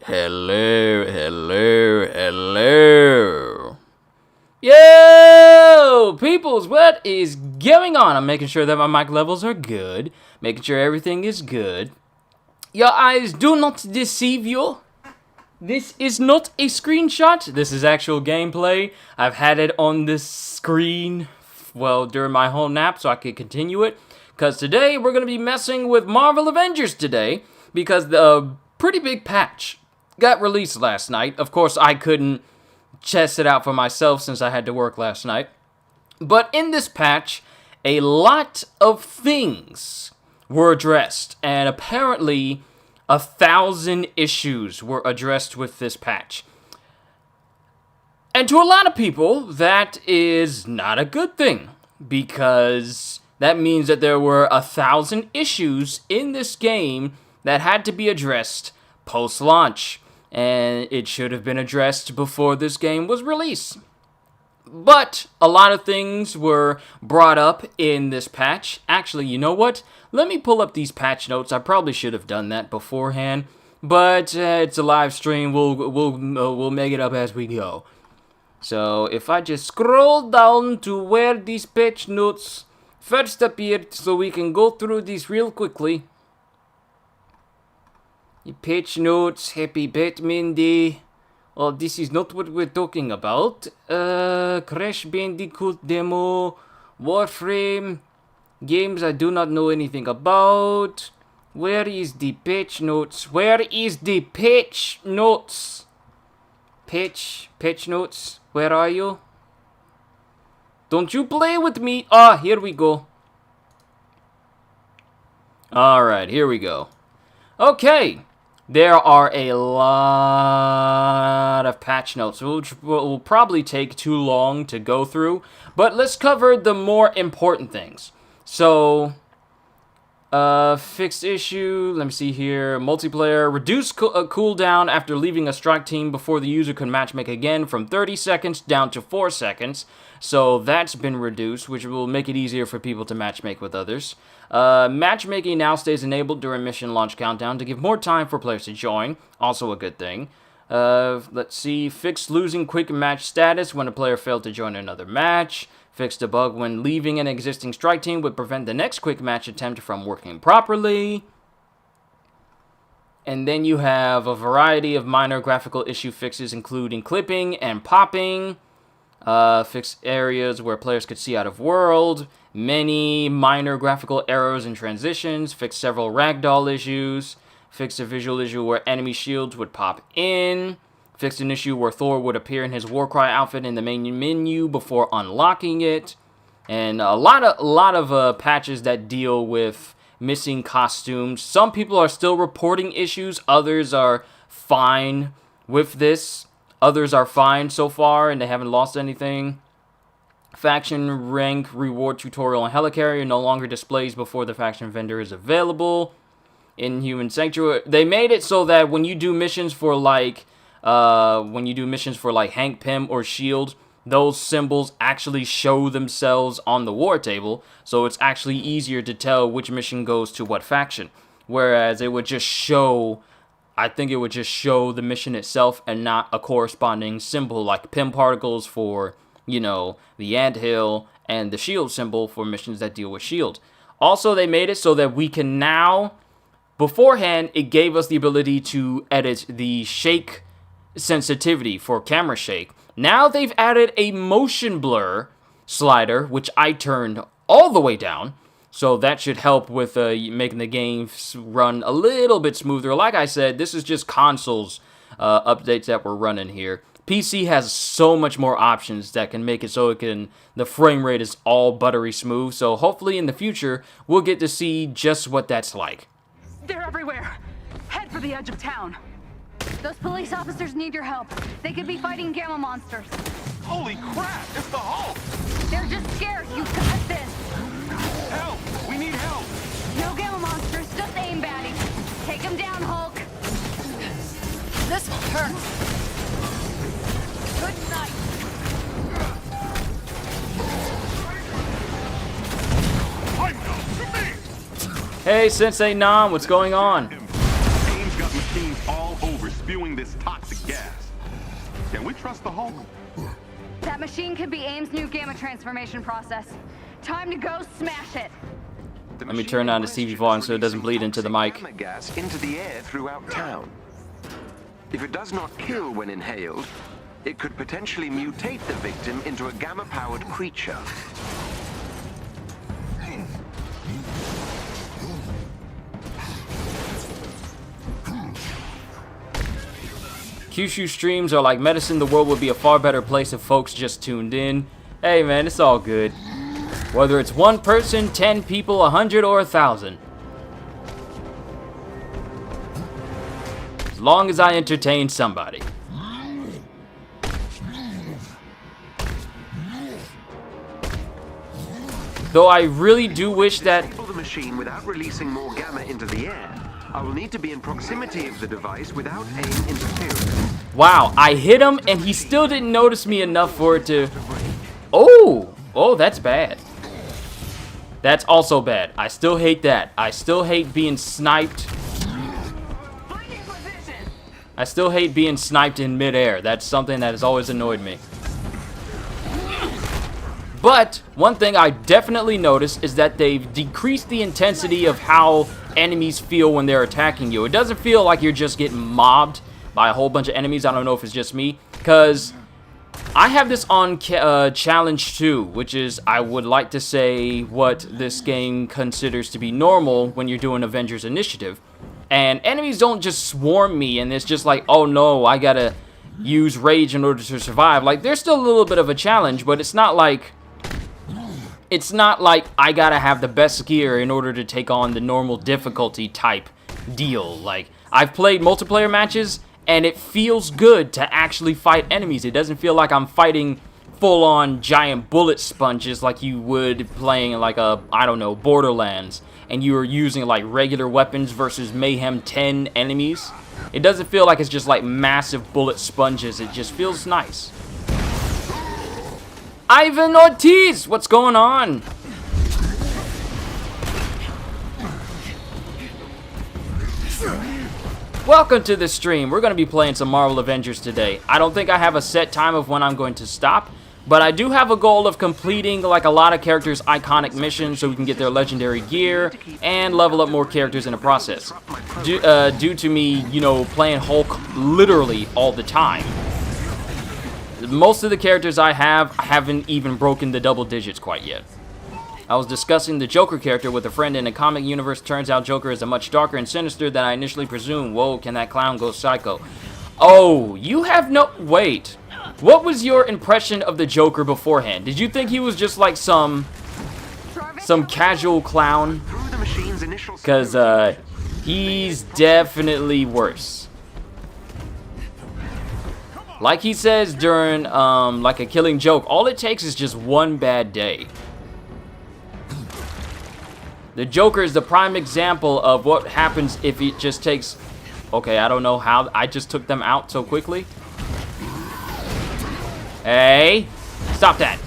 Hello, hello, hello. Yo, peoples, what is going on? I'm making sure that my mic levels are good, making sure everything is good. Your eyes do not deceive you. This is not a screenshot. This is actual gameplay. I've had it on this screen, well, during my whole nap, so I could continue it. Because today, we're going to be messing with Marvel Avengers today, because the pretty big patch got released last night. Of course, I couldn't test it out for myself since I had to work last night. But in this patch, a lot of things were addressed, and apparently 1,000 issues were addressed with this patch. And to a lot of people, that is not a good thing, because that means that there were 1,000 issues in this game that had to be addressed post-launch, and it should have been addressed before this game was released. But a lot of things were brought up in this patch. Actually, you know what? Let me pull up these patch notes. I probably should have done that beforehand, but it's a live stream. We'll make it up as we go. So if I just scroll down to where these patch notes first appeared, so we can go through these real quickly. Patch notes, happy Batman Day. Oh, this is not what we're talking about. Crash Bandicoot demo, Warframe, games I do not know anything about. Where is the patch notes? Where is the patch notes? Patch notes, where are you? Don't you play with me. Ah, here we go. Alright, here we go. Okay. There are a lot of patch notes, which will probably take too long to go through, but let's cover the more important things. So, fixed issue, let me see here, multiplayer, reduce cooldown after leaving a strike team before the user can matchmake again from 30 seconds down to 4 seconds. So that's been reduced, which will make it easier for people to matchmake with others. Matchmaking now stays enabled during mission launch countdown to give more time for players to join. Also a good thing. Let's see. Fixed losing quick match status when a player failed to join another match. Fixed a bug when leaving an existing strike team would prevent the next quick match attempt from working properly. And then you have a variety of minor graphical issue fixes, including clipping and popping. Fixed areas where players could see out of world, many minor graphical errors and transitions, fixed several ragdoll issues, fixed a visual issue where enemy shields would pop in, fixed an issue where Thor would appear in his Warcry outfit in the main menu before unlocking it, and a lot of patches that deal with missing costumes. Some people are still reporting issues, others are fine with this. Others are fine so far, and they haven't lost anything. Faction rank reward tutorial on Helicarrier no longer displays before the faction vendor is available. Inhuman Sanctuary, they made it so that when you do missions for like, Hank Pym or Shield, those symbols actually show themselves on the war table, so it's actually easier to tell which mission goes to what faction. Whereas it would just show, I think it would just show the mission itself and not a corresponding symbol like Pym particles for, you know, the anthill and the shield symbol for missions that deal with shield. Also, they made it so that we can now, beforehand, it gave us the ability to edit the shake sensitivity for camera shake. Now they've added a motion blur slider, which I turned all the way down. So that should help with making the game run a little bit smoother. Like I said, this is just consoles updates that we're running here. PC has so much more options that can make it so the frame rate is all buttery smooth. So hopefully in the future, we'll get to see just what that's like. They're everywhere. Head for the edge of town. Those police officers need your help. They could be fighting gamma monsters. Holy crap, it's the Hulk! They're just scared. You got this. Help! We need help! No gamma monsters, just aim batty. Take him down, Hulk. This will hurt. Good night. I'm down for me! Hey, Sensei Nam, what's going on? Aim's got machines all over spewing this past the Hulk. That machine could be AIM's new gamma transformation process. Time to go smash it. Let me turn on the TV volume so it doesn't bleed into the mic. Gamma gas into the air throughout town. If it does not kill when inhaled, it could potentially mutate the victim into a gamma-powered creature. Kyushu streams are like medicine. The world would be a far better place if folks just tuned in. Hey man, it's all good. Whether it's one person, 10 people, 100, or 1,000. As long as I entertain somebody. Though I really do wish that... To disable the machine without releasing more gamma into the air, I will need to be in proximity of the device without AIM interfering. Wow, I hit him and he still didn't notice me enough for it to... Oh! Oh, that's bad. That's also bad. I still hate that. I still hate being sniped. I still hate being sniped in midair. That's something that has always annoyed me. But one thing I definitely noticed is that they've decreased the intensity of how enemies feel when they're attacking you. It doesn't feel like you're just getting mobbed by a whole bunch of enemies. I don't know if it's just me, because I have this on challenge 2, which is, I would like to say, what this game considers to be normal when you're doing Avengers Initiative. And enemies don't just swarm me and it's just like, oh no, I gotta use rage in order to survive. Like, there's still a little bit of a challenge, but it's not like I gotta have the best gear in order to take on the normal difficulty type deal. Like, I've played multiplayer matches and it feels good to actually fight enemies. It doesn't feel like I'm fighting full-on giant bullet sponges like you would playing like a, I don't know, Borderlands, and you are using like regular weapons versus Mayhem 10 enemies. It doesn't feel like it's just like massive bullet sponges. It just feels nice. Ivan Ortiz, what's going on? Welcome to the stream. We're going to be playing some Marvel Avengers today. I don't think I have a set time of when I'm going to stop, but I do have a goal of completing like a lot of characters' iconic missions so we can get their legendary gear and level up more characters in the process. Due to me, you know, playing Hulk literally all the time. Most of the characters I haven't even broken the double digits quite yet. I was discussing the Joker character with a friend in the comic universe. Turns out Joker is a much darker and sinister than I initially presumed. Whoa, can that clown go psycho? Oh, you have no... Wait. What was your impression of the Joker beforehand? Did you think he was just like some casual clown? Because, he's definitely worse. Like he says during, like a Killing Joke, all it takes is just one bad day. The Joker is the prime example of what happens if it just takes... Okay, I don't know how I just took them out so quickly. Hey, stop that.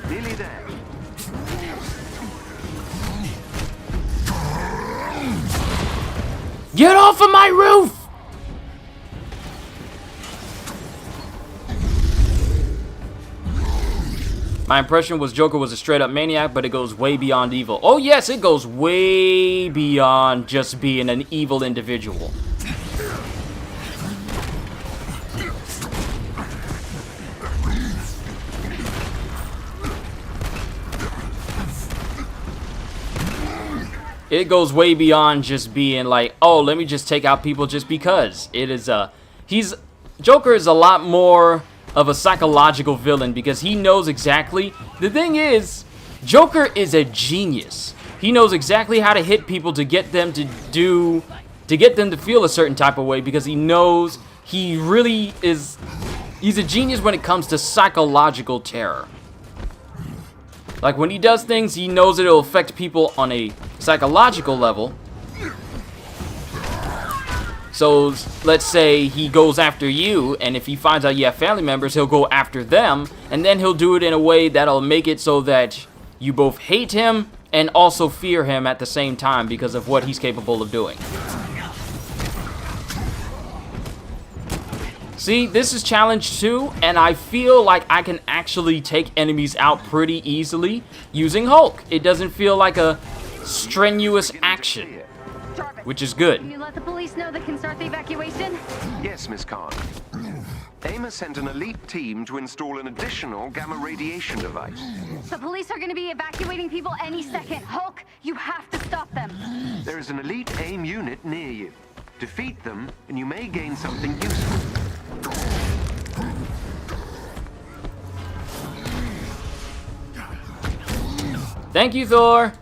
Nearly there. Get off of my roof! My impression was Joker was a straight-up maniac, but it goes way beyond evil. Oh yes, it goes way beyond just being an evil individual. It goes way beyond just being like, oh, let me just take out people just because. It is Joker is a lot more of a psychological villain because he knows exactly. The thing is, Joker is a genius. He knows exactly how to hit people to get them to feel a certain type of way because he knows he really is. He's a genius when it comes to psychological terror. Like when he does things, he knows it'll affect people on a psychological level. So let's say he goes after you, and if he finds out you have family members, he'll go after them, and then he'll do it in a way that'll make it so that you both hate him and also fear him at the same time because of what he's capable of doing. See, this is challenge 2, and I feel like I can actually take enemies out pretty easily using Hulk. It doesn't feel like a strenuous action, Jarvis, which is good. can you let the police know they can start the evacuation? Yes, Miss Khan. AIM has sent an elite team to install an additional gamma radiation device. The police are going to be evacuating people any second. Hulk, you have to stop them. There is an elite AIM unit near you. Defeat them, and you may gain something useful. Thank you, Thor.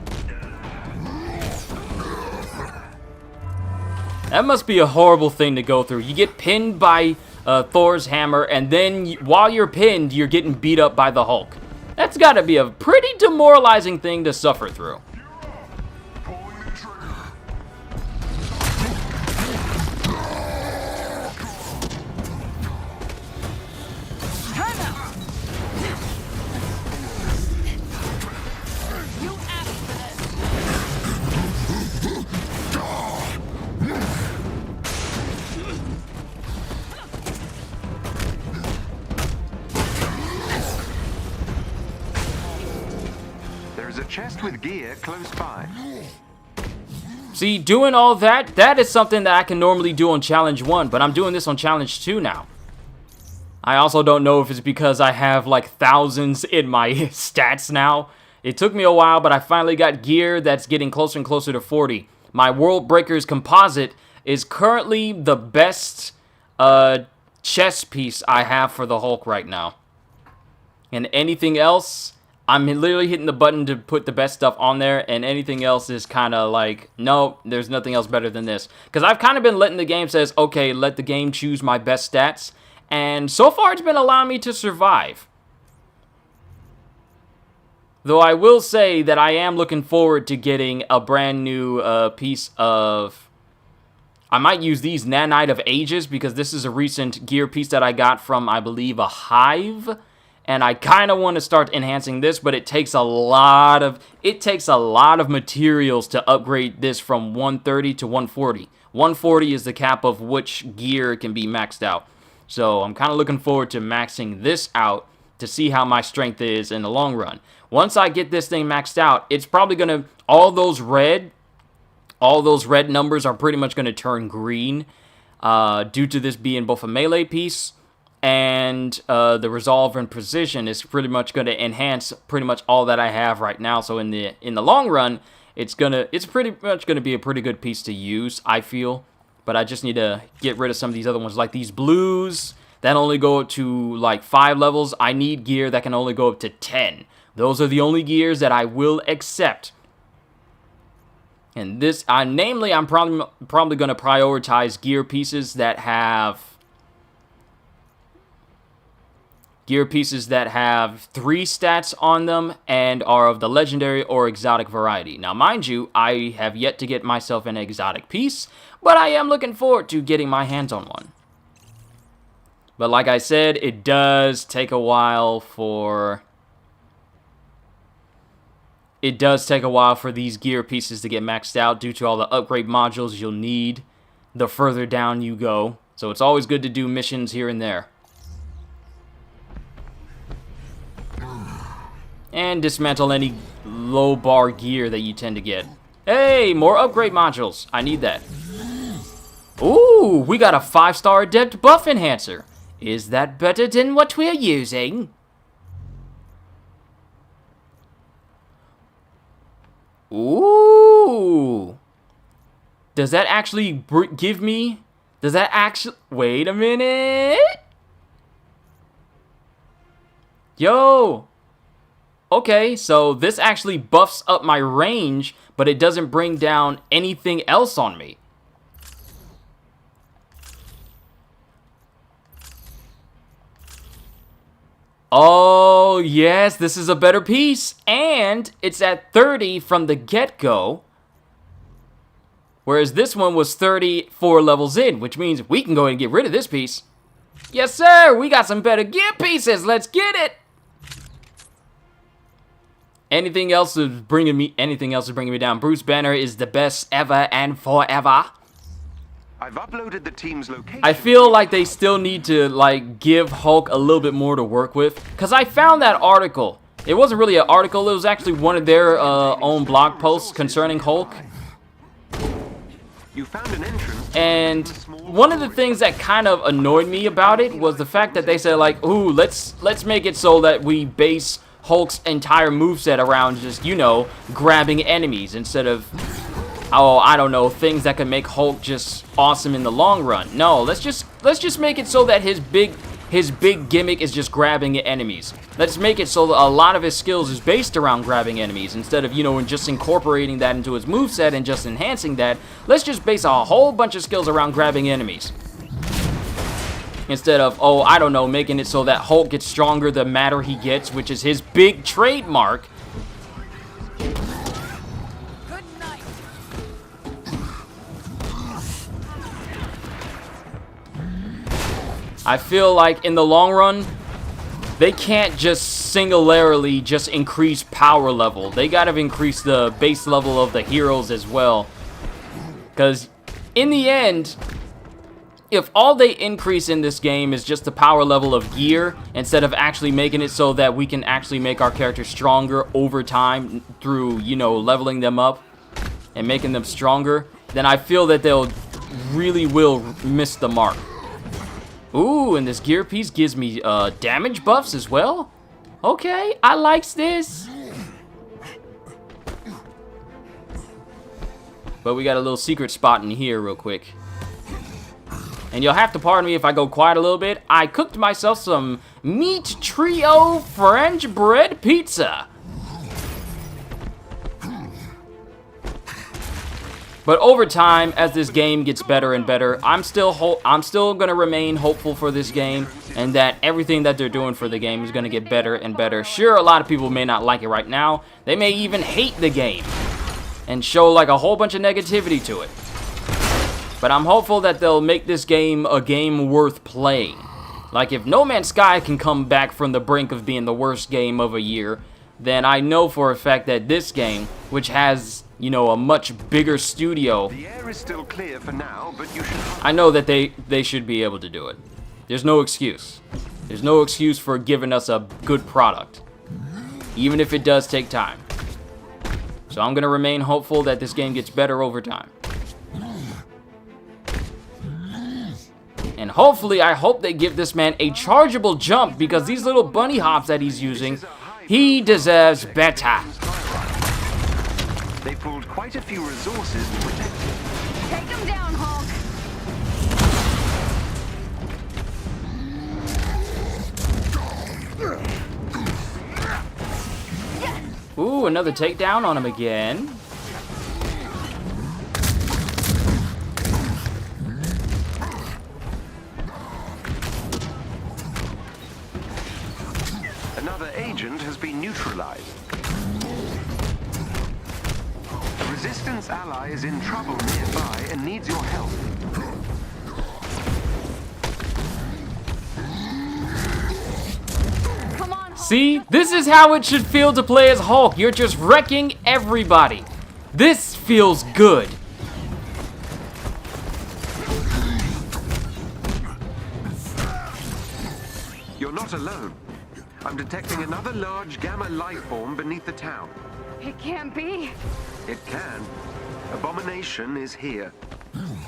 That must be a horrible thing to go through. You get pinned by Thor's hammer, and then while you're pinned, you're getting beat up by the Hulk. That's got to be a pretty demoralizing thing to suffer through. There's a chest with gear close by. See, doing all that, that is something that I can normally do on Challenge 1, but I'm doing this on Challenge 2 now. I also don't know if it's because I have like thousands in my stats now. It took me a while, but I finally got gear that's getting closer and closer to 40. My World Breakers composite is currently the best chest piece I have for the Hulk right now. And anything else, I'm literally hitting the button to put the best stuff on there, and anything else is kind of like, no, there's nothing else better than this. Because I've kind of been letting the game says, okay, let the game choose my best stats. And so far, it's been allowing me to survive. Though I will say that I am looking forward to getting a brand new piece of... I might use these Nanite of Ages, because this is a recent gear piece that I got from, I believe, a Hive. And I kind of want to start enhancing this, but it takes a lot of materials to upgrade this from 130 to 140. 140 is the cap of which gear can be maxed out. So I'm kind of looking forward to maxing this out to see how my strength is in the long run. Once I get this thing maxed out, it's probably going to, all those red numbers are pretty much going to turn green due to this being both a melee piece and the resolve and precision is pretty much going to enhance pretty much all that I have right now. So in the long run, it's pretty much going to be a pretty good piece to use, I feel. But I just need to get rid of some of these other ones, like these blues that only go up to like 5 levels. I need gear that can only go up to 10. Those are the only gears that I will accept. And this, namely, I'm probably going to prioritize gear pieces that have 3 stats on them and are of the legendary or exotic variety. Now, mind you, I have yet to get myself an exotic piece, but I am looking forward to getting my hands on one. But like I said, it does take a while for... It does take a while for these gear pieces to get maxed out due to all the upgrade modules you'll need the further down you go. So it's always good to do missions here and there. And dismantle any low bar gear that you tend to get. Hey, more upgrade modules. I need that. Ooh, we got a 5-star adept buff enhancer. Is that better than what we're using? Ooh. Does that actually give me... Does that actually... Wait a minute. Yo. Okay, so this actually buffs up my range, but it doesn't bring down anything else on me. Oh, yes, this is a better piece. And it's at 30 from the get-go. Whereas this one was 34 levels in, which means we can go ahead and get rid of this piece. Yes, sir, we got some better gear pieces. Let's get it. Anything else is bringing me down. Bruce Banner is the best ever and forever. I've uploaded the team's location. I feel like they still need to like give Hulk a little bit more to work with, cause I found that article. It wasn't really an article. It was actually one of their own blog posts concerning Hulk. You found an entrance. And one of the things that kind of annoyed me about it was the fact that they said like, ooh, let's make it so that we base Hulk's entire moveset around just, you know, grabbing enemies instead of, oh, I don't know, things that can make Hulk just awesome in the long run. No, let's just make it so that his big gimmick is just grabbing enemies. Let's make it so that a lot of his skills is based around grabbing enemies instead of, you know, just incorporating that into his moveset and just enhancing that. Let's just base a whole bunch of skills around grabbing enemies. Instead of, oh, I don't know, making it so that Hulk gets stronger the madder he gets, which is his big trademark. Good night. I feel like in the long run, they can't just singularly just increase power level. They gotta increase the base level of the heroes as well. Because in the end, if all they increase in this game is just the power level of gear, instead of actually making it so that we can actually make our characters stronger over time through, you know, leveling them up and making them stronger, then I feel that they'll really will miss the mark. Ooh, and this gear piece gives me damage buffs as well? Okay, I likes this. But we got a little secret spot in here real quick. And you'll have to pardon me if I go quiet a little bit. I cooked myself some meat trio French bread pizza. But over time, as this game gets better and better, I'm still gonna remain hopeful for this game, and that everything that they're doing for the game is gonna get better and better. Sure, a lot of people may not like it right now. They may even hate the game and show like a whole bunch of negativity to it. But I'm hopeful that they'll make this game a game worth playing. Like if No Man's Sky can come back from the brink of being the worst game of a year, then I know for a fact that this game, which has, you know, a much bigger studio, The air is still clear for now, but you should. I know that they should be able to do it. There's no excuse. There's no excuse for giving us a good product, even if it does take time. So I'm gonna remain hopeful that this game gets better over time. And hopefully, I hope they give this man a chargeable jump, because these little bunny hops that he's using, he deserves better. They pulled quite a few resources to protect him. Take him down, Hulk. Ooh, another takedown on him again. Another agent has been neutralized. A resistance ally is in trouble nearby and needs your help. Come on, Hulk. See, this is how it should feel to play as Hulk. You're just wrecking everybody. This feels good. You're not alone. I'm detecting another large gamma life form beneath the town. It can't be. It can. Abomination is here.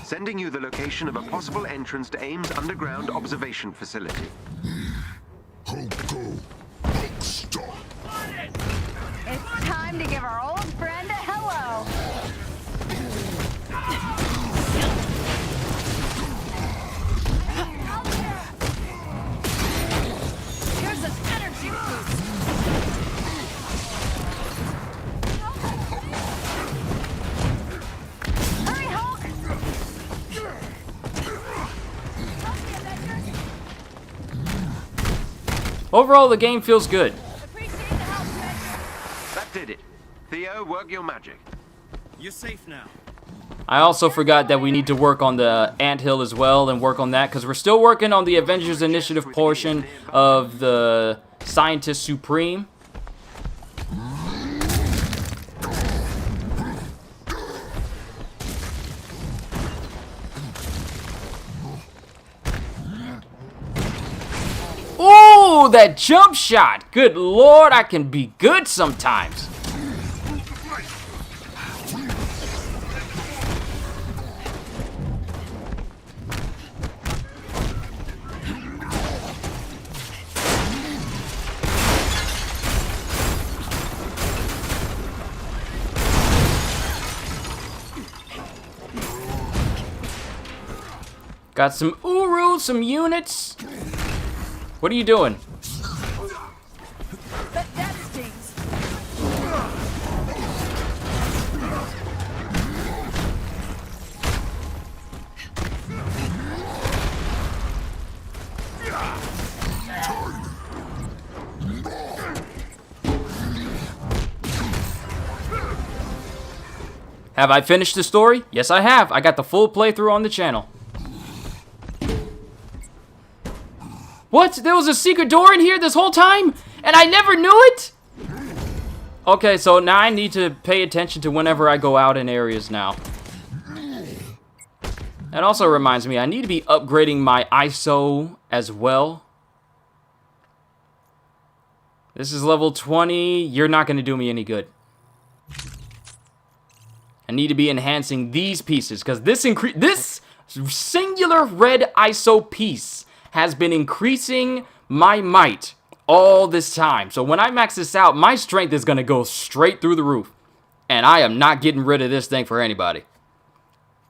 Sending you the location of a possible entrance to AIM's underground observation facility. It's time to give our old friend a hello. Here's an energy boost. Hurry, Hulk! Overall, the game feels good. Appreciate the help, Avengers. That did it. Theo, work your magic. You're safe now. I also forgot that we need to work on the anthill as well and work on that, because we're still working on the Avengers Initiative portion of the Scientist Supreme. that jump shot! Good lord, I can be good sometimes. Got some Uru, some units. What are you doing? That stings. Have I finished the story? Yes, I have. I got the full playthrough on the channel. What? There was a secret door in here this whole time? And I never knew it? Okay, so now I need to pay attention to whenever I go out in areas now. That also reminds me, I need to be upgrading my ISO as well. This is level 20. You're not going to do me any good. I need to be enhancing these pieces, because this singular red ISO piece has been increasing my might all this time. So when I max this out, my strength is going to go straight through the roof. And I am not getting rid of this thing for anybody.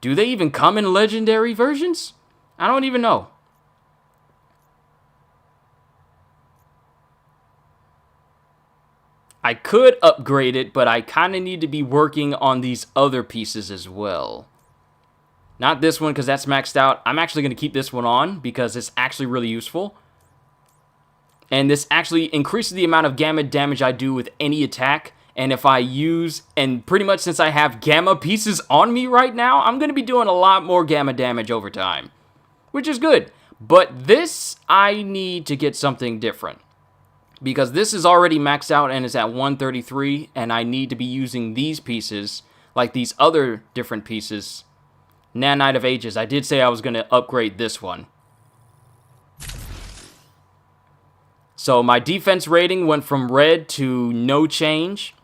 Do they even come in legendary versions? I don't even know. I could upgrade it, but I kind of need to be working on these other pieces as well. Not this one, because that's maxed out. I'm actually going to keep this one on, because it's actually really useful. And this actually increases the amount of gamma damage I do with any attack. And if I use, and pretty much since I have gamma pieces on me right now, I'm going to be doing a lot more gamma damage over time. Which is good. But this, I need to get something different. Because this is already maxed out and is at 133. And I need to be using these pieces, like these other different pieces. Nanite of Ages. I did say I was going to upgrade this one. So my defense rating went from red to no change.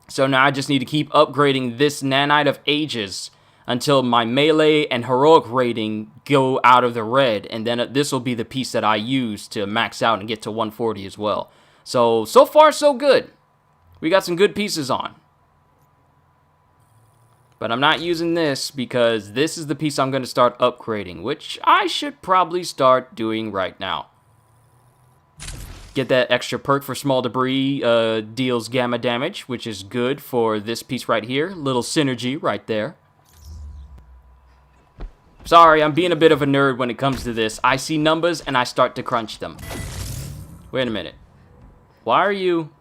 So now I just need to keep upgrading this Nanite of Ages until my melee and heroic rating go out of the red. And then this will be the piece that I use to max out and get to 140 as well. So far so good. We got some good pieces on. But I'm not using this because this is the piece I'm going to start upgrading, which I should probably start doing right now. Get that extra perk for small debris, deals gamma damage, which is good for this piece right here. Little synergy right there. Sorry, I'm being a bit of a nerd when it comes to this. I see numbers and I start to crunch them. Wait a minute. Why are you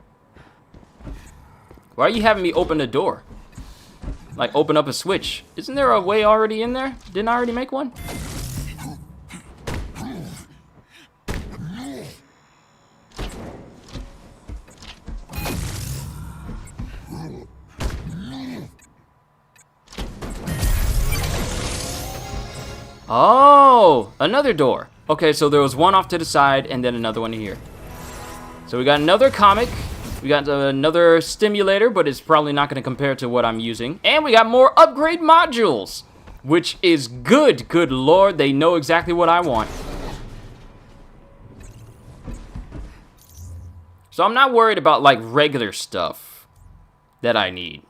having me open the door? Like, open up a switch. Isn't there a way already in there? Didn't I already make one? Oh, another door. Okay, so there was one off to the side and then another one here. So we got another comic. We got another stimulator, but it's probably not going to compare to what I'm using. And we got more upgrade modules, which is good. Good lord, they know exactly what I want. So I'm not worried about, like, regular stuff that I need.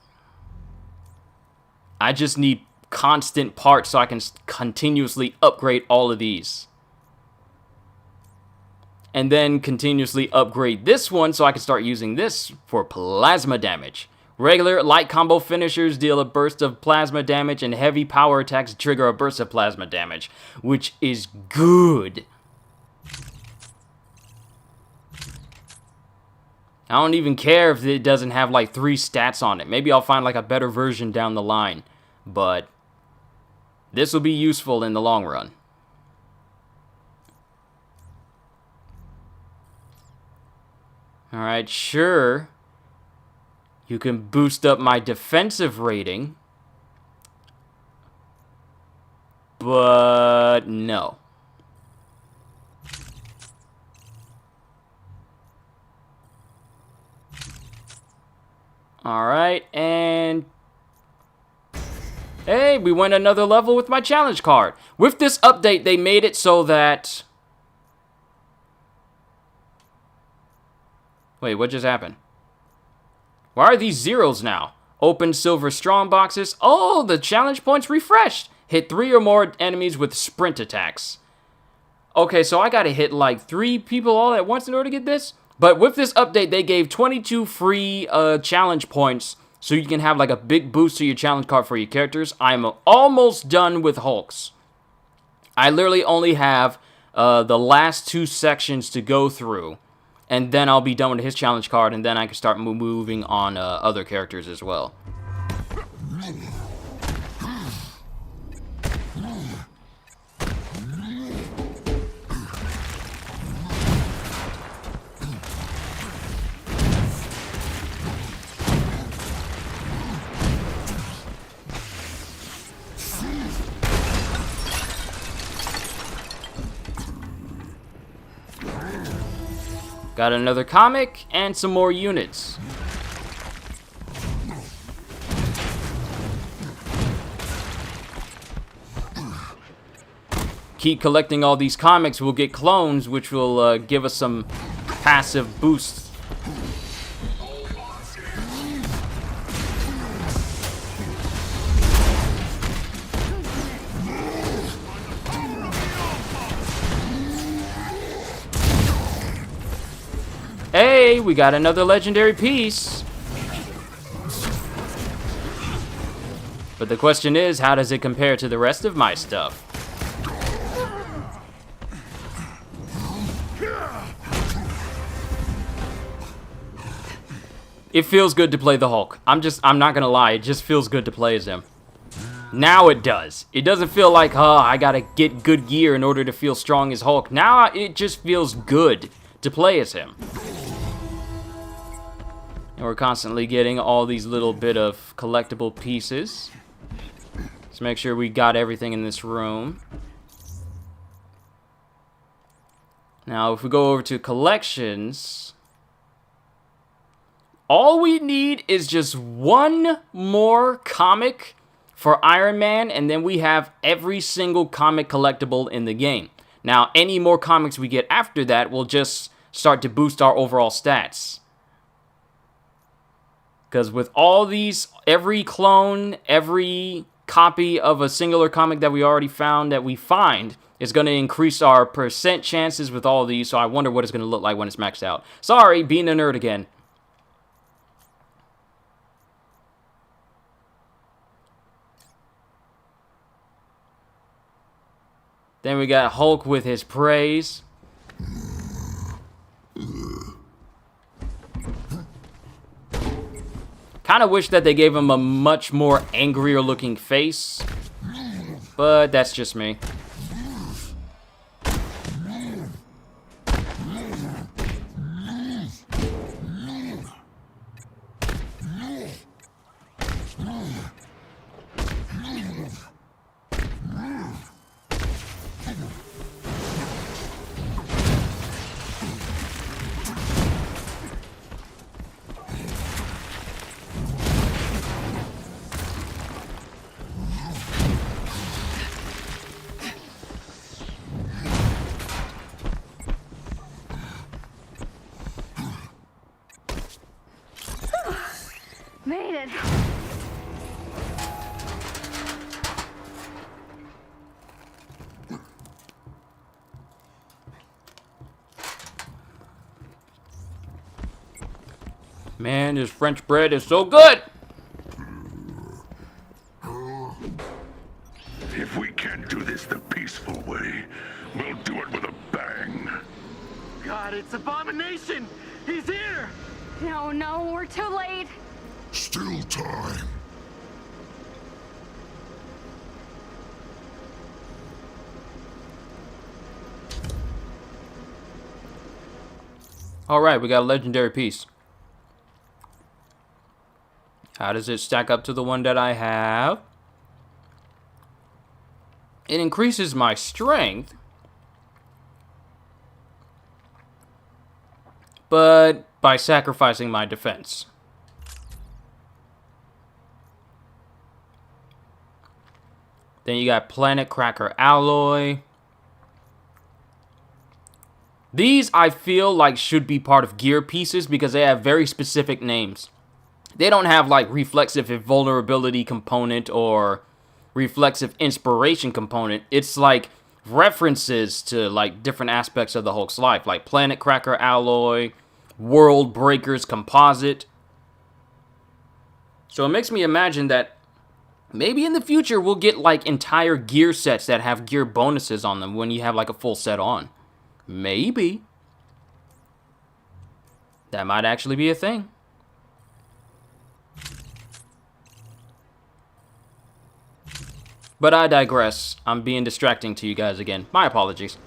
I just need constant parts so I can continuously upgrade all of these. And then continuously upgrade this one so I can start using this for plasma damage. Regular light combo finishers deal a burst of plasma damage, and heavy power attacks trigger a burst of plasma damage, which is good. I don't even care if it doesn't have like 3 stats on it. Maybe I'll find like a better version down the line. But this will be useful in the long run. Alright, sure. You can boost up my defensive rating. But no. Alright, and... Hey, we went another level with my challenge card. With this update, they made it so that... Wait, what just happened? Why are these zeros now? Open silver strong boxes. Oh, the challenge points refreshed. Hit 3 or more enemies with sprint attacks. Okay, so I gotta hit like 3 people all at once in order to get this? But with this update, they gave 22 free challenge points, so you can have like a big boost to your challenge card for your characters. I'm almost done with Hulks. I literally only have the last 2 sections to go through, and then I'll be done with his challenge card, and then I can start moving on other characters as well. Got another comic and some more units. Keep collecting all these comics, we'll get clones, which will give us some passive boosts. Hey, we got another legendary piece. But the question is, how does it compare to the rest of my stuff? It feels good to play the Hulk. I'm not gonna lie, it just feels good to play as him. Now it does. It doesn't feel like, oh, I gotta get good gear in order to feel strong as Hulk. Now it just feels good to play as him. And we're constantly getting all these little bit of collectible pieces. Let's make sure we got everything in this room. Now, if we go over to collections, all we need is just one more comic for Iron Man, and then we have every single comic collectible in the game. Now, any more comics we get after that will just start to boost our overall stats. Because with all these, every clone, every copy of a singular comic that we already found that we find is going to increase our percent chances with all these, so I wonder what it's going to look like when it's maxed out. Sorry, being a nerd again. Then we got Hulk with his praise. Kind of wish that they gave him a much more angrier looking face, but that's just me. Made it. Man, this French bread is so good! If we can't do this the peaceful way, we'll do it with a bang. God, it's Abomination! He's here! No, we're too late. Still time. Alright, we got a legendary piece. How does it stack up to the one that I have? It increases my strength, but by sacrificing my defense. Then you got Planet Cracker Alloy. These, I feel like, should be part of gear pieces because they have very specific names. They don't have, like, reflexive invulnerability component or reflexive inspiration component. It's, like, references to, like, different aspects of the Hulk's life. Like, Planet Cracker Alloy, World Breakers Composite. So it makes me imagine that maybe in the future we'll get, like, entire gear sets that have gear bonuses on them when you have, like, a full set on. Maybe. That might actually be a thing. But I digress. I'm being distracting to you guys again. My apologies.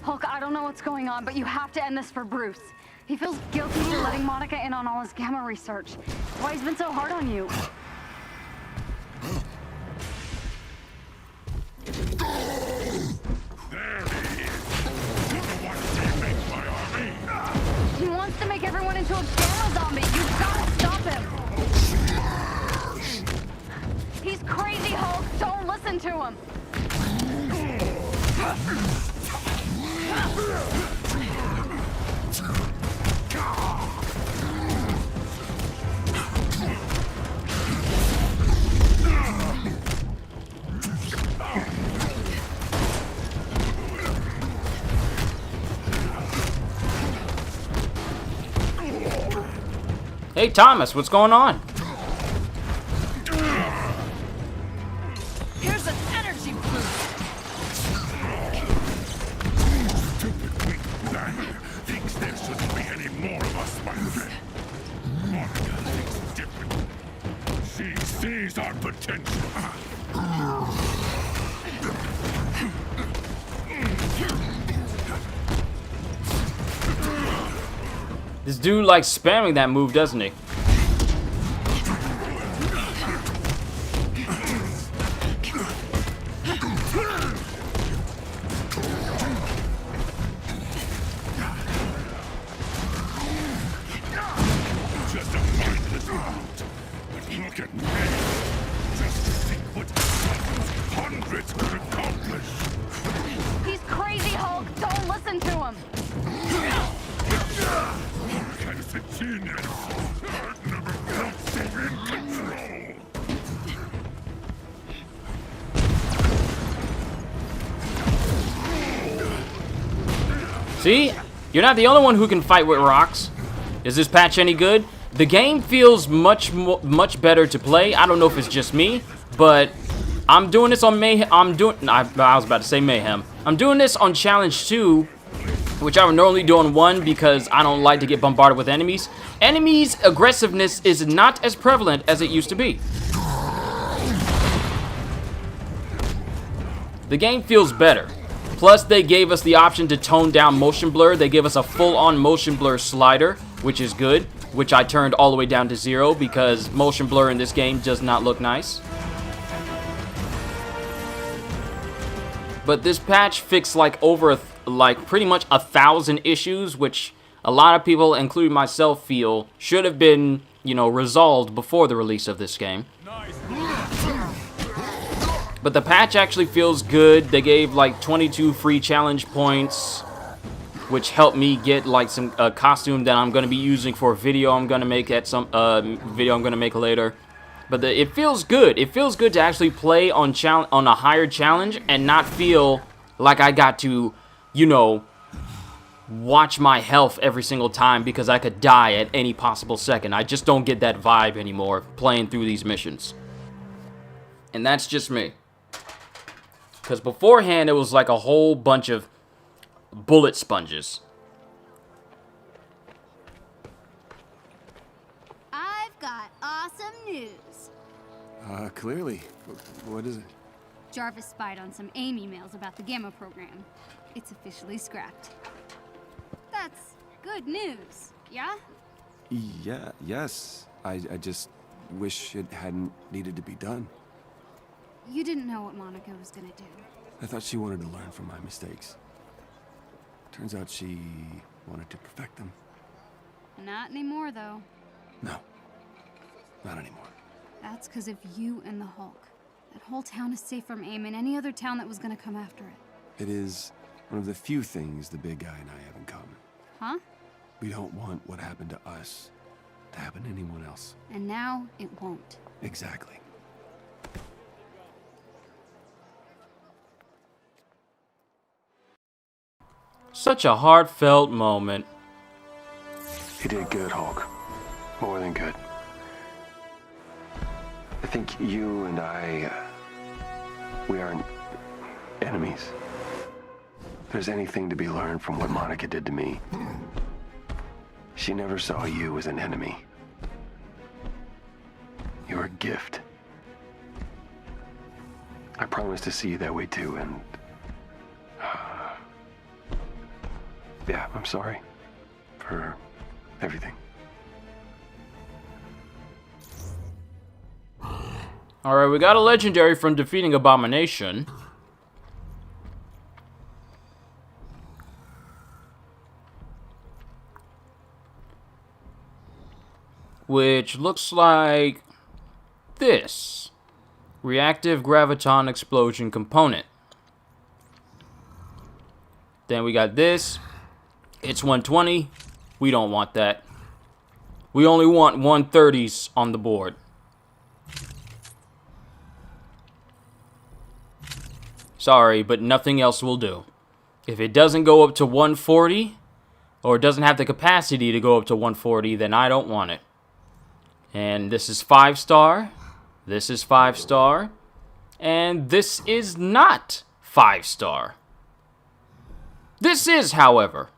Hulk, I don't know what's going on, but you have to end this for Bruce. He feels guilty for letting Monica in on all his gamma research. Why he's been so hard on you. He wants to make everyone into a gamma zombie. You've got to stop him. He's crazy, Hulk. Don't listen to him. Hey, Thomas, what's going on? Here's an energy boost. Stupid weak man thinks there shouldn't be any more of us, my friend. Monica thinks different. She sees our potential. This dude likes spamming that move, doesn't he? Just a mindless route. But look at me. Just think what dozens, hundreds could accomplish. He's crazy, Hulk. Don't listen to him. Kind of a genius. I've never felt so in control. See? You're not the only one who can fight with rocks. Is this patch any good? The game feels much better to play. I don't know if it's just me, but I'm doing this on Mayhem. I was about to say Mayhem. I'm doing this on Challenge 2, which I would normally do on 1 because I don't like to get bombarded with enemies. Enemies' aggressiveness is not as prevalent as it used to be. The game feels better. Plus, they gave us the option to tone down motion blur. They gave us a full-on motion blur slider, which is good, which I turned all the way down to 0 because motion blur in this game does not look nice. But this patch fixed like pretty much 1,000 issues, which a lot of people, including myself, feel should have been, resolved before the release of this game. But the patch actually feels good. They gave like 22 free challenge points, which helped me get like some costume that I'm going to be using for a video I'm going to make at some video I'm going to make later. But it feels good. It feels good to actually play on a higher challenge and not feel like I got to, watch my health every single time because I could die at any possible second. I just don't get that vibe anymore playing through these missions. And that's just me. Because beforehand, it was like a whole bunch of bullet sponges. I've got awesome news. Clearly. What is it? Jarvis spied on some AIM emails about the Gamma program. It's officially scrapped. That's good news, yeah? Yeah, yes. I just wish it hadn't needed to be done. You didn't know what Monica was gonna do. I thought she wanted to learn from my mistakes. Turns out she wanted to perfect them. Not anymore, though. No, not anymore. That's because of you and the Hulk. That whole town is safe from AIM and any other town that was gonna come after it. It is one of the few things the big guy and I have in common. Huh? We don't want what happened to us to happen to anyone else. And now it won't. Exactly. Such a heartfelt moment. You did good, Hulk. More than good. I think you and I, we aren't enemies. If there's anything to be learned from what Monica did to me, she never saw you as an enemy. You're a gift. I promise to see you that way too, and yeah, I'm sorry for everything. Alright, we got a legendary from defeating Abomination. Which looks like this. Reactive graviton explosion component. Then we got this. It's 120. We don't want that. We only want 130s on the board. Sorry, but nothing else will do. If it doesn't go up to 140, or it doesn't have the capacity to go up to 140, then I don't want it. And this is 5-star. This is 5-star. And this is not 5-star. This is, however.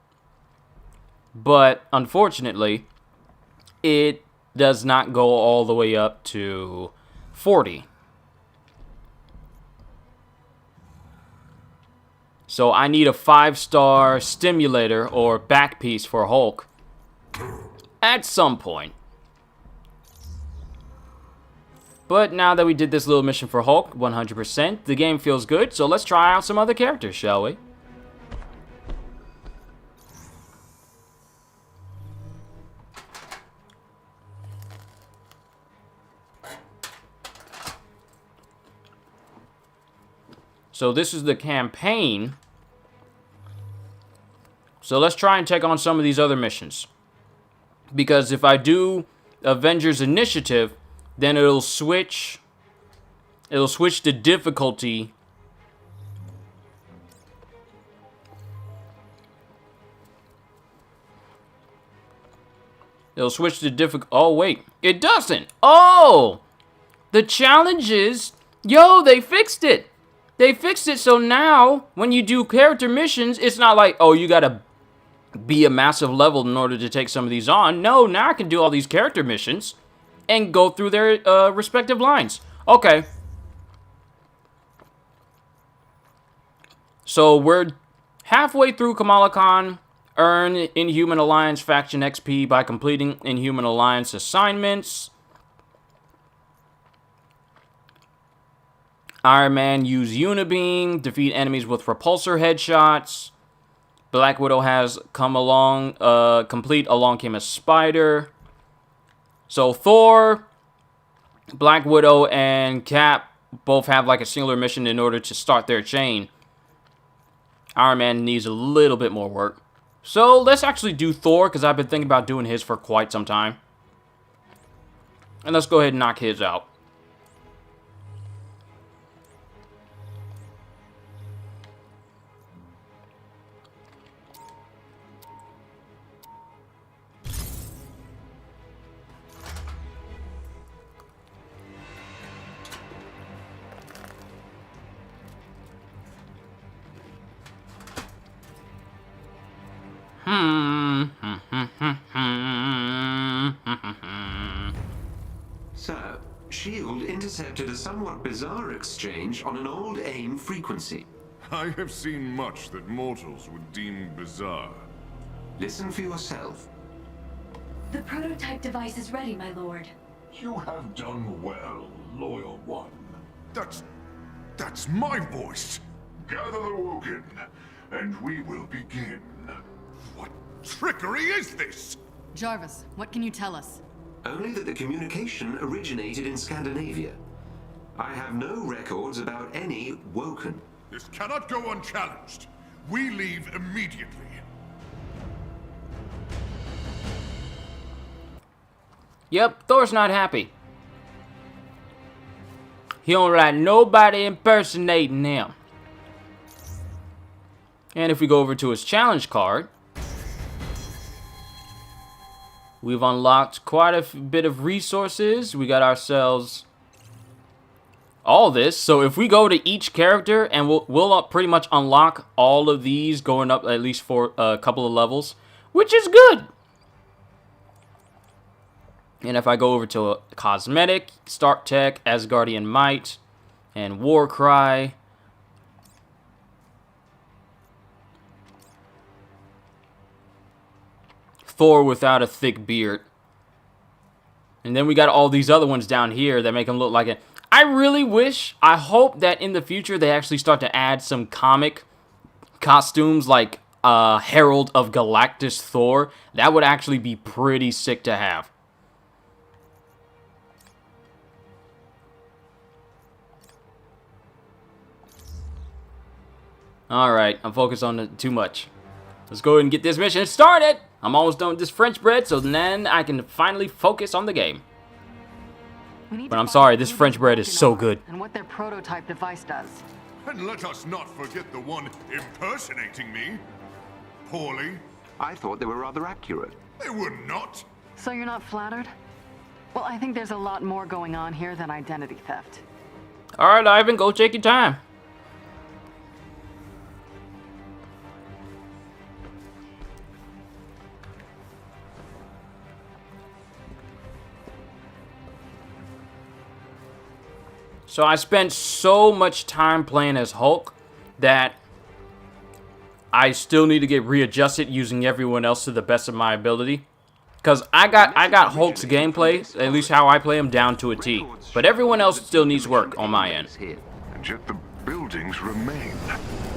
But, unfortunately, it does not go all the way up to 40. So I need a 5-star stimulator or back piece for Hulk at some point. But now that we did this little mission for Hulk 100%, the game feels good, so let's try out some other characters, shall we? So this is the campaign. So let's try and take on some of these other missions. Because if I do Avengers Initiative, then it'll switch the difficulty. It'll switch the difficulty. Oh, wait. It doesn't. Oh! The challenge is... Yo, they fixed it. They fixed it so now, when you do character missions, it's not like, oh, you gotta be a massive level in order to take some of these on. No, now I can do all these character missions and go through their respective lines. Okay. So we're halfway through Kamala Khan. Earn Inhuman Alliance faction XP by completing Inhuman Alliance assignments. Iron Man use Unibeam, defeat enemies with repulsor headshots. Black Widow has come along, complete Along Came a Spider. So Thor, Black Widow, and Cap both have like a singular mission in order to start their chain. Iron Man needs a little bit more work. So let's actually do Thor, because I've been thinking about doing his for quite some time. And let's go ahead and knock his out. Sir, S.H.I.E.L.D. intercepted a somewhat bizarre exchange on an old AIM frequency. I have seen much that mortals would deem bizarre. Listen for yourself. The prototype device is ready, my lord. You have done well, loyal one. That's my voice. Gather the Woken. and we will begin. What trickery is this? Jarvis, what can you tell us? Only that the communication originated in Scandinavia. I have no records about any Woken. This cannot go unchallenged. We leave immediately. Yep, Thor's not happy. He don't like nobody impersonating him. And if we go over to his challenge card, we've unlocked quite a bit of resources. We got ourselves all this. So if we go to each character, and we'll pretty much unlock all of these going up at least for a couple of levels, which is good. And if I go over to Cosmetic, Stark Tech, Asgardian Might, and Warcry, Thor without a thick beard. And then we got all these other ones down here that make him look like it. I really wish, I hope that in the future they actually start to add some comic costumes like Herald of Galactus Thor. That would actually be pretty sick to have. Alright, I'm focused on it too much. Let's go ahead and get this mission started. I'm almost done with this French bread, so then I can finally focus on the game. But I'm sorry, this French bread is so good. And what their prototype device does. And let us not forget the one impersonating me. Poorly. I thought they were rather accurate. They were not. So you're not flattered? Well, I think there's a lot more going on here than identity theft. Alright, Ivan, go take your time. So I spent so much time playing as Hulk that I still need to get readjusted using everyone else to the best of my ability. Because I got Hulk's gameplay, at least how I play him, down to a T. But everyone else still needs work on my end. And yet the buildings remain.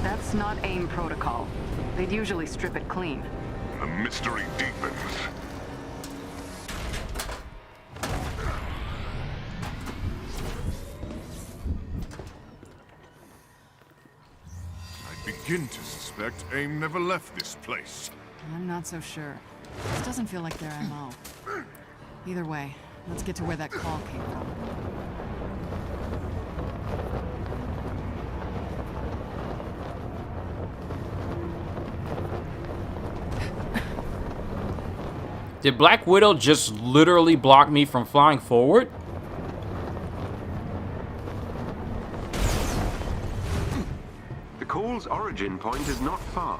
That's not AIM protocol. They'd usually strip it clean. The mystery deepens. I begin to suspect AIM never left this place. I'm not so sure. This doesn't feel like their MO. Either way, let's get to where that call came from. Did Black Widow just literally block me from flying forward? The call's origin point is not far.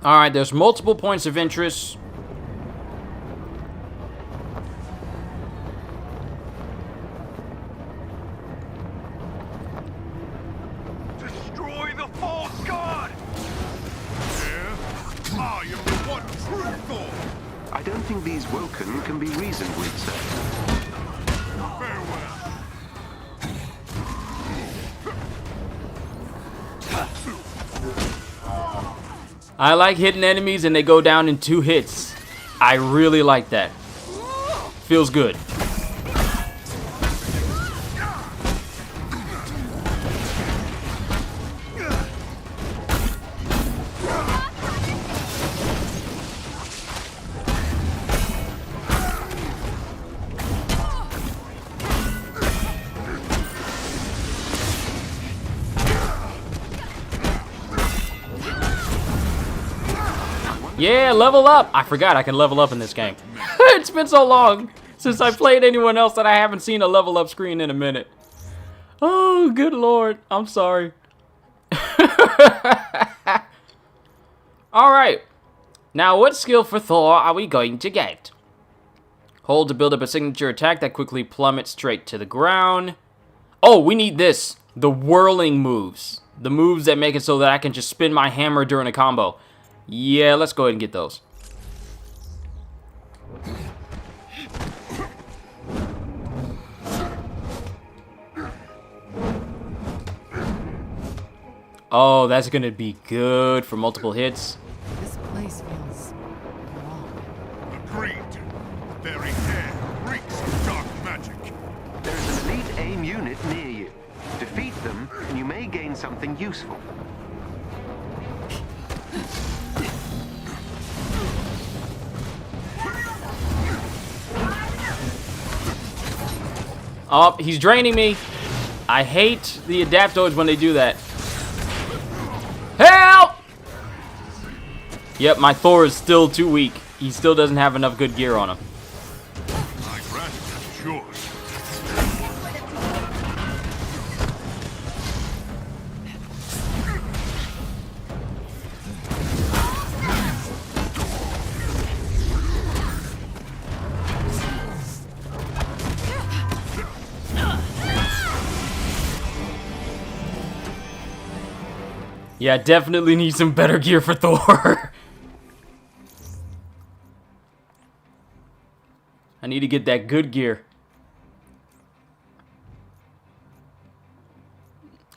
Alright, there's multiple points of interest. Destroy the false god! Here, I am the one true Thor! I don't think these Woken can be reasoned with, sir. Farewell. I like hitting enemies and they go down in 2 hits. I really like that. Feels good. Yeah, level up! I forgot I can level up in this game. It's been so long since I played anyone else that I haven't seen a level up screen in a minute. Oh, good lord. I'm sorry. Alright. Now, what skill for Thor are we going to get? Hold to build up a signature attack that quickly plummets straight to the ground. Oh, we need this. The whirling moves. The moves that make it so that I can just spin my hammer during a combo. Yeah, let's go ahead and get those. Oh, that's gonna be good for multiple hits. This place feels wrong. Agreed. The very air reeks of dark magic. There's an elite AIM unit near you. Defeat them, and you may gain something useful. Oh, he's draining me. I hate the adaptoids when they do that. Help! Yep, my Thor is still too weak. He still doesn't have enough good gear on him. My gratitude is yours. Yeah, definitely need some better gear for Thor. I need to get that good gear.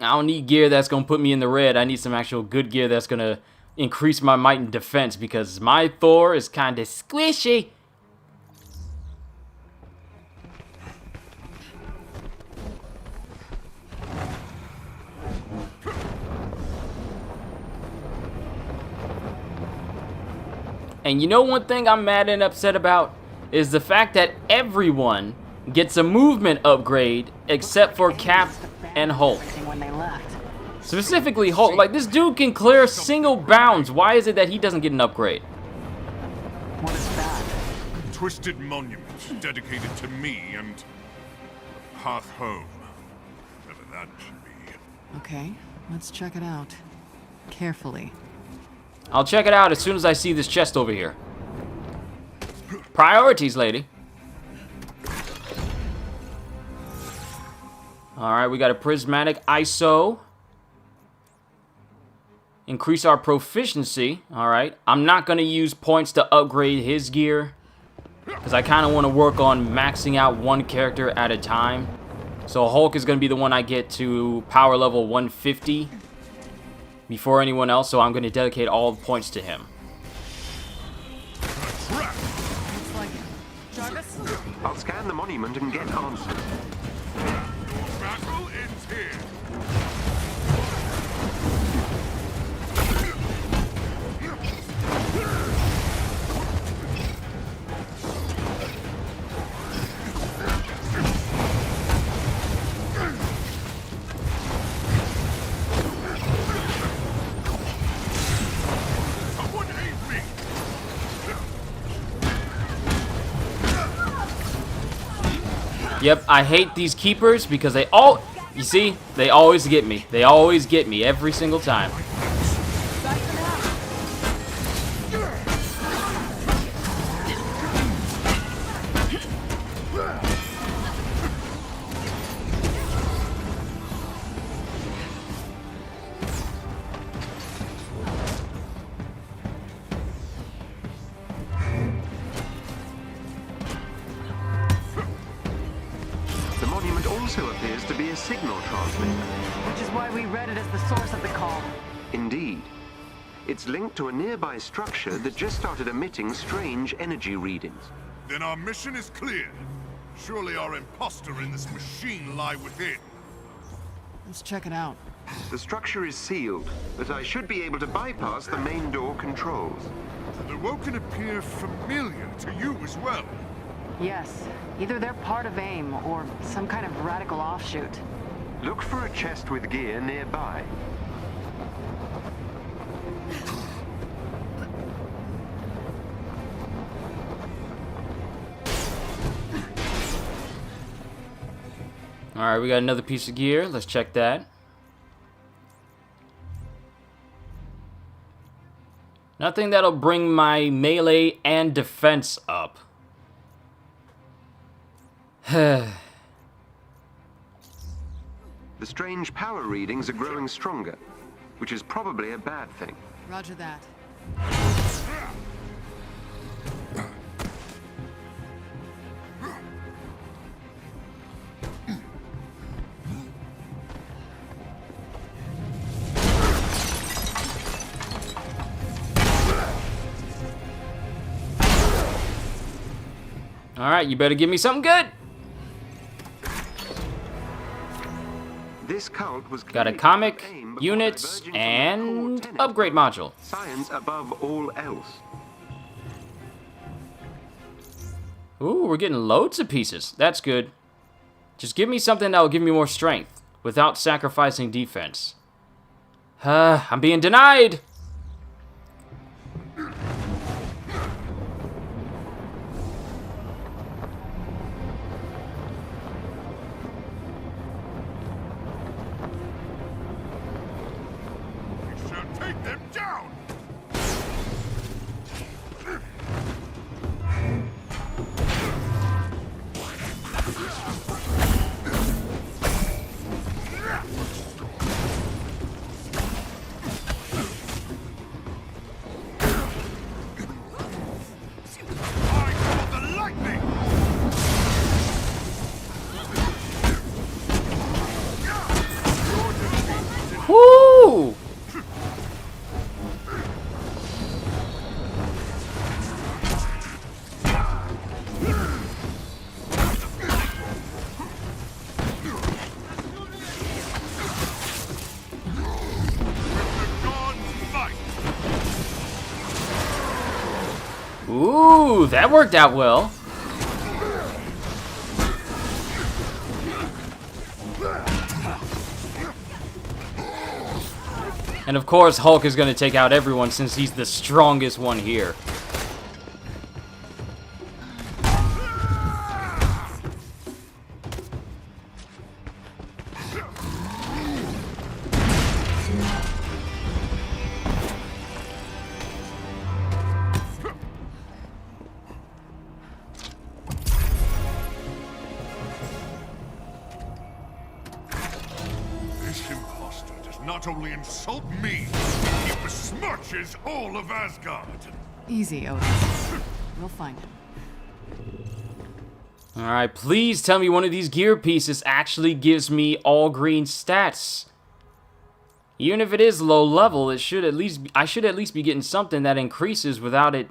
I don't need gear that's going to put me in the red. I need some actual good gear that's going to increase my might and defense because my Thor is kind of squishy. And you know one thing I'm mad and upset about is the fact that everyone gets a movement upgrade except for Cap and Hulk. Specifically Hulk. Like, this dude can clear single bounds. Why is it that he doesn't get an upgrade? What is that? A twisted monument dedicated to me and Hearth Home. Whatever that should be. Okay, let's check it out. Carefully. I'll check it out as soon as I see this chest over here. Priorities, lady. Alright, we got a prismatic ISO. Increase our proficiency. Alright. I'm not going to use points to upgrade his gear, because I kind of want to work on maxing out one character at a time. So Hulk is going to be the one I get to power level 150 before anyone else, so I'm going to dedicate all the points to him. I'll scan the monument and get answers. Your battle ends here. Someone aid me. Yep, I hate these keepers because they all... You see? They always get me. They always get me every single time. The monument also appears to be a signal transmitter. Which is why we read it as the source of the call. Indeed. It's linked to a nearby structure that just started emitting strange energy readings. Then our mission is clear. Surely our imposter in this machine lie within. Let's check it out. The structure is sealed, but I should be able to bypass the main door controls. The Woken appear familiar to you as well. Yes. Either they're part of AIM or some kind of radical offshoot. Look for a chest with gear nearby. Alright, we got another piece of gear. Let's check that. Nothing that'll bring my melee and defense up. The strange power readings are growing stronger, which is probably a bad thing. Roger that. Alright, you better give me something good. This cult was Got a comic, units, and upgrade module. Science above all else. Ooh, we're getting loads of pieces. That's good. Just give me something that will give me more strength without sacrificing defense. I'm being denied. We shall take them down! I call the lightning! Woo! Ooh, that worked out well. And of course, Hulk is going to take out everyone since he's the strongest one here. This impostor does not only insult me, he besmirches all of Asgard. Easy, Otis. We'll find him. Alright, please tell me one of these gear pieces actually gives me all green stats. Even if it is low level, I should at least be getting something that increases without it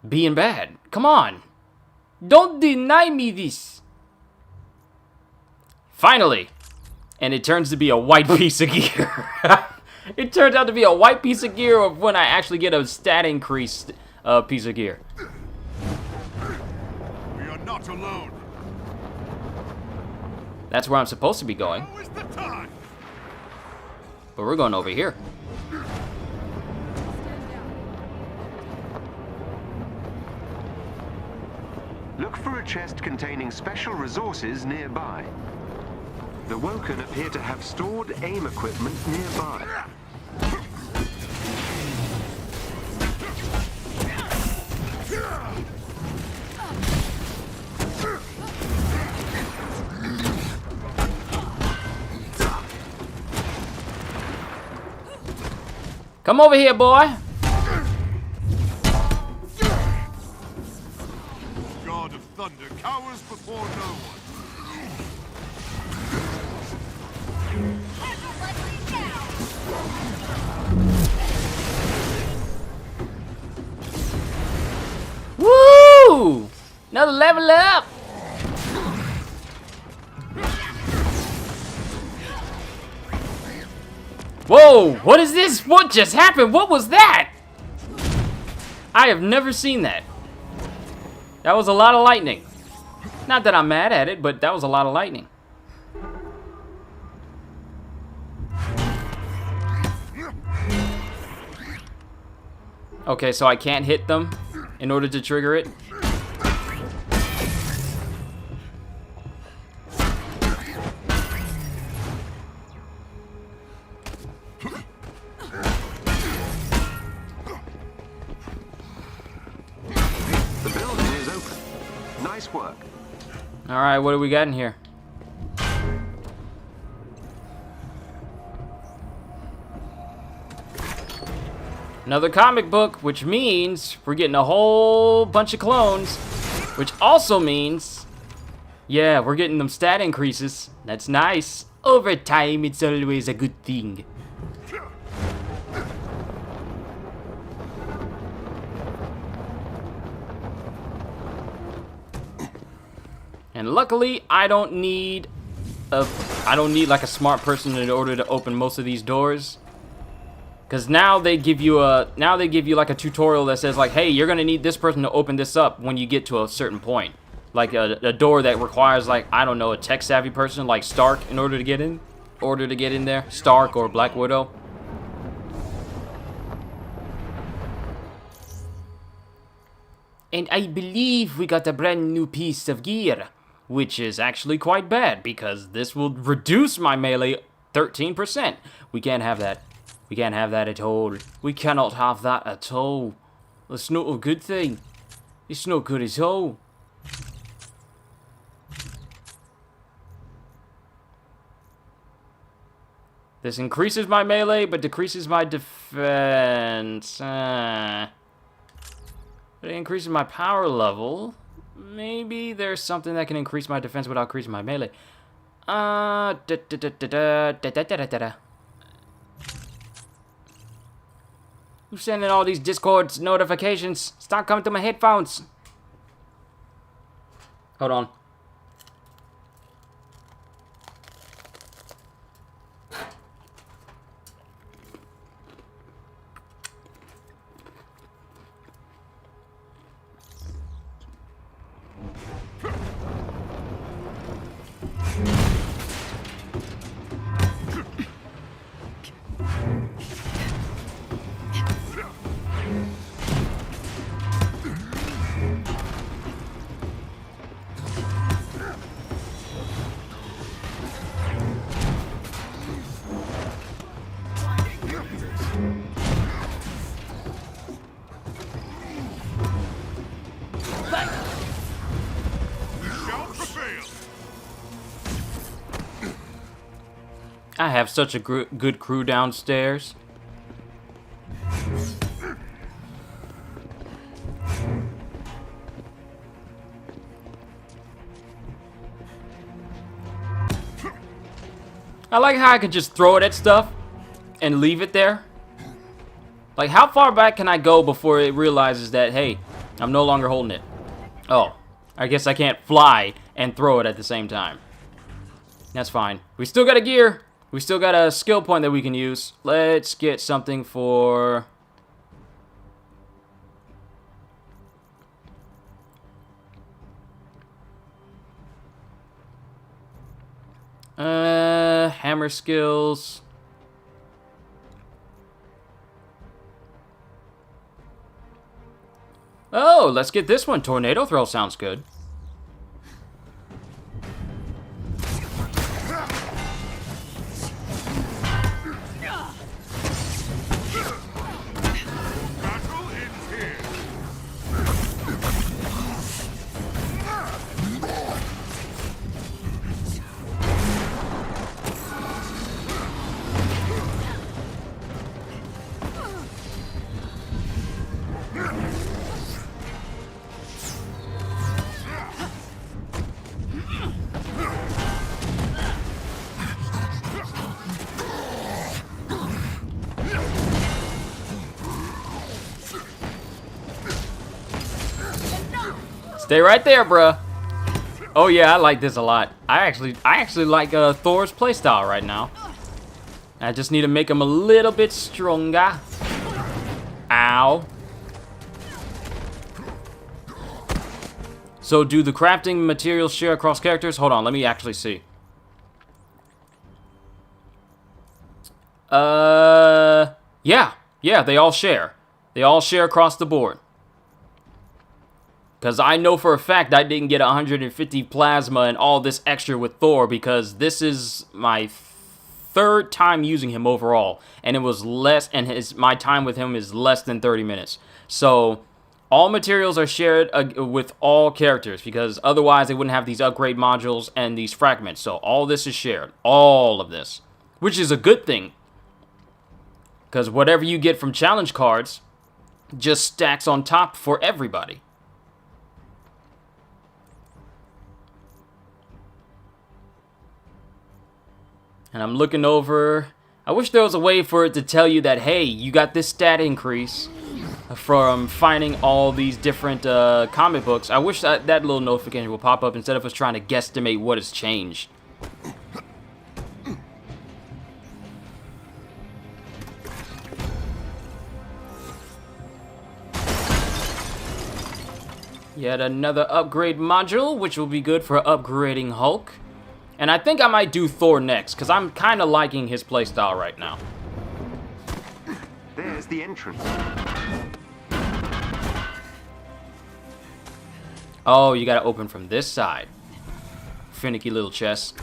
being bad. Come on. Don't deny me this. Finally. And it turns to be a white piece of gear. It turns out to be a white piece of gear of when I actually get a stat increased piece of gear. We are not alone. That's where I'm supposed to be going. Now is the time. But we're going over here. Look for a chest containing special resources nearby. The Woken appear to have stored aim equipment nearby. Come over here, boy. God of Thunder cowers before no one. Woo! Another level up. Whoa, what is this? What just happened? What was that? I have never seen that. That was a lot of lightning. Not that I'm mad at it, but that was a lot of lightning. Okay, so I can't hit them in order to trigger it. The building is open. Nice work. Alright, what do we got in here? Another comic book, which means we're getting a whole bunch of clones. Which also means, yeah, we're getting them stat increases. That's nice. Over time, it's always a good thing. And luckily, I don't need like a smart person in order to open most of these doors. Cause now they give you like a tutorial that says like, hey, you're gonna need this person to open this up when you get to a certain point. Like a door that requires like, I don't know, a tech savvy person like Stark in order to get in. There. Stark or Black Widow. And I believe we got a brand new piece of gear, which is actually quite bad because this will reduce my melee 13%. We can't have that. We can't have that at all. We cannot have that at all. That's not a good thing. It's not good at all. This increases my melee, but decreases my defense. But it increases my power level. Maybe there's something that can increase my defense without increasing my melee. Who's sending all these Discord notifications? Stop coming to my headphones. Hold on. I have such a good crew downstairs. I like how I can just throw it at stuff and leave it there. Like, how far back can I go before it realizes that, hey, I'm no longer holding it? Oh, I guess I can't fly and throw it at the same time. That's fine. We still got a gear. We still got a skill point that we can use. Let's get something for... hammer skills. Oh, let's get this one. Tornado throw sounds good. Stay right there, bruh. Oh yeah, I like this a lot. I actually like Thor's playstyle right now. I just need to make him a little bit stronger. Ow. So do the crafting materials share across characters? Hold on, let me actually see. Yeah, they all share. They all share across the board. Because I know for a fact I didn't get 150 plasma and all this extra with Thor because this is my third time using him overall. And it was less, and my time with him is less than 30 minutes. So all materials are shared with all characters because otherwise they wouldn't have these upgrade modules and these fragments. So all this is shared. All of this. Which is a good thing. Because whatever you get from challenge cards just stacks on top for everybody. And I'm looking over. I wish there was a way for it to tell you that, hey, you got this stat increase. from finding all these different comic books. I wish that little notification would pop up instead of us trying to guesstimate what has changed. Yet another upgrade module, which will be good for upgrading Hulk. And I think I might do Thor next, because I'm kind of liking his playstyle right now. There's the entrance. Oh, you gotta open from this side. Finicky little chest.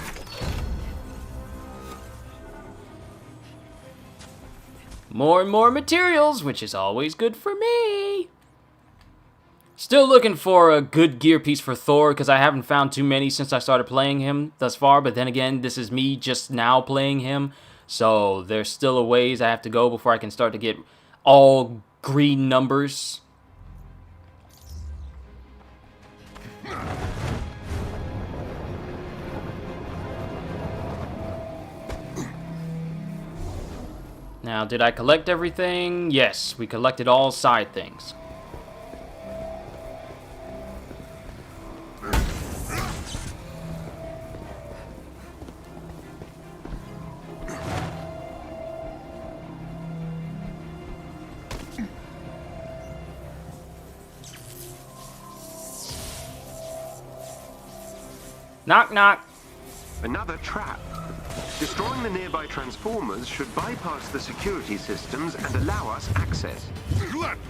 More and more materials, which is always good for me. Still looking for a good gear piece for Thor, because I haven't found too many since I started playing him thus far. But then again, this is me just now playing him. So there's still a ways I have to go before I can start to get all green numbers. Now, did I collect everything? Yes, we collected all side things. Knock, knock. Another trap. Destroying the nearby transformers should bypass the security systems and allow us access. Gladly.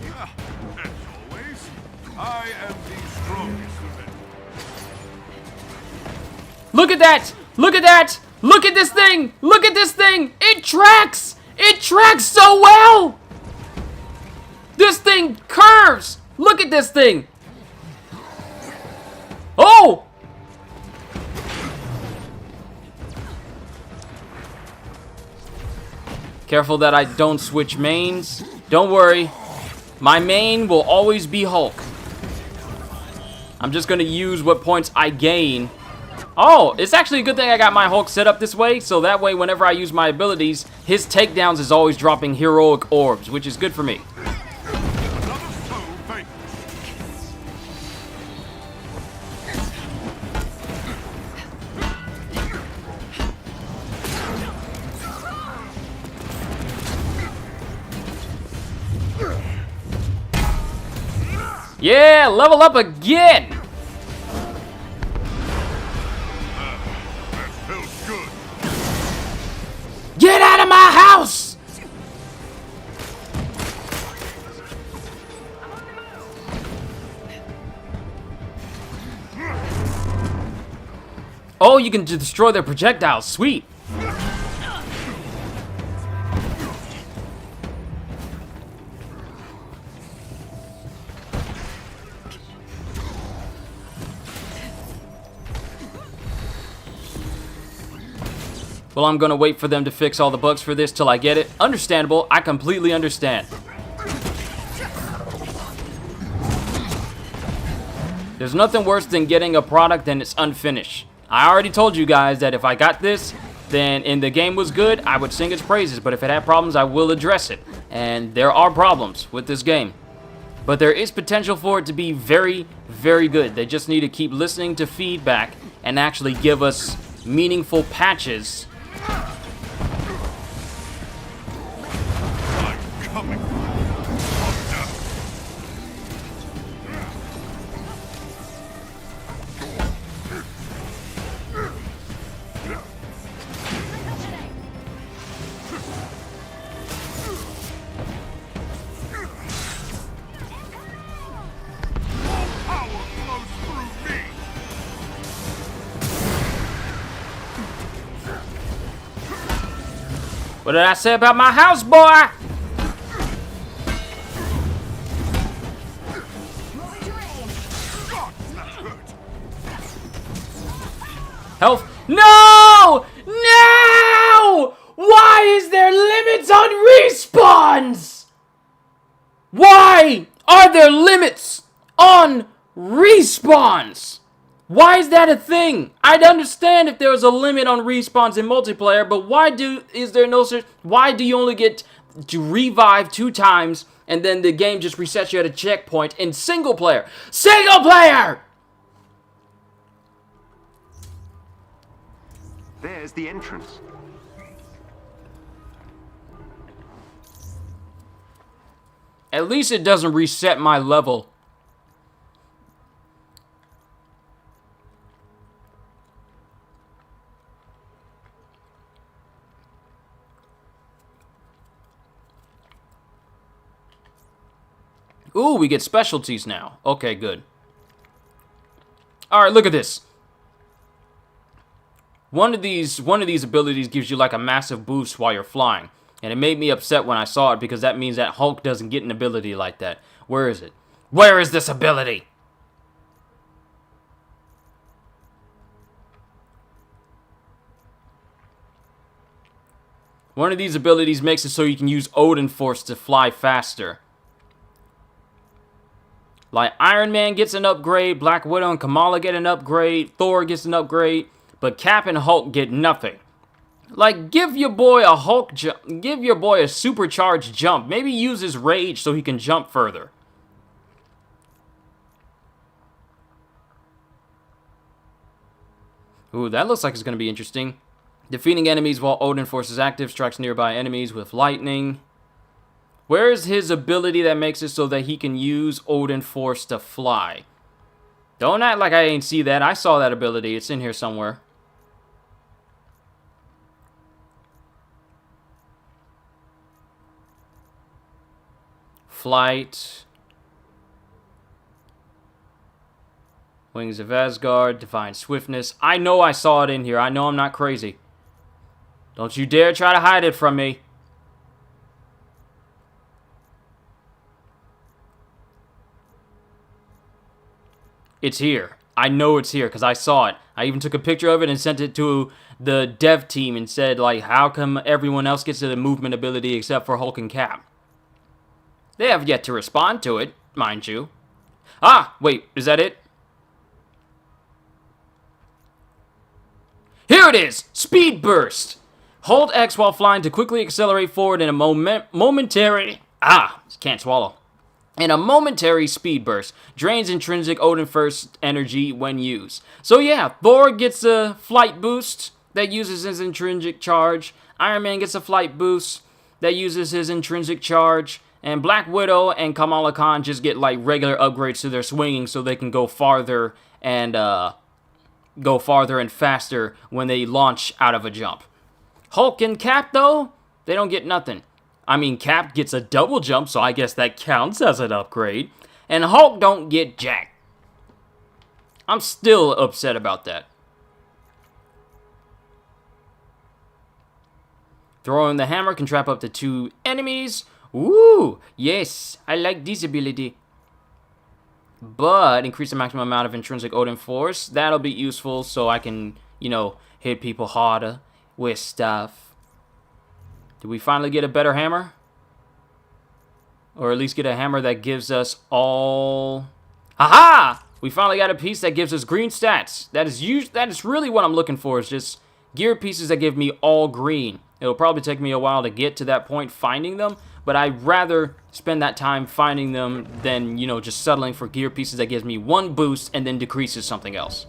As always, I am the strongest of them. Look at that! Look at that! Look at this thing! Look at this thing! It tracks! It tracks so well! This thing curves! Look at this thing! Oh! Careful that I don't switch mains. Don't worry. My main will always be Hulk. I'm just gonna use what points I gain. Oh, it's actually a good thing I got my Hulk set up this way, so that way whenever I use my abilities, his takedowns is always dropping heroic orbs, which is good for me. Yeah, level up again! That feels good. Get out of my house! Oh, you can destroy their projectiles. Sweet. Well, I'm gonna wait for them to fix all the bugs for this till I get it. Understandable. I completely understand. There's nothing worse than getting a product and it's unfinished. I already told you guys that if I got this, then and the game was good, I would sing its praises. But if it had problems, I will address it. And there are problems with this game. But there is potential for it to be very, very good. They just need to keep listening to feedback and actually give us meaningful patches. What did I say about my house, boy? Health. No! No! Why is there limits on respawns? Why are there limits on respawns? Why is that a thing? I'd understand if there was a limit on respawns in multiplayer, but why do you only get to revive 2 times, and then the game just resets you at a checkpoint in single player. Single player! There's the entrance. At least it doesn't reset my level. Ooh, we get specialties now. Okay, good. Alright, look at this. One of these abilities gives you like a massive boost while you're flying. And it made me upset when I saw it because that means that Hulk doesn't get an ability like that. Where is it? Where is this ability? One of these abilities makes it so you can use Odin Force to fly faster. Like Iron Man gets an upgrade, Black Widow and Kamala get an upgrade, Thor gets an upgrade, but Cap and Hulk get nothing. Like, give your boy a Hulk jump, give your boy a supercharged jump. Maybe use his rage so he can jump further. Ooh, that looks like it's going to be interesting. Defeating enemies while Odin Force is active, strikes nearby enemies with lightning. Where is his ability that makes it so that he can use Odin Force to fly? Don't act like I ain't see that. I saw that ability. It's in here somewhere. Flight. Wings of Asgard. Divine Swiftness. I know I saw it in here. I know I'm not crazy. Don't you dare try to hide it from me. It's here. I know it's here because I saw it. I even took a picture of it and sent it to the dev team and said, like, how come everyone else gets the movement ability except for Hulk and Cap? They have yet to respond to it, mind you. Ah, wait, is that it? Here it is! Speed Burst! Hold X while flying to quickly accelerate forward in a momentary... can't swallow. In a momentary speed burst. Drains intrinsic Odin First energy when used. So yeah, Thor gets a flight boost that uses his intrinsic charge. Iron Man gets a flight boost that uses his intrinsic charge. And Black Widow and Kamala Khan just get like regular upgrades to their swinging so they can go farther and faster when they launch out of a jump. Hulk and Cap, though, they don't get nothing. I mean, Cap gets a double jump, so I guess that counts as an upgrade. And Hulk don't get jack. I'm still upset about that. Throwing the hammer can trap up to 2 enemies. Ooh, yes, I like this ability. But increase the maximum amount of intrinsic Odin Force. That'll be useful so I can, hit people harder with stuff. Do we finally get a better hammer? Or at least get a hammer that gives us all... Aha! We finally got a piece that gives us green stats. That is really what I'm looking for, is just gear pieces that give me all green. It'll probably take me a while to get to that point finding them, but I'd rather spend that time finding them than, just settling for gear pieces that gives me 1 boost and then decreases something else.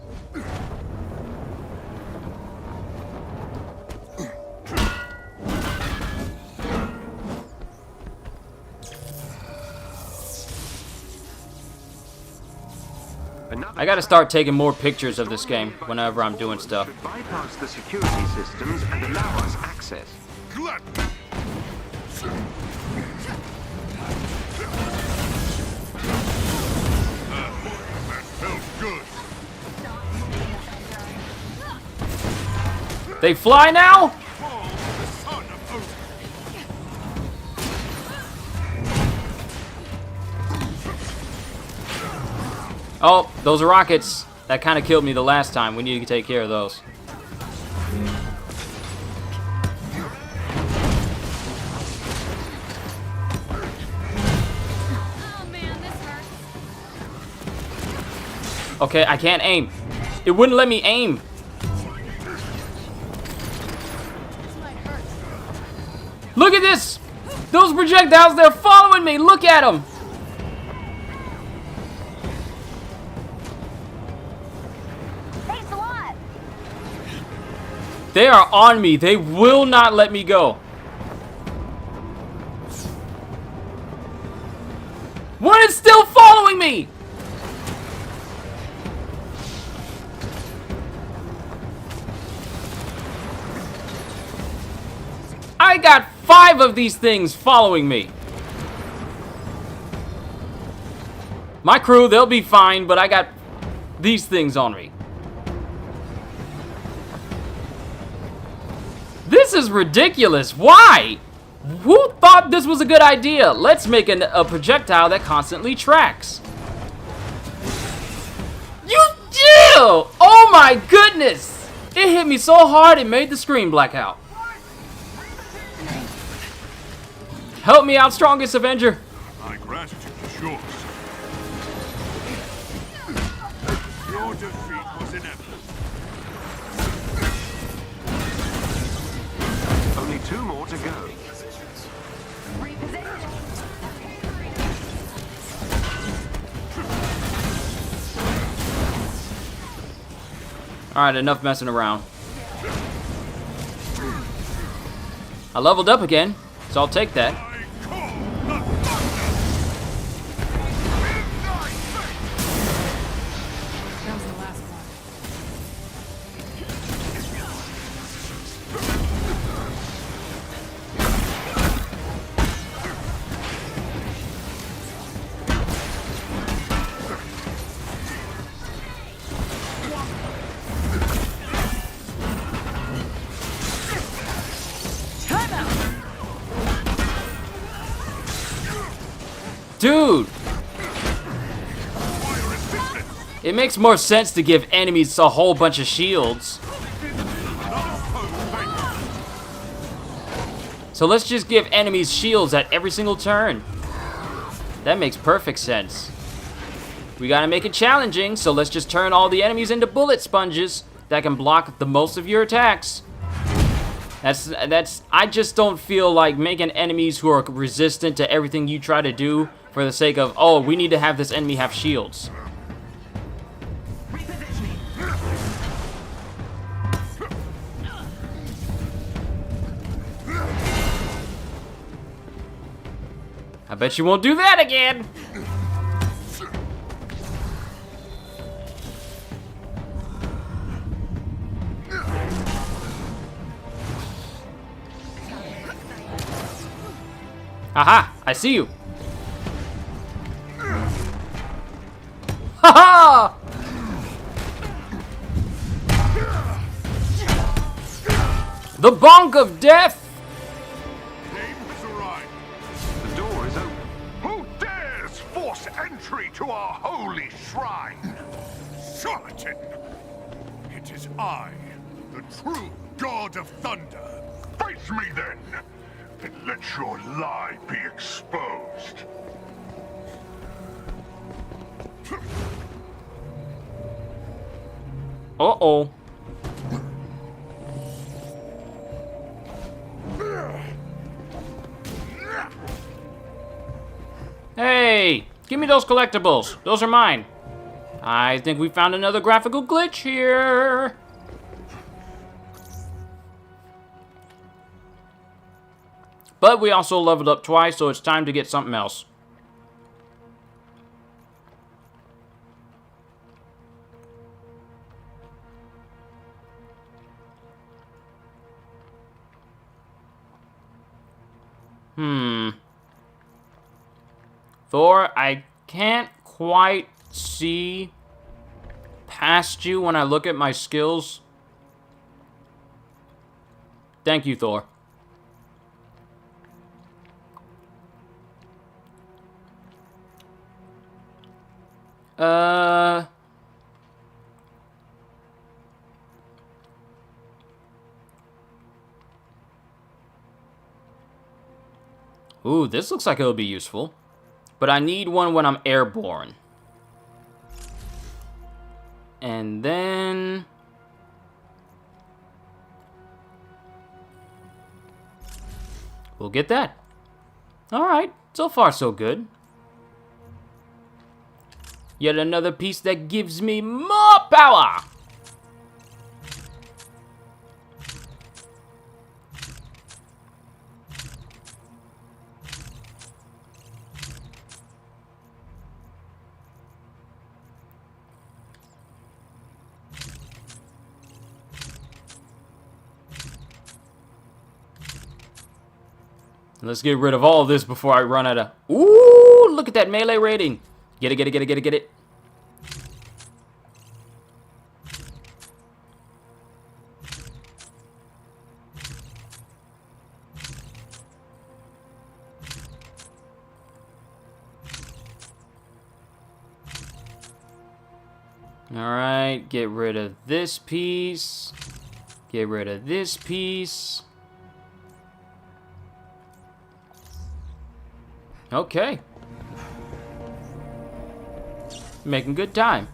I gotta start taking more pictures of this game whenever I'm doing stuff. Bypass the security systems and allow us access. They fly now? Oh, those are rockets. That kind of killed me the last time. We need to take care of those. Okay, I can't aim. It wouldn't let me aim. Look at this! Those projectiles, they're following me! Look at them! Thanks a lot. They are on me. They will not let me go. One is still following me! I got 5 of these things following me. My crew, they'll be fine, but I got these things on me. This is ridiculous. Why? Who thought this was a good idea? Let's make a projectile that constantly tracks. You do! Oh my goodness! It hit me so hard it made the screen black out. Help me out, strongest Avenger. My gratitude is yours. Your defeat was inevitable. Only 2 more to go. Alright, enough messing around. I leveled up again, so I'll take that. That was the last one. Dude! It makes more sense to give enemies a whole bunch of shields. So let's just give enemies shields at every single turn. That makes perfect sense. We gotta make it challenging, so let's just turn all the enemies into bullet sponges that can block the most of your attacks. I just don't feel like making enemies who are resistant to everything you try to do for the sake of, oh, we need to have this enemy have shields. I bet you won't do that again! Aha! I see you! Haha! The bonk of death! The door is open. Who dares force entry to our holy shrine? Charlatan! It is I, the true God of Thunder. Face me then, and let your lie be exposed. Uh-oh. Hey! Give me those collectibles. Those are mine. I think we found another graphical glitch here. But we also leveled up twice, so it's time to get something else. Thor, I can't quite see past you when I look at my skills. Thank you, Thor. Ooh, this looks like it'll be useful. But I need one when I'm airborne. And then... we'll get that. Alright, so far so good. Yet another piece that gives me more power! Let's get rid of all of this before I run out of... Ooh, look at that melee rating. Get it, get it, get it, get it, get it. Alright, get rid of this piece. Get rid of this piece. Okay. Making good time.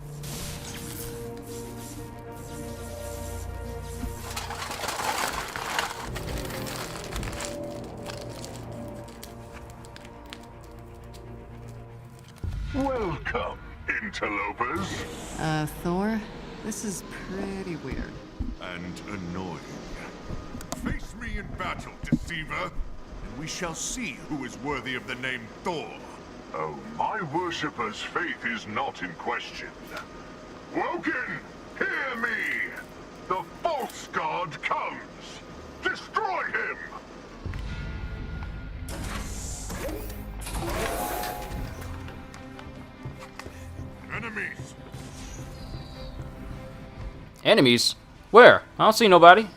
Welcome, interlopers. Thor? This is pretty weird. And annoying. Face me in battle, deceiver, and we shall see who is worthy of the name Thor. Oh, my worshipper's faith is not in question. Woken, hear me! The false god comes! Destroy him! Enemies! Enemies? Where? I don't see nobody.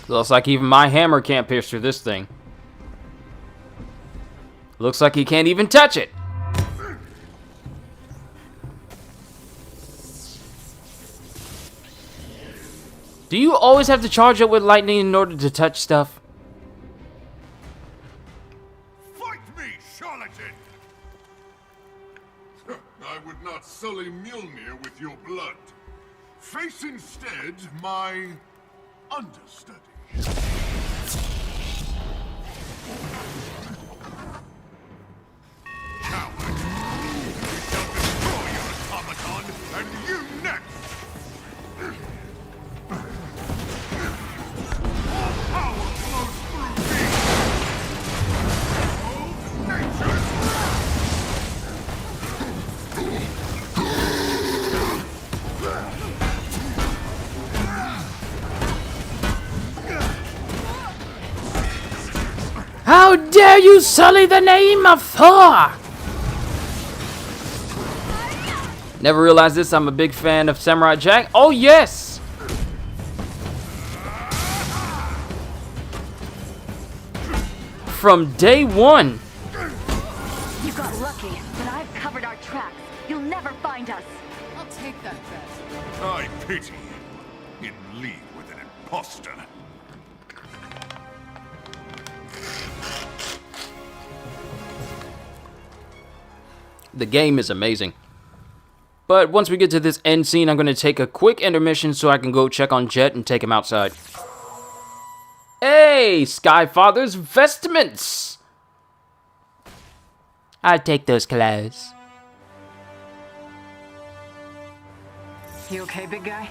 Looks like even my hammer can't pierce through this thing. Looks like he can't even touch it. Do you always have to charge up with lightning in order to touch stuff? Fight me, charlatan! I would not sully Mjolnir with your blood. Face instead my understudy. Coward! We shall destroy your automaton, and you next! All power flows through me! Old nature's How dare you sully the name of Thor! Never realized this, I'm a big fan of Samurai Jack. Oh yes! From day one. You got lucky, but I've covered our tracks. You'll never find us. I'll take that bet. I pity you, in league with an imposter. The game is amazing. But once we get to this end scene, I'm going to take a quick intermission so I can go check on Jet and take him outside. Hey, Skyfather's vestments! I'll take those clothes. You okay, big guy?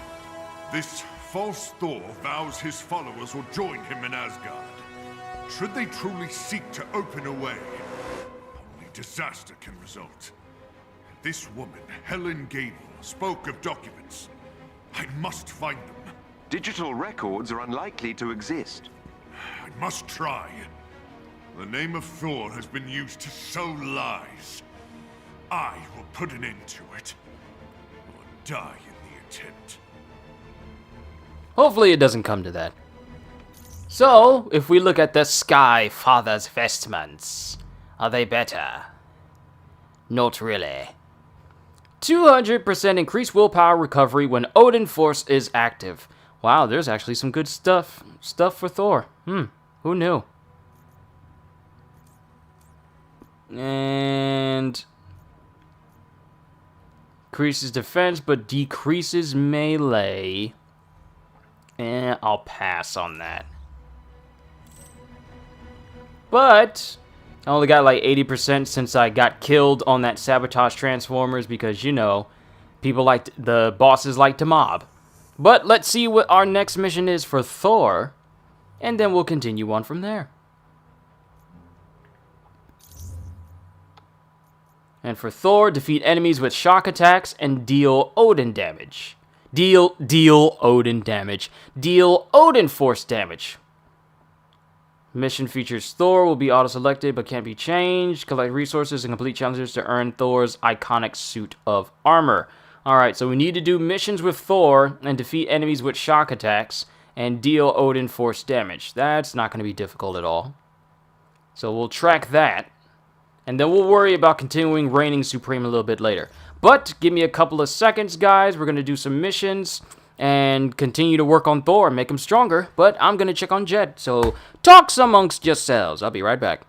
This false Thor vows his followers will join him in Asgard. Should they truly seek to open a way, only disaster can result. This woman, Helen Gable, spoke of documents. I must find them. Digital records are unlikely to exist. I must try. The name of Thor has been used to sow lies. I will put an end to it, or die in the attempt. Hopefully it doesn't come to that. So, if we look at the Sky Father's vestments, are they better? Not really. 200% increased willpower recovery when Odin Force is active. Wow, there's actually some good stuff. Stuff for Thor. Who knew? And increases defense but decreases melee. I'll pass on that. But I only got like 80% since I got killed on that sabotage transformers because, you know, the bosses like to mob. But let's see what our next mission is for Thor, and then we'll continue on from there. And for Thor, defeat enemies with shock attacks and deal Odin damage. Deal Odin damage. Deal Odin force damage. Mission features Thor will be auto-selected but can't be changed. Collect resources and complete challenges to earn Thor's iconic suit of armor. Alright, so we need to do missions with Thor and defeat enemies with shock attacks and deal Odin force damage. That's not going to be difficult at all. So we'll track that. And then we'll worry about continuing reigning supreme a little bit later. But give me a couple of seconds, guys. We're going to do some missions and continue to work on Thor and make him stronger. But I'm going to check on Jet. So talk amongst yourselves. I'll be right back.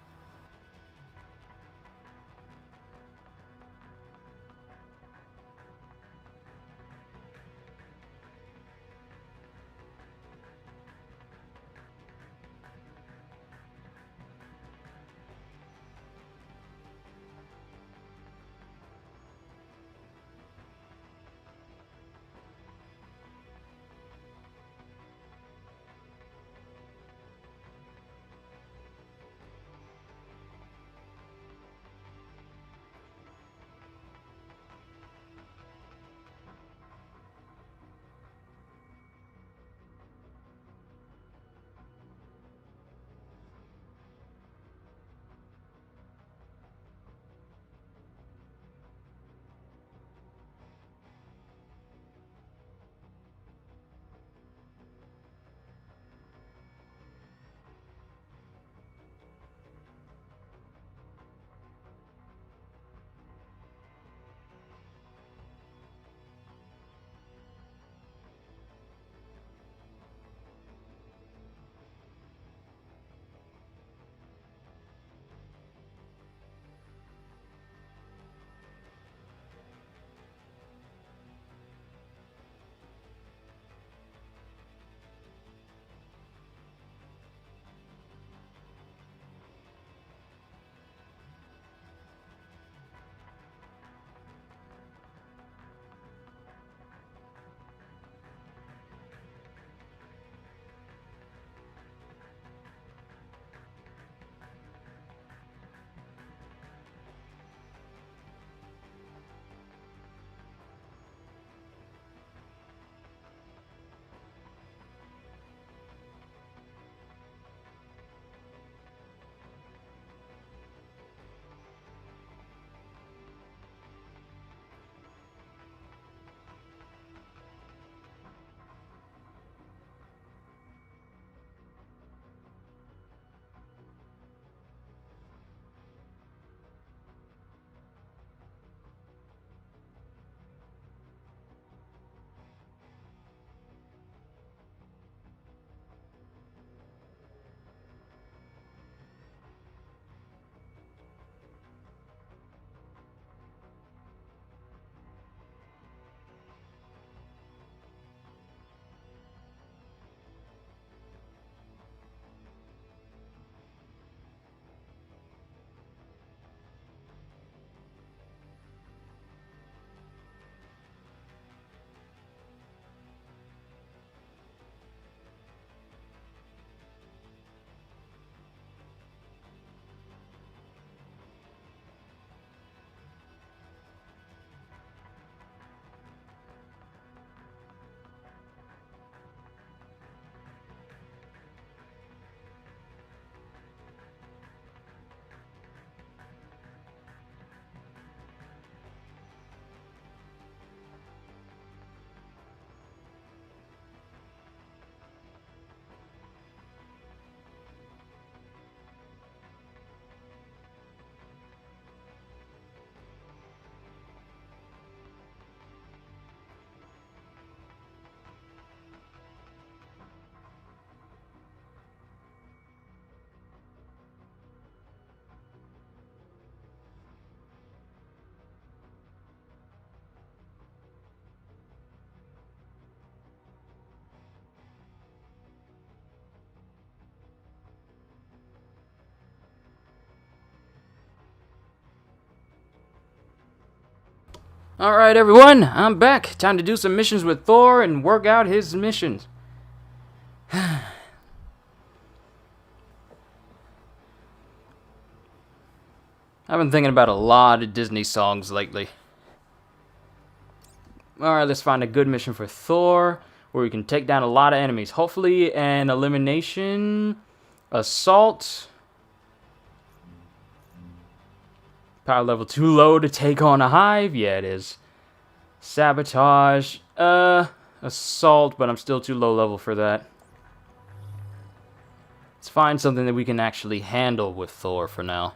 Alright, everyone, I'm back. Time to do some missions with Thor and work out his missions. I've been thinking about a lot of Disney songs lately. Alright, let's find a good mission for Thor, where we can take down a lot of enemies. Hopefully an elimination, assault. Power level too low to take on a hive? Yeah, it is. Sabotage. Assault, but I'm still too low level for that. Let's find something that we can actually handle with Thor for now.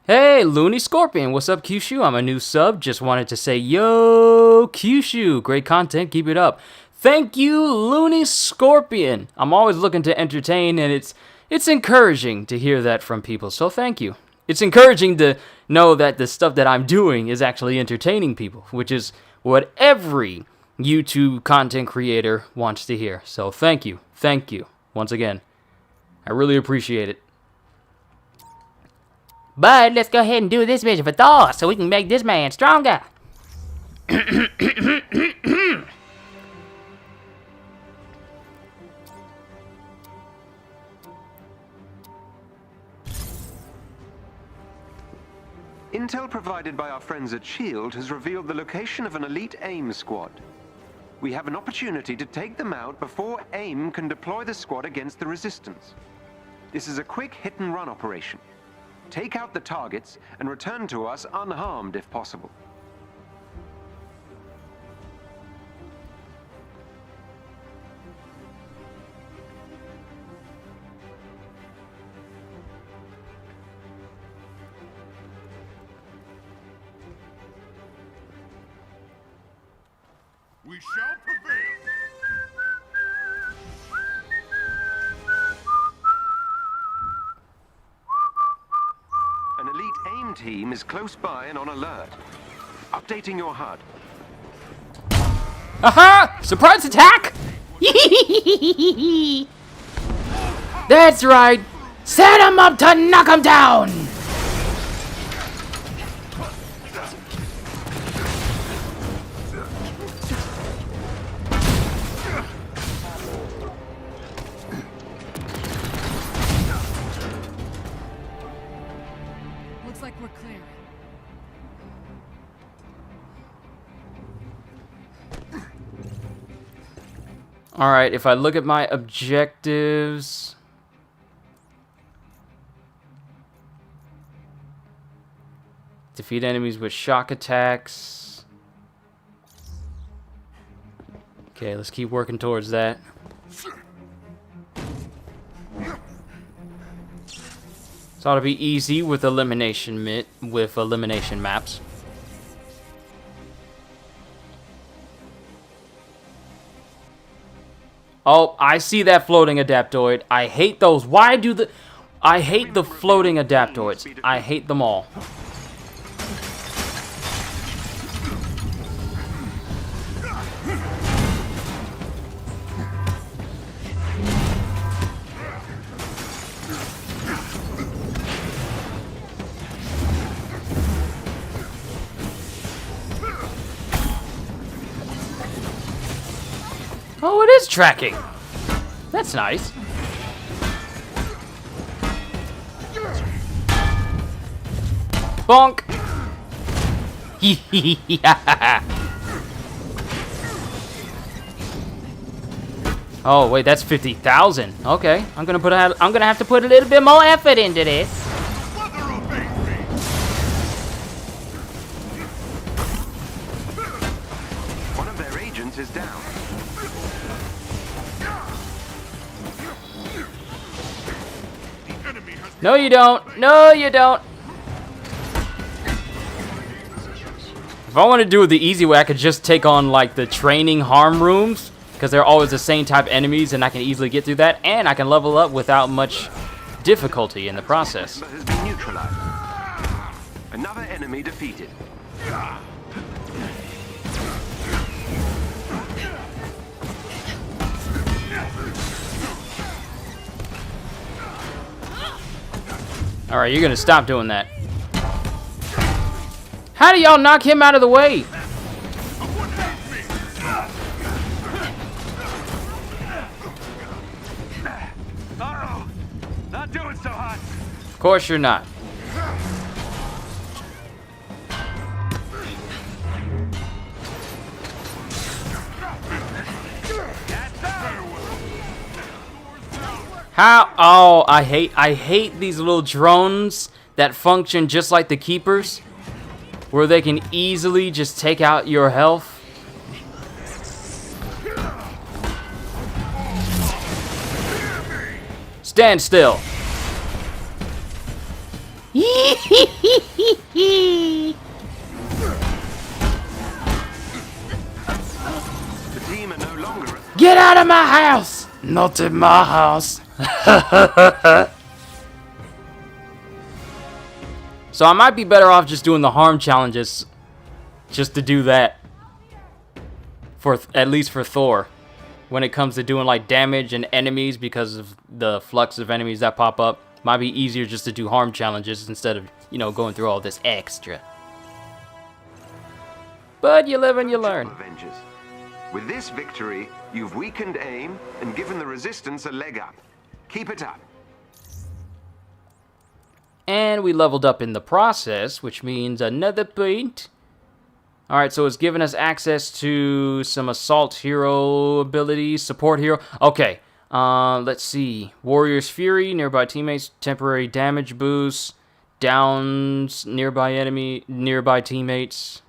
Hey, Looney Scorpion, what's up, Kyushu? I'm a new sub. Just wanted to say, yo, Kyushu, great content, keep it up. Thank you, Looney Scorpion. I'm always looking to entertain, and it's encouraging to hear that from people, so thank you. It's encouraging to know that the stuff that I'm doing is actually entertaining people, which is what every YouTube content creator wants to hear. So thank you, once again. I really appreciate it. But let's go ahead and do this mission for Thor so we can make this man stronger. Intel provided by our friends at S.H.I.E.L.D. has revealed the location of an elite AIM squad. We have an opportunity to take them out before AIM can deploy the squad against the resistance. This is a quick hit-and-run operation. Take out the targets and return to us unharmed if possible. We shall prevail. An elite AIM team is close by and on alert. Updating your HUD. Aha! Surprise attack! That's right! Set him up to knock him down! Looks like we're clear. Alright, if I look at my objectives... Defeat enemies with shock attacks. Okay, let's keep working towards that. This ought to be easy with elimination maps. Oh, I see that floating adaptoid. I hate those. I hate the floating adaptoids. I hate them all. Oh, it is tracking. That's nice. Bonk. Oh wait, that's 50,000. Okay, I'm gonna have to put a little bit more effort into this. One of their agents is down. No, you don't. No, you don't. If I want to do it the easy way, I could just take on, like, the training harm rooms, because they're always the same type enemies, and I can easily get through that, and I can level up without much difficulty in the process. Has been neutralized. Another enemy defeated. Alright, you're gonna stop doing that. How do y'all knock him out of the way? Uh-oh. Not doing so hot. Of course you're not. How? Oh, I hate these little drones that function just like the keepers, where they can easily just take out your health. Stand still. The team are no longer. Get out of my house! Not in my house. So I might be better off just doing the harm challenges, just to do that. For at least for Thor, when it comes to doing like damage and enemies, because of the flux of enemies that pop up, might be easier just to do harm challenges instead of, you know, going through all this extra. But you live and you learn. Avengers. With this victory, you've weakened AIM and given the Resistance a leg up. Keep it up. And we leveled up in the process, which means another point. Alright, so it's given us access to some assault hero abilities, support hero. Okay, let's see. Warrior's Fury, nearby teammates, temporary damage boost, downs nearby teammates.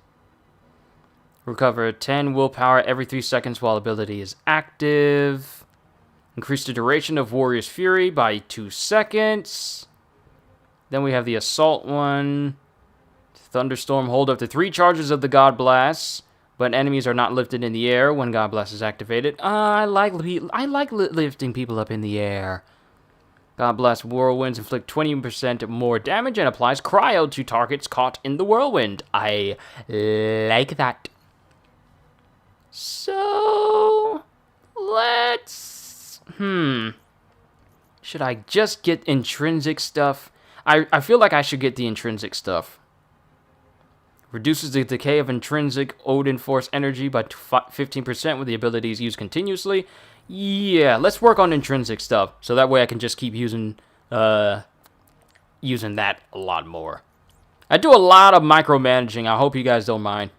Recover 10 willpower every 3 seconds while ability is active. Increase the duration of Warrior's Fury by 2 seconds. Then we have the assault one. Thunderstorm, hold up to 3 charges of the God Blast, but enemies are not lifted in the air when God Blast is activated. I like lifting people up in the air. God Blast Whirlwinds inflict 20% more damage and applies cryo to targets caught in the whirlwind. I like that. So, let's... Should I just get intrinsic stuff? I feel like I should get the intrinsic stuff. Reduces the decay of intrinsic Odin Force energy by 15% with the abilities used continuously. Yeah, let's work on intrinsic stuff, so that way I can just keep using that a lot more. I do a lot of micromanaging. I hope you guys don't mind.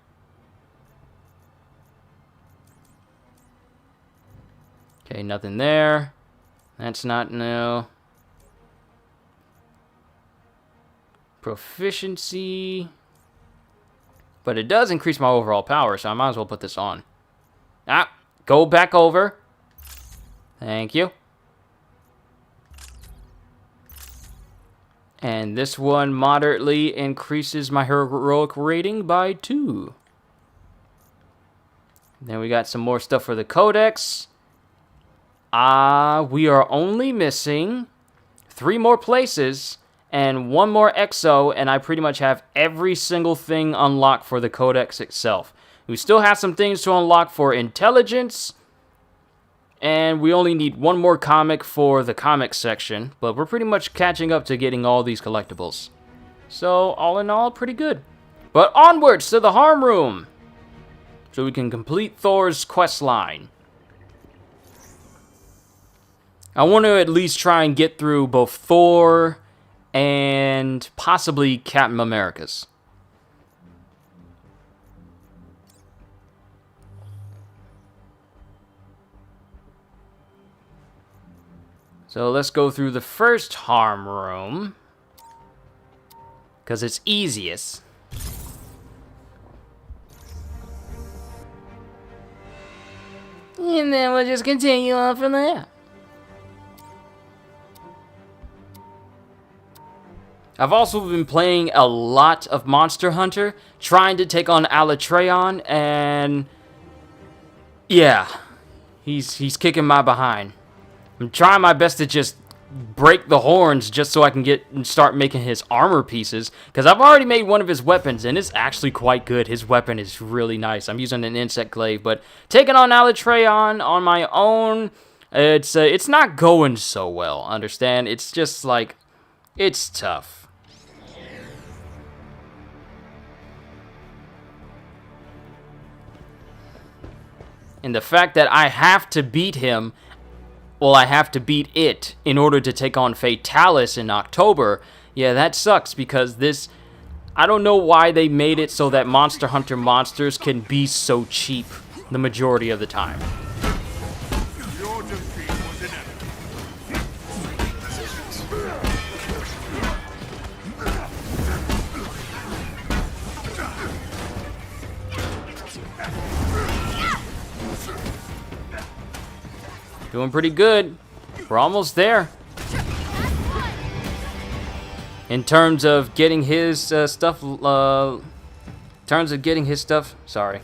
Okay, nothing there. That's not no. Proficiency. But it does increase my overall power, so I might as well put this on. Ah, go back over. Thank you. And this one moderately increases my heroic rating by 2. Then we got some more stuff for the Codex. We are only missing 3 more places and 1 more exo, and I pretty much have every single thing unlocked for the Codex itself. We still have some things to unlock for intelligence, and we only need 1 more comic for the comic section, but we're pretty much catching up to getting all these collectibles. So, all in all, pretty good. But onwards to the harm room, so we can complete Thor's quest line. I want to at least try and get through both Thor and possibly Captain America's. So let's go through the first harm room, because it's easiest. And then we'll just continue on from there. I've also been playing a lot of Monster Hunter, trying to take on Alatreon, and yeah, he's kicking my behind. I'm trying my best to just break the horns just so I can start making his armor pieces, because I've already made one of his weapons, and it's actually quite good. His weapon is really nice. I'm using an insect glaive, but taking on Alatreon on my own, it's not going so well, understand? It's just like, it's tough. And the fact that I have to beat him, well, I have to beat it in order to take on Fatalis in October, yeah, that sucks because this... I don't know why they made it so that Monster Hunter monsters can be so cheap the majority of the time. Your defeat was Doing pretty good. We're almost there. In terms of getting his stuff, sorry.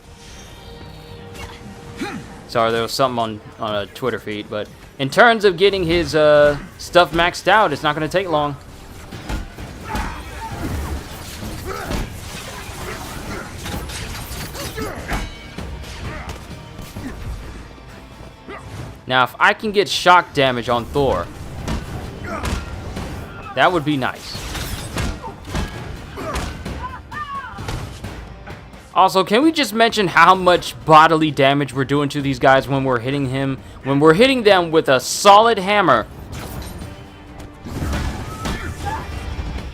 Sorry, there was something on a Twitter feed, but in terms of getting his stuff maxed out, it's not going to take long. Now, if I can get shock damage on Thor, that would be nice. Also, can we just mention how much bodily damage we're doing to these guys when we're hitting him? When we're hitting them with a solid hammer.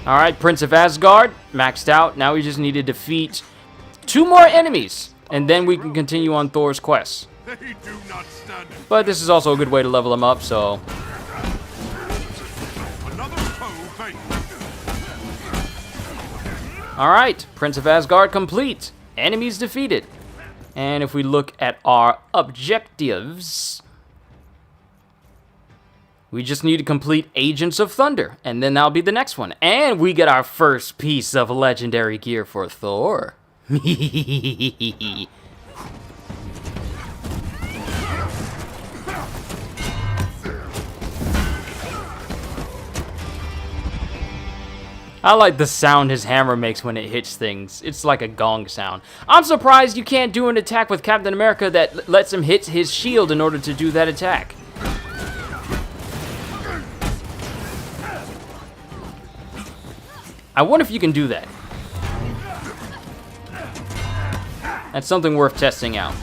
Alright, Prince of Asgard, maxed out. Now we just need to defeat 2 more enemies. And then we can continue on Thor's quest. But this is also a good way to level him up, so... Alright, Prince of Asgard complete. Enemies defeated. And if we look at our objectives, we just need to complete Agents of Thunder, and then that'll be the next one. And we get our first piece of legendary gear for Thor. I like the sound his hammer makes when it hits things. It's like a gong sound. I'm surprised you can't do an attack with Captain America that lets him hit his shield in order to do that attack. I wonder if you can do that. That's something worth testing out.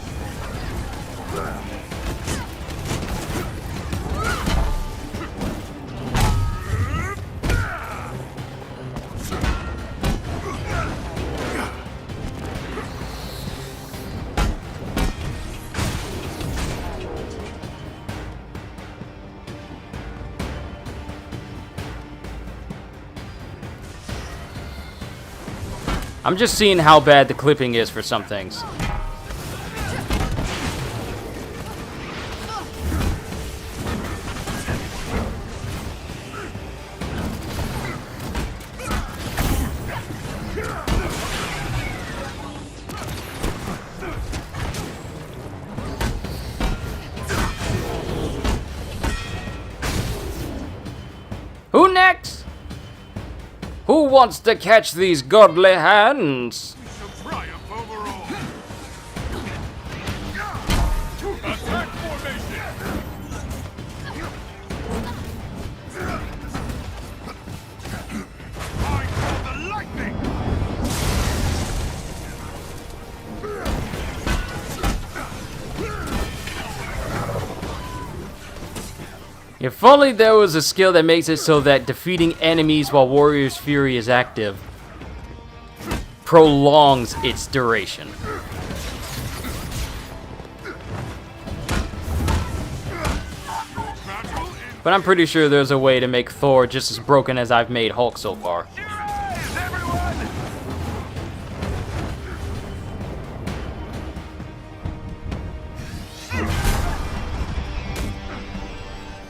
I'm just seeing how bad the clipping is for some things. Who next? Who wants to catch these godly hands? If only there was a skill that makes it so that defeating enemies while Warrior's Fury is active prolongs its duration. But I'm pretty sure there's a way to make Thor just as broken as I've made Hulk so far.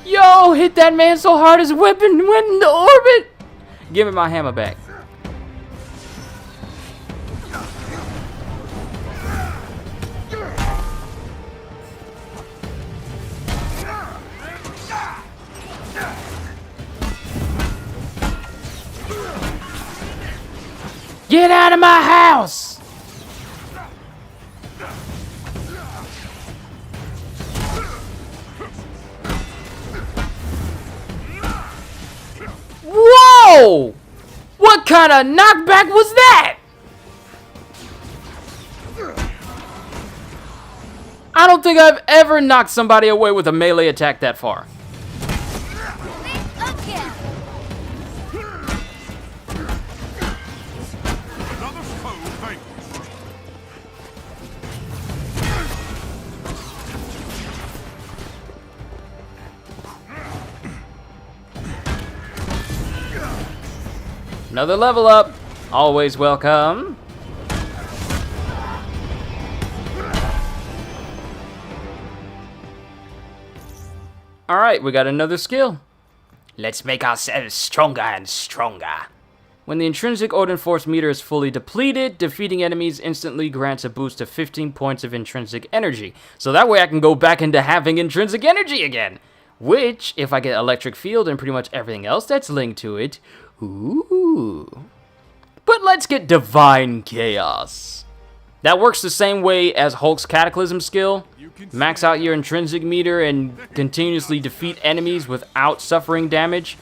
Yo, hit that man so hard his weapon went into orbit! Give me my hammer back. Get out of my house! Whoa! What kind of knockback was that? I don't think I've ever knocked somebody away with a melee attack that far. Another foe vanquished. Another level up. Always welcome. Alright, we got another skill. Let's make ourselves stronger and stronger. When the intrinsic Odin Force meter is fully depleted, defeating enemies instantly grants a boost of 15 points of intrinsic energy. So that way I can go back into having intrinsic energy again. Which, if I get electric field and pretty much everything else that's linked to it, ooh. But let's get divine chaos. That works the same way as Hulk's Cataclysm skill. Max out your intrinsic meter and continuously defeat enemies without suffering damage.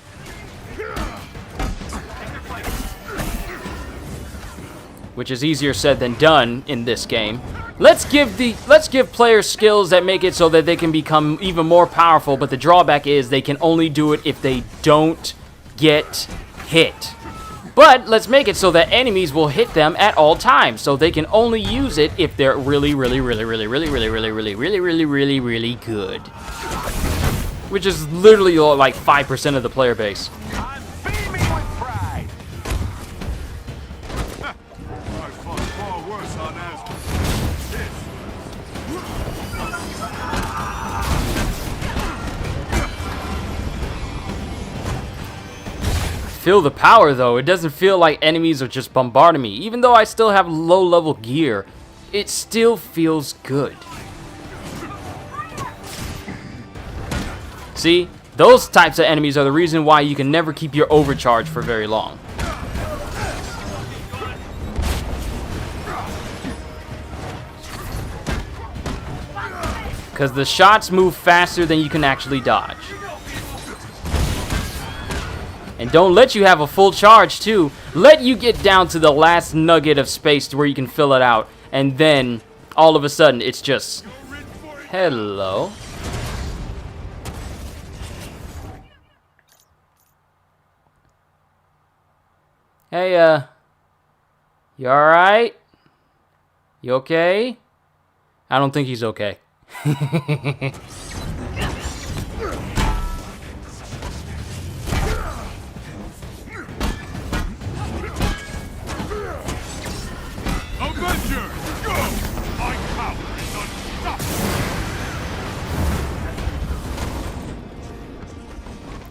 Which is easier said than done in this game. Let's give players skills that make it so that they can become even more powerful, but the drawback is they can only do it if they don't get hit. But let's make it so that enemies will hit them at all times, so they can only use it if they're really good. Which is literally like 5% of the player base. I'm beaming with pride. I fought far worse on Asgard. Feel the power though. It doesn't feel like enemies are just bombarding me. Even though I still have low level gear, it still feels good. See, those types of enemies are the reason why you can never keep your overcharge for very long. Because the shots move faster than you can actually dodge. And don't let you have a full charge, too. Let you get down to the last nugget of space to where you can fill it out. And then, all of a sudden, it's just... Hello. Hey, you alright? You okay? I don't think he's okay. Avengers, go! My power is unstoppable.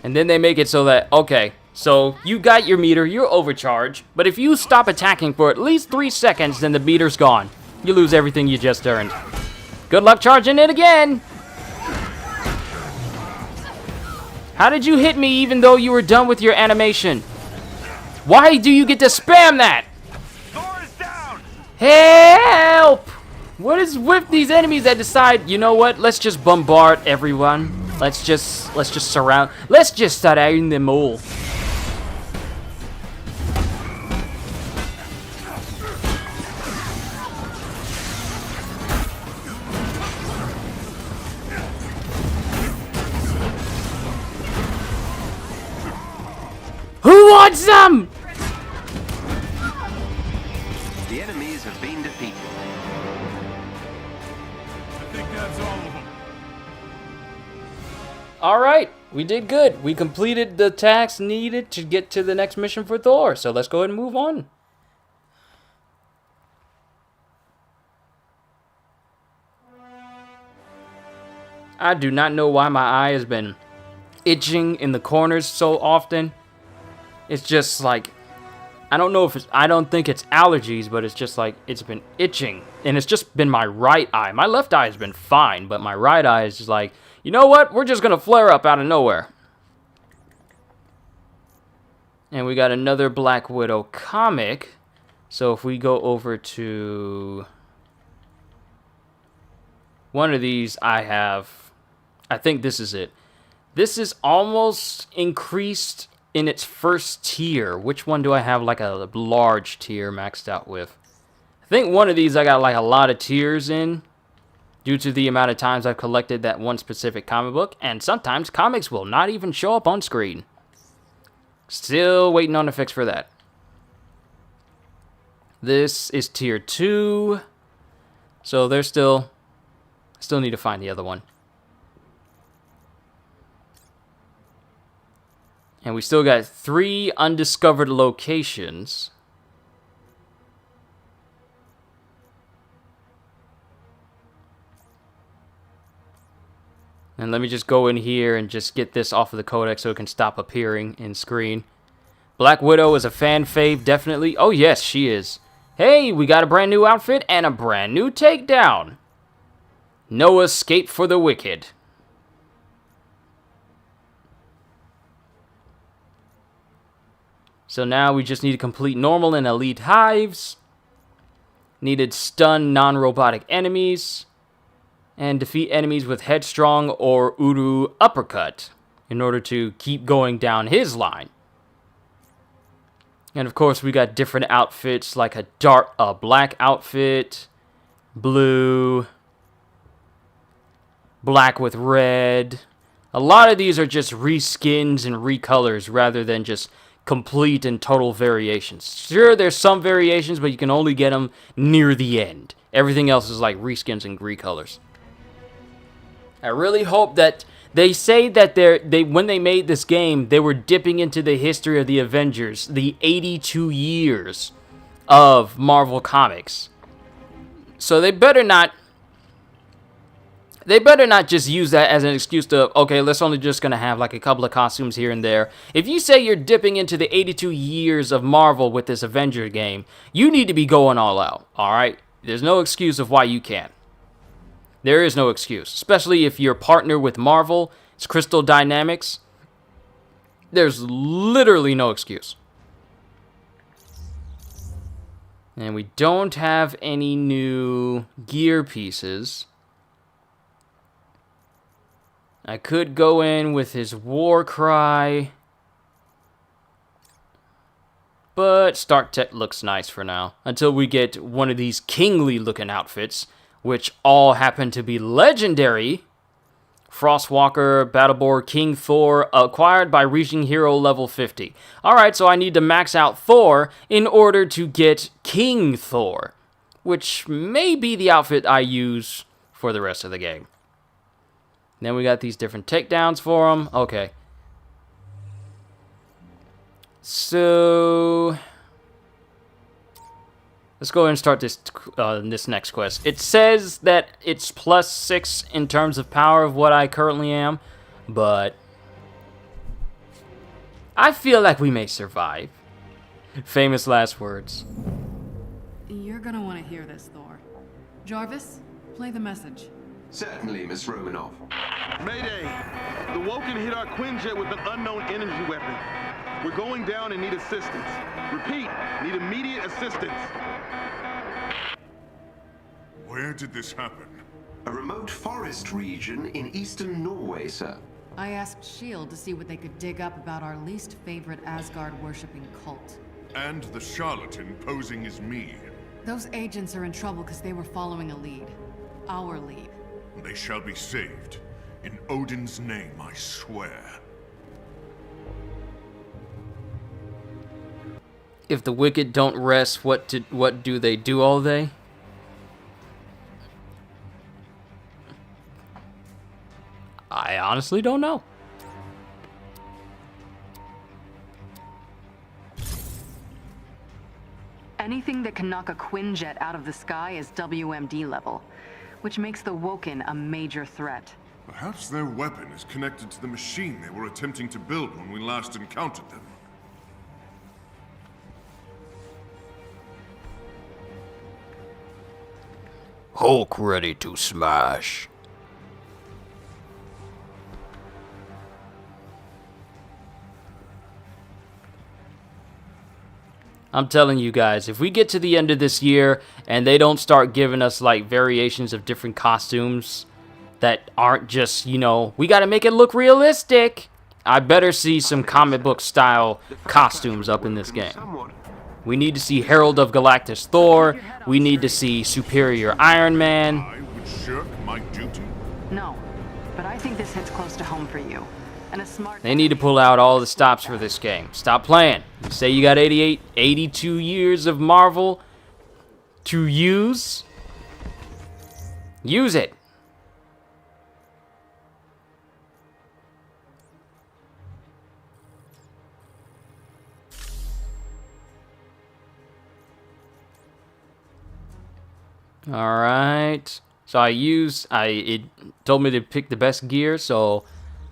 And then they make it so that, okay, so you got your meter, you're overcharged, but if you stop attacking for at least 3 seconds, then the meter's gone. You lose everything you just earned. Good luck charging it again! How did you hit me even though you were done with your animation? Why do you get to spam that? Thor is down! Help! What is with these enemies that decide, you know what, let's just bombard everyone. Let's just surround, let's just surround them all. Who wants some? The enemies have been defeated. I think that's all of them. Alright, we did good. We completed the tasks needed to get to the next mission for Thor, so let's go ahead and move on. I do not know why my eye has been itching in the corners so often. It's just like, I don't know if it's, I don't think it's allergies, but it's just like, it's been itching. And it's just been my right eye. My left eye has been fine, but my right eye is just like, you know what? We're just going to flare up out of nowhere. And we got another Black Widow comic. So if we go over to one of these, I think this is it. This is almost increased in its first tier. Which one do I have like a large tier maxed out with? I think one of these I got like a lot of tiers in. due to the amount of times I've collected that one specific comic book, and sometimes comics will not even show up on screen. Still waiting on a fix for that. This is tier 2, so there's still need to find the other one. And we still got 3 undiscovered locations. And let me just go in here and just get this off of the codec so it can stop appearing in screen. Black Widow is a fan fave, definitely. Oh, yes, she is. Hey, we got a brand new outfit and a brand new takedown. No escape for the wicked. So now we just need to complete normal and elite hives. Needed stun non-robotic enemies. And defeat enemies with headstrong or Uru uppercut in order to keep going down his line. And of course we got different outfits like a black outfit, blue, black with red. A lot of these are just reskins and recolors rather than just complete and total variations. Sure, there's some variations, but you can only get them near the end. Everything else is like reskins and recolors. I really hope that they say that when they made this game, they were dipping into the history of the Avengers, the 82 years of Marvel Comics. So they better not just use that as an excuse to, okay, let's only just gonna have like a couple of costumes here and there. If you say you're dipping into the 82 years of Marvel with this Avenger game, you need to be going all out, alright? There's no excuse of why you can't. There is no excuse, especially if you're partnered with Marvel, it's Crystal Dynamics. There's literally no excuse. And we don't have any new gear pieces. I could go in with his war cry, but Stark Tech looks nice for now, until we get one of these kingly looking outfits, which all happen to be legendary. Frostwalker, Battleborn, King Thor, acquired by reaching hero level 50. Alright, so I need to max out Thor in order to get King Thor, which may be the outfit I use for the rest of the game. Then we got these different takedowns for him. Okay. So let's go ahead and start this next quest. It says that it's +6 in terms of power of what I currently am, but I feel like we may survive. Famous last words. You're gonna want to hear this, Thor. Jarvis, play the message. Certainly, Miss Romanoff. Mayday! The Woken hit our Quinjet with an unknown energy weapon. We're going down and need assistance. Repeat, need immediate assistance. Where did this happen? A remote forest region in eastern Norway, sir. I asked S.H.I.E.L.D. to see what they could dig up about our least favorite Asgard-worshipping cult. And the charlatan posing as me. Those agents are in trouble because they were following a lead. Our lead. They shall be saved. In Odin's name, I swear. If the wicked don't rest, what do they do all day? I honestly don't know. Anything that can knock a Quinjet out of the sky is WMD level, which makes the Woken a major threat. Perhaps their weapon is connected to the machine they were attempting to build when we last encountered them. Hulk ready to smash. I'm telling you guys, if we get to the end of this year and they don't start giving us like variations of different costumes that aren't just, you know, we gotta make it look realistic, I better see some comic book style costumes up in this game. We need to see Herald of Galactus Thor. We need to see Superior Iron Man. I would shirk my No, but I think this hits close to home for you. And a smart... They need to pull out all the stops for this game. Stop playing. You say you got 82 years of Marvel to use. Use it. All right. So it told me to pick the best gear, so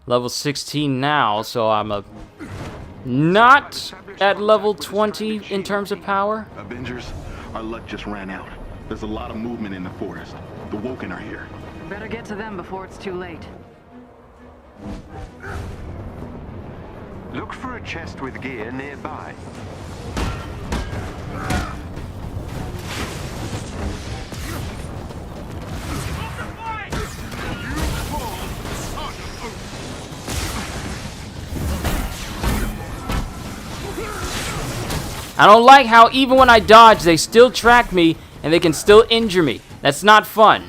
level 16 now, so I'm not at level 20 in terms of power. Avengers, our luck just ran out. There's a lot of movement in the forest. The Woken are here. Better get to them before it's too late. Look for a chest with gear nearby. I don't like how even when I dodge, they still track me and they can still injure me. That's not fun.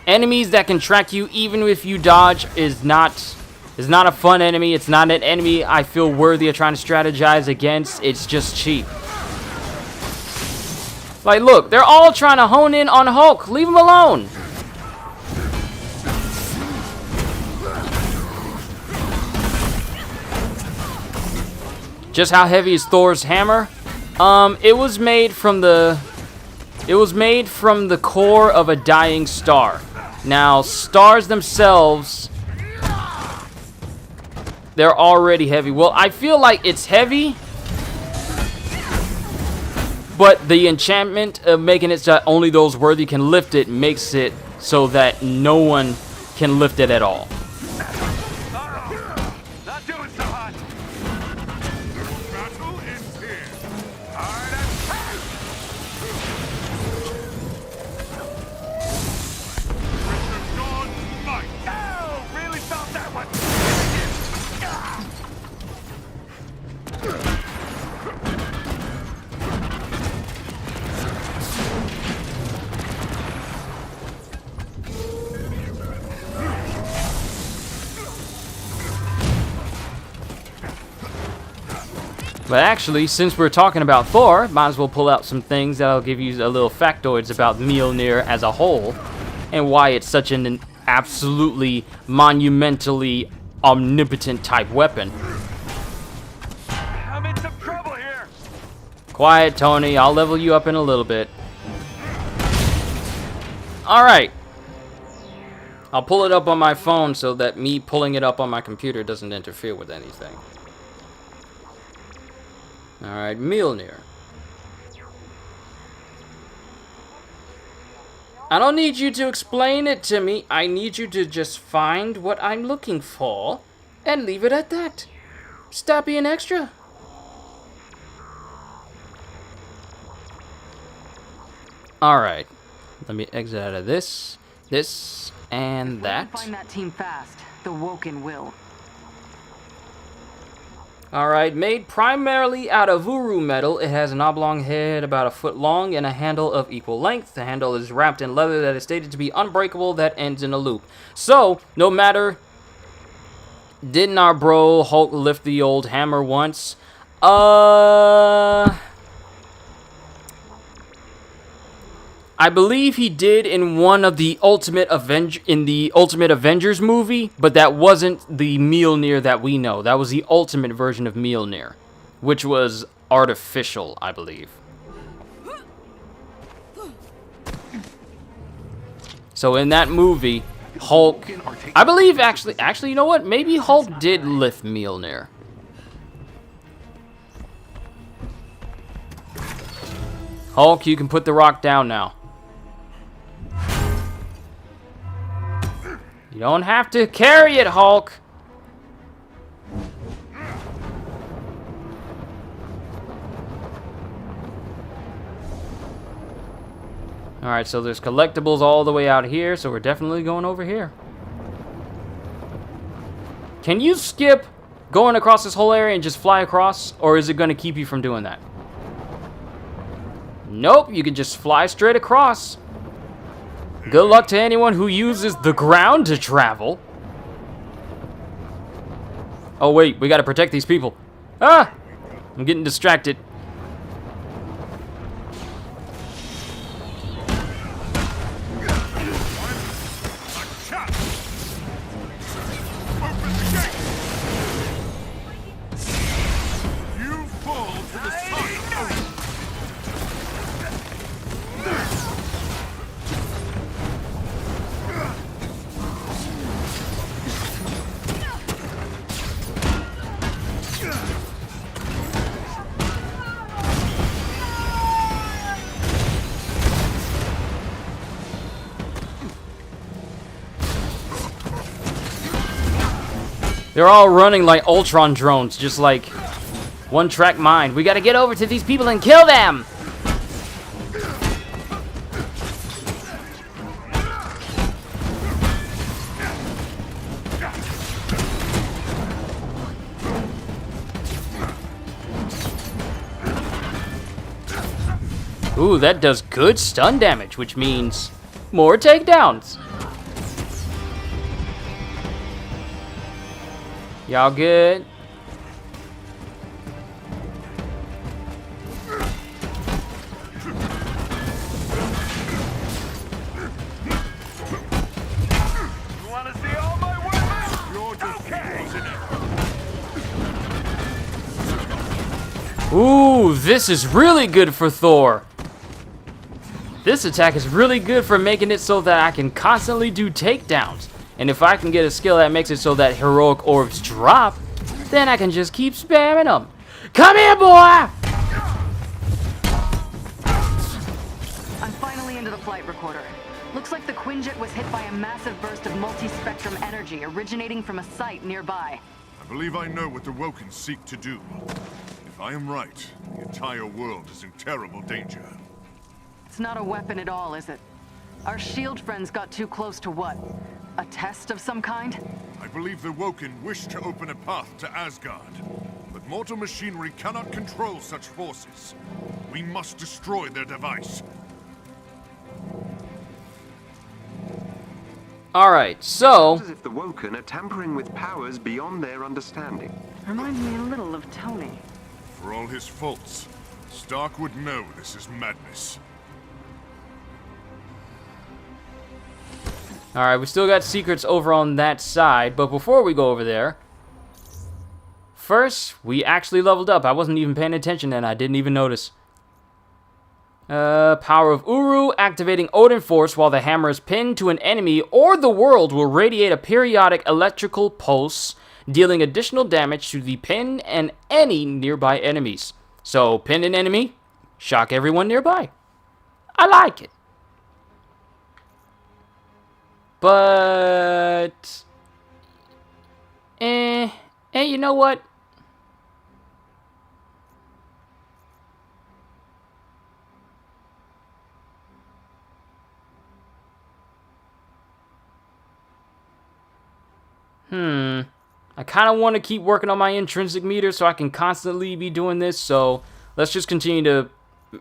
Enemies that can track you even if you dodge is not a fun enemy. It's not an enemy I feel worthy of trying to strategize against. It's just cheap. Like, look, they're all trying to hone in on Hulk. Leave him alone. Just how heavy is Thor's hammer? It was made from the core of a dying star. Now, stars themselves, they're already heavy. Well, I feel like it's heavy, but the enchantment of making it so that only those worthy can lift it makes it so that no one can lift it at all. But actually, since we're talking about Thor, might as well pull out some things that'll give you a little factoids about Mjolnir as a whole, and why it's such an absolutely monumentally omnipotent type weapon. I'm in some trouble here. Quiet, Tony. I'll level you up in a little bit. Alright. I'll pull it up on my phone so that me pulling it up on my computer doesn't interfere with anything. Alright, Mjolnir. I don't need you to explain it to me. I need you to just find what I'm looking for and leave it at that. Stop being extra. Alright. Let me exit out of this, and that. Find that team fast. The Woken will. Alright, made primarily out of Uru metal, it has an oblong head about a foot long and a handle of equal length. The handle is wrapped in leather that is stated to be unbreakable that ends in a loop. So, no matter, didn't our bro Hulk lift the old hammer once? I believe he did in one of the Ultimate Avengers movie, but that wasn't the Mjolnir that we know. That was the ultimate version of Mjolnir, which was artificial, I believe. So in that movie, Hulk, I believe actually, you know what? Maybe Hulk did lift Mjolnir. Hulk, you can put the rock down now. You don't have to carry it, Hulk. Alright, so there's collectibles all the way out here, so we're definitely going over here. Can you skip going across this whole area and just fly across, or is it going to keep you from doing that? Nope, you can just fly straight across. Good luck to anyone who uses the ground to travel. Oh wait, we gotta protect these people. Ah! I'm getting distracted. They're all running like Ultron drones, just like one-track mind. We gotta get over to these people and kill them! Ooh, that does good stun damage, which means more takedowns. Y'all good? You want to see all my weapons? You're just using it. Ooh, this is really good for Thor. This attack is really good for making it so that I can constantly do takedowns. And if I can get a skill that makes it so that heroic orbs drop, then I can just keep spamming them. Come here, boy! I'm finally into the flight recorder. Looks like the Quinjet was hit by a massive burst of multi-spectrum energy originating from a site nearby. I believe I know what the Woken seek to do. If I am right, the entire world is in terrible danger. It's not a weapon at all, is it? Our shield friends got too close to what? A test of some kind? I believe the Woken wish to open a path to Asgard. But mortal machinery cannot control such forces. We must destroy their device. Alright, so... As if the Woken are tampering with powers beyond their understanding. Reminds me a little of Tony. For all his faults, Stark would know this is madness. Alright, we still got secrets over on that side, but before we go over there, first, we actually leveled up. I wasn't even paying attention and I didn't even notice. Power of Uru, activating Odin Force while the hammer is pinned to an enemy or the world will radiate a periodic electrical pulse, dealing additional damage to the pin and any nearby enemies. So, pin an enemy, shock everyone nearby. I like it. But, you know what? I kind of want to keep working on my intrinsic meter so I can constantly be doing this, so let's just continue to...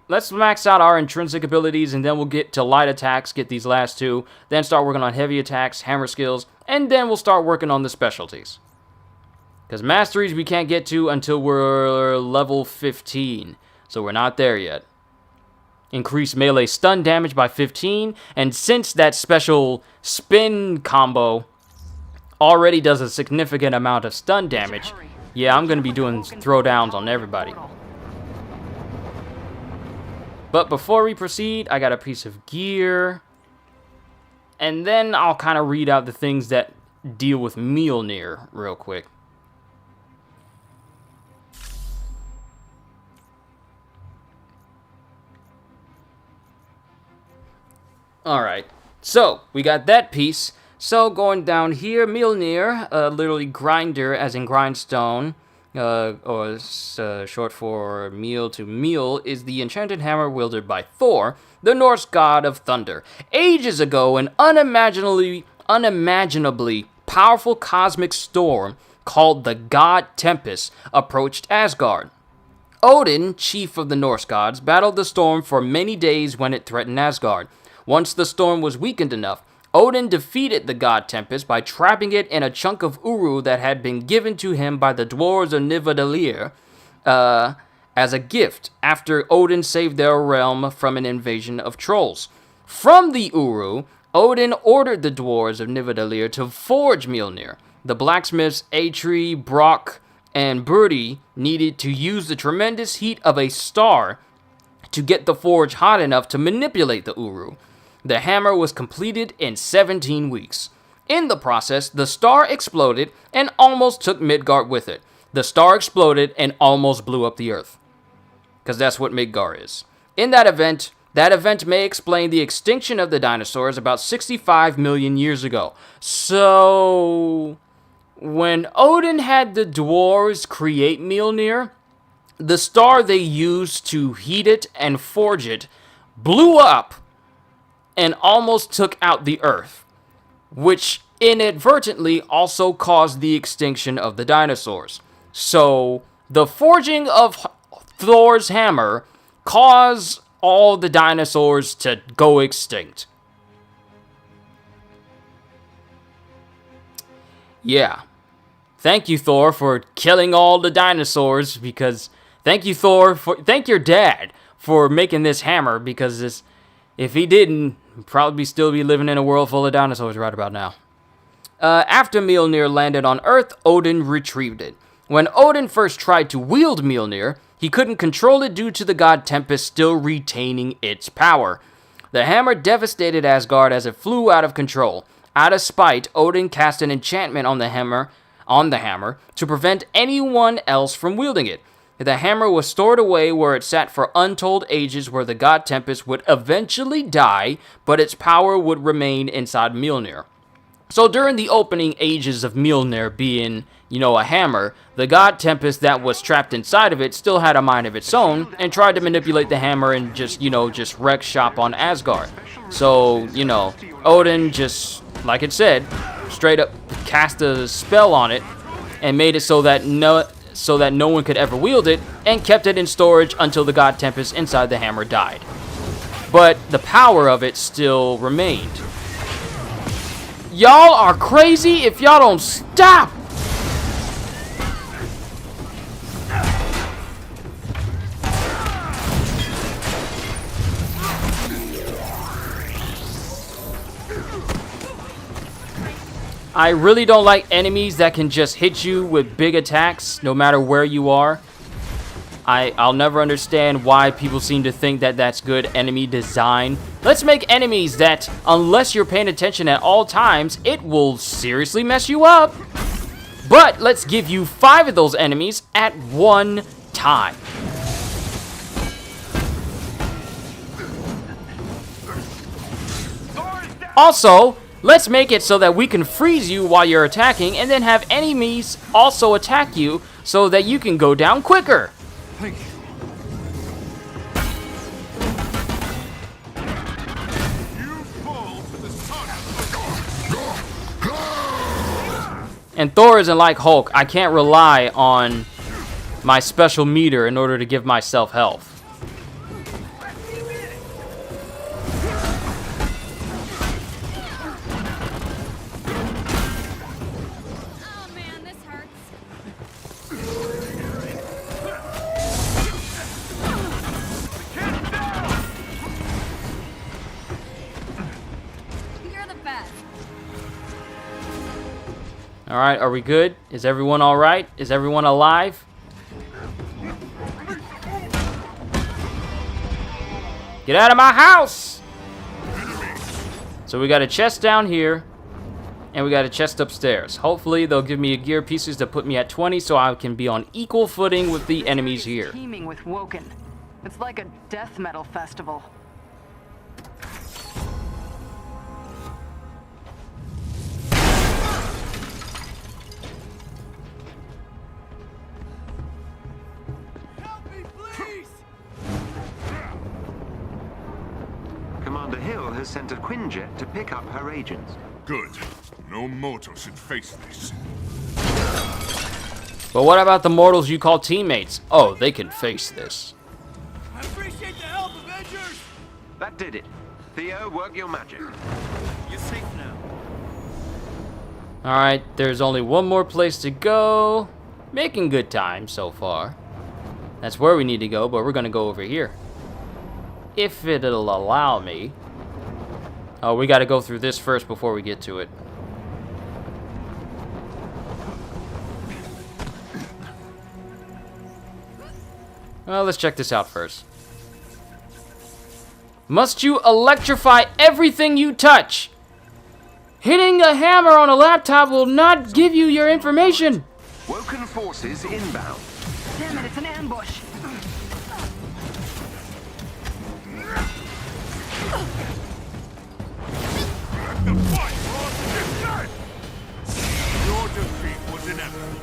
Let's max out our intrinsic abilities, and then we'll get to light attacks, get these last two, then start working on heavy attacks, hammer skills, and then we'll start working on the specialties. Because masteries we can't get to until we're level 15, so we're not there yet. Increase melee stun damage by 15, and since that special spin combo already does a significant amount of stun damage, yeah, I'm going to be doing throwdowns on everybody. But before we proceed, I got a piece of gear. And then I'll kind of read out the things that deal with Mjolnir real quick. Alright, so we got that piece. So going down here, Mjolnir, literally grinder as in grindstone. Short for meal to meal, is the enchanted hammer wielded by Thor, the Norse god of thunder. Ages ago, an unimaginably powerful cosmic storm called the God Tempest approached Asgard. Odin, chief of the Norse gods, battled the storm for many days when it threatened Asgard. Once the storm was weakened enough, Odin defeated the god Tempest by trapping it in a chunk of Uru that had been given to him by the dwarves of Nidavellir as a gift after Odin saved their realm from an invasion of trolls. From the Uru, Odin ordered the dwarves of Nidavellir to forge Mjolnir. The blacksmiths Atri, Brock, and Berti needed to use the tremendous heat of a star to get the forge hot enough to manipulate the Uru. The hammer was completed in 17 weeks. In the process, the star exploded and almost took Midgard with it. The star exploded and almost blew up the earth. Because that's what Midgard is. In that event may explain the extinction of the dinosaurs about 65 million years ago. So, when Odin had the dwarves create Mjolnir, the star they used to heat it and forge it blew up and almost took out the earth, which inadvertently also caused the extinction of the dinosaurs. So, the forging of Thor's hammer caused all the dinosaurs to go extinct. Yeah. Thank you, Thor, for killing all the dinosaurs, because thank your dad for making this hammer, because if he didn't, we'd probably still be living in a world full of dinosaurs right about now. After Mjolnir landed on Earth, Odin retrieved it. When Odin first tried to wield Mjolnir, he couldn't control it due to the god Tempest still retaining its power. The hammer devastated Asgard as it flew out of control. Out of spite, Odin cast an enchantment on the hammer to prevent anyone else from wielding it. The hammer was stored away where it sat for untold ages, where the god Tempest would eventually die, but its power would remain inside Mjolnir. So during the opening ages of Mjolnir being, a hammer, the god Tempest that was trapped inside of it still had a mind of its own and tried to manipulate the hammer and just wreck shop on Asgard. So, Odin just, like it said, straight up cast a spell on it and made it so that no one could ever wield it, and kept it in storage until the god Tempest inside the hammer died. But the power of it still remained. Y'all are crazy if y'all don't stop! I really don't like enemies that can just hit you with big attacks no matter where you are. I'll never understand why people seem to think that that's good enemy design. Let's make enemies that, unless you're paying attention at all times, it will seriously mess you up. But let's give you 5 of those enemies at one time. Also, let's make it so that we can freeze you while you're attacking, and then have enemies also attack you so that you can go down quicker. Thank you. You fall to the sun. And Thor isn't like Hulk. I can't rely on my special meter in order to give myself health. Alright, are we good? Is everyone alright? Is everyone alive? Get out of my house! So we got a chest down here, and we got a chest upstairs. Hopefully they'll give me gear pieces to put me at 20 so I can be on equal footing with the enemies here. Teeming with Woken. It's like a death metal festival. Commander Hill has sent a Quinjet to pick up her agents. Good. No mortal should face this. But what about the mortals you call teammates? Oh, they can face this. I appreciate the help, Avengers! That did it. Theo, work your magic. You're safe now. Alright, there's only one more place to go. Making good time so far. That's where we need to go, but we're gonna go over here. If it'll allow me. Oh, we gotta go through this first before we get to it. Well, let's check this out first. Must you electrify everything you touch? Hitting a hammer on a laptop will not give you your information. Woken forces inbound. Damn it, it's an ambush. The fight was dead! Your defeat was inevitable.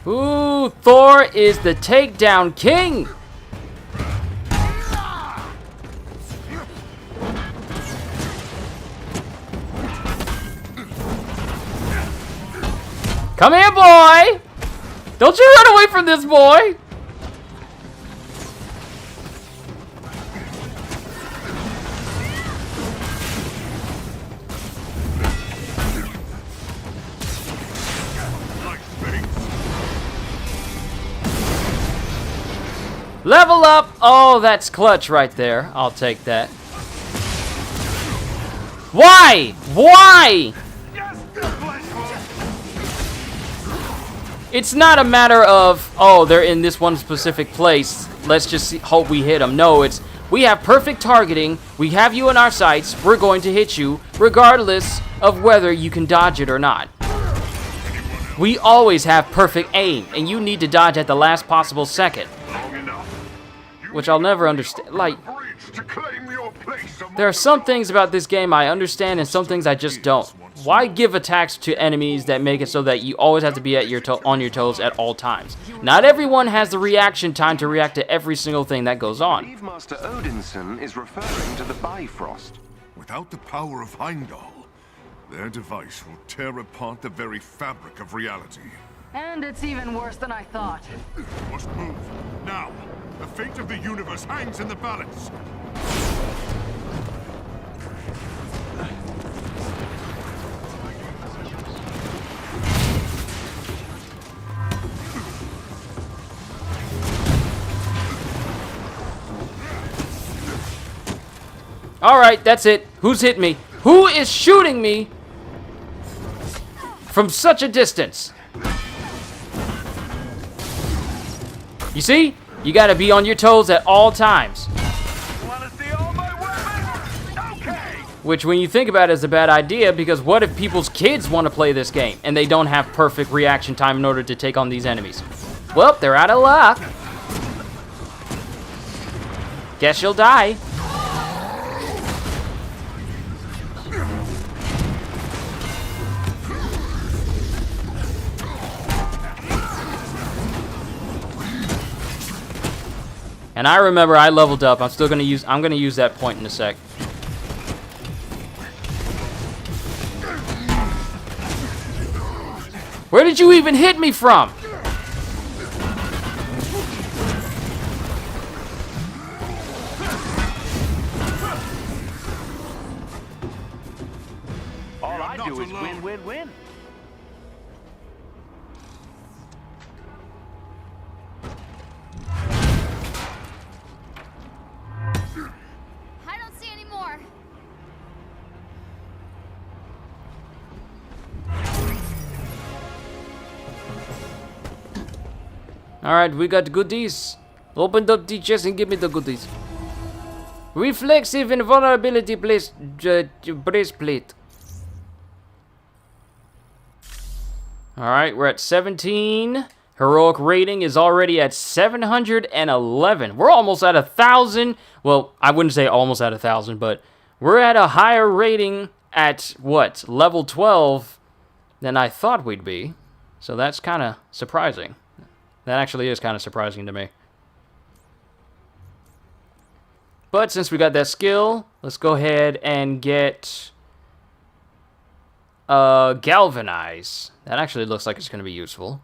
Ooh, Thor is the takedown king. Come here, boy! Don't you run away from this boy! Level up! Oh, that's clutch right there. I'll take that. Why? Why? It's not a matter of, oh, they're in this one specific place. Let's just hope we hit them. No, it's, we have perfect targeting. We have you in our sights. We're going to hit you, regardless of whether you can dodge it or not. We always have perfect aim, and you need to dodge at the last possible second. Which I'll never understand. Like, there are some things about this game I understand, and some things I just don't. Why give attacks to enemies that make it so that you always have to be at on your toes at all times? Not everyone has the reaction time to react to every single thing that goes on. I believe Master Odinson is referring to the Bifrost. Without the power of Heimdall, their device will tear apart the very fabric of reality. And it's even worse than I thought. Must move. Now! The fate of the universe hangs in the balance! Alright, that's it. Who's hit me? Who is shooting me from such a distance? You see? You gotta be on your toes at all times. Wanna see all my weapons? Okay! Which, when you think about it, is a bad idea, because what if people's kids want to play this game and they don't have perfect reaction time in order to take on these enemies? Well, they're out of luck. Guess you'll die. And I remember I leveled up. I'm gonna use that point in a sec. Where did you even hit me from? All I do is win, win, win. I don't see any more. Alright, we got goodies. Open up the chest and give me the goodies. Reflexive invulnerability breastplate. Alright, we're at 17. Heroic rating is already at 711. We're almost at 1,000. Well, I wouldn't say almost at 1,000, but we're at a higher rating at, what, level 12 than I thought we'd be. So that's kind of surprising. That actually is kind of surprising to me. But since we got that skill, let's go ahead and get Galvanize. That actually looks like it's going to be useful.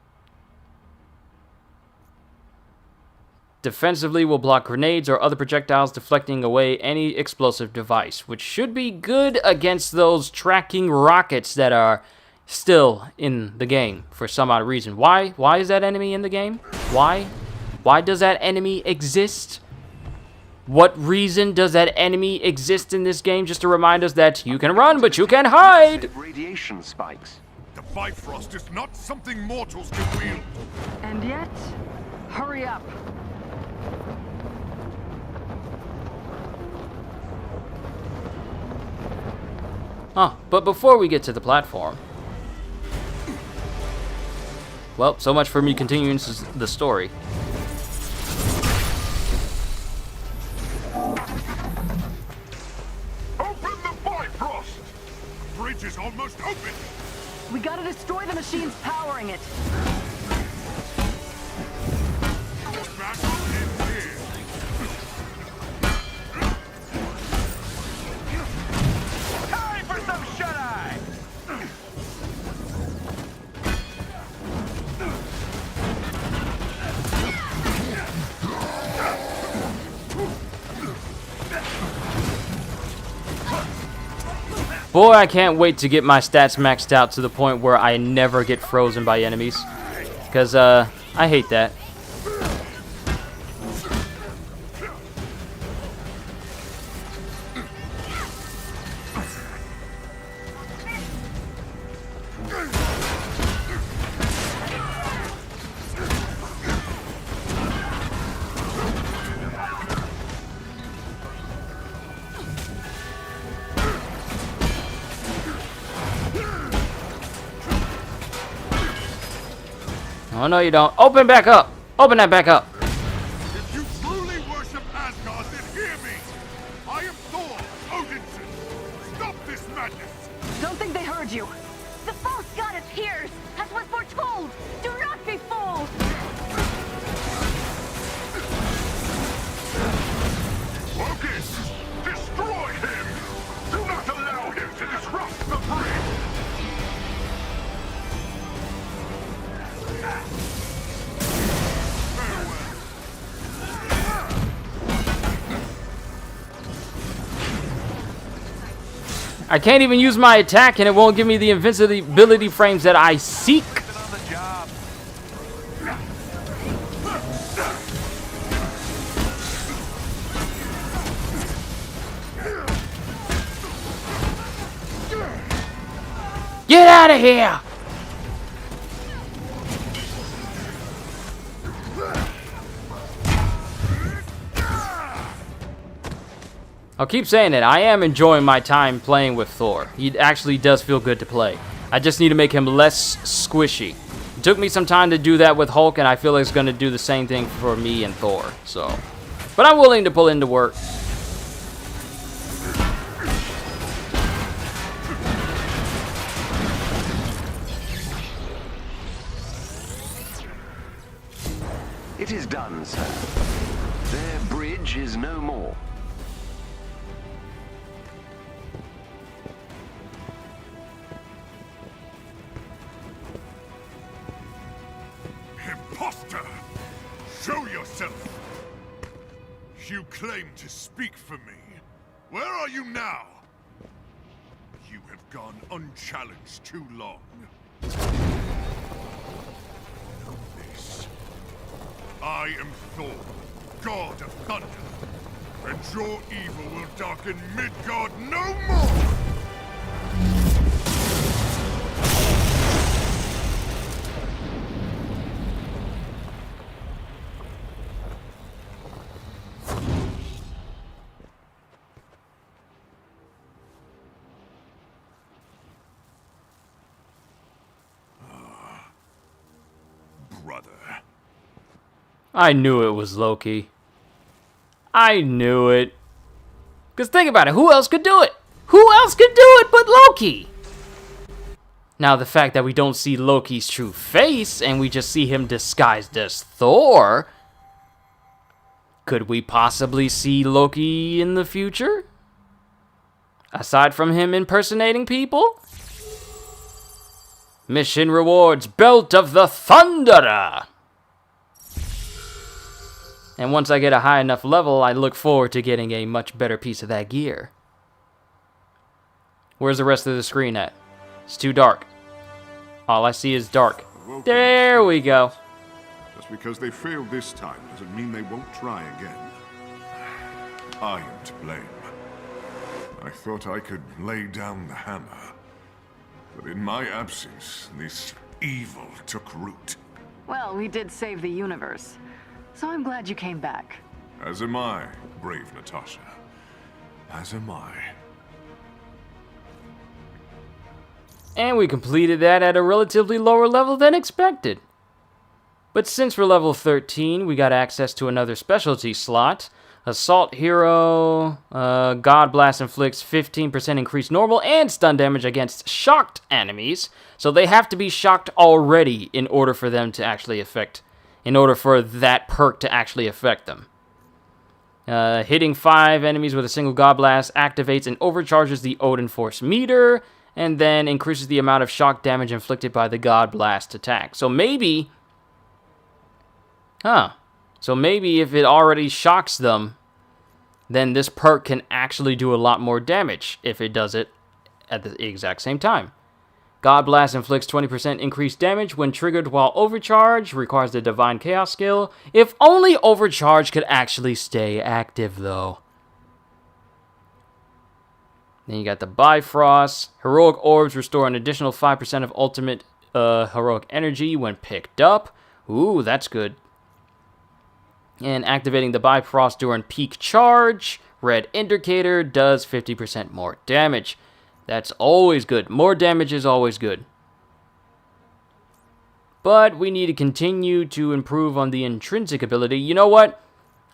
Defensively will block grenades or other projectiles, deflecting away any explosive device, which should be good against those tracking rockets that are still in the game for some odd reason. Why? Why is that enemy in the game? Why? Why does that enemy exist? What reason does that enemy exist in this game? Just to remind us that you can run, but you can hide! Radiation spikes. The Bifrost is not something mortals can wield. And yet, hurry up. Huh, but before we get to the platform... Well, so much for me continuing the story. Open the Bifrost! The bridge is almost open! We gotta destroy the machines powering it. Battle ends here. Time for some shut-eye! Boy, I can't wait to get my stats maxed out to the point where I never get frozen by enemies. Because, I hate that. Oh, no, you don't. Open back up! Open that back up! If you truly worship Asgard, then hear me! I am Thor, Odinson! Stop this madness! Don't think they heard you. The false god appears, as was foretold. Do not be fooled. Focus! Destroy him! Do not allow him to disrupt the bridge! I can't even use my attack and it won't give me the invincibility frames that I seek. Get out of here! I'll keep saying it. I am enjoying my time playing with Thor. He actually does feel good to play. I just need to make him less squishy. It took me some time to do that with Hulk, and I feel like it's going to do the same thing for me and Thor. So, but I'm willing to pull into work. It is done, sir. Their bridge is no more. Imposter! Show yourself! You claim to speak for me. Where are you now? You have gone unchallenged too long. This. I am Thor, god of thunder, and your evil will darken Midgard no more! Brother. I knew it was Loki. I knew it. Because think about it, who else could do it? Who else could do it but Loki? Now, the fact that we don't see Loki's true face and we just see him disguised as Thor, Could we possibly see Loki in the future? Aside from him impersonating people? Mission rewards, Belt of the Thunderer! And once I get a high enough level, I look forward to getting a much better piece of that gear. Where's the rest of the screen at? It's too dark. All I see is dark. There we go. Just because they failed this time doesn't mean they won't try again. I am to blame. I thought I could lay down the hammer. But in my absence, this evil took root. Well, we did save the universe. So I'm glad you came back. As am I, brave Natasha. As am I. And we completed that at a relatively lower level than expected. But since we're level 13, we got access to another specialty slot. Assault Hero, God Blast inflicts 15% increased normal and stun damage against shocked enemies. So they have to be shocked already in order for them to actually affect, in order for that perk to actually affect them. Hitting 5 enemies with a single God Blast activates and overcharges the Odin Force meter, and then increases the amount of shock damage inflicted by the God Blast attack. So maybe... So maybe if it already shocks them, then this perk can actually do a lot more damage if it does it at the exact same time. God Blast inflicts 20% increased damage when triggered while overcharge, requires the Divine Chaos skill. If only overcharge could actually stay active though. Then you got the Bifrost. Heroic Orbs restore an additional 5% of ultimate heroic energy when picked up. Ooh, that's good. And activating the Bifrost during peak charge. Red indicator does 50% more damage. That's always good. More damage is always good. But we need to continue to improve on the intrinsic ability. You know what?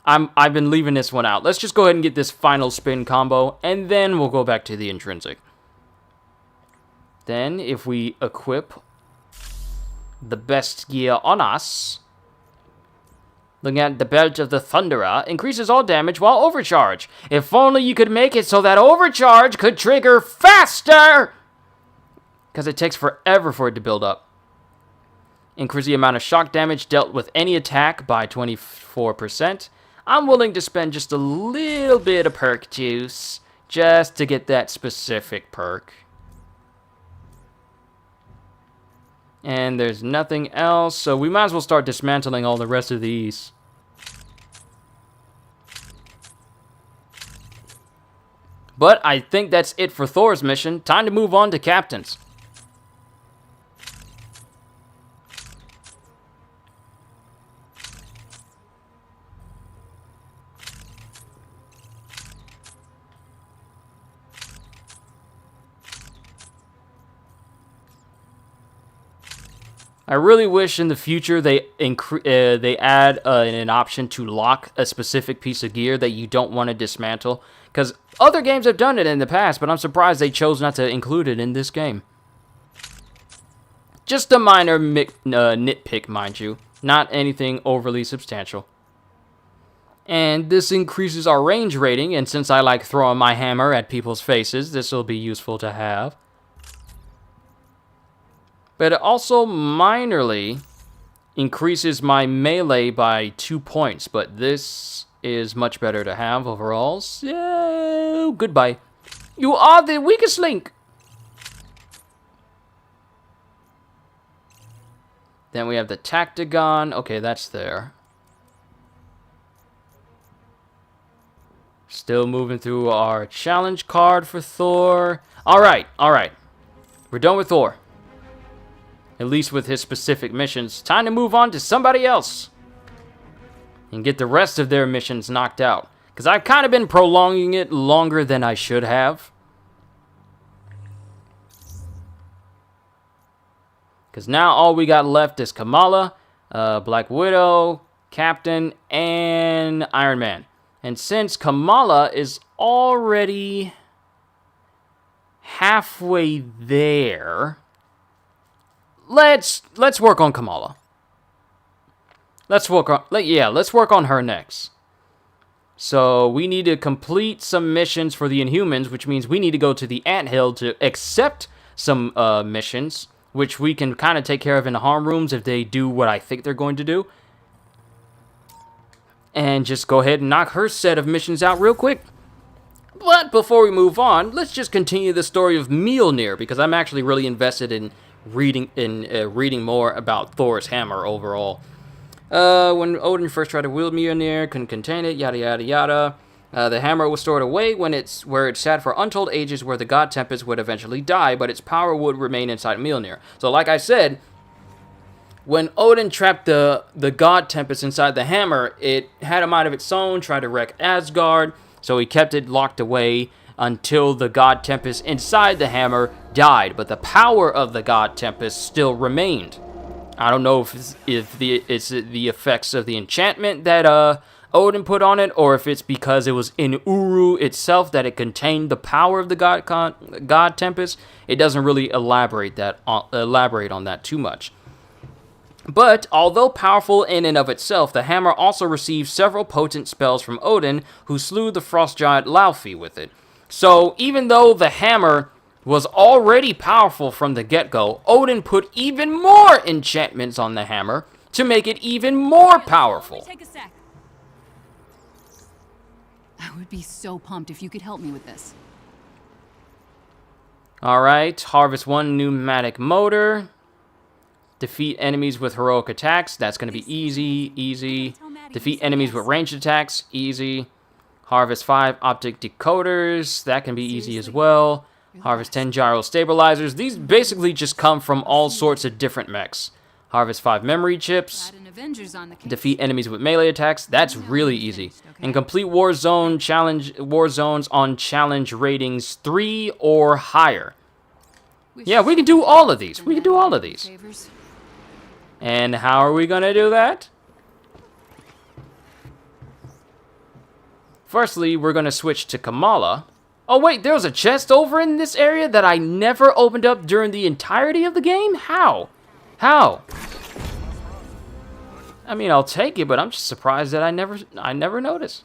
I've been leaving this one out. Let's just go ahead and get this final spin combo, and then we'll go back to the intrinsic. Then, if we equip the best gear on us, looking at the Belt of the Thunderer, increases all damage while overcharge. If only you could make it so that overcharge could trigger faster! Because it takes forever for it to build up. Increase the amount of shock damage dealt with any attack by 24%. I'm willing to spend just a little bit of perk juice just to get that specific perk. And there's nothing else, so we might as well start dismantling all the rest of these. But I think that's it for Thor's mission. Time to move on to Captain's. I really wish in the future they add an option to lock a specific piece of gear that you don't want to dismantle. Because other games have done it in the past, but I'm surprised they chose not to include it in this game. Just a minor nitpick, mind you. Not anything overly substantial. And this increases our range rating, and since I like throwing my hammer at people's faces, this will be useful to have. But it also minorly increases my melee by 2 points. But this is much better to have overall. So, goodbye. You are the weakest link. Then we have the Tactagon. Okay, that's there. Still moving through our challenge card for Thor. Alright. We're done with Thor. At least with his specific missions. Time to move on to somebody else. And get the rest of their missions knocked out. Because I've kind of been prolonging it longer than I should have. Because now all we got left is Kamala, Black Widow, Captain, and Iron Man. And since Kamala is already halfway there... Let's work on Kamala. Let's work on her next. So we need to complete some missions for the Inhumans, which means we need to go to the anthill to accept some missions, which we can kind of take care of in the harm rooms if they do what I think they're going to do. And just go ahead and knock her set of missions out real quick. But before we move on, let's just continue the story of Mjolnir, because I'm actually really invested in reading more about Thor's hammer overall. When Odin first tried to wield Mjolnir, couldn't contain it, yada yada yada. The hammer was stored away where it sat for untold ages, where the god Tempest would eventually die, but its power would remain inside Mjolnir. So like I said, when Odin trapped the god Tempest inside the hammer, it had a mind of its own, tried to wreck Asgard, so he kept it locked away until the god Tempest inside the hammer died, but the power of the god Tempest still remained. I don't know if it's the effects of the enchantment that Odin put on it, or if it's because it was in Uru itself that it contained the power of the god Tempest. It doesn't really elaborate on that too much. But, although powerful in and of itself, the hammer also received several potent spells from Odin, who slew the frost giant Laufey with it. So, even though the hammer was already powerful from the get-go, Odin put even more enchantments on the hammer to make it even more powerful. Take a sec. I would be so pumped if you could help me with this. Alright, harvest 1 pneumatic motor. Defeat enemies with heroic attacks. That's going to be easy. Defeat enemies with ranged attacks. Easy. Harvest 5 optic decoders. That can be easy as well. Harvest 10 gyro stabilizers. These basically just come from all sorts of different mechs. Harvest 5 memory chips. Defeat enemies with melee attacks. That's really easy. And complete war zones on challenge ratings 3 or higher. Yeah, we can do all of these. And how are we going to do that? Firstly, we're going to switch to Kamala. Oh wait, there was a chest over in this area that I never opened up during the entirety of the game? How? I mean, I'll take it, but I'm just surprised that I never noticed.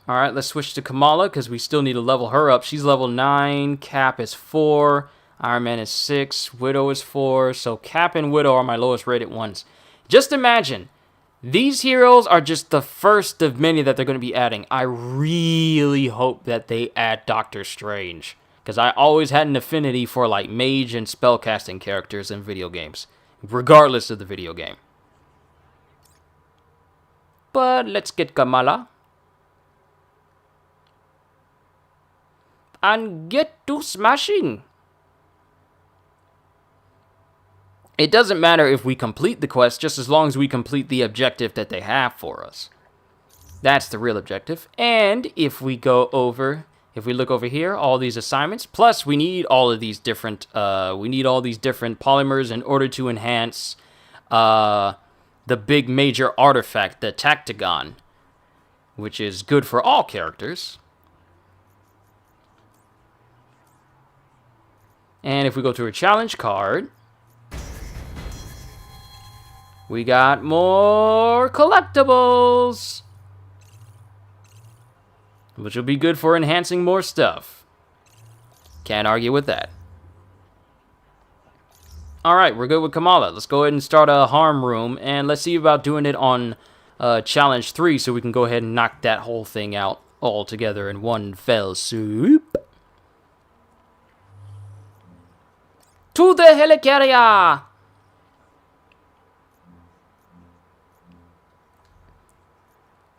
Alright, let's switch to Kamala, because we still need to level her up. She's level 9, Cap is 4, Iron Man is 6, Widow is 4, so Cap and Widow are my lowest rated ones. Just imagine, these heroes are just the first of many that they're going to be adding. I really hope that they add Doctor Strange, because I always had an affinity for like mage and spellcasting characters in video games, regardless of the video game. But let's get Kamala. And get to smashing. It doesn't matter if we complete the quest, just as long as we complete the objective that they have for us. That's the real objective. And if we look over here, all these assignments, plus we need all of these different polymers in order to enhance the big major artifact, the Tactagon, which is good for all characters. And if we go to a challenge card, we got more collectibles, which will be good for enhancing more stuff. Can't argue with that. Alright, we're good with Kamala. Let's go ahead and start a harm room, and let's see about doing it on challenge 3 so we can go ahead and knock that whole thing out all together in one fell swoop. To the helicarrier!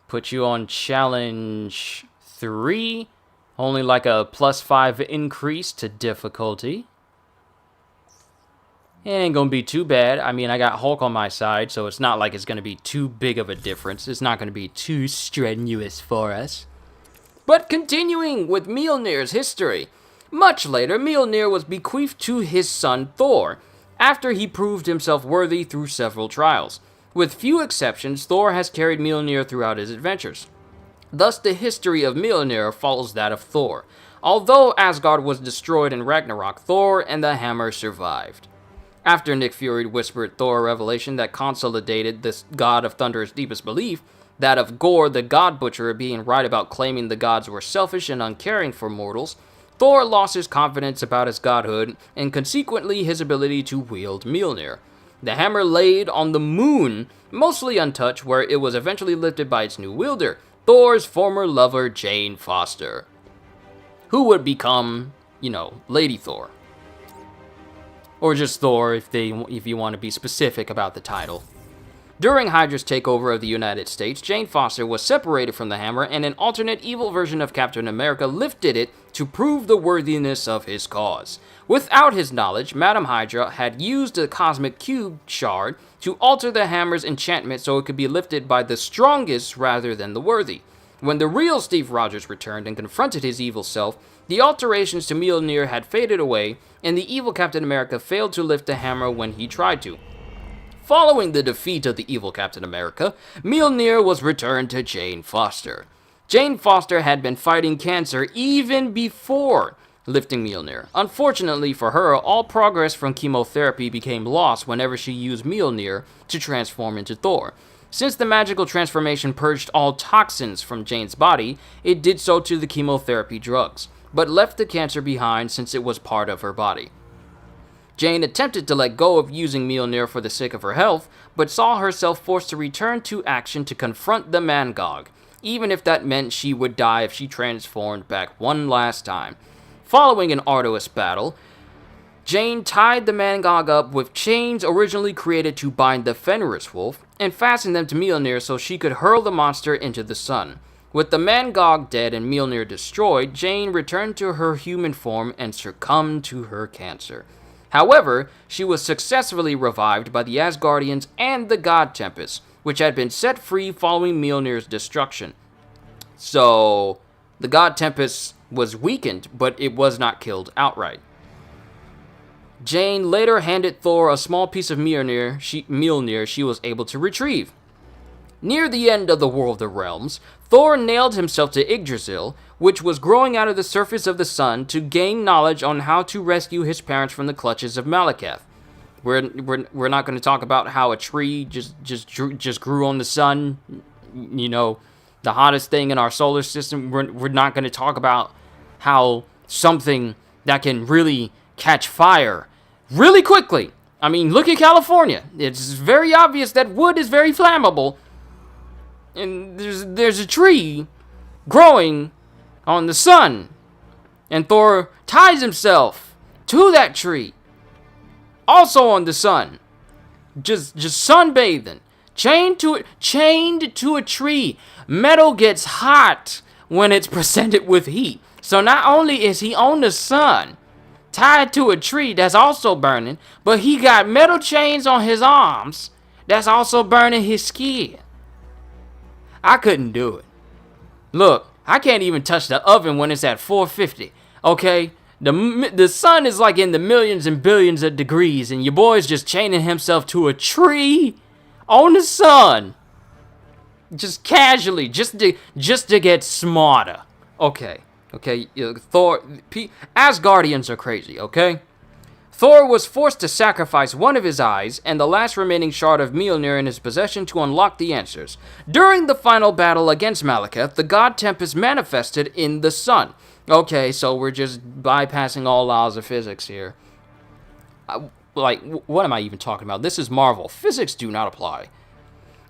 Put you on challenge 3. Only like a +5 increase to difficulty. It ain't gonna be too bad. I mean, I got Hulk on my side, so it's not like it's gonna be too big of a difference. It's not gonna be too strenuous for us. But continuing with Mjolnir's history. Much later, Mjolnir was bequeathed to his son Thor, after he proved himself worthy through several trials. With few exceptions, Thor has carried Mjolnir throughout his adventures. Thus, the history of Mjolnir follows that of Thor. Although Asgard was destroyed in Ragnarok, Thor and the hammer survived. After Nick Fury whispered Thor a revelation that consolidated this god of Thunder's deepest belief, that of Gore the God Butcher being right about claiming the gods were selfish and uncaring for mortals, Thor lost his confidence about his godhood and consequently his ability to wield Mjolnir. The hammer laid on the moon, mostly untouched, where it was eventually lifted by its new wielder, Thor's former lover Jane Foster, who would become, Lady Thor. Or just Thor if you want to be specific about the title. During Hydra's takeover of the United States, Jane Foster was separated from the hammer and an alternate evil version of Captain America lifted it to prove the worthiness of his cause. Without his knowledge, Madame Hydra had used the Cosmic Cube shard to alter the hammer's enchantment so it could be lifted by the strongest rather than the worthy. When the real Steve Rogers returned and confronted his evil self, the alterations to Mjolnir had faded away, and the evil Captain America failed to lift the hammer when he tried to. Following the defeat of the evil Captain America, Mjolnir was returned to Jane Foster. Jane Foster had been fighting cancer even before lifting Mjolnir. Unfortunately for her, all progress from chemotherapy became lost whenever she used Mjolnir to transform into Thor. Since the magical transformation purged all toxins from Jane's body, it did so to the chemotherapy drugs, but left the cancer behind since it was part of her body. Jane attempted to let go of using Mjolnir for the sake of her health, but saw herself forced to return to action to confront the Mangog, even if that meant she would die if she transformed back one last time. Following an arduous battle, Jane tied the Mangog up with chains originally created to bind the Fenris Wolf, and fastened them to Mjolnir so she could hurl the monster into the sun. With the Mangog dead and Mjolnir destroyed, Jane returned to her human form and succumbed to her cancer. However, she was successfully revived by the Asgardians and the God Tempest, which had been set free following Mjolnir's destruction. So, the God Tempest was weakened, but it was not killed outright. Jane later handed Thor a small piece of Mjolnir she was able to retrieve. Near the end of the War of the Realms, Thor nailed himself to Yggdrasil, which was growing out of the surface of the sun, to gain knowledge on how to rescue his parents from the clutches of Malekith. We're not going to talk about how a tree just grew on the sun, the hottest thing in our solar system. We're not going to talk about how something that can really catch fire really quickly. I mean, look at California. It's very obvious that wood is very flammable. And there's a tree growing on the sun. And Thor ties himself to that tree. Also on the sun. Just sunbathing. Chained to a tree. Metal gets hot when it's presented with heat. So not only is he on the sun, tied to a tree that's also burning, but he got metal chains on his arms that's also burning his skin. I couldn't do it. Look, I can't even touch the oven when it's at 450, okay? The sun is like in the millions and billions of degrees, and your boy's just chaining himself to a tree on the sun. Just casually, just to get smarter. Okay, Thor, Asgardians are crazy, okay? Thor was forced to sacrifice one of his eyes and the last remaining shard of Mjolnir in his possession to unlock the answers. During the final battle against Malekith, the God Tempest manifested in the sun. Okay, so we're just bypassing all laws of physics here. What am I even talking about? This is Marvel. Physics do not apply.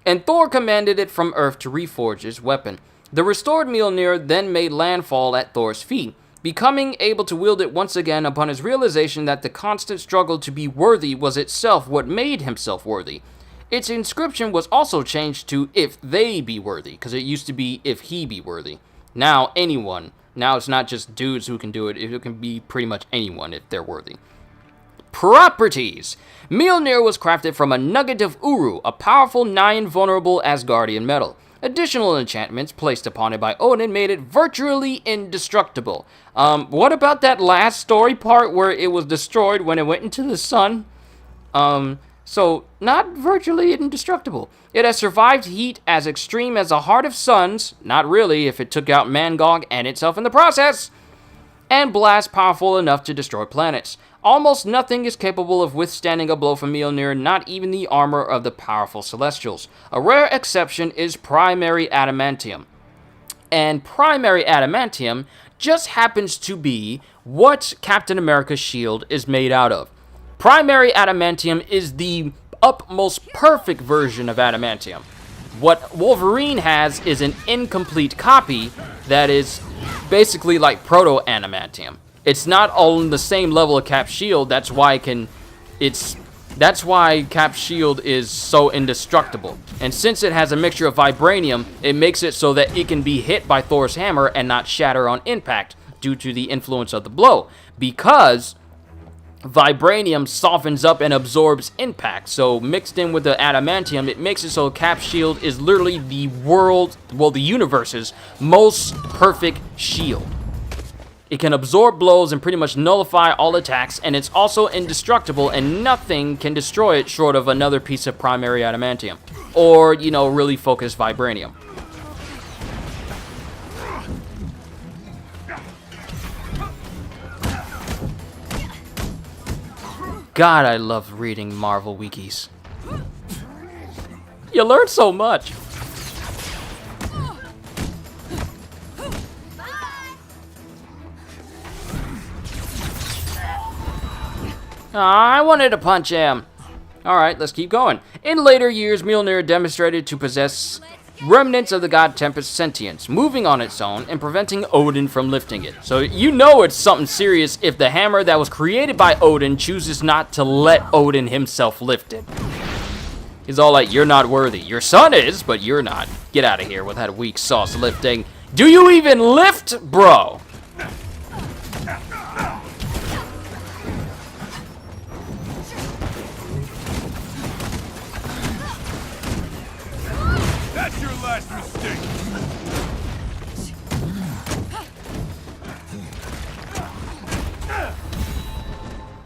And Thor commanded it from Earth to reforge his weapon. The restored Mjolnir then made landfall at Thor's feet, becoming able to wield it once again upon his realization that the constant struggle to be worthy was itself what made himself worthy. Its inscription was also changed to "If they be worthy," because it used to be "If he be worthy." Now, anyone. Now it's not just dudes who can do it, it can be pretty much anyone if they're worthy. Properties. Mjolnir was crafted from a nugget of Uru, a powerful, nigh-invulnerable Asgardian metal. Additional enchantments placed upon it by Odin made it virtually indestructible. What about that last story part where it was destroyed when it went into the sun? So, not virtually indestructible. It has survived heat as extreme as the heart of suns, not really if it took out Mangog and itself in the process, and blasts powerful enough to destroy planets. Almost nothing is capable of withstanding a blow from Mjolnir, not even the armor of the powerful Celestials. A rare exception is primary adamantium. And primary adamantium just happens to be what Captain America's shield is made out of. Primary adamantium is the utmost perfect version of adamantium. What Wolverine has is an incomplete copy that is basically like proto-adamantium. It's not on the same level of Cap's shield. That's why Cap's shield is so indestructible. And since it has a mixture of vibranium, it makes it so that it can be hit by Thor's hammer and not shatter on impact due to the influence of the blow. Because vibranium softens up and absorbs impact. So mixed in with the adamantium, it makes it so Cap's shield is literally the universe's most perfect shield. It can absorb blows and pretty much nullify all attacks, and it's also indestructible, and nothing can destroy it short of another piece of primary adamantium. Or, you know, really focused vibranium. God, I love reading Marvel wikis. You learn so much. I wanted to punch him. Alright, let's keep going. In later years, Mjolnir demonstrated to possess remnants of the god Tempest's sentience, moving on its own and preventing Odin from lifting it. So you know it's something serious if the hammer that was created by Odin chooses not to let Odin himself lift it. He's all like, you're not worthy. Your son is, but you're not. Get out of here with that weak sauce lifting. Do you even lift, bro? That's your last mistake.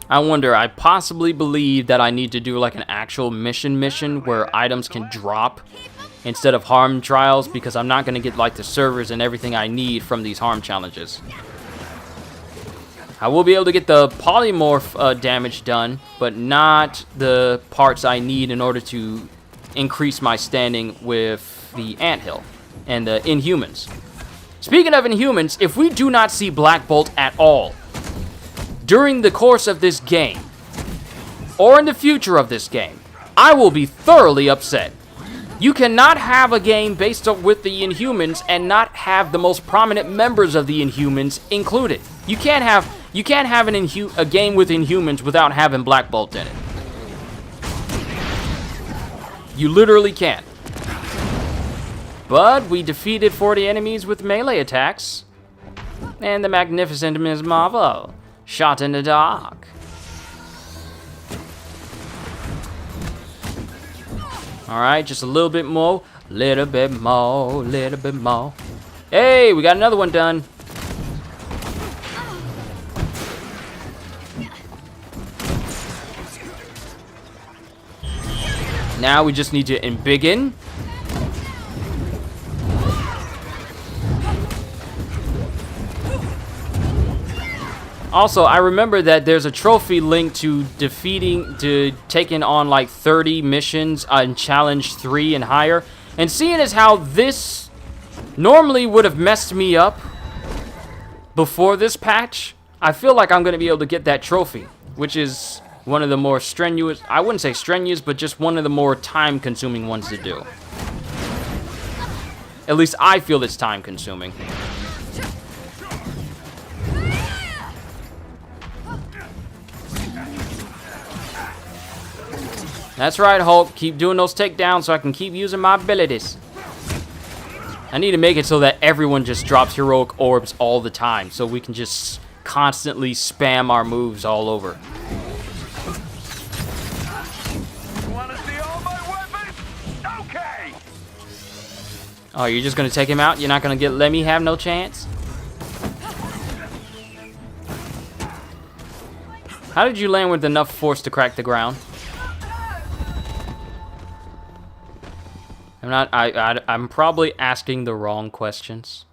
I wonder, I possibly believe that I need to do like an actual mission where items can drop instead of harm trials, because I'm not going to get like the servers and everything I need from these harm challenges. I will be able to get the polymorph damage done, but not the parts I need in order to increase my standing with the Anthill and the Inhumans. Speaking of Inhumans, if we do not see Black Bolt at all during the course of this game, or in the future of this game, I will be thoroughly upset. You cannot have a game based with the Inhumans and not have the most prominent members of the Inhumans included. You can't have a game with Inhumans without having Black Bolt in it. You literally can't. But we defeated 40 enemies with melee attacks. And the magnificent Ms. Marvel shot in the dark. Alright, just a little bit more. Little bit more. Hey, we got another one done. Now we just need to embiggen. Also, I remember that there's a trophy linked to taking on like 30 missions on challenge 3 and higher. And seeing as how this normally would have messed me up before this patch, I feel like I'm going to be able to get that trophy, which is one of the more strenuous, I wouldn't say strenuous, but just one of the more time-consuming ones to do. At least I feel it's time-consuming. That's right, Hulk. Keep doing those takedowns so I can keep using my abilities. I need to make it so that everyone just drops heroic orbs all the time, so we can just constantly spam our moves all over. Want to see all my weapons? Okay. Oh, you're just gonna take him out? You're not gonna let me have no chance? How did you land with enough force to crack the ground? I'm probably asking the wrong questions.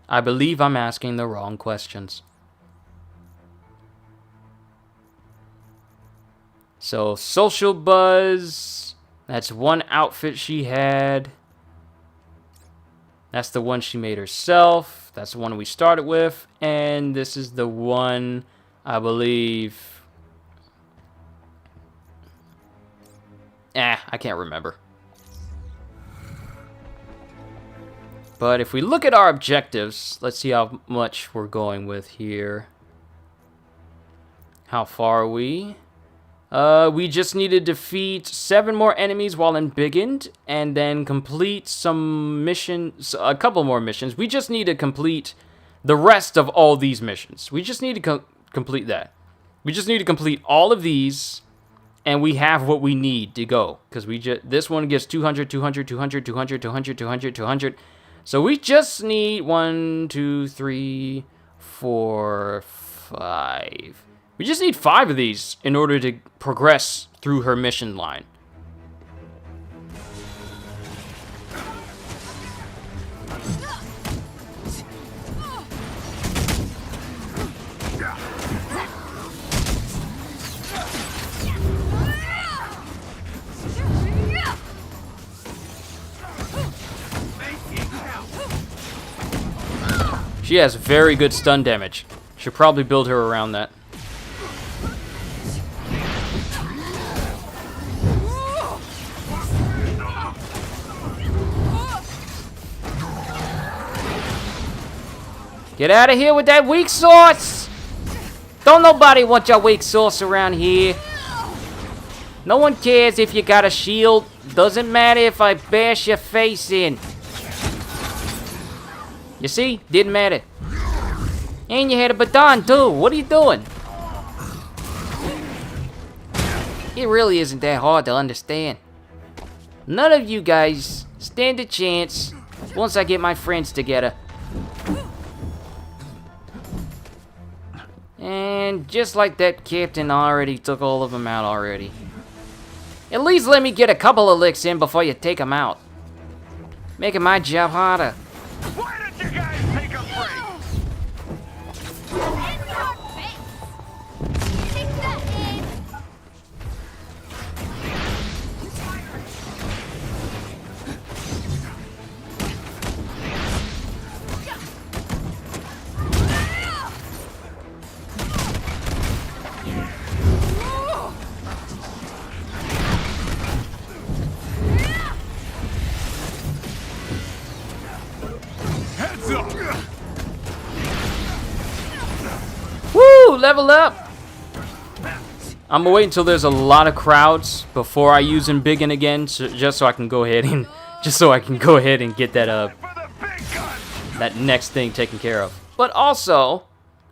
I believe I'm asking the wrong questions. So, Social Buzz. That's one outfit she had. That's the one she made herself. That's the one we started with. And this is the one, I believe... I can't remember. But if we look at our objectives, let's see how much we're going with here. How far are we? We just need to defeat 7 more enemies while embiggened, and then complete some missions, a couple more missions. We just need to complete the rest of all these missions. We just need to complete that. We just need to complete all of these, and we have what we need to go. Because this one gives 200, 200, 200, 200, 200, 200, 200. So we just need 1, 2, 3, 4, 5. We just need 5 of these in order to progress through her mission line. She has very good stun damage. Should probably build her around that. Get out of here with that weak sauce! Don't nobody want your weak sauce around here. No one cares if you got a shield. Doesn't matter if I bash your face in. You see? Didn't matter. And you had a baton too. What are you doing? It really isn't that hard to understand. None of you guys stand a chance once I get my friends together. And just like that, Captain already took all of them out already. At least let me get a couple of licks in before you take them out. Making my job harder. Why don't you guys take a break? Woo! Level up! I'm gonna wait until there's a lot of crowds before I use Embiggen again, just so I can go ahead and get that that next thing taken care of. But also,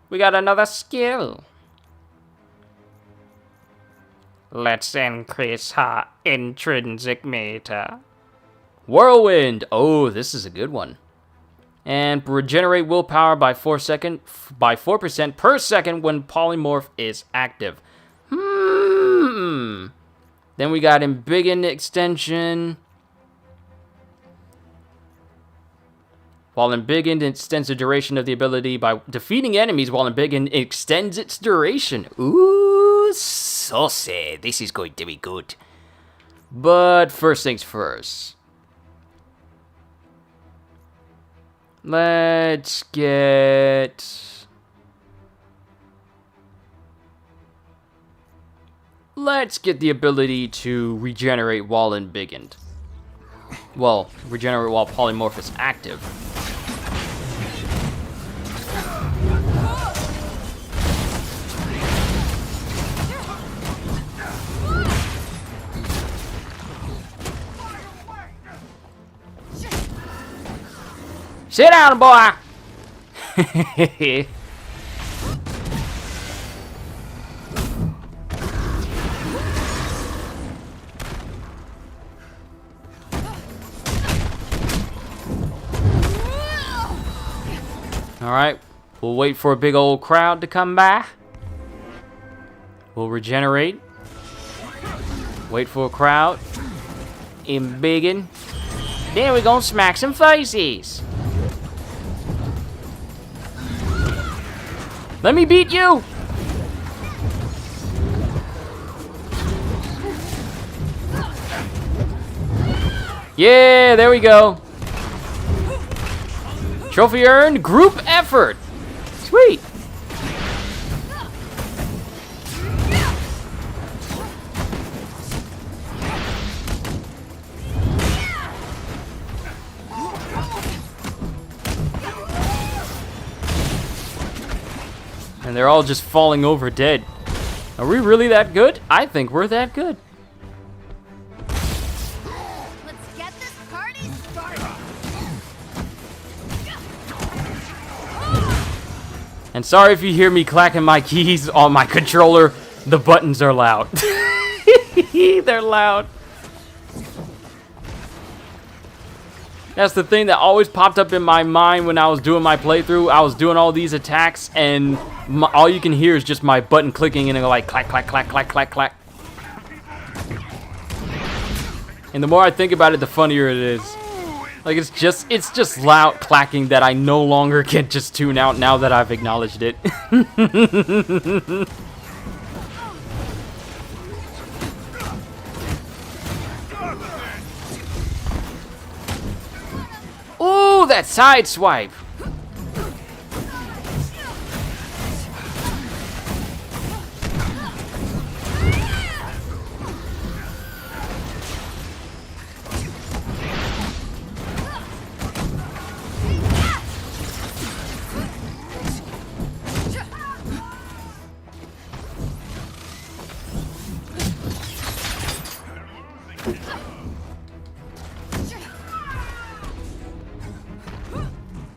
we got another skill. Let's increase her intrinsic meter. Whirlwind. Oh, this is a good one. And regenerate willpower by 4% per second when polymorph is active. Then we got Embiggen extension. While Embiggen extends the duration of the ability by defeating enemies while Embiggen extends its duration. Ooh, saucy. This is going to be good. But first things first. Let's get the ability to regenerate while embiggened. Well, regenerate while polymorph is active. Sit down, boy! Alright, we'll wait for a big old crowd to come by. We'll regenerate. Wait for a crowd. Embiggen. Then we're gonna smack some faces. Let me beat you! Yeah, there we go. Trophy earned, group effort. Sweet. And they're all just falling over dead. Are we really that good? I think we're that good. Let's get this party started. And sorry if you hear me clacking my keys on my controller. The buttons are loud. They're loud. That's the thing that always popped up in my mind when I was doing my playthrough. I was doing all these attacks, and all you can hear is just my button clicking, and it go like clack, clack, clack, clack, clack, clack. And the more I think about it, the funnier it is. Like, it's just loud clacking that I no longer can just tune out now that I've acknowledged it. Ooh, that side swipe.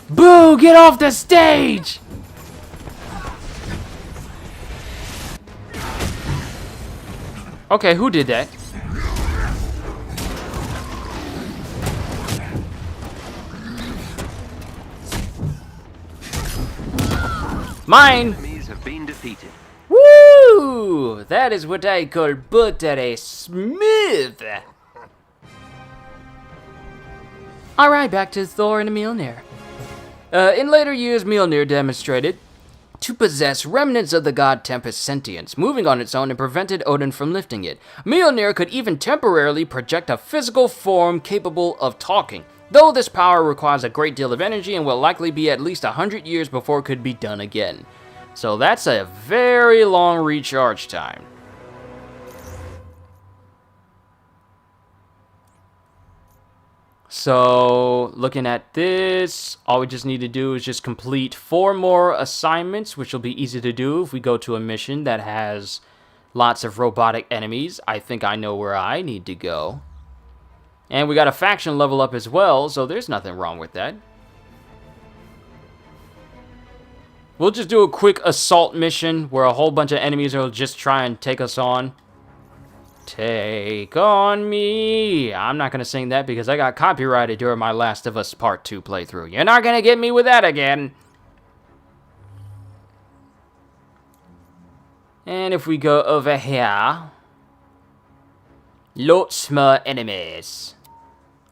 Boo! Get off the stage! Okay, who did that? Mine! Enemies have been defeated. Woo! That is what I call buttery smooth. Alright, back to Thor and Mjolnir. In later years, Mjolnir demonstrated to possess remnants of the god Tempest's sentience, moving on its own and prevented Odin from lifting it. Mjolnir could even temporarily project a physical form capable of talking, though this power requires a great deal of energy and will likely be at least 100 years before it could be done again. So that's a very long recharge time. So, looking at this, all we just need to do is just complete 4 more assignments, which will be easy to do if we go to a mission that has lots of robotic enemies. I think I know where I need to go. And we got a faction level up as well, so there's nothing wrong with that. We'll just do a quick assault mission where a whole bunch of enemies will just try and take us on. Take on me. I'm not going to sing that because I got copyrighted during my Last of Us Part 2 playthrough. You're not going to get me with that again. And if we go over here, lots more enemies.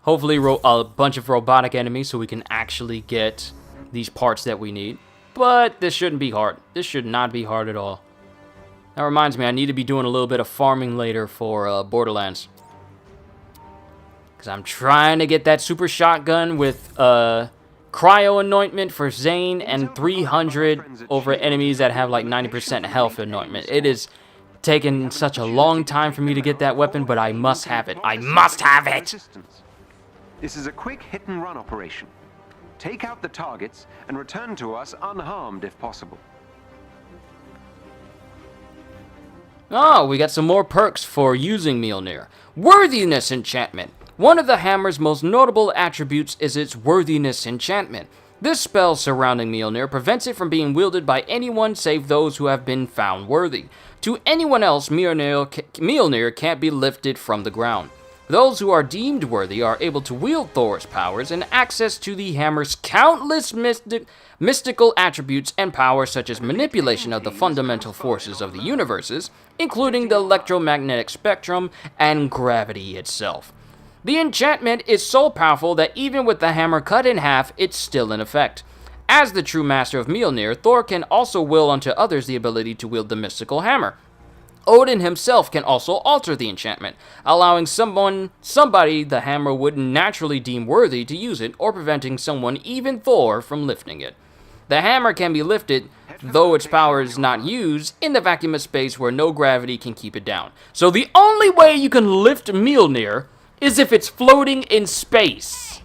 Hopefully a bunch of robotic enemies so we can actually get these parts that we need. But this shouldn't be hard. This should not be hard at all. That reminds me, I need to be doing a little bit of farming later for Borderlands. Because I'm trying to get that super shotgun with cryo anointment for Zane and 300 over enemies that have like 90% health anointment. It is taking such a long time for me to get that weapon, but I must have it. I must have it! This is a quick hit-and-run operation. Take out the targets and return to us unharmed if possible. Oh, we got some more perks for using Mjolnir. Worthiness enchantment. One of the hammer's most notable attributes is its worthiness enchantment. This spell surrounding Mjolnir prevents it from being wielded by anyone save those who have been found worthy. To anyone else, Mjolnir can't be lifted from the ground. Those who are deemed worthy are able to wield Thor's powers and access to the hammer's countless mystical attributes and powers such as manipulation of the fundamental forces of the universes, including the electromagnetic spectrum and gravity itself. The enchantment is so powerful that even with the hammer cut in half, it's still in effect. As the true master of Mjolnir, Thor can also will unto others the ability to wield the mystical hammer. Odin himself can also alter the enchantment, allowing somebody the hammer wouldn't naturally deem worthy to use it, or preventing someone, even Thor, from lifting it. The hammer can be lifted, though its power is not used, in the vacuum of space where no gravity can keep it down. So the only way you can lift Mjolnir is if it's floating in space,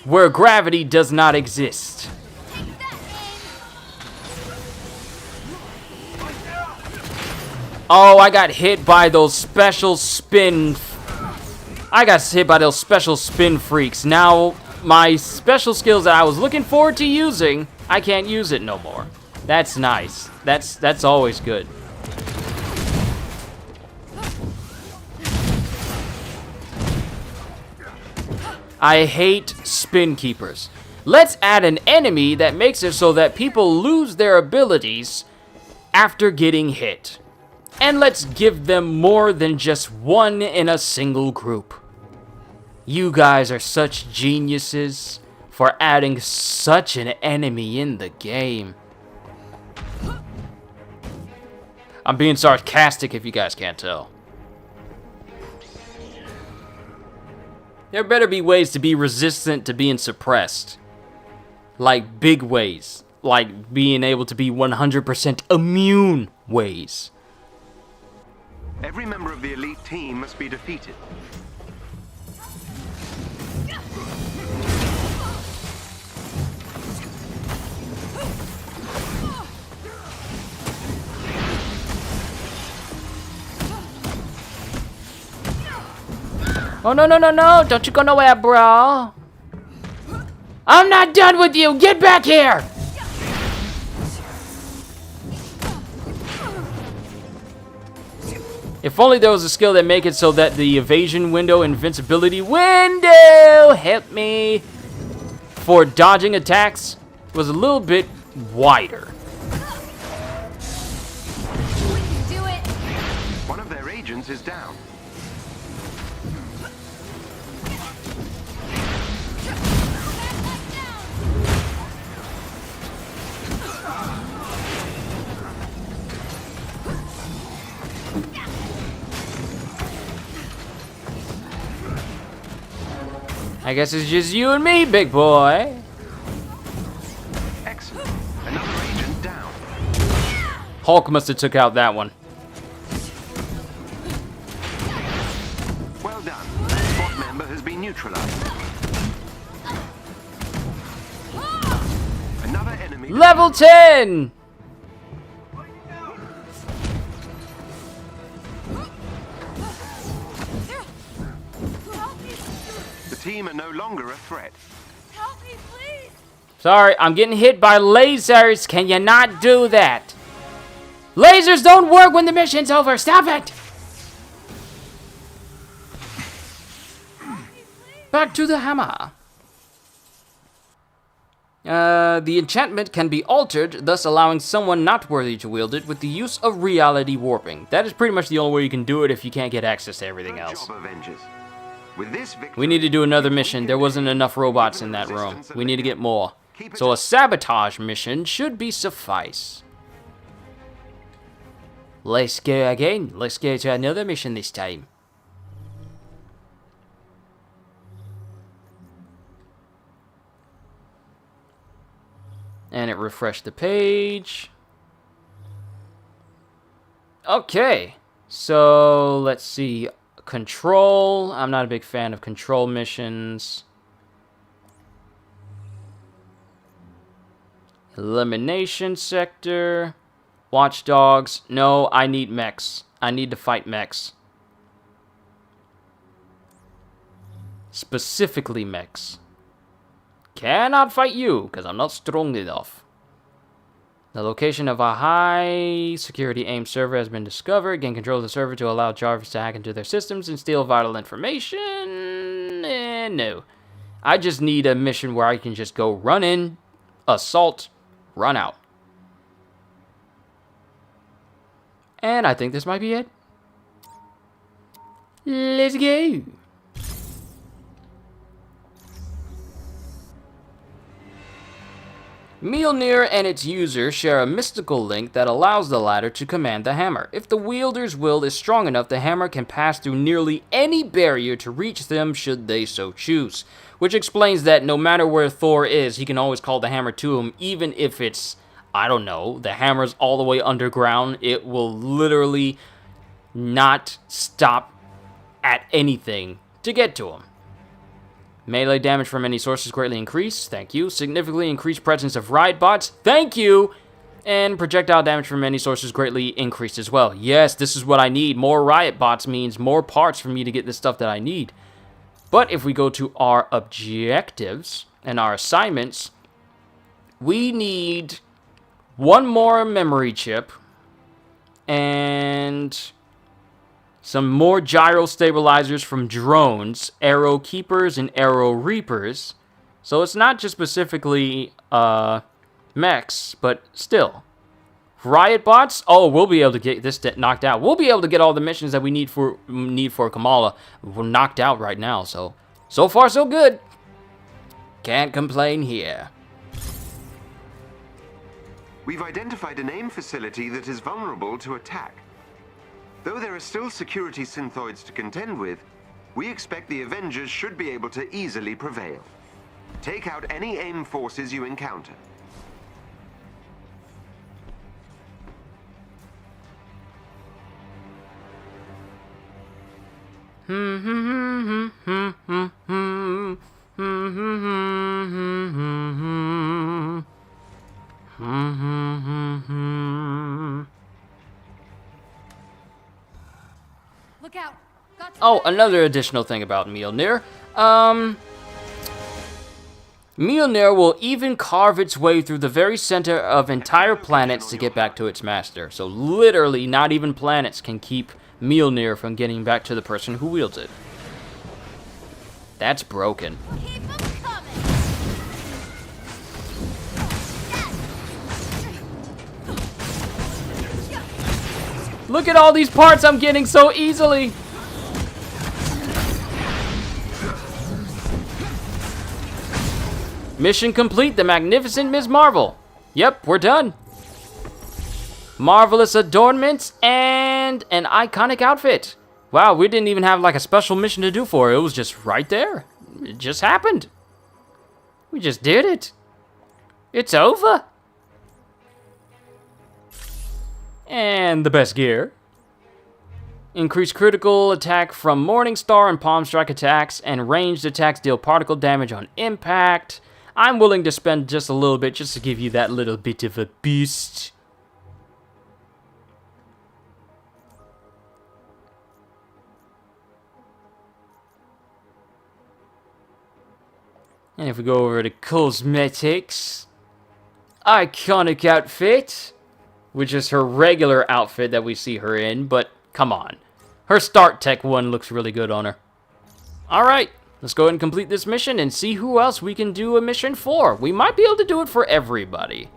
where gravity does not exist. Oh, I got hit by those special spin... I got hit by those special spin freaks. Now, my special skills that I was looking forward to using, I can't use it no more. That's nice. That's always good. I hate spin keepers. Let's add an enemy that makes it so that people lose their abilities after getting hit. And let's give them more than just one in a single group. You guys are such geniuses for adding such an enemy in the game. I'm being sarcastic if you guys can't tell. There better be ways to be resistant to being suppressed. Like big ways. Like being able to be 100% immune ways. Every member of the elite team must be defeated. Oh, no, no, no, no. Don't you go nowhere, bro. I'm not done with you. Get back here. If only there was a skill that make it so that the evasion window, invincibility window, help me, for dodging attacks was a little bit wider. Do it. One of their agents is down. I guess it's just you and me, big boy. Excellent. Another agent down. Hulk must have took out that one. Well done. Squad member has been neutralized. Another enemy. Level 10! The team are no longer a threat. Help me, please. Sorry, I'm getting hit by lasers. Can you not do that? Lasers don't work when the mission's over. Stop it! Back to the hammer. The enchantment can be altered, thus allowing someone not worthy to wield it with the use of reality warping. That is pretty much the only way you can do it if you can't get access to everything Good else. job, Avengers. With this victory, We need to do another mission. There wasn't enough robots in that room. We need to get more. So a sabotage mission should be suffice. Let's go again. Let's go to another mission this time. And it refreshed the page. Okay. So, let's see. Control. I'm not a big fan of control missions. Elimination sector. Watchdogs. No, I need mechs. I need to fight mechs. Specifically mechs. Cannot fight you, because I'm not strong enough. The location of a high security AIM server has been discovered. Gain control of the server to allow Jarvis to hack into their systems and steal vital information. No. I just need a mission where I can just go run in, assault, run out. And I think this might be it. Let's go. Mjolnir and its user share a mystical link that allows the latter to command the hammer. If the wielder's will is strong enough, the hammer can pass through nearly any barrier to reach them should they so choose. Which explains that no matter where Thor is, he can always call the hammer to him, even if it's, I don't know, the hammer's all the way underground. It will literally not stop at anything to get to him. Melee damage from any sources greatly increased. Thank you. Significantly increased presence of riot bots. Thank you. And projectile damage from any sources greatly increased as well. Yes, this is what I need. More riot bots means more parts for me to get the stuff that I need. But if we go to our objectives and our assignments, we need one more memory chip and some more gyro stabilizers from drones, arrow keepers, and arrow reapers. So it's not just specifically mechs, but still. Riot bots? Oh, we'll be able to get this knocked out. We'll be able to get all the missions that we need for Kamala. We're knocked out right now, so far so good. Can't complain here. We've identified an AIM facility that is vulnerable to attack. Though there are still security synthoids to contend with, we expect the Avengers should be able to easily prevail. Take out any AIM forces you encounter. Look out. Got Oh, another additional thing about Mjolnir. Mjolnir will even carve its way through the very center of entire planets to get back to its master. So literally, not even planets can keep Mjolnir from getting back to the person who wields it. That's broken. Keep 'em coming. Look at all these parts I'm getting so easily. Mission complete, the magnificent Ms. Marvel. Yep, we're done. Marvelous adornments and an iconic outfit. Wow, we didn't even have like a special mission to do for it. It was just right there. It just happened. We just did it. It's over. And the best gear. Increased critical attack from Morningstar and Palm Strike attacks, and ranged attacks deal particle damage on impact. I'm willing to spend just a little bit just to give you that little bit of a boost. And if we go over to cosmetics, iconic outfit, which is her regular outfit that we see her in, but come on. Her Start Tech one looks really good on her. Alright, let's go ahead and complete this mission and see who else we can do a mission for. We might be able to do it for everybody.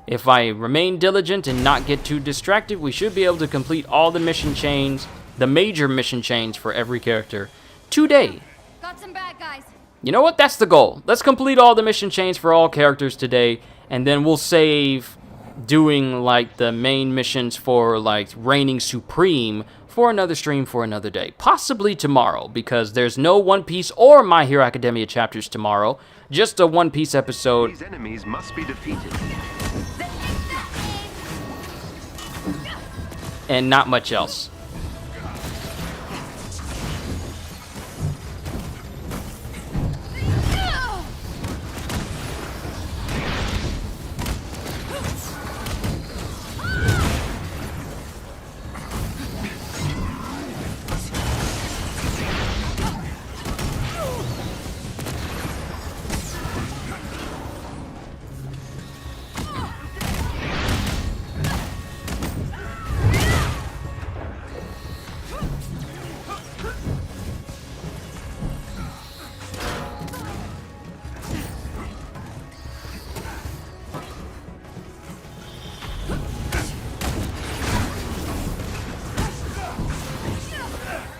If I remain diligent and not get too distracted, we should be able to complete all the mission chains, the major mission chains for every character today. Got some bad guys. You know what? That's the goal. Let's complete all the mission chains for all characters today, and then we'll save doing like the main missions for like reigning supreme for another stream for another day, possibly tomorrow, because there's no One Piece or My Hero Academia chapters tomorrow, just a One Piece episode. These enemies must be defeated. And not much else.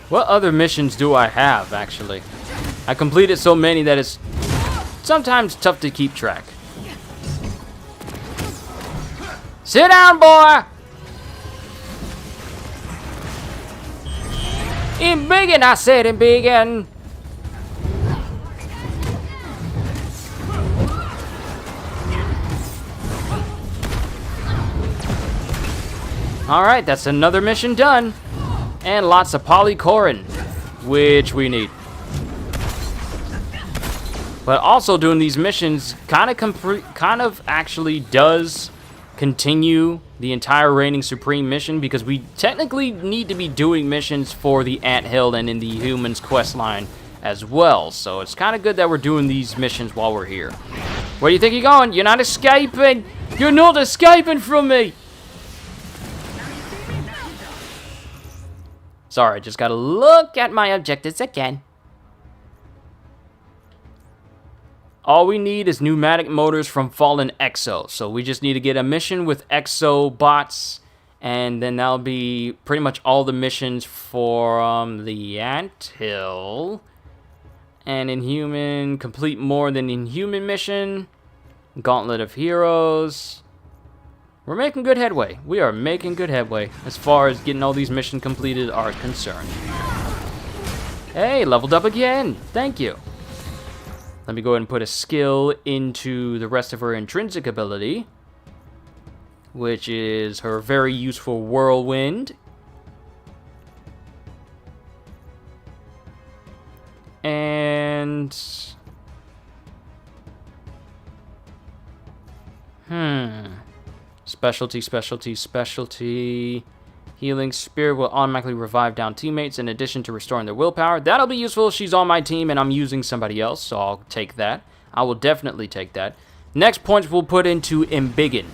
What other missions do I have, actually? I completed so many that it's sometimes tough to keep track. Sit down, boy! Embiggen, I said embiggen! Alright, that's another mission done. And lots of polycorin, which we need. But also doing these missions kind of actually does continue the entire Reigning Supreme mission, because we technically need to be doing missions for the Anthill and in the Humans quest line as well. So it's kind of good that we're doing these missions while we're here. Where do you think you're going? You're not escaping! You're not escaping from me! Sorry, just gotta look at my objectives again. All we need is pneumatic motors from Fallen Exo. So we just need to get a mission with Exo bots, and then that'll be pretty much all the missions for the Anthill. And Inhuman, complete more than Inhuman mission. Gauntlet of Heroes. We're making good headway. We are making good headway as far as getting all these missions completed are concerned. Hey, leveled up again. Thank you. Let me go ahead and put a skill into the rest of her intrinsic ability, which is her very useful Whirlwind. And... Specialty. Healing Spirit will automatically revive down teammates in addition to restoring their willpower. That'll be useful if she's on my team and I'm using somebody else, so I'll take that. I will definitely take that. Next points we'll put into Embiggen.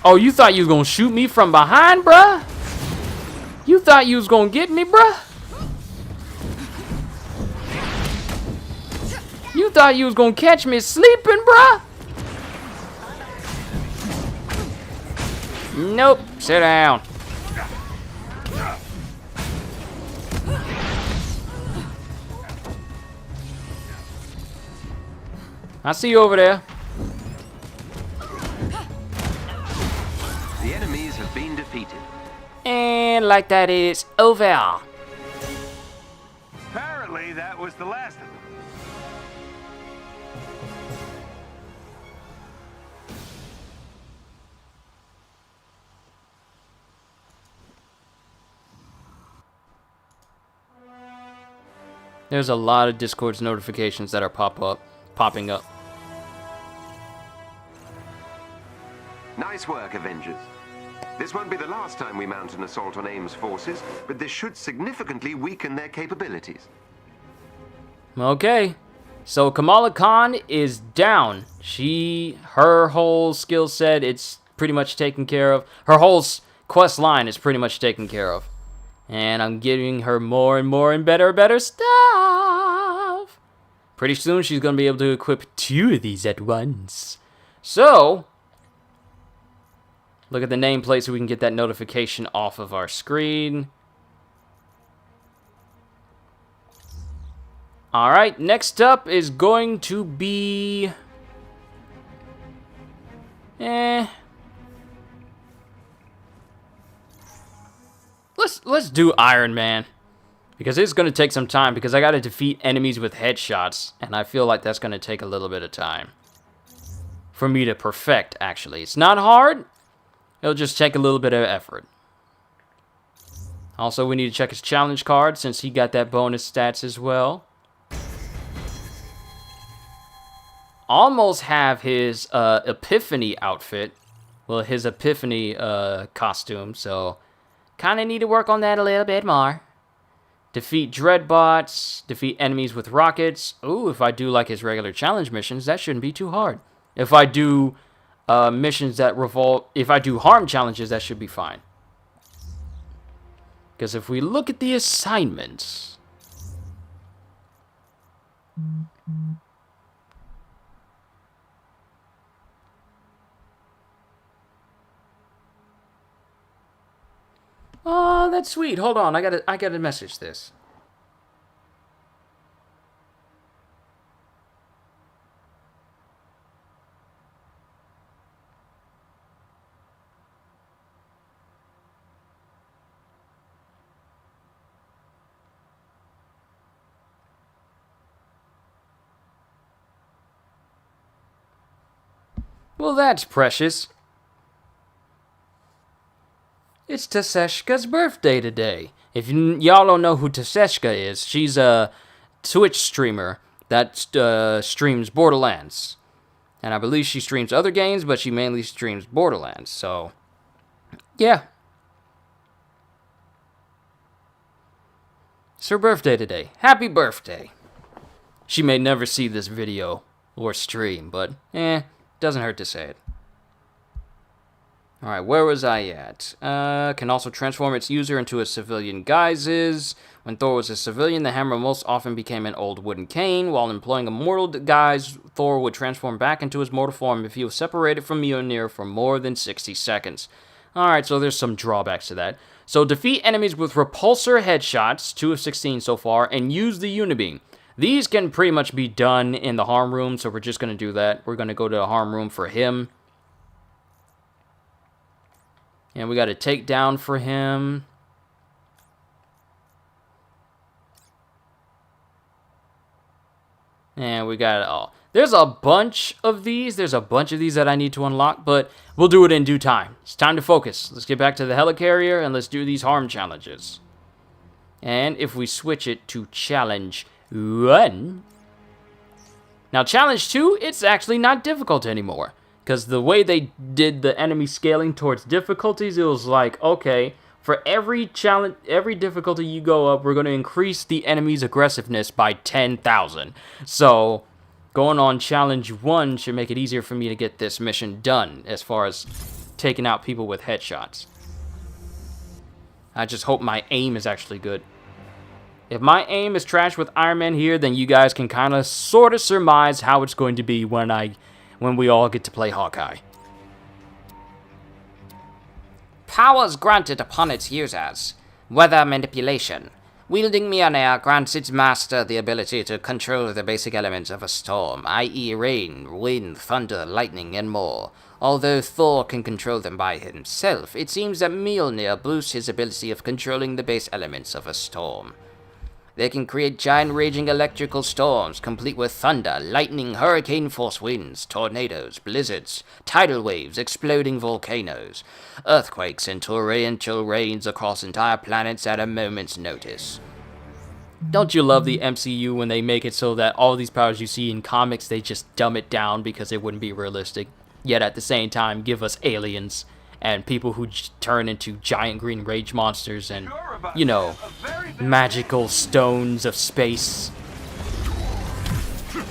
Oh, you thought you was gonna shoot me from behind, bruh? You thought you was gonna get me, bruh? You thought you was gonna catch me sleeping, bruh? Nope. Sit down. I see you over there. The enemies have been defeated. And like that, it's over. Apparently, that was the last of them. There's a lot of Discord's notifications that are popping up. Nice work, Avengers. This won't be the last time we mount an assault on AIM's forces, but this should significantly weaken their capabilities. Okay. So Kamala Khan is down. Her whole skill set, it's pretty much taken care of. Her whole quest line is pretty much taken care of. And I'm giving her more and more and better stuff. Pretty soon she's going to be able to equip 2 of these at once. So, look at the nameplate so we can get that notification off of our screen. Alright, next up is going to be... Let's do Iron Man. Because it's going to take some time, because I got to defeat enemies with headshots, and I feel like that's going to take a little bit of time. For me to perfect, actually. It's not hard. It'll just take a little bit of effort. Also, we need to check his challenge card, since he got that bonus stats as well. Almost have his Epiphany outfit. Well, his Epiphany costume, so... kind of need to work on that a little bit more. Defeat Dreadbots. Defeat enemies with rockets. Ooh, if I do like his regular challenge missions, that shouldn't be too hard. If I do missions that revolve... if I do harm challenges, that should be fine. Because if we look at the assignments... Oh, that's sweet. Hold on, I gotta message this. Well, that's precious. It's Taseshka's birthday today. If y'all don't know who Taseshka is, she's a Twitch streamer that streams Borderlands. And I believe she streams other games, but she mainly streams Borderlands. So, yeah. It's her birthday today. Happy birthday. She may never see this video or stream, but doesn't hurt to say it. Alright, where was I at? Can also transform its user into a civilian guises. When Thor was a civilian, the hammer most often became an old wooden cane. While employing a mortal guise, Thor would transform back into his mortal form if he was separated from Mjolnir for more than 60 seconds. Alright, so there's some drawbacks to that. So defeat enemies with repulsor headshots, 2 of 16 so far, and use the Unibeam. These can pretty much be done in the harm room, so we're just going to do that. We're going to go to the harm room for him. And we got a takedown for him. And we got it all. There's a bunch of these. There's a bunch of these that I need to unlock, but we'll do it in due time. It's time to focus. Let's get back to the helicarrier and let's do these harm challenges. And if we switch it to challenge 1. Now challenge 2, it's actually not difficult anymore. Because the way they did the enemy scaling towards difficulties, it was like, okay, for every challenge, every difficulty you go up, we're going to increase the enemy's aggressiveness by 10,000. So, going on challenge 1 should make it easier for me to get this mission done, as far as taking out people with headshots. I just hope my aim is actually good. If my aim is trash with Iron Man here, then you guys can kind of sort of surmise how it's going to be when we all get to play Hawkeye. Powers granted upon its users. Weather manipulation. Wielding Mjolnir grants its master the ability to control the basic elements of a storm, i.e. rain, wind, thunder, lightning, and more. Although Thor can control them by himself, it seems that Mjolnir boosts his ability of controlling the base elements of a storm. They can create giant raging electrical storms, complete with thunder, lightning, hurricane-force winds, tornadoes, blizzards, tidal waves, exploding volcanoes, earthquakes, and torrential rains across entire planets at a moment's notice. Don't you love the MCU when they make it so that all these powers you see in comics, they just dumb it down because it wouldn't be realistic, yet at the same time give us aliens and people who turn into giant green rage monsters and, you know, magical stones of space. We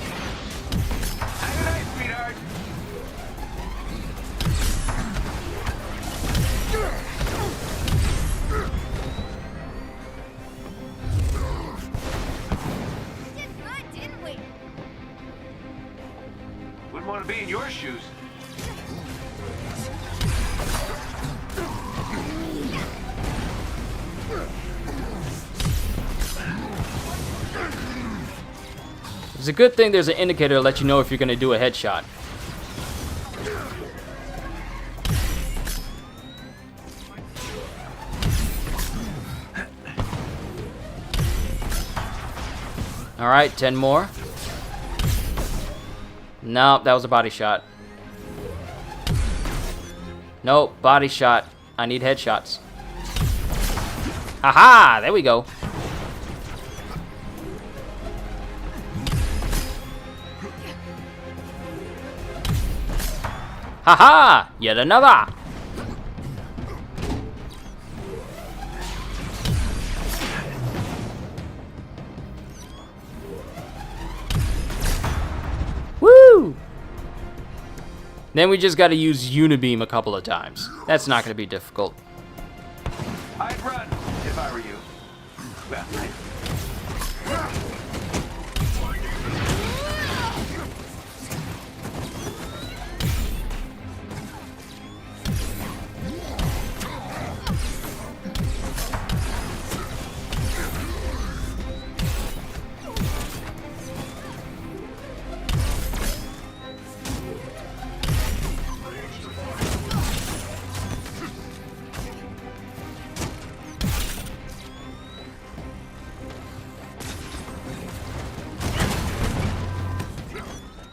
did good, didn't we? Wouldn't want to be in your shoes. It's a good thing there's an indicator to let you know if you're going to do a headshot. Alright, 10 more. Nope, that was a body shot. Nope, body shot. I need headshots. Haha, there we go. Haha! Yet another! Woo! Then we just gotta use Unibeam a couple of times. That's not gonna be difficult. I'd run if I were you. Well,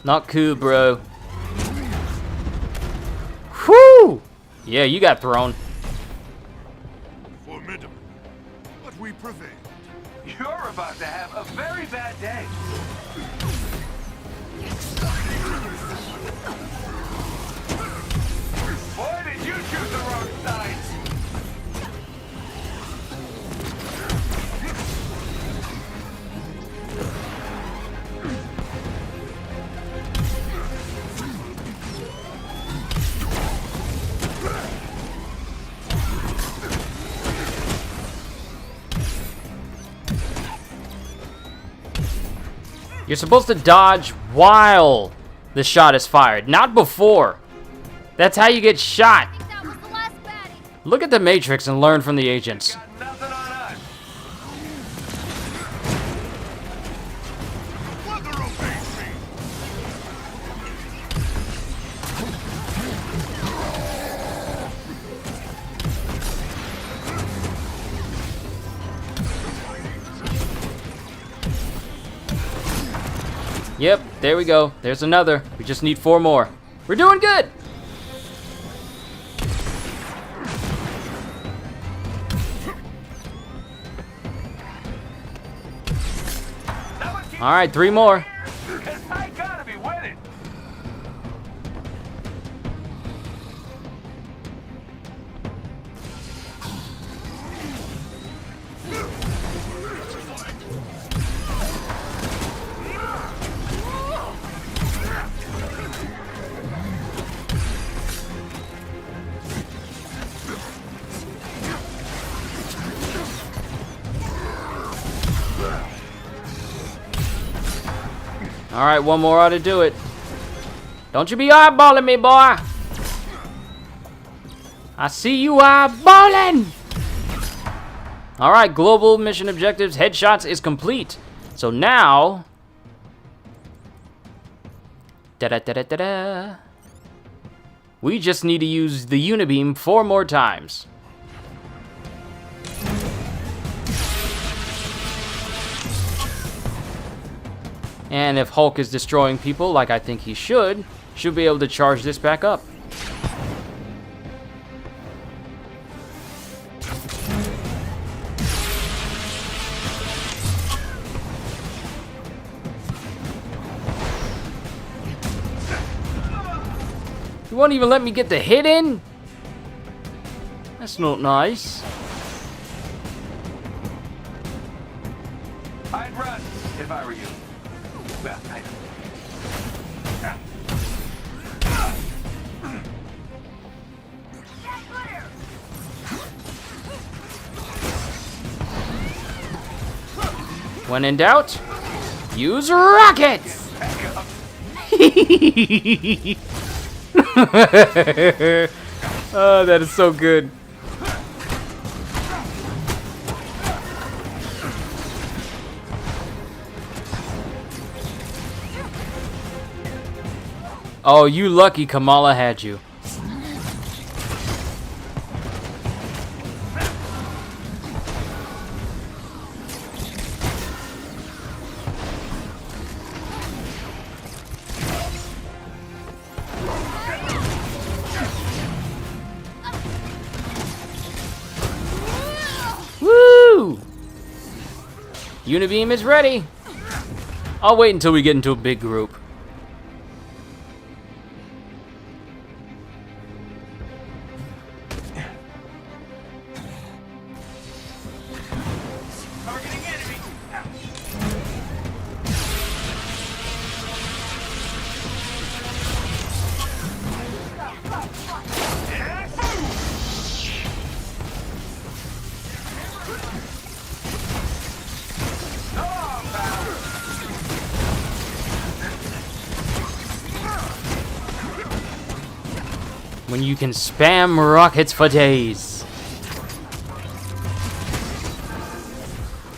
Not cool, bro. Yeah, you got thrown. Formidable. But we prevailed. You're about to have a very bad day. Boy, did you choose the wrong side! You're supposed to dodge while the shot is fired, not before. That's how you get shot. Look at the Matrix and learn from the agents. Nothing on us. Weather obeys me. Yep, there we go. There's another. We just need 4 more. We're doing good. All right, 3 more. Cause I gotta be winning. All right, 1 more ought to do it. Don't you be eyeballing me, boy. I see you eyeballing. All right, global mission objectives, headshots is complete. So now, da-da-da-da-da-da. We just need to use the unibeam 4 more times. And if Hulk is destroying people like I think he should be able to charge this back up. You won't even let me get the hit in? That's not nice. I'd run if I were you. Well, I know. When in doubt, use rockets! Oh, that is so good. Oh, you lucky Kamala had you. Woo! Unibeam is ready. I'll wait until we get into a big group. When you can spam rockets for days.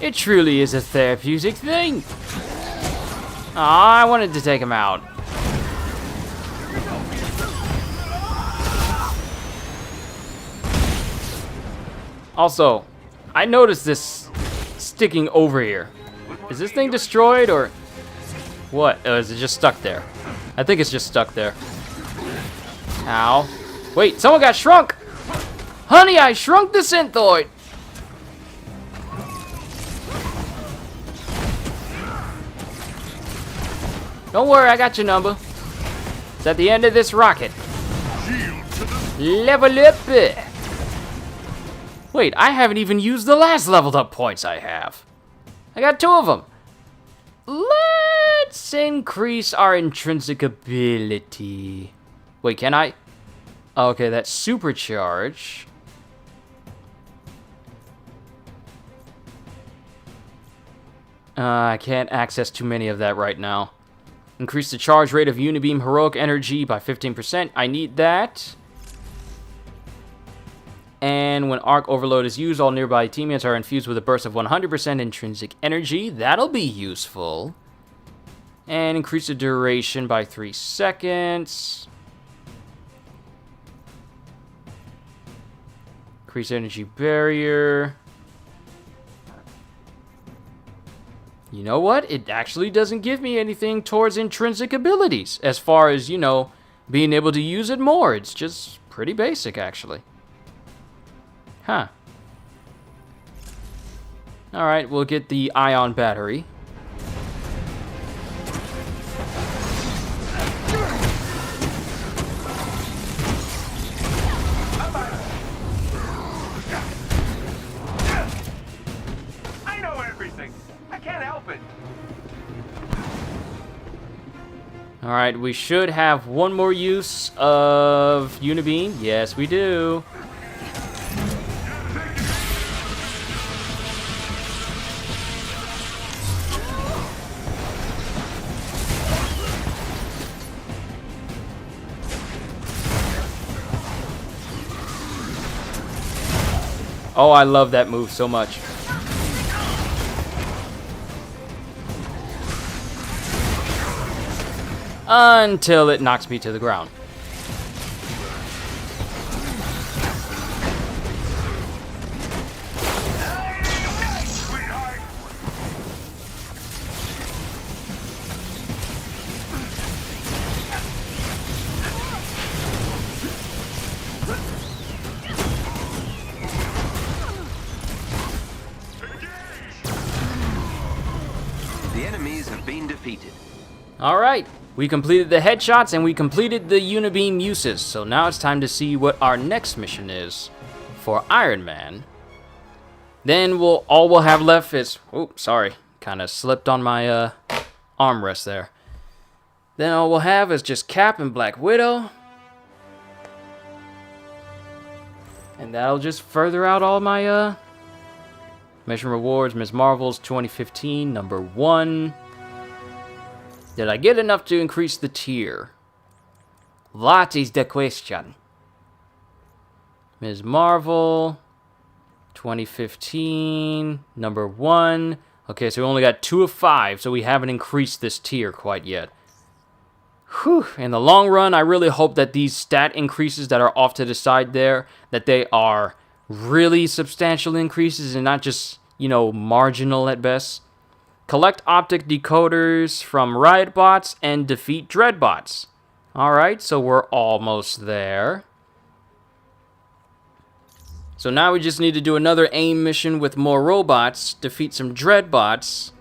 It truly is a therapeutic thing. Aw, I wanted to take him out. Also, I noticed this sticking over here. Is this thing destroyed or what? Oh, is it just stuck there? I think it's just stuck there. Ow. Wait, someone got shrunk! Honey, I shrunk the synthoid! Don't worry, I got your number. It's at the end of this rocket. Level up! Wait, I haven't even used the last leveled up points I have. I got 2 of them. Let's increase our intrinsic ability. Wait, can I? Okay, that's supercharge. I can't access too many of that right now. Increase the charge rate of Unibeam Heroic Energy by 15%. I need that. And when Arc Overload is used, all nearby teammates are infused with a burst of 100% intrinsic energy. That'll be useful. And increase the duration by 3 seconds. Increase energy barrier. You know what? It actually doesn't give me anything towards intrinsic abilities. As far as, you know, being able to use it more. It's just pretty basic, actually. Huh. Alright, we'll get the ion battery. I know everything. I can't help it. Alright, we should have one more use of Unibeam. Yes, we do. Oh, I love that move so much. Until it knocks me to the ground. The enemies have been defeated. Alright, we completed the headshots and we completed the Unibeam uses. So now it's time to see what our next mission is for Iron Man. Then all we'll have left is... Oh, sorry. Kind of slipped on my armrest there. Then all we'll have is just Cap and Black Widow. And that'll just further out all my mission rewards. Ms. Marvel's 2015, number 1. Did I get enough to increase the tier? That is the question. Ms. Marvel, 2015, number 1. Okay, so we only got 2 of 5, so we haven't increased this tier quite yet. Whew. In the long run, I really hope that these stat increases that are off to the side there, that they are really substantial increases and not just, you know, marginal at best. Collect optic decoders from Riot bots and defeat Dreadbots. Alright, so we're almost there. So now we just need to do another AIM mission with more robots, defeat some Dreadbots.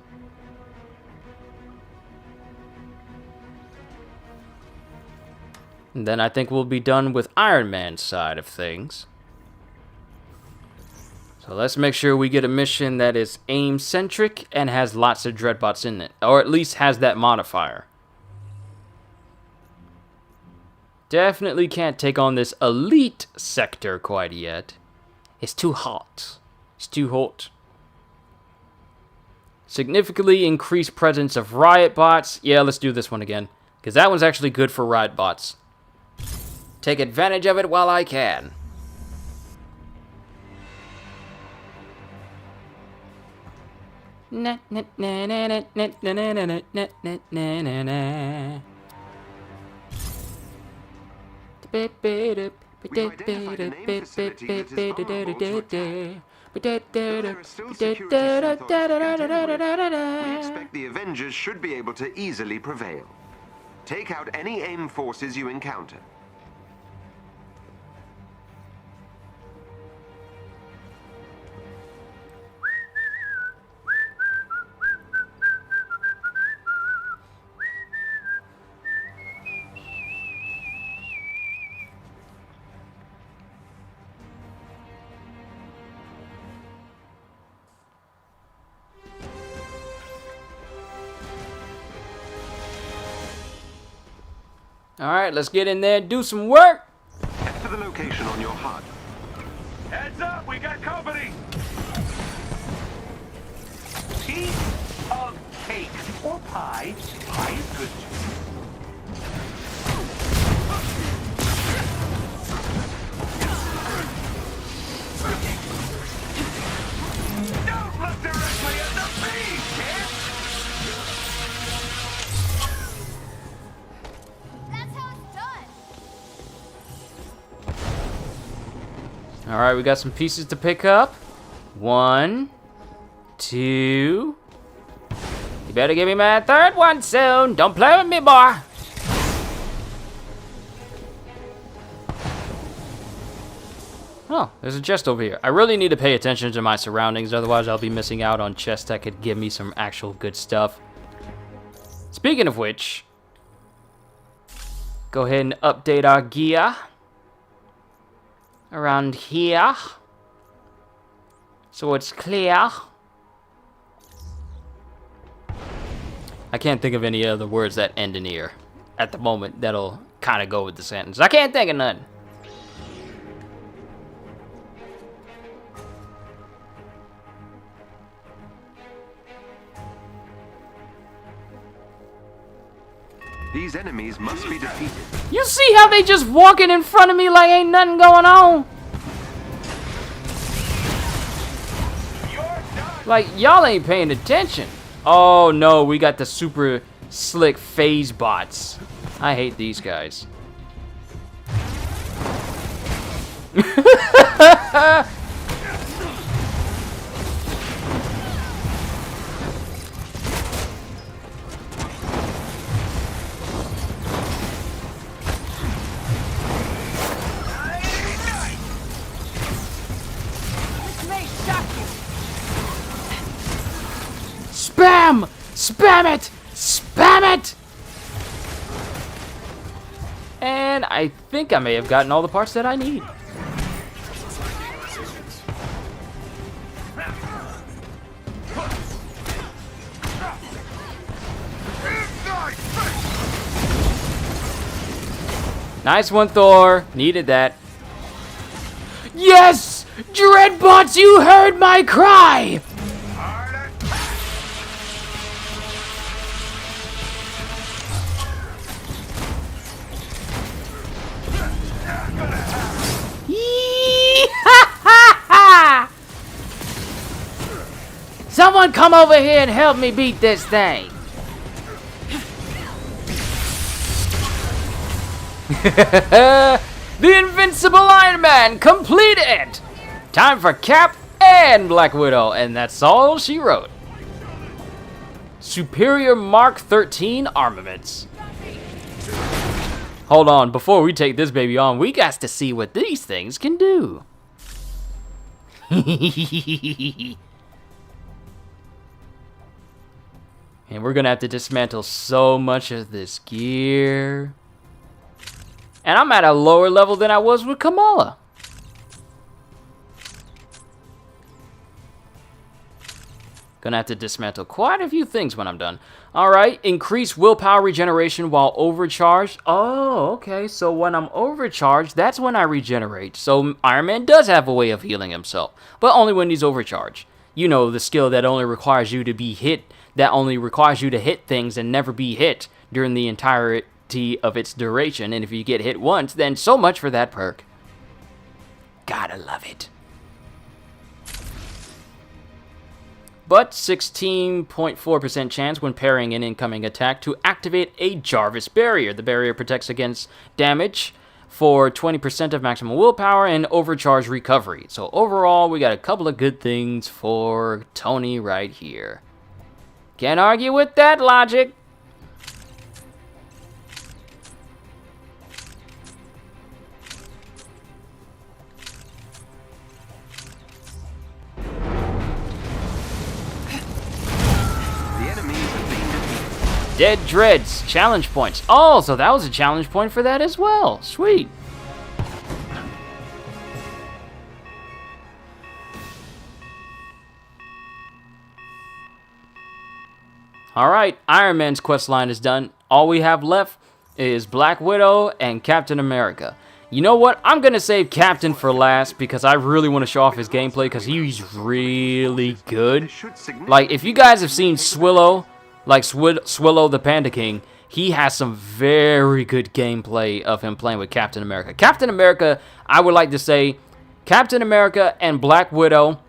And then I think we'll be done with Iron Man's side of things. So let's make sure we get a mission that is AIM-centric and has lots of Dreadbots in it. Or at least has that modifier. Definitely can't take on this elite sector quite yet. It's too hot. It's too hot. Significantly increased presence of Riot bots. Yeah, let's do this one again. Because that one's actually good for Riot bots. Take advantage of it while I can. Na na na na na na na na na na na na. We've identified an AIM facility that is vulnerable to attack. Though there are still security threats to contend with, we expect the Avengers should be able to easily prevail. Take out any AIM forces you encounter. Alright, let's get in there and do some work. Head to the location on your HUD. Heads up, we got company! Piece of cake or pie. Pie is good too. Don't look directly at the bees, kid! That's how it's done. Alright, we got some pieces to pick up. 1, 2. You better give me my third one soon. Don't play with me, boy. Oh, there's a chest over here. I really need to pay attention to my surroundings, otherwise I'll be missing out on chests that could give me some actual good stuff. Speaking of which, go ahead and update our gear around here so it's clear. I can't think of any other words that end in ear at the moment that'll kind of go with the sentence. I can't think of none. These enemies must be defeated. You see how they just walking in front of me like ain't nothing going on? Like, y'all ain't paying attention. Oh no, we got the super slick phase bots. I hate these guys. Spam! Spam it! Spam it! And I think I may have gotten all the parts that I need. Nice one, Thor. Needed that. Yes! Dreadbots, you heard my cry! Someone come over here and help me beat this thing. The Invincible Iron Man completed! Time for Cap and Black Widow, and that's all she wrote. Superior Mark 13 armaments. Hold on, before we take this baby on, we got to see what these things can do. And we're gonna have to dismantle so much of this gear. And I'm at a lower level than I was with Kamala. Gonna have to dismantle quite a few things when I'm done. Alright, increase willpower regeneration while overcharged. Oh, okay, so when I'm overcharged, that's when I regenerate. So Iron Man does have a way of healing himself, but only when he's overcharged. You know, the skill that only requires you to be hit, that only requires you to hit things and never be hit during the entirety of its duration. And if you get hit once, then so much for that perk. Gotta love it. But 16.4% chance when parrying an incoming attack to activate a Jarvis barrier. The barrier protects against damage for 20% of maximum willpower and overcharge recovery. So overall, we got a couple of good things for Tony right here. Can't argue with that logic. Dead Dreads, challenge points. Oh, so that was a challenge point for that as well. Sweet. Alright, Iron Man's quest line is done. All we have left is Black Widow and Captain America. You know what? I'm going to save Captain for last because I really want to show off his gameplay because he's really good. Like, if you guys have seen Swillow, like Swillow the Panda King, he has some very good gameplay of him playing with Captain America. Captain America, I would like to say, Captain America and Black Widow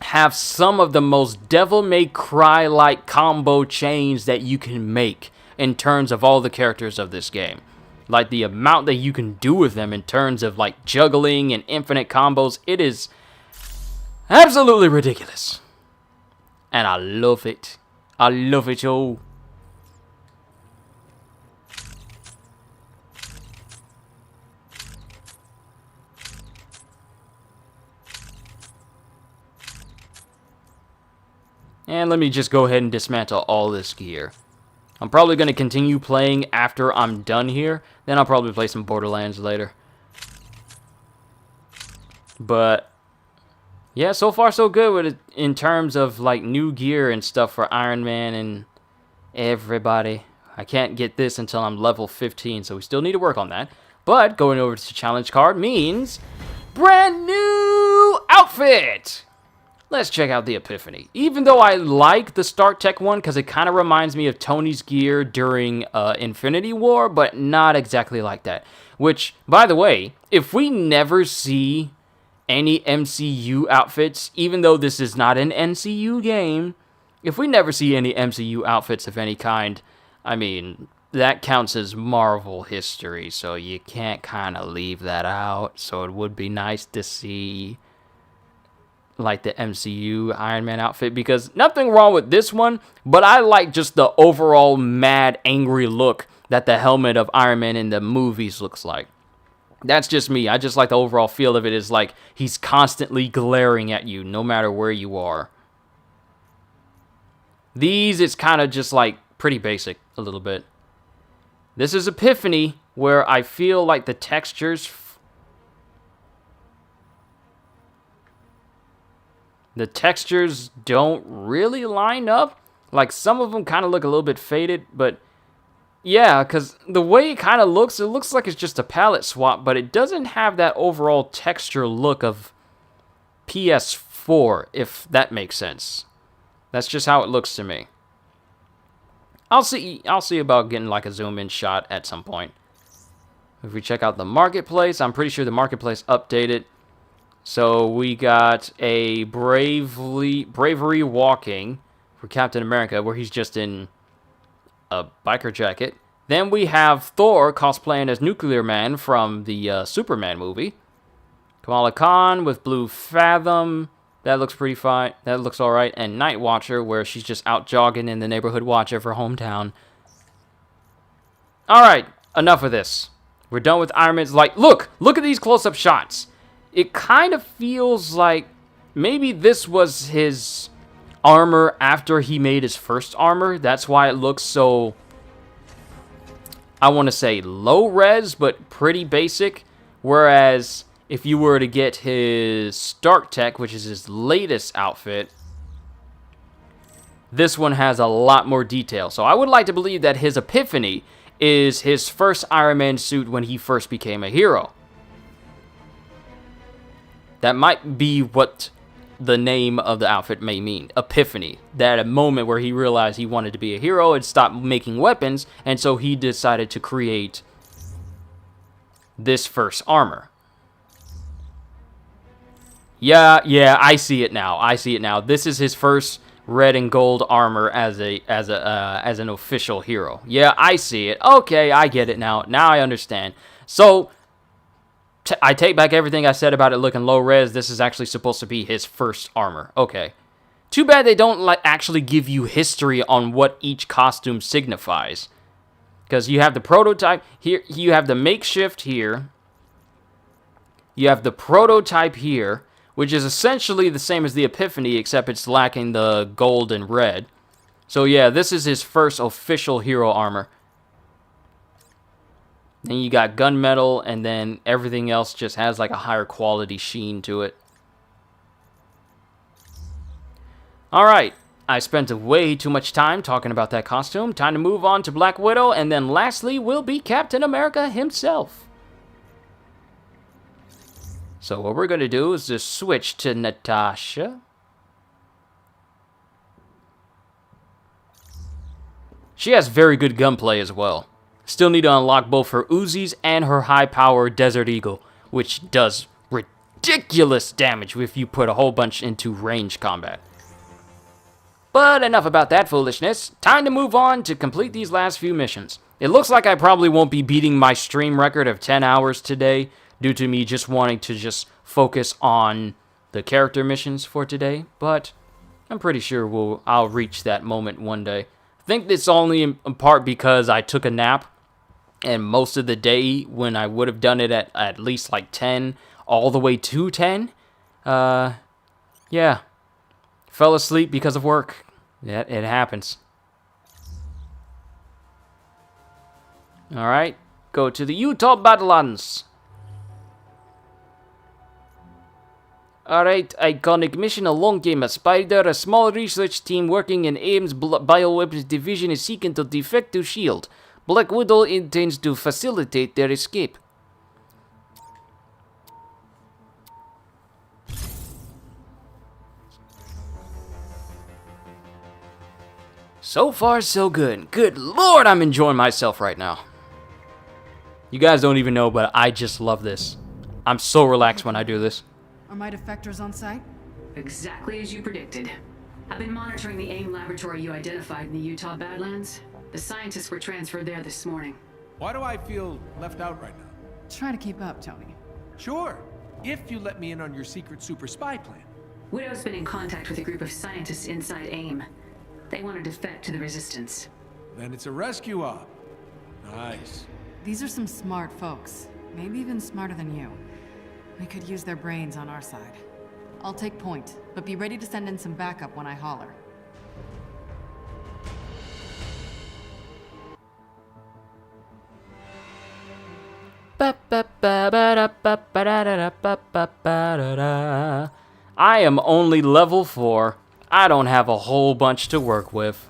have some of the most Devil May Cry-like combo chains that you can make in terms of all the characters of this game. Like, the amount that you can do with them in terms of, like, juggling and infinite combos, it is absolutely ridiculous. And I love it. I love it all. And let me just go ahead and dismantle all this gear. I'm probably going to continue playing after I'm done here. Then I'll probably play some Borderlands later. But yeah, so far so good with it in terms of like new gear and stuff for Iron Man and everybody. I can't get this until I'm level 15, so we still need to work on that. But going over to challenge card means brand new outfit. Let's check out the Epiphany. Even though I like the Stark Tech one because it kind of reminds me of Tony's gear during Infinity War, but not exactly like that. Which, by the way, if we never see any MCU outfits, even though this is not an MCU game, if we never see any MCU outfits of any kind, I mean, that counts as Marvel history, so you can't kind of leave that out. So it would be nice to see like the MCU Iron Man outfit, because nothing wrong with this one, but I like just the overall mad, angry look that the helmet of Iron Man in the movies looks like. That's just me. I just like the overall feel of it is like he's constantly glaring at you no matter where you are. These, it's kind of just like pretty basic a little bit. This is Epiphany, where I feel like the textures don't really line up. Like, some of them kind of look a little bit faded, but yeah, because the way it kind of looks, it looks like it's just a palette swap, but it doesn't have that overall texture look of PS4, if that makes sense. That's just how it looks to me. I'll see about getting like a zoom in shot at some point. If we check out the marketplace, I'm pretty sure the marketplace updated. So we got a bravery walking for Captain America, where he's just in a biker jacket. Then we have Thor cosplaying as Nuclear Man from the Superman movie. Kamala Khan with Blue Fathom. That looks pretty fine. That looks alright. And Night Watcher, where she's just out jogging in the neighborhood watch of her hometown. Alright, enough of this. We're done with Iron Man's. Like, look at these close-up shots. It kind of feels like maybe this was his armor after he made his first armor. That's why it looks so, I want to say low res, but pretty basic. Whereas if you were to get his Stark Tech, which is his latest outfit, this one has a lot more detail. So I would like to believe that his Epiphany is his first Iron Man suit when he first became a hero. That might be what the name of the outfit may mean. Epiphany. That a moment where he realized he wanted to be a hero and stopped making weapons, and so he decided to create this first armor. Yeah, I see it now. This is his first red and gold armor as an official hero. Yeah, I see it. Okay, I get it now. Now I understand. So I take back everything I said about it looking low res. This is actually supposed to be his first armor. Okay. Too bad they don't actually give you history on what each costume signifies. Because you have the prototype here, you have the makeshift here, you have the prototype here, which is essentially the same as the Epiphany, except it's lacking the gold and red. So yeah, this is his first official hero armor. Then you got gunmetal, and then everything else just has like a higher quality sheen to it. Alright, I spent way too much time talking about that costume. Time to move on to Black Widow, and then lastly will be Captain America himself. So what we're going to do is just switch to Natasha. She has very good gunplay as well. Still need to unlock both her Uzis and her high-powered Desert Eagle, which does ridiculous damage if you put a whole bunch into range combat. But enough about that foolishness. Time to move on to complete these last few missions. It looks like I probably won't be beating my stream record of 10 hours today due to me just wanting to just focus on the character missions for today, but I'm pretty sure I'll reach that moment one day. I think it's only in part because I took a nap, and most of the day when I would have done it at least like 10, all the way to 10, yeah, fell asleep because of work. Yeah, it happens. Alright, go to the Utah Badlands. Alright, iconic mission, a long game. A Spider, a small research team working in AIM's bioweapons division is seeking to defect to S.H.I.E.L.D. Black Widow intends to facilitate their escape. So far, so good. Good lord, I'm enjoying myself right now. You guys don't even know, but I just love this. I'm so relaxed when I do this. Are my defectors on site? Exactly as you predicted. I've been monitoring the AIM laboratory you identified in the Utah Badlands. The scientists were transferred there this morning. Why do I feel left out right now? Try to keep up, Tony. Sure, if you let me in on your secret super spy plan. Widow's been in contact with a group of scientists inside AIM. They want to defect to the Resistance. Then it's a rescue op. Nice. These are some smart folks. Maybe even smarter than you. We could use their brains on our side. I'll take point, but be ready to send in some backup when I holler. I am only level 4. I don't have a whole bunch to work with.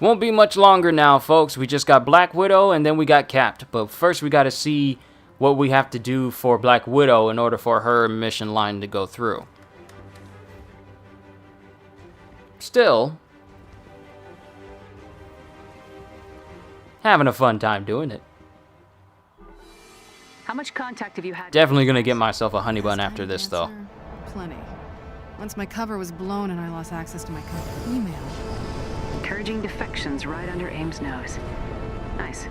Won't be much longer now, folks. We just got Black Widow and then we got Capped. But first we got to see what we have to do for Black Widow in order for her mission line to go through. Still, having a fun time doing it. How much contact have you had? Definitely gonna get myself a honey bun after this, though. Plenty. Once my cover was blown and I lost access to my company email. Encouraging defections right under AIM's nose. Nice.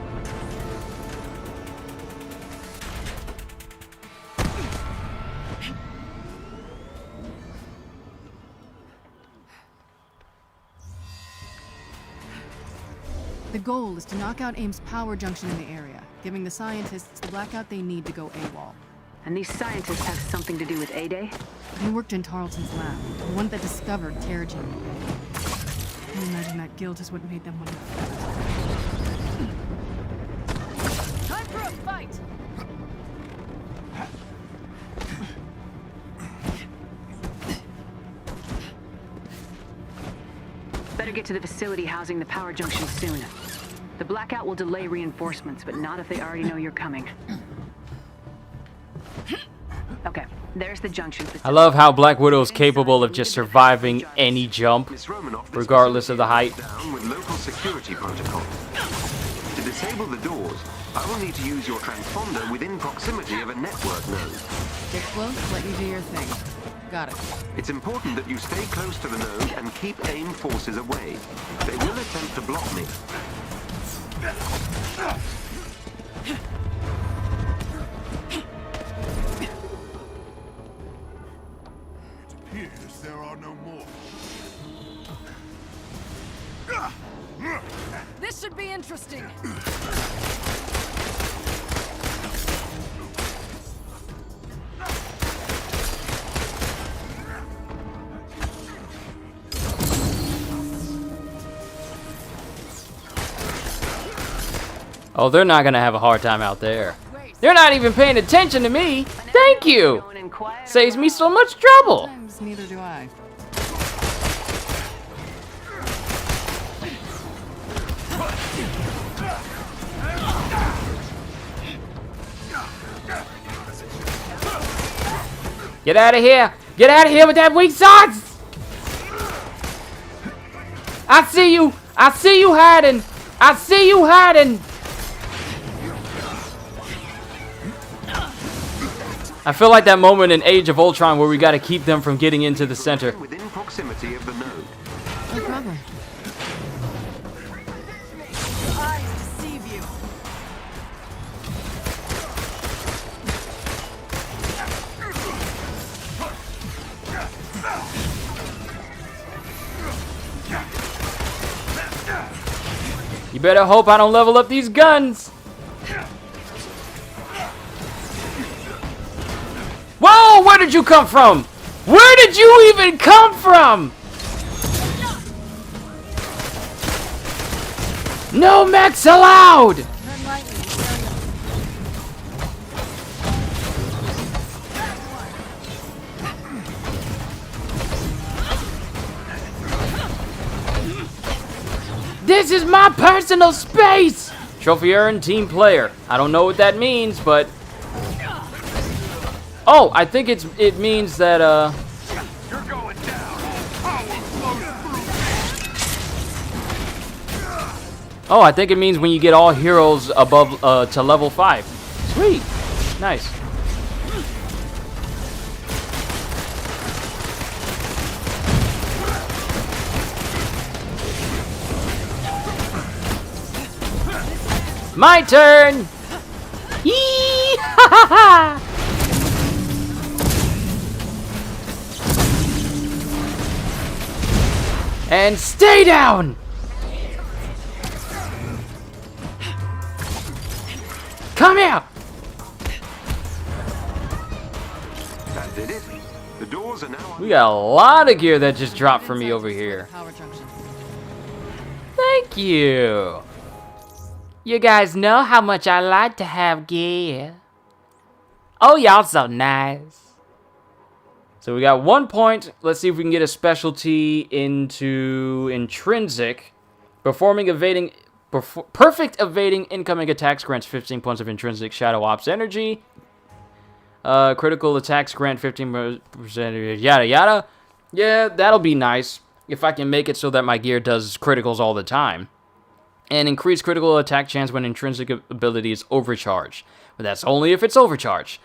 The goal is to knock out AIM's power junction in the area, giving the scientists the blackout they need to go AWOL. And these scientists have something to do with A-Day? They worked in Tarleton's lab, the one that discovered Terrigen. I imagine that guilt is what made them want to. Time for a fight! Better get to the facility housing the power junction soon. The blackout will delay reinforcements, but not if they already know you're coming. Okay, there's the junction facility. I love how Black Widow is capable of just surviving any jump, regardless of the height. Down with local security protocol. To disable the doors, I will need to use your transponder within proximity of a network node. Get close, let you do your thing. Got it. It's important that you stay close to the node and keep AIM forces away. They will attempt to block me. It appears there are no more. This should be interesting. Oh, they're not gonna have a hard time out there. They're not even paying attention to me. Thank you. Saves me so much trouble. Sometimes neither do I. Get out of here. Get out of here with that weak sauce. I see you. I see you hiding. I see you hiding. I feel like that moment in Age of Ultron where we got to keep them from getting into the center. Within proximity of the node. No problem. You better hope I don't level up these guns. Whoa, where did you come from? Where did you even come from? No mechs allowed! This is my personal space! Trophy earned, team player. I don't know what that means, but... Oh, I think it means that, You're going down. Power flows through. Oh, I think it means when you get all heroes above, to level 5. Sweet. Nice. My turn! Yee! Ha ha ha! And stay down! Come here! That did it. The doors are now. We got a lot of gear that just dropped for me over here. Power junction. Thank you! You guys know how much I like to have gear. Oh, y'all so nice. So we got 1 point. Let's see if we can get a specialty into intrinsic. Perfect evading incoming attacks grants 15 points of intrinsic shadow ops energy. Critical attacks grant 15%, yada yada. Yeah, that'll be nice if I can make it so that my gear does criticals all the time. And increase critical attack chance when intrinsic ability is overcharged. But that's only if it's overcharged.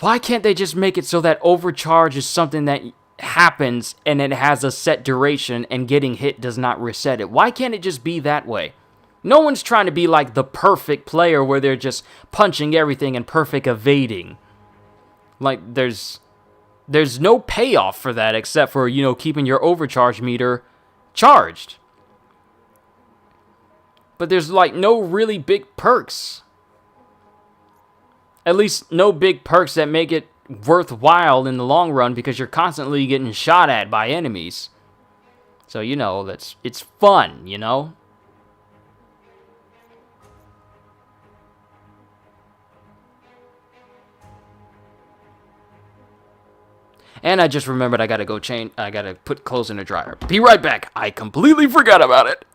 Why can't they just make it so that overcharge is something that happens and it has a set duration and getting hit does not reset it? Why can't it just be that way? No one's trying to be like the perfect player where they're just punching everything and perfect evading. Like, there's no payoff for that except for, you know, keeping your overcharge meter charged. But there's, like, no really big perks. At least no big perks that make it worthwhile in the long run because you're constantly getting shot at by enemies. So, you know, it's fun, you know? And I just remembered I gotta put clothes in the dryer. Be right back. I completely forgot about it.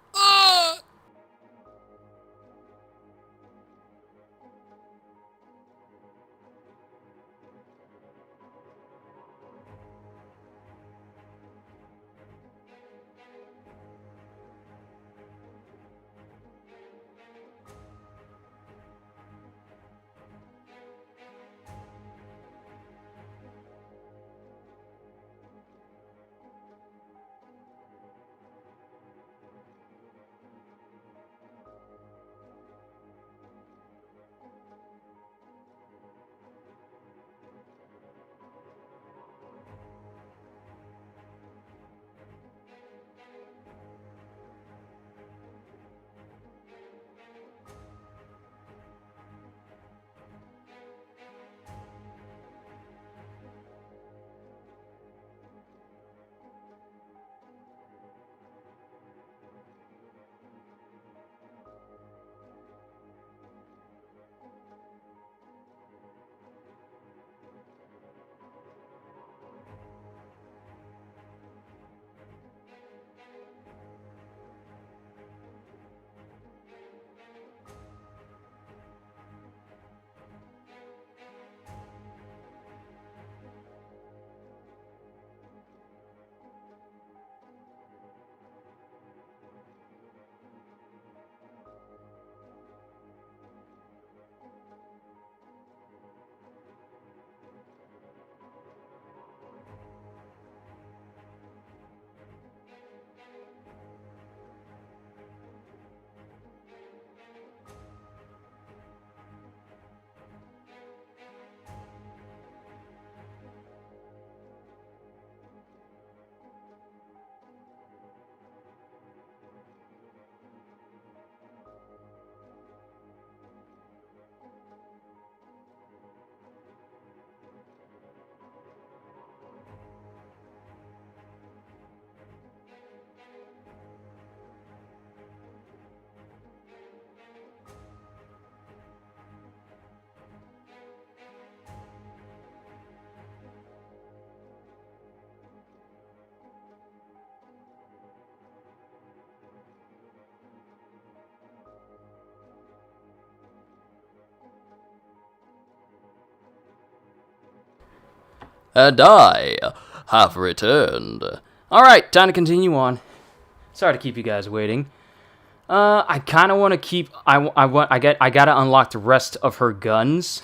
And I have returned. Alright, time to continue on. Sorry to keep you guys waiting. I kind of want to keep... I gotta unlock the rest of her guns.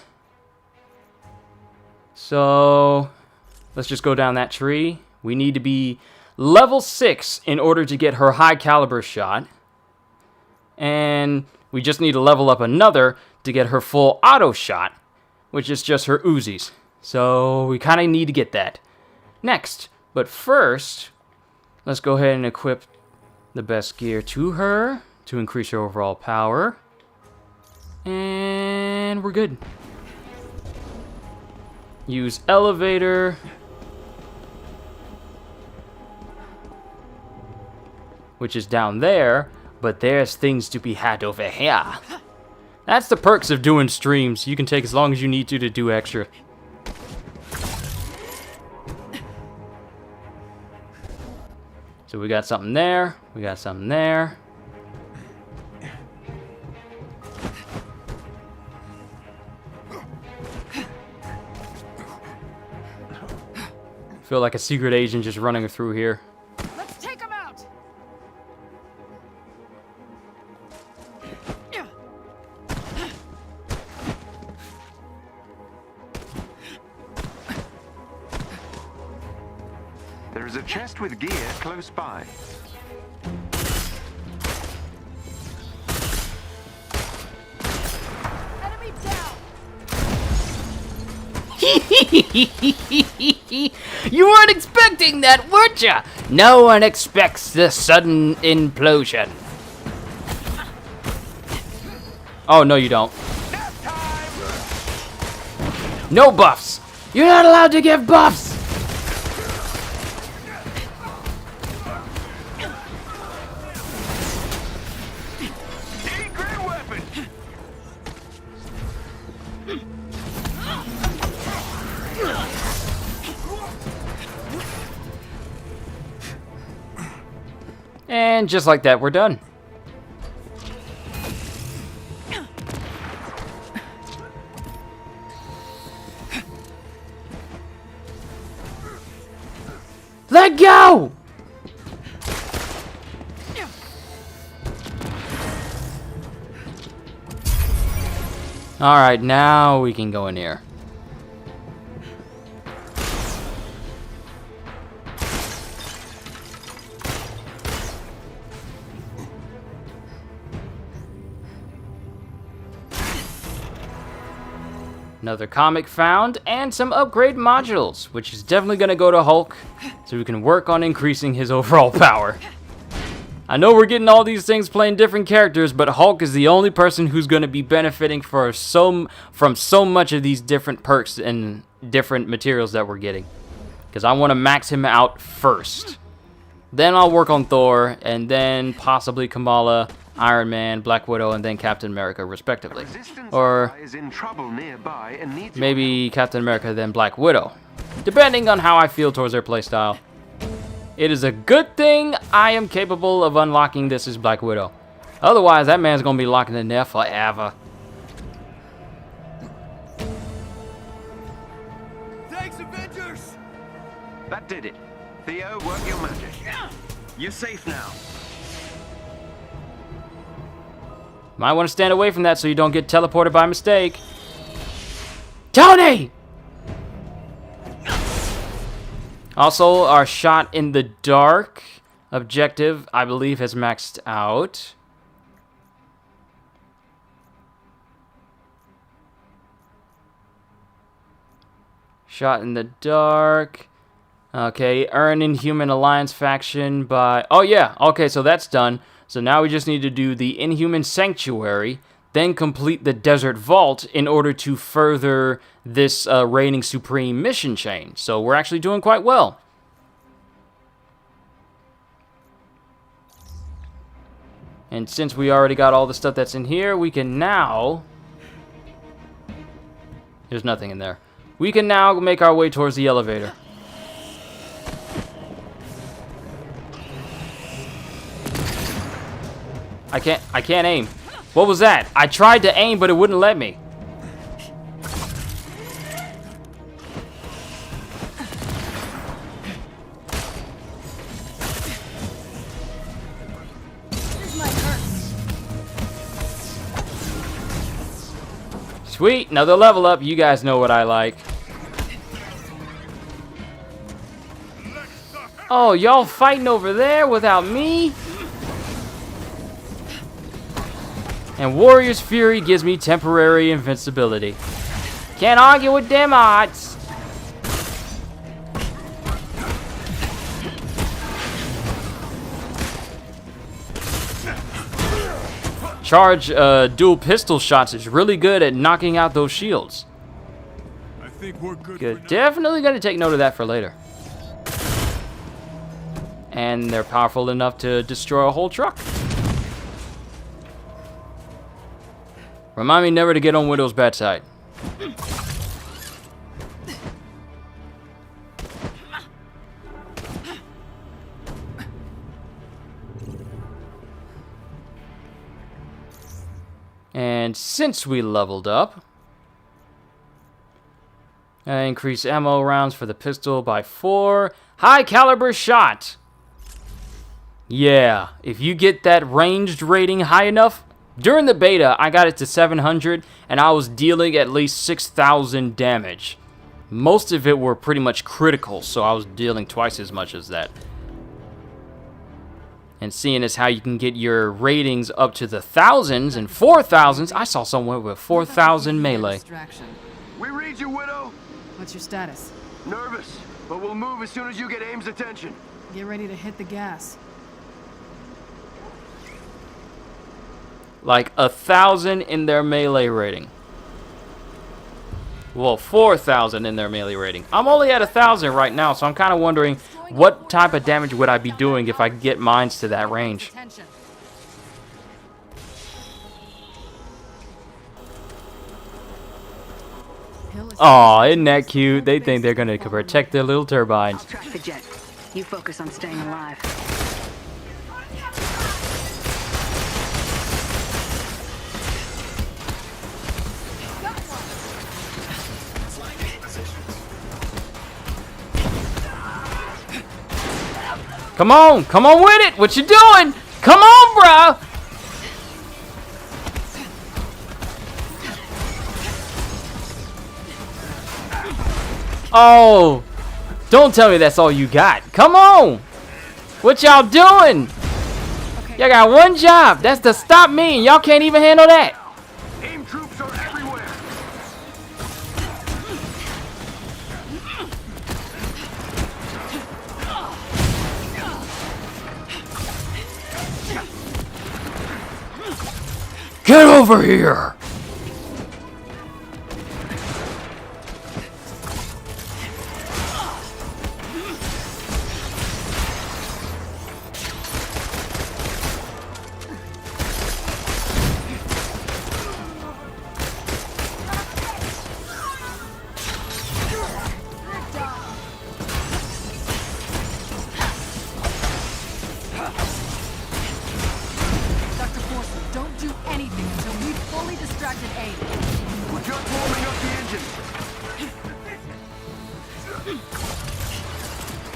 So... let's just go down that tree. We need to be level 6 in order to get her high caliber shot. And we just need to level up another to get her full auto shot, which is just her Uzis. So we kind of need to get that next. But first, let's go ahead and equip the best gear to her to increase her overall power. And we're good. Use elevator. Which is down there, but there's things to be had over here. That's the perks of doing streams. You can take as long as you need to do extra. So we got something there. We got something there. Feel like a secret agent just running through here. Let's take him out. There is a chest with gear close by. Enemy down. You weren't expecting that, weren't ya? No one expects the sudden implosion. Oh, no you don't. No buffs. You're not allowed to give buffs. And just like that, we're done. Let go! Alright, now we can go in here. Another comic found, and some upgrade modules, which is definitely going to go to Hulk, so we can work on increasing his overall power. I know we're getting all these things playing different characters, but Hulk is the only person who's going to be benefiting from so much of these different perks and different materials that we're getting. Because I want to max him out first. Then I'll work on Thor, and then possibly Kamala, Iron Man, Black Widow, and then Captain America, respectively. Or maybe Captain America, then Black Widow. Depending on how I feel towards their playstyle. It is a good thing I am capable of unlocking this as Black Widow. Otherwise, that man's going to be locking in there forever. Thanks, Avengers! That did it. Theo, work your magic. You're safe now. Might want to stand away from that so you don't get teleported by mistake. Tony! Also, our shot in the dark objective, I believe, has maxed out. Shot in the dark. Okay, earn Inhuman Alliance faction by... oh, yeah. Okay, so that's done. So now we just need to do the Inhuman Sanctuary, then complete the Desert Vault in order to further this Reigning Supreme mission chain. So we're actually doing quite well. And since we already got all the stuff that's in here, we can now... there's nothing in there. We can now make our way towards the elevator. I can't aim. What was that? I tried to aim, but it wouldn't let me. Sweet, another level up. You guys know what I like. Oh, y'all fighting over there without me? And Warrior's Fury gives me temporary invincibility. Can't argue with them odds. Charge dual pistol shots is really good at knocking out those shields. I think we're Good. Definitely gonna take note of that for later. And they're powerful enough to destroy a whole truck. Remind me never to get on Widow's bad side. And since we leveled up, I increase ammo rounds for the pistol by 4. High caliber shot. Yeah, if you get that ranged rating high enough, during the beta, I got it to 700, and I was dealing at least 6,000 damage. Most of it were pretty much critical, so I was dealing twice as much as that. And seeing as how you can get your ratings up to the thousands and 4,000s, I saw someone with 4,000 melee. We read you, Widow. What's your status? Nervous, but we'll move as soon as you get Aim's attention. Get ready to hit the gas. Like 1,000 in their melee rating. Well, 4,000 in their melee rating. I'm only at 1,000 right now, so I'm kind of wondering what type of damage would I be doing if I could get mines to that range. Aw, isn't that cute? They think they're gonna protect their little turbines. I'll track the jet. You focus on staying alive. Come on with it! What you doing? Come on, bro! Oh, don't tell me that's all you got. Come on! What y'all doing? Y'all got one job. That's to stop me, and y'all can't even handle that. Aim troops are everywhere. Get over here!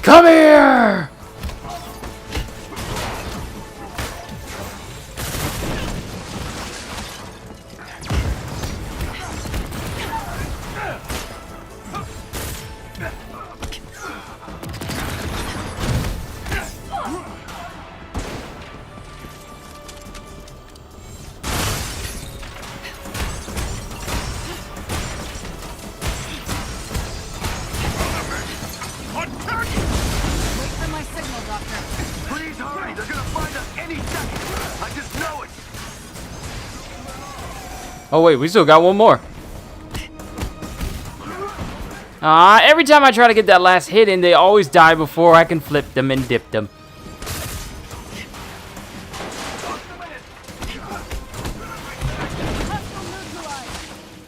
Come here! Oh wait, we still got one more. Every time I try to get that last hit in, they always die before I can flip them and dip them.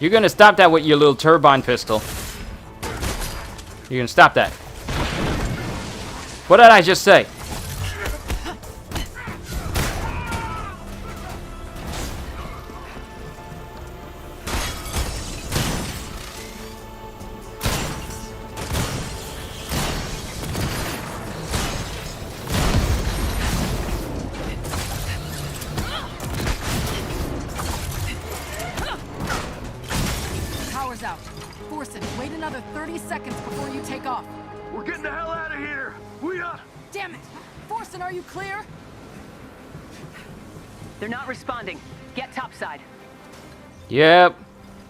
You're gonna stop that with your little turbine pistol. You're gonna stop that. What did I just say? another 30 seconds before you take off. We're getting the hell out of here. We are. Damn it! Forsen, are you clear? They're not responding. Get topside. Yep.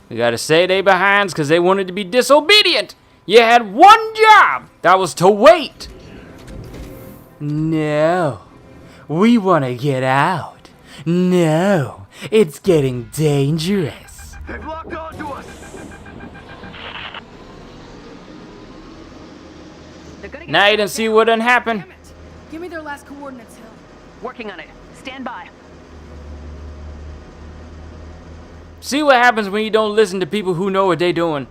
We gotta say they behinds because they wanted to be disobedient. You had one job. That was to wait. No. We want to get out. No. It's getting dangerous. They've locked onto us. Now you didn't see what done happened. Damn it! Give me their last coordinates, Hill. Working on it. Stand by. See what happens when you don't listen to people who know what they doing.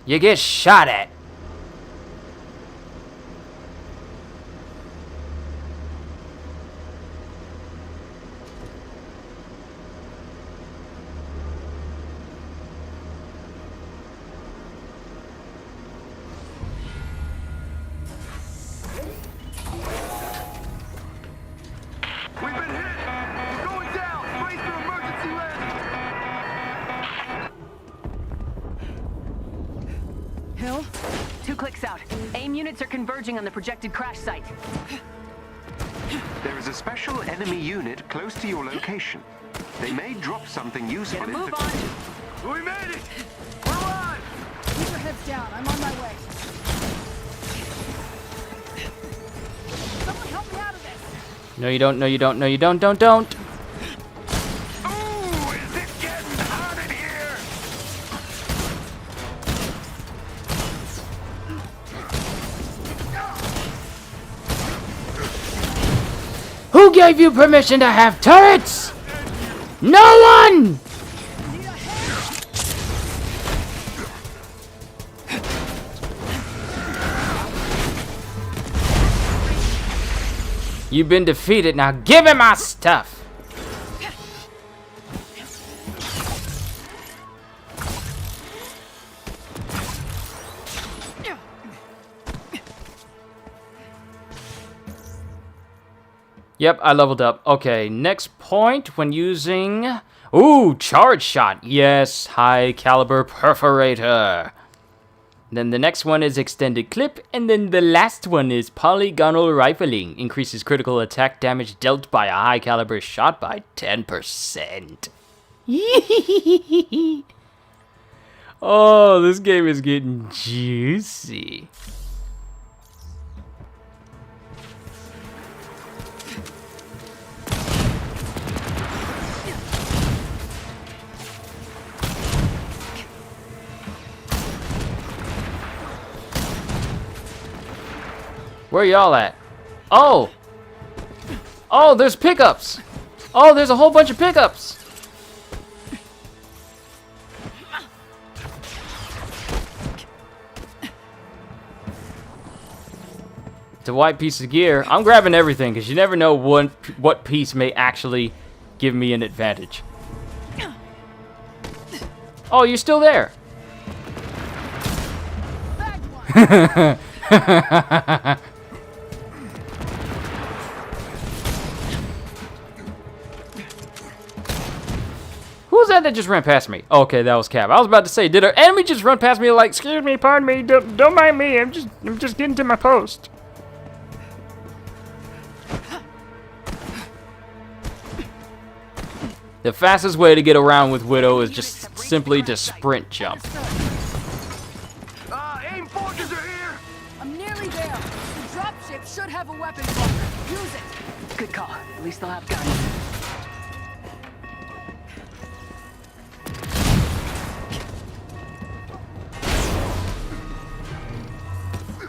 You get shot at. We've been hit. We're going down. Brace for emergency landing. Hill? 2 clicks out. AIM units are converging on the projected crash site. There is a special enemy unit close to your location. They may drop something useful Get a in move on. We made it. We're alive. Keep your heads down. I'm on my way. Someone help me out of this! No, you don't. No, you don't. No, you don't. Don't. Ooh, is it getting hot in here? Who gave you permission to have turrets? No one! You've been defeated. Now give him my stuff. Yep, I leveled up. Okay, next point when using... Ooh, charge shot. Yes, high caliber perforator. Then the next one is extended clip, and then the last one is polygonal rifling. Increases critical attack damage dealt by a high caliber shot by 10%. Oh, this game is getting juicy. Where y'all at? Oh! Oh, there's pickups! Oh, there's a whole bunch of pickups! It's a white piece of gear. I'm grabbing everything because you never know what piece may actually give me an advantage. Oh, you're still there! Who was that just ran past me? Okay, that was Cap. I was about to say, did an enemy just run past me like, excuse me, pardon me, don't mind me, I'm just getting to my post. The fastest way to get around with Widow is just simply to sprint jump. AIM forces are here. I'm nearly there. The dropship should have a weapon bunker. Use it. Good call. At least they'll have guns.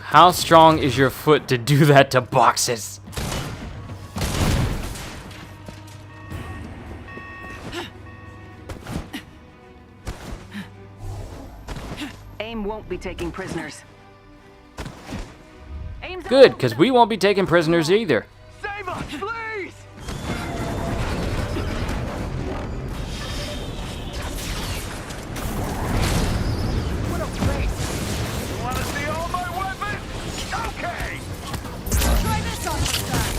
How strong is your foot to do that to boxes? AIM won't be taking prisoners. Good, because we won't be taking prisoners either. Save us, please. What a waste. You want to see all my weapons? Okay. Try this on this side.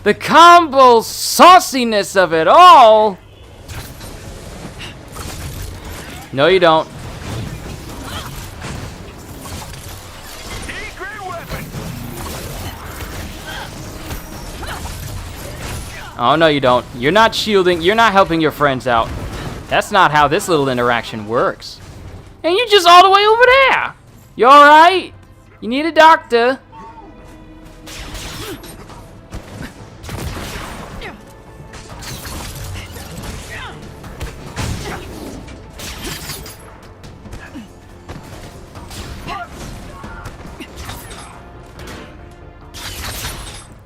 The combo sauciness of it all. No, you don't. Oh, no, you don't. You're not shielding. You're not helping your friends out. That's not how this little interaction works. And you're just all the way over there. You alright? You need a doctor.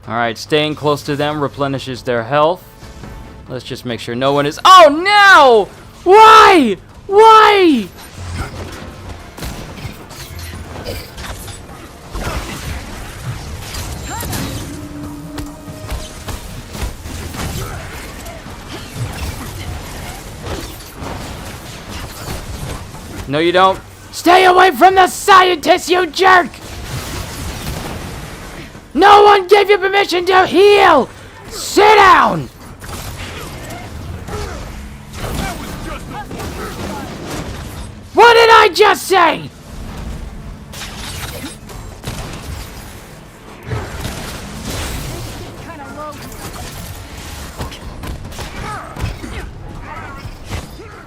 Alright, staying close to them replenishes their health. Let's just make sure no one is... Oh, no! Why? Why? No, you don't. Stay away from the scientists, you jerk! No one gave you permission to heal! Sit down! What did I just say?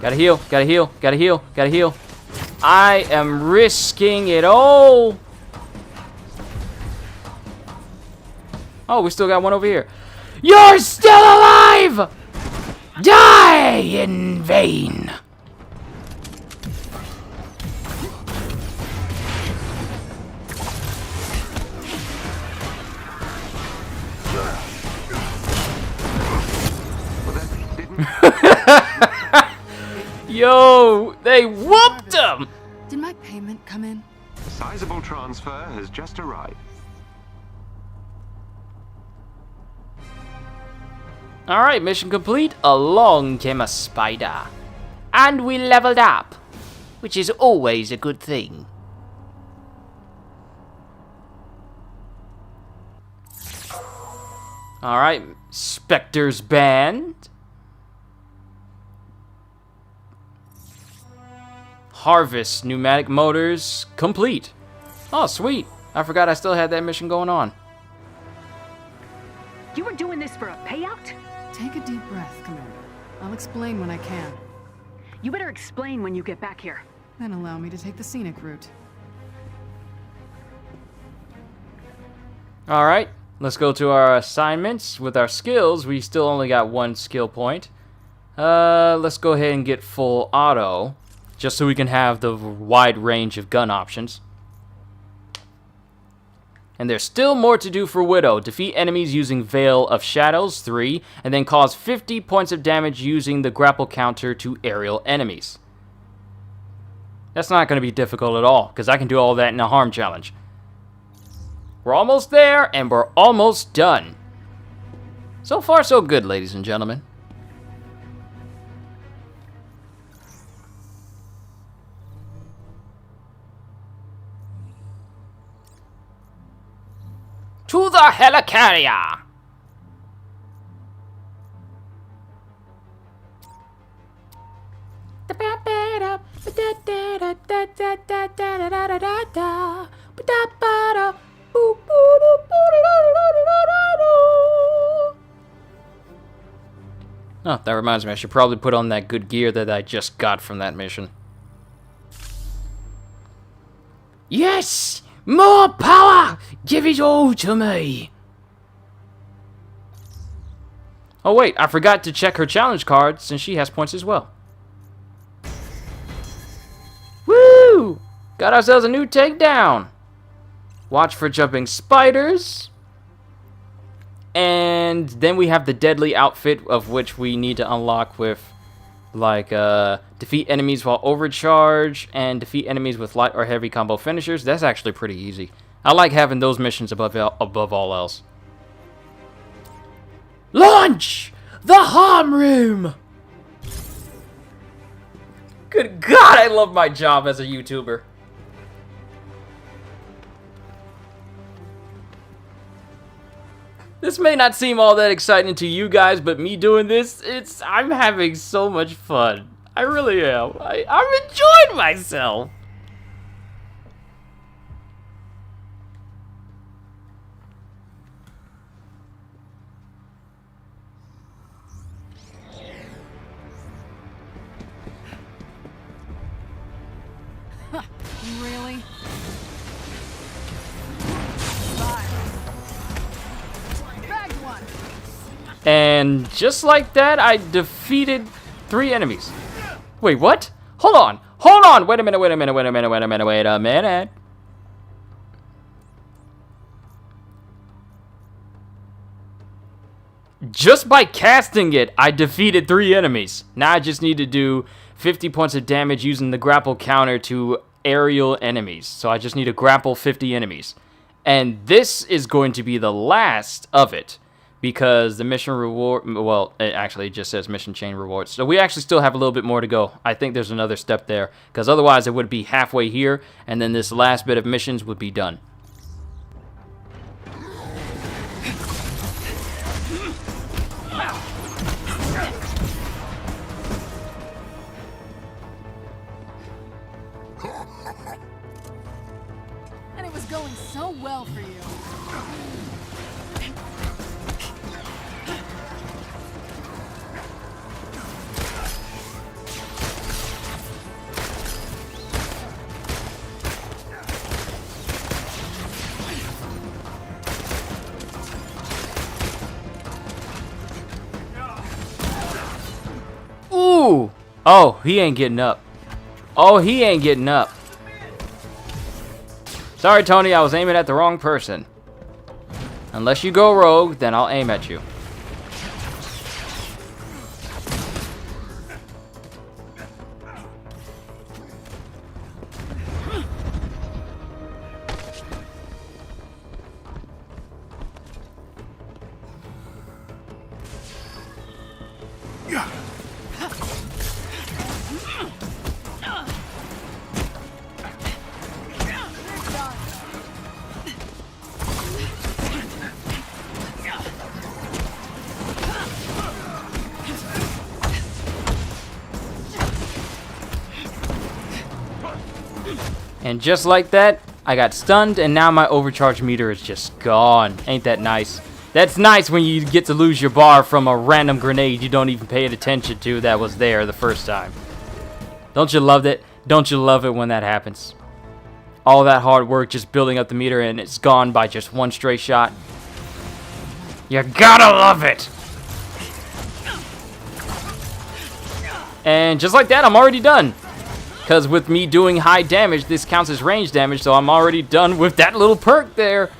Gotta heal, gotta heal, gotta heal, gotta heal. I am risking it all. Oh, we still got one over here. You're still alive! Die in vain! Yo, they whooped him! Did my payment come in? A sizable transfer has just arrived. Alright, mission complete. Along came a spider. And we leveled up, which is always a good thing. Alright, Spectre's Band. Harvest pneumatic motors complete. Oh, sweet. I forgot I still had that mission going on. You were doing this for a payout? Take a deep breath, Commander. I'll explain when I can. You better explain when you get back here. Then allow me to take the scenic route. Alright, let's go to our assignments. With our skills, we still only got one skill point. Let's go ahead and get full auto, just so we can have the wide range of gun options. And there's still more to do for Widow. Defeat enemies using Veil of Shadows, 3, and then cause 50 points of damage using the grapple counter to aerial enemies. That's not going to be difficult at all, because I can do all that in a harm challenge. We're almost there, and we're almost done. So far, so good, ladies and gentlemen. To the helicarrier! Oh, that reminds me, I should probably put on that good gear that I just got from that mission. Yes! More power! Give it all to me! Oh wait, I forgot to check her challenge card since she has points as well. Woo! Got ourselves a new takedown! Watch for jumping spiders. And then we have the deadly outfit, of which we need to unlock with, like, defeat enemies while overcharge and defeat enemies with light or heavy combo finishers. That's actually pretty easy. I like having those missions above all else. Launch the harm room! Good God, I love my job as a YouTuber. This may not seem all that exciting to you guys, but me doing this, I'm having so much fun. I really am. I'm enjoying myself. Really? Bagged one. And just like that, I defeated 3 enemies. Wait, what? Hold on. Hold on. Wait a minute. Wait a minute. Wait a minute. Wait a minute. Wait a minute. Just by casting it, I defeated 3 enemies. Now I just need to do 50 points of damage using the grapple counter to aerial enemies. So I just need to grapple 50 enemies. And this is going to be the last of it. Because the mission reward, well, it actually just says mission chain rewards. So we actually still have a little bit more to go. I think there's another step there. Because otherwise it would be halfway here. And then this last bit of missions would be done. And it was going so well for you. Ooh! Oh, he ain't getting up. Oh, he ain't getting up. Sorry, Tony, I was aiming at the wrong person. Unless you go rogue, then I'll aim at you. And just like that, I got stunned, and now my overcharge meter is just gone. Ain't that nice? That's nice when you get to lose your bar from a random grenade you don't even pay attention to that was there the first time. Don't you love it? Don't you love it when that happens? All that hard work just building up the meter, and it's gone by just one stray shot. You gotta love it! And just like that, I'm already done. Because with me doing high damage, this counts as range damage, so I'm already done with that little perk there.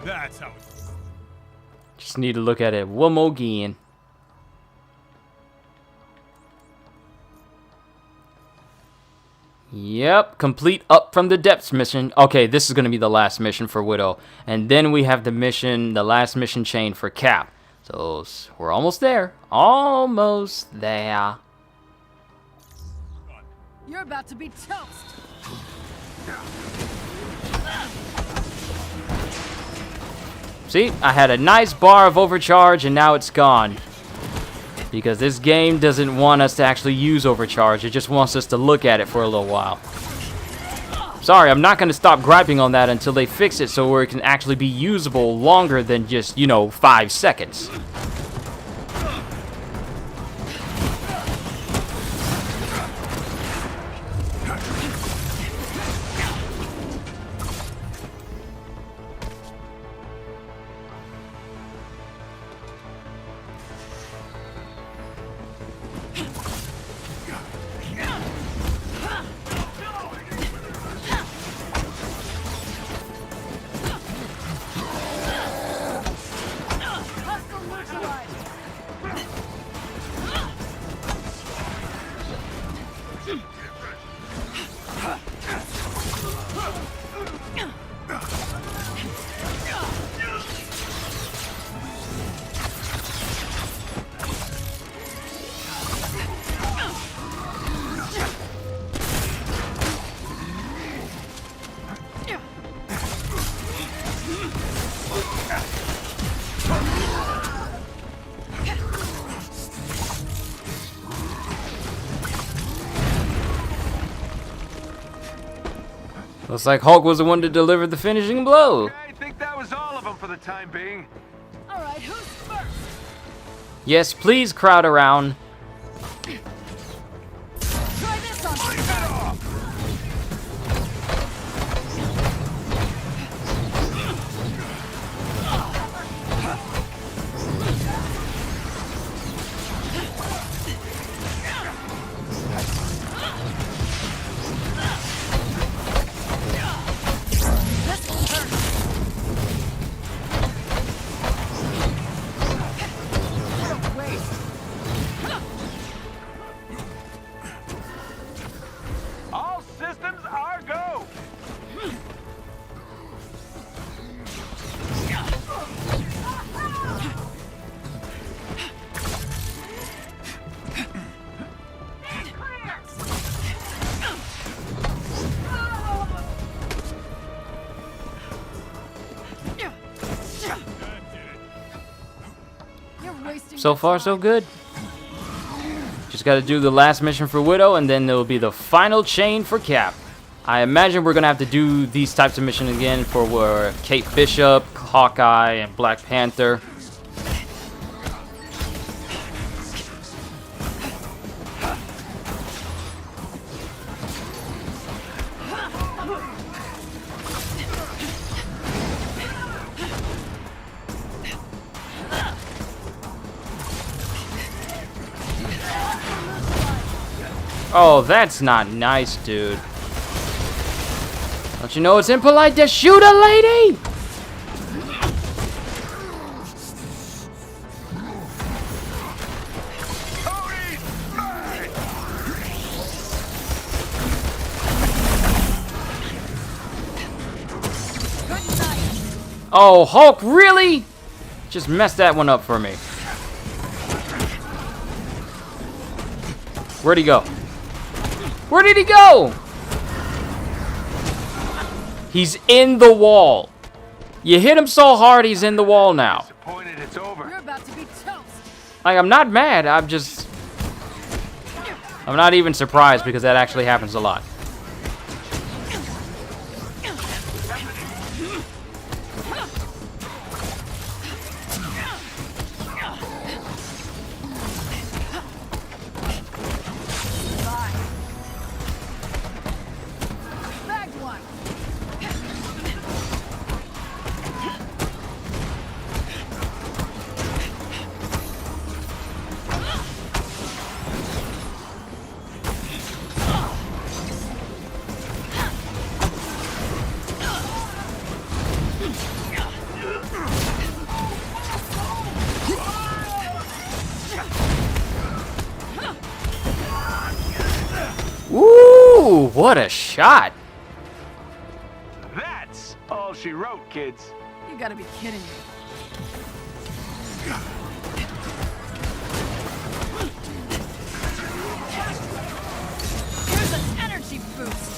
That's how it... Just need to look at it one more again. Yep, complete Up from the Depths mission. Okay, this is going to be the last mission for Widow. And then we have the last mission chain for Cap. So we're almost there. Almost there. You're about to be toast. See, I had a nice bar of overcharge and now it's gone. Because this game doesn't want us to actually use overcharge. It just wants us to look at it for a little while. Sorry, I'm not going to stop griping on that until they fix it so where it can actually be usable longer than just, 5 seconds. Looks like Hulk was the one to deliver the finishing blow. I think that was all of them for the time being. All right, who's first? Yes, please crowd around. Try this on. All systems are go. So far, so good. Just gotta do the last mission for Widow, and then there'll be the final chain for Cap. I imagine we're gonna have to do these types of missions again for Kate Bishop, Hawkeye, and Black Panther. Oh, that's not nice, dude. Don't you know it's impolite to shoot a lady? Oh, Hulk, really? Just messed that one up for me. Where'd he go? Where did he go? He's in the wall. You hit him so hard, he's in the wall now. It's over. You're about to be toast. Like, I'm not mad. I'm not even surprised because that actually happens a lot. Bagged one. Ooh, what a shot. That's all she wrote, kids. You gotta be kidding me. Here's an energy boost.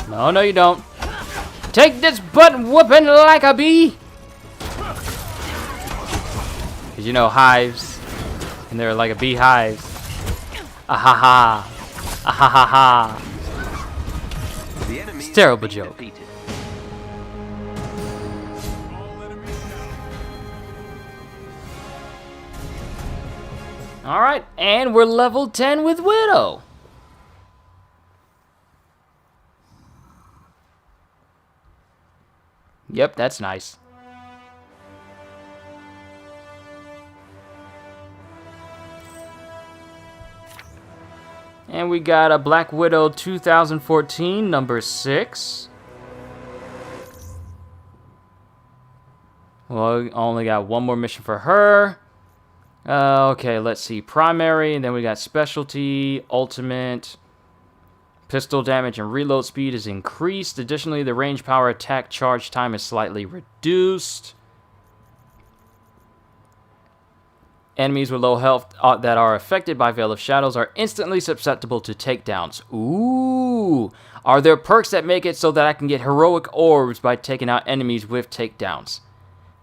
No, no, you don't. Take this butt whooping like a bee. Cause you know hives, and they're like a beehive. Ah ha ha, ah ha ha ha. It's a terrible joke. All right, and we're level 10 with Widow. Yep, that's nice. And we got a Black Widow 2014, number 6. Well, I only got one more mission for her. Okay, let's see. Primary, and then we got Specialty, Ultimate. Pistol damage and reload speed is increased. Additionally, the range, power, attack, charge time is slightly reduced. Enemies with low health that are affected by Veil of Shadows are instantly susceptible to takedowns. Ooh! Are there perks that make it so that I can get heroic orbs by taking out enemies with takedowns?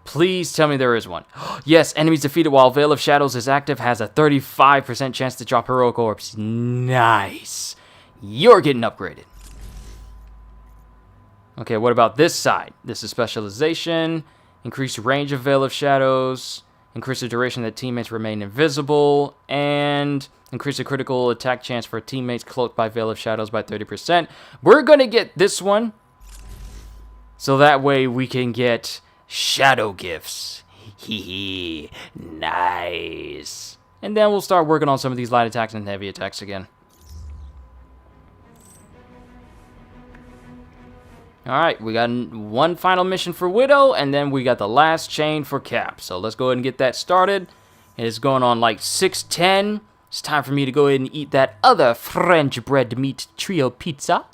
Please tell me there is one. Yes, enemies defeated while Veil of Shadows is active has a 35% chance to drop heroic orbs. Nice. You're getting upgraded. Okay, what about this side? This is specialization. Increase range of Veil of Shadows. Increase the duration that teammates remain invisible. And increase the critical attack chance for teammates cloaked by Veil of Shadows by 30%. We're going to get this one. So that way we can get shadow gifts. Hee nice. And then we'll start working on some of these light attacks and heavy attacks again. Alright, we got one final mission for Widow, and then we got the last chain for Cap. So let's go ahead and get that started. It is going on like 6:10. It's time for me to go ahead and eat that other French bread meat trio pizza.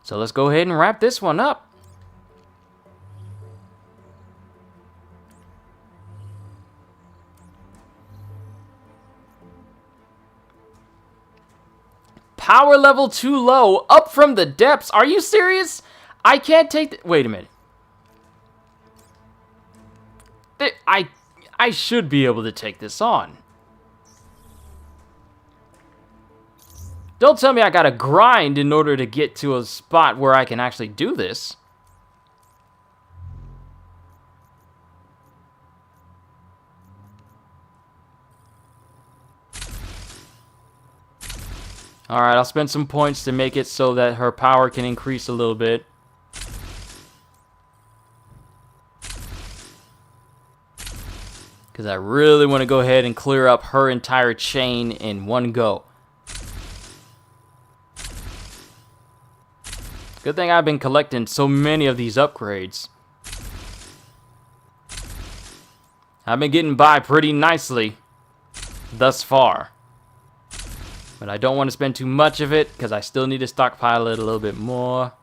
So let's go ahead and wrap this one up. Power level too low, up from the depths. Are you serious? I can't take wait a minute. I should be able to take this on. Don't tell me I gotta grind in order to get to a spot where I can actually do this. Alright, I'll spend some points to make it so that her power can increase a little bit. Because I really want to go ahead and clear up her entire chain in one go. Good thing I've been collecting so many of these upgrades. I've been getting by pretty nicely thus far. But I don't want to spend too much of it because I still need to stockpile it a little bit more.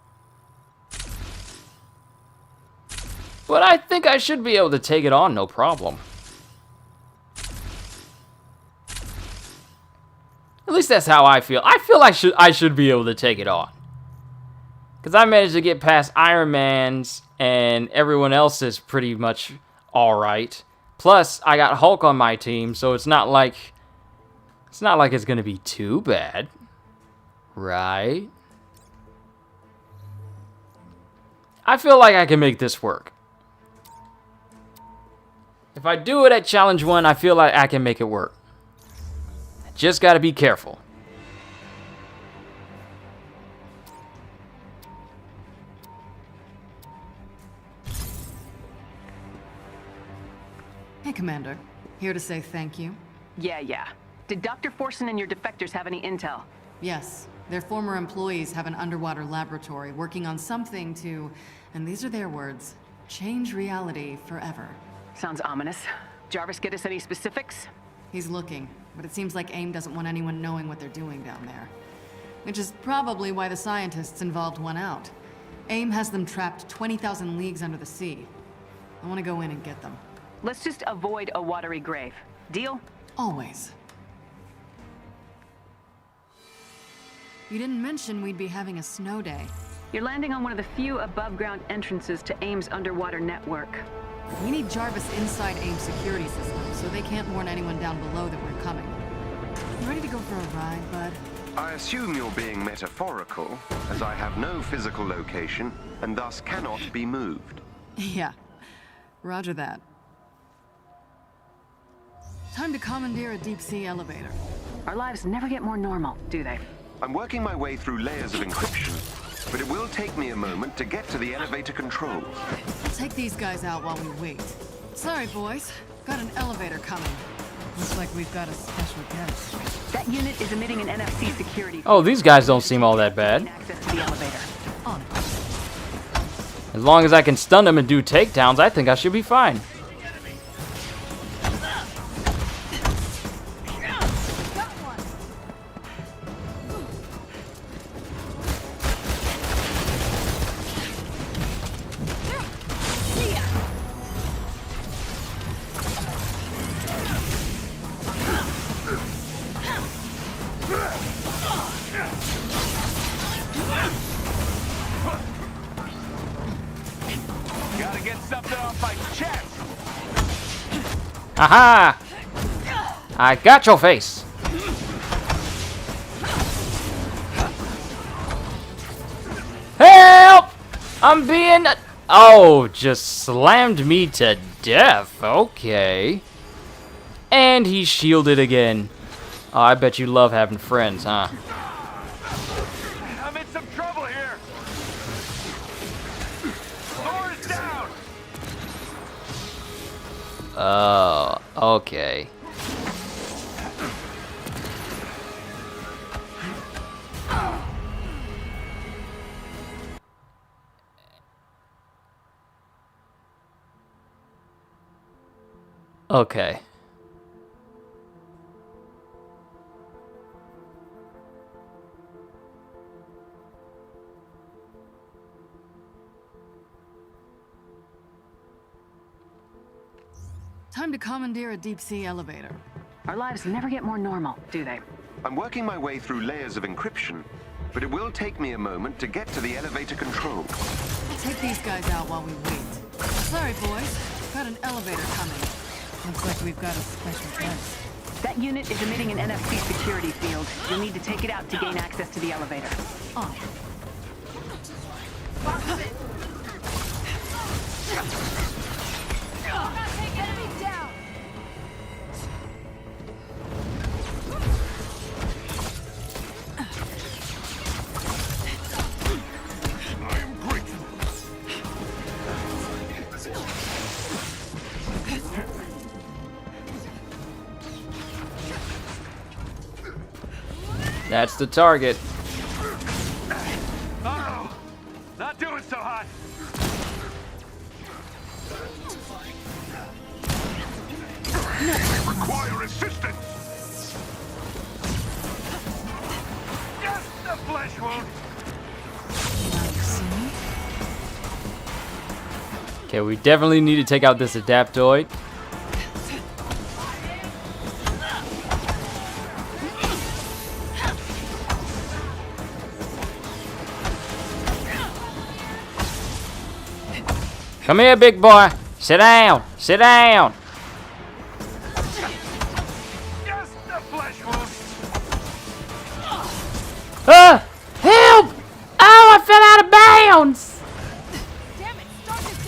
But I think I should be able to take it on, no problem. At least that's how I feel. I feel I should be able to take it on. Because I managed to get past Iron Man's and everyone else is pretty much alright. Plus, I got Hulk on my team, so it's not like it's gonna be too bad. Right? I feel like I can make this work. If I do it at Challenge 1, I feel like I can make it work. Just gotta be careful. Hey, Commander. Here to say thank you. Yeah. Did Dr. Forson and your defectors have any intel? Yes. Their former employees have an underwater laboratory working on something to, and these are their words, change reality forever. Sounds ominous. Jarvis get us any specifics? He's looking, but it seems like AIM doesn't want anyone knowing what they're doing down there. Which is probably why the scientists involved went out. AIM has them trapped 20,000 leagues under the sea. I want to go in and get them. Let's just avoid a watery grave. Deal? Always. You didn't mention we'd be having a snow day. You're landing on one of the few above-ground entrances to AIM's underwater network. We need Jarvis inside AIM's security system, so they can't warn anyone down below that we're coming. You ready to go for a ride, bud? I assume you're being metaphorical, as I have no physical location, and thus cannot be moved. Yeah. Roger that. Time to commandeer a deep-sea elevator. Our lives never get more normal, do they? I'm working my way through layers of encryption. but it will take me a moment to get to the elevator controls. I'll take these guys out while we wait. Sorry, boys. Got an elevator coming. Looks like we've got a special guest. That unit is emitting an NFC security. Oh, these guys don't seem all that bad. Access to the elevator. On. As long as I can stun them and do takedowns, I think I should be fine. Gotta get something off my chest. Aha! I got your face. Help! I'm being... Oh, just slammed me to death. Okay. And he's shielded again. Oh, I bet you love having friends, huh? I'm in some trouble here. Thor is down. Oh, okay. Okay. Time to commandeer a deep-sea elevator. Our lives never get more normal, do they? I'm working my way through layers of encryption, but it will take me a moment to get to the elevator controls. I'll take these guys out while we wait. Sorry, boys. Got an elevator coming. Looks like we've got a special guest. That unit is emitting an NFC security field. You'll need to take it out to gain access to the elevator. On. That's the target. Oh, not doing so hot. Require assistance. Just a flesh wound. Okay, we definitely need to take out this Adaptoid. Come here, big boy. Sit down. Sit down. Just a flesh wound. Ah! Help! Oh, I fell out of bounds. Damn it, start this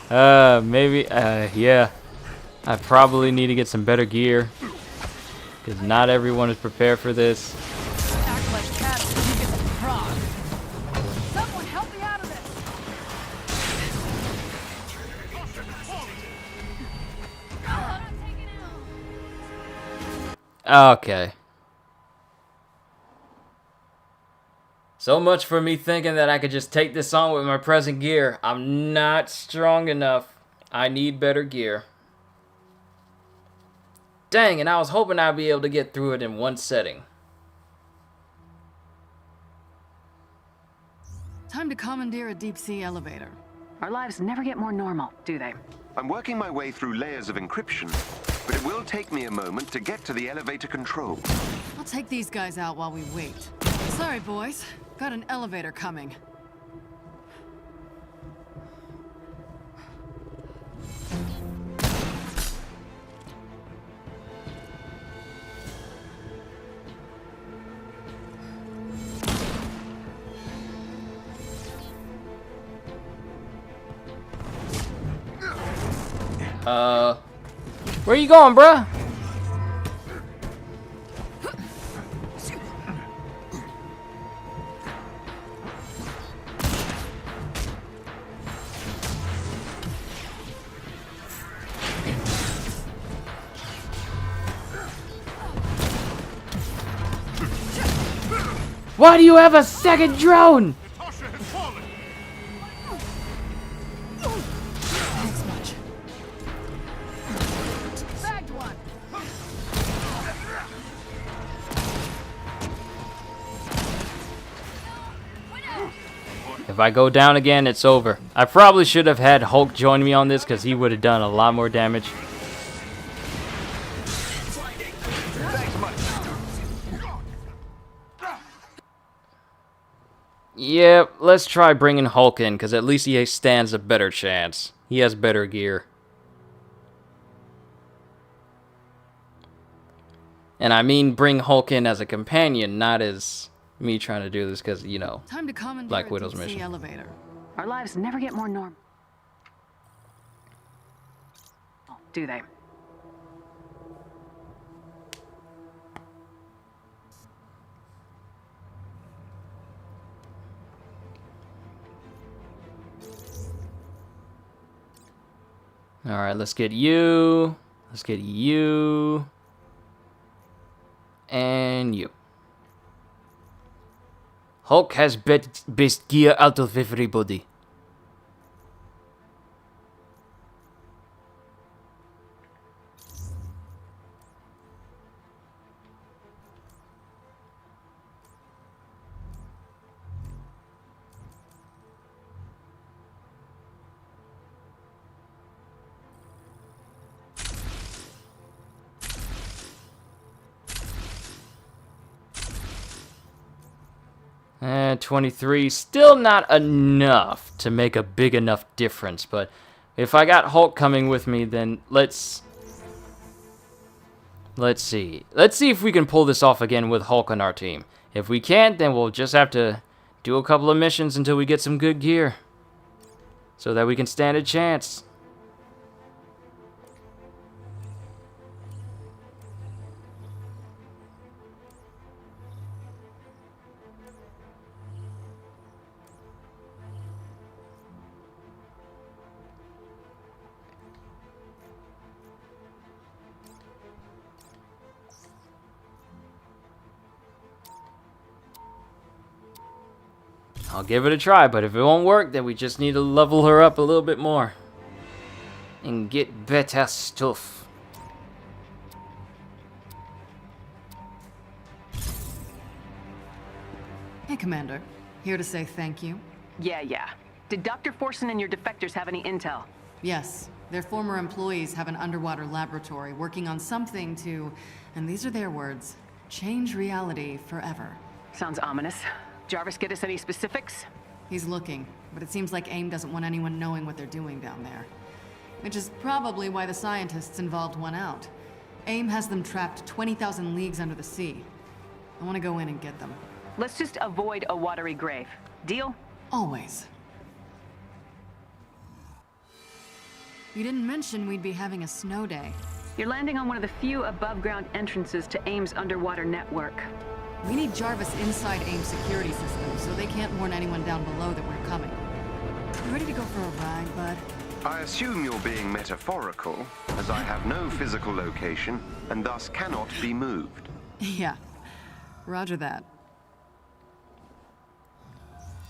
down. Maybe, yeah. I probably need to get some better gear. Because not everyone is prepared for this. Act like cats and you get some frog. Someone help me out of this. Okay. So much for me thinking that I could just take this on with my present gear. I'm not strong enough. I need better gear. Dang, and I was hoping I'd be able to get through it in one setting. Time to commandeer a deep-sea elevator. Our lives never get more normal, do they? I'm working my way through layers of encryption, but it will take me a moment to get to the elevator controls. I'll take these guys out while we wait. Sorry, boys. Got an elevator coming. Where you going, bruh? Why do you have a second drone? Natasha has fallen. Thanks much. Bagged one. If I go down again, it's over. I probably should have had Hulk join me on this because he would have done a lot more damage. Yeah, let's try bringing Hulk in, because at least he stands a better chance. He has better gear. And I mean bring Hulk in as a companion, not as me trying to do this because, you know, Time to commandeer Black a Widow's deep-sea mission. elevator. Our lives never get more normal, do they? Alright, let's get you. Let's get you. And you. Hulk has best gear out of everybody. And 23, still not enough to make a big enough difference, but if I got Hulk coming with me, then let's see. Let's see if we can pull this off again with Hulk on our team. If we can't, then we'll just have to do a couple of missions until we get some good gear, so that we can stand a chance. I'll give it a try, but if it won't work, then we just need to level her up a little bit more and get better stuff. Hey, Commander. Here to say thank you. Yeah. Did Dr. Forson and your defectors have any intel? Yes. Their former employees have an underwater laboratory working on something to, and these are their words, change reality forever. Sounds ominous. Jarvis get us any specifics? He's looking, but it seems like AIM doesn't want anyone knowing what they're doing down there. Which is probably why the scientists involved went out. AIM has them trapped 20,000 leagues under the sea. I want to go in and get them. Let's just avoid a watery grave. Deal? Always. You didn't mention we'd be having a snow day. You're landing on one of the few above-ground entrances to AIM's underwater network. We need Jarvis inside AIM's security system, so they can't warn anyone down below that we're coming. You ready to go for a ride, bud? I assume you're being metaphorical, as I have no physical location, and thus cannot be moved. Yeah. Roger that.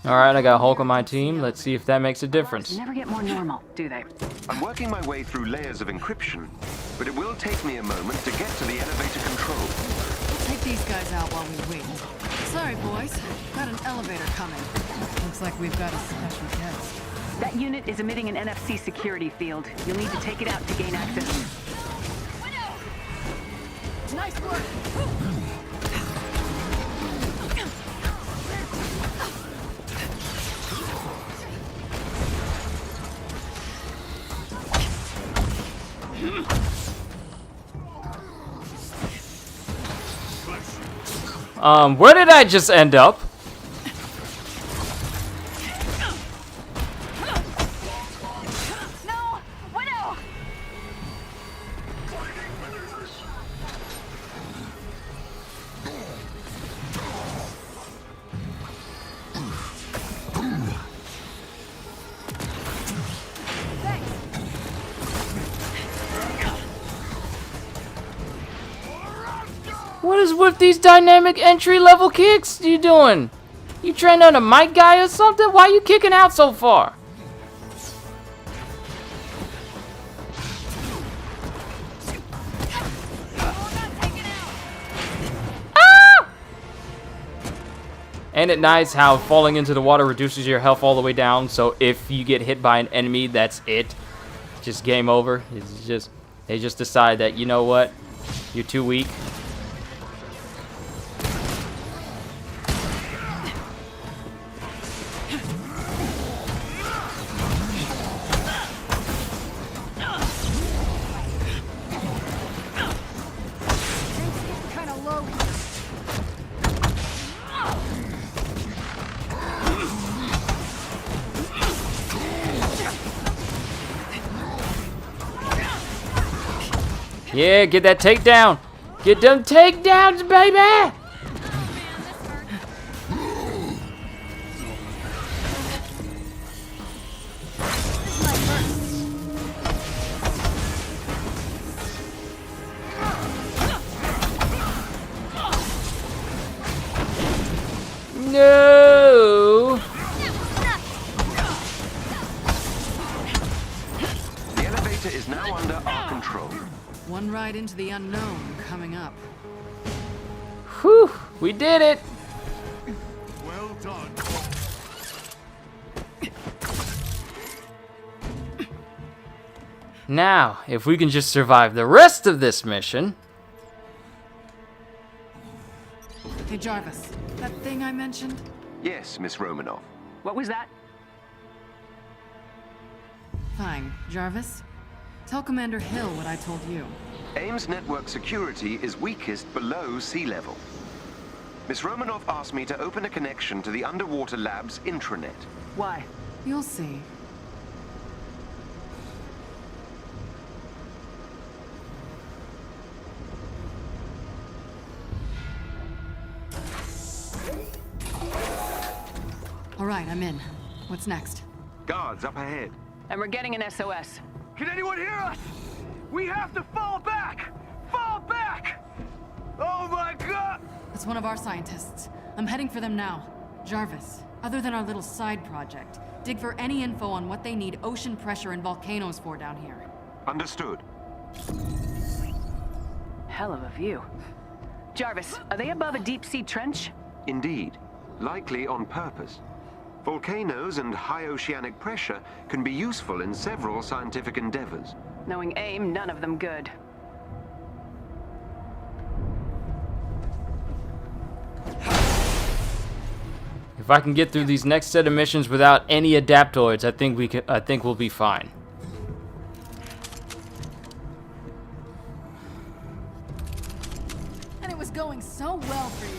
Alright, I got Hulk on my team. Let's see if that makes a difference. Never get more normal, do they? I'm working my way through layers of encryption, but it will take me a moment to get to the elevator control. We'll take these guys out while we wait. Sorry, boys. Got an elevator coming. Looks like we've got a special guest. That unit is emitting an NFC security field. You'll need to take it out to gain access. Nice work! Where did I just end up? No! Widow! What is with these dynamic entry level kicks you doing? You trained on a mic guy or something? Why you kicking out so far? Ah! Ain't it nice how falling into the water reduces your health all the way down, so if you get hit by an enemy, that's it. Just game over. It's just, they just decide that, you know what? You're too weak. Yeah, get that takedown. Get them takedowns, baby. No. The elevator is now under our control. One ride into the unknown coming up. Whew, we did it. Well done. Now, if we can just survive the rest of this mission. Hey Jarvis, that thing I mentioned? Yes, Miss Romanoff. What was that? Fine. Jarvis, tell Commander Hill what I told you. AIM's network security is weakest below sea level. Miss Romanoff asked me to open a connection to the underwater lab's intranet. Why? You'll see. All right, I'm in. What's next? Guards up ahead. And we're getting an SOS. Can anyone hear us? We have to fall back! Fall back! Oh my god! It's one of our scientists. I'm heading for them now. Jarvis, other than our little side project, dig for any info on what they need ocean pressure and volcanoes for down here. Understood. Hell of a view. Jarvis, are they above a deep-sea trench? Indeed. Likely on purpose. Volcanoes and high oceanic pressure can be useful in several scientific endeavors. Knowing AIM, none of them good. If I can get through these next set of missions without any adaptoids, I think we'll be fine. And it was going so well for you.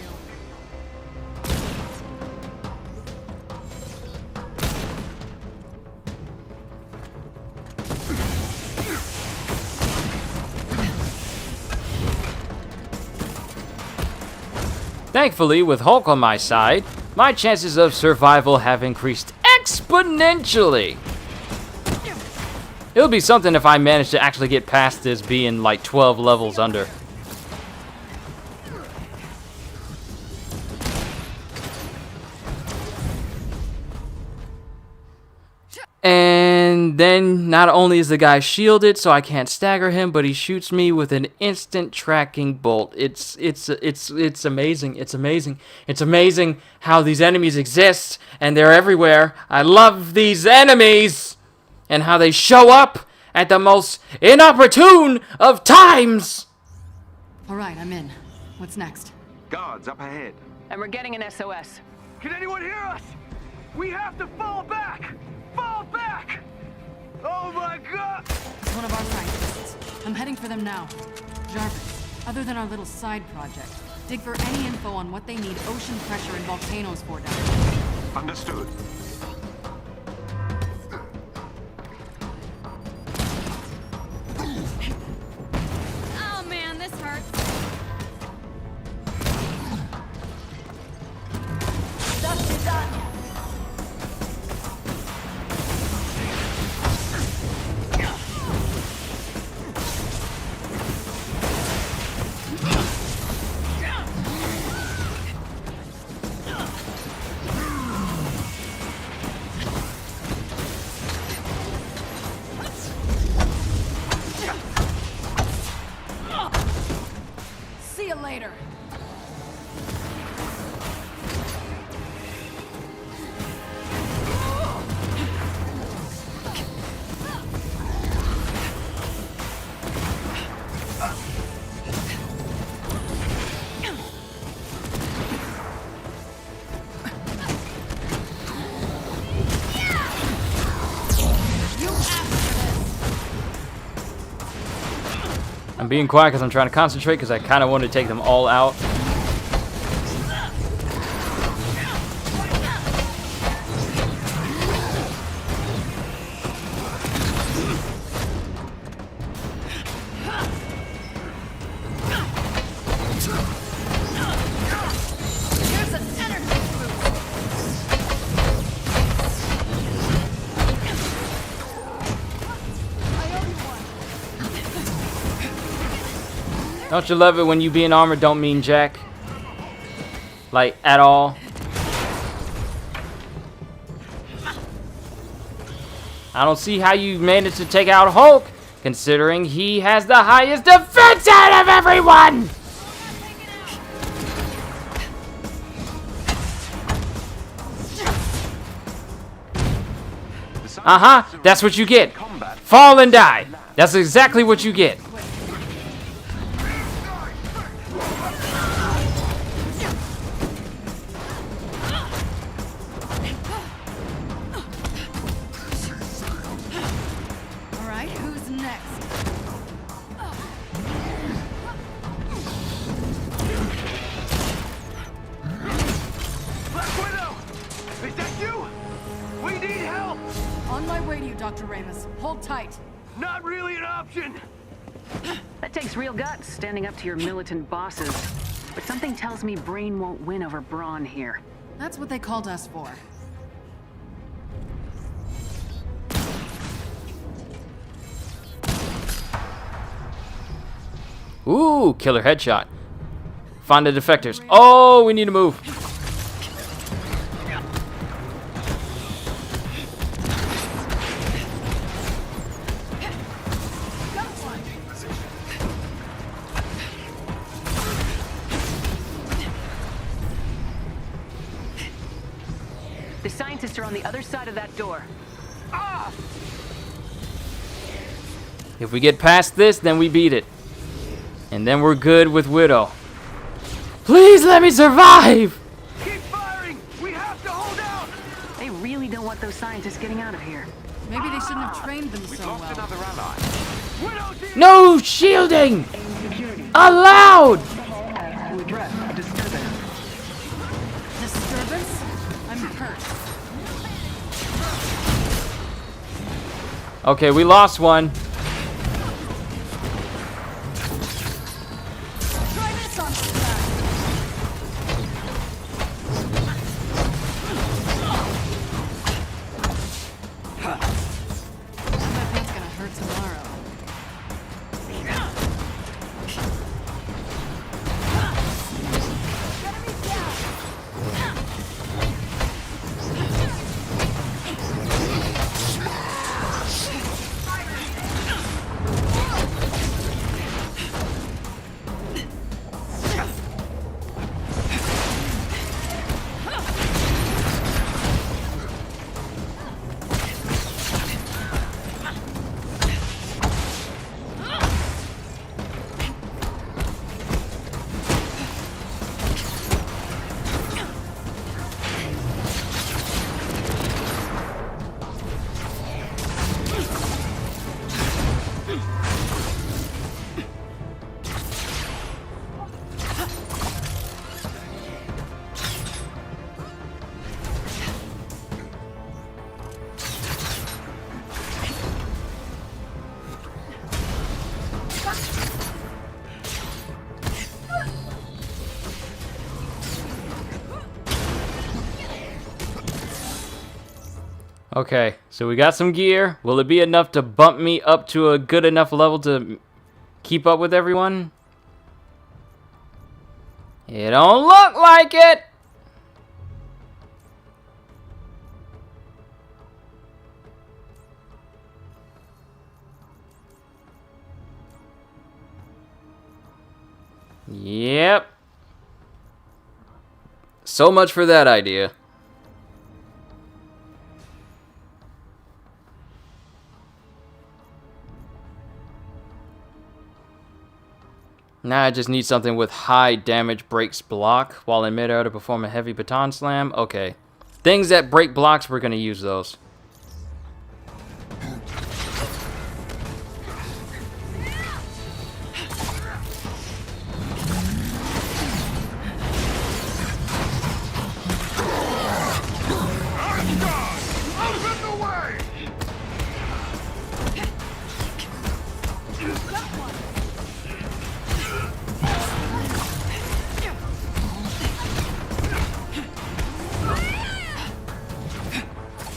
Thankfully, with Hulk on my side, my chances of survival have increased exponentially. It'll be something if I manage to actually get past this being like 12 levels under. And then not only is the guy shielded so I can't stagger him, but he shoots me with an instant tracking bolt. It's amazing. It's amazing. It's amazing how these enemies exist and they're everywhere. I love these enemies and how they show up at the most inopportune of times. All right, I'm in. What's next? Guards up ahead. And we're getting an SOS. Can anyone hear us? We have to fall back! Fall back! Oh my god! It's one of our scientists. I'm heading for them now. Jarvis, other than our little side project, dig for any info on what they need ocean pressure and volcanoes for down here. Understood. Oh man, this hurts. elevator. I'm being quiet because I'm trying to concentrate because I kind of want to take them all out. Here's an energy boost. Don't you love it when you being armored don't mean jack? Like, at all? I don't see how you managed to take out Hulk, considering he has the highest defense out of everyone! Uh-huh, that's what you get. Fall and die. That's exactly what you get. Alright, who's next? Black Widow! Is that you? We need help! On my way to you, Dr. Ramus. Hold tight. Not really an option! That takes real guts, standing up to your militant bosses. But something tells me Brain won't win over Brawn here. That's what they called us for. Ooh, killer headshot. Find the defectors. Oh, we need to move. The scientists are on the other side of that door. If we get past this, then we beat it. And then we're good with Widow. Please let me survive! Keep firing! We have to hold out! They really don't want those scientists getting out of here. Maybe they shouldn't have trained them so well. Another ally. Widow's in! No shielding allowed! Disturbance? I'm hurt. Okay, we lost one. Try this on this guy. I bet that's gonna hurt tomorrow. Okay, so we got some gear. Will it be enough to bump me up to a good enough level to keep up with everyone? It don't look like it! Yep. So much for that idea. Now I just need something with high damage breaks block while in midair to perform a heavy baton slam. Okay. Things that break blocks, we're going to use those.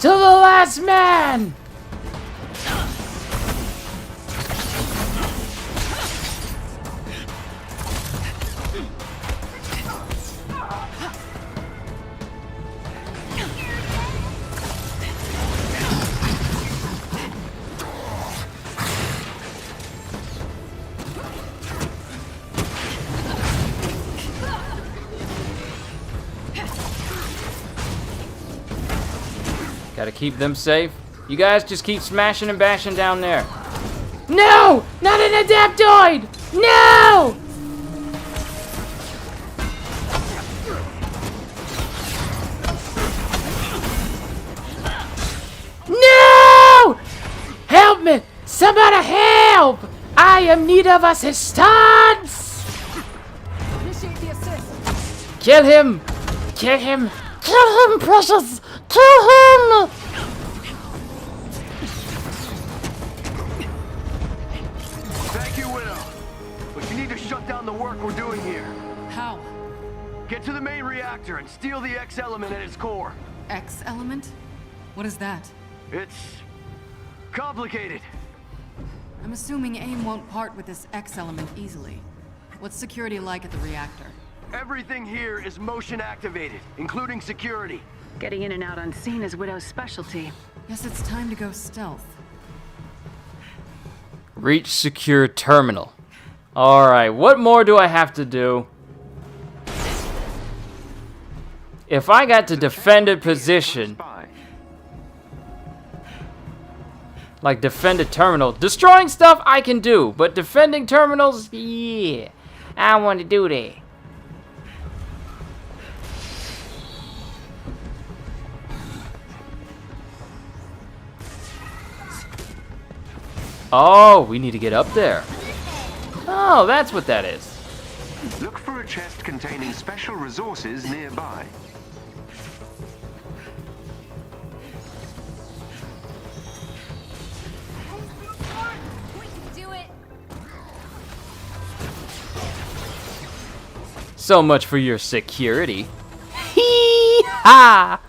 To the last man! Gotta keep them safe. You guys just keep smashing and bashing down there. No! Not an Adaptoid! No! No! Help me! Somebody help! I am in need of assistance! Initiate the assist. Kill him! Kill him! Kill him, precious! Kill him! Thank you, Widow. But you need to shut down the work we're doing here. How? Get to the main reactor and steal the X element at its core. X element? What is that? It's complicated. I'm assuming AIM won't part with this X element easily. What's security like at the reactor? Everything here is motion activated, including security. Getting in and out unseen is Widow's specialty. Guess it's time to go stealth. Reach secure terminal. Alright, what more do I have to do? If I got to defend a position, like defend a terminal, destroying stuff I can do, but defending terminals, yeah, I want to do that. Oh, we need to get up there. Oh, that's what that is. Look for a chest containing special resources nearby. We can do it. So much for your security. Hee-ha!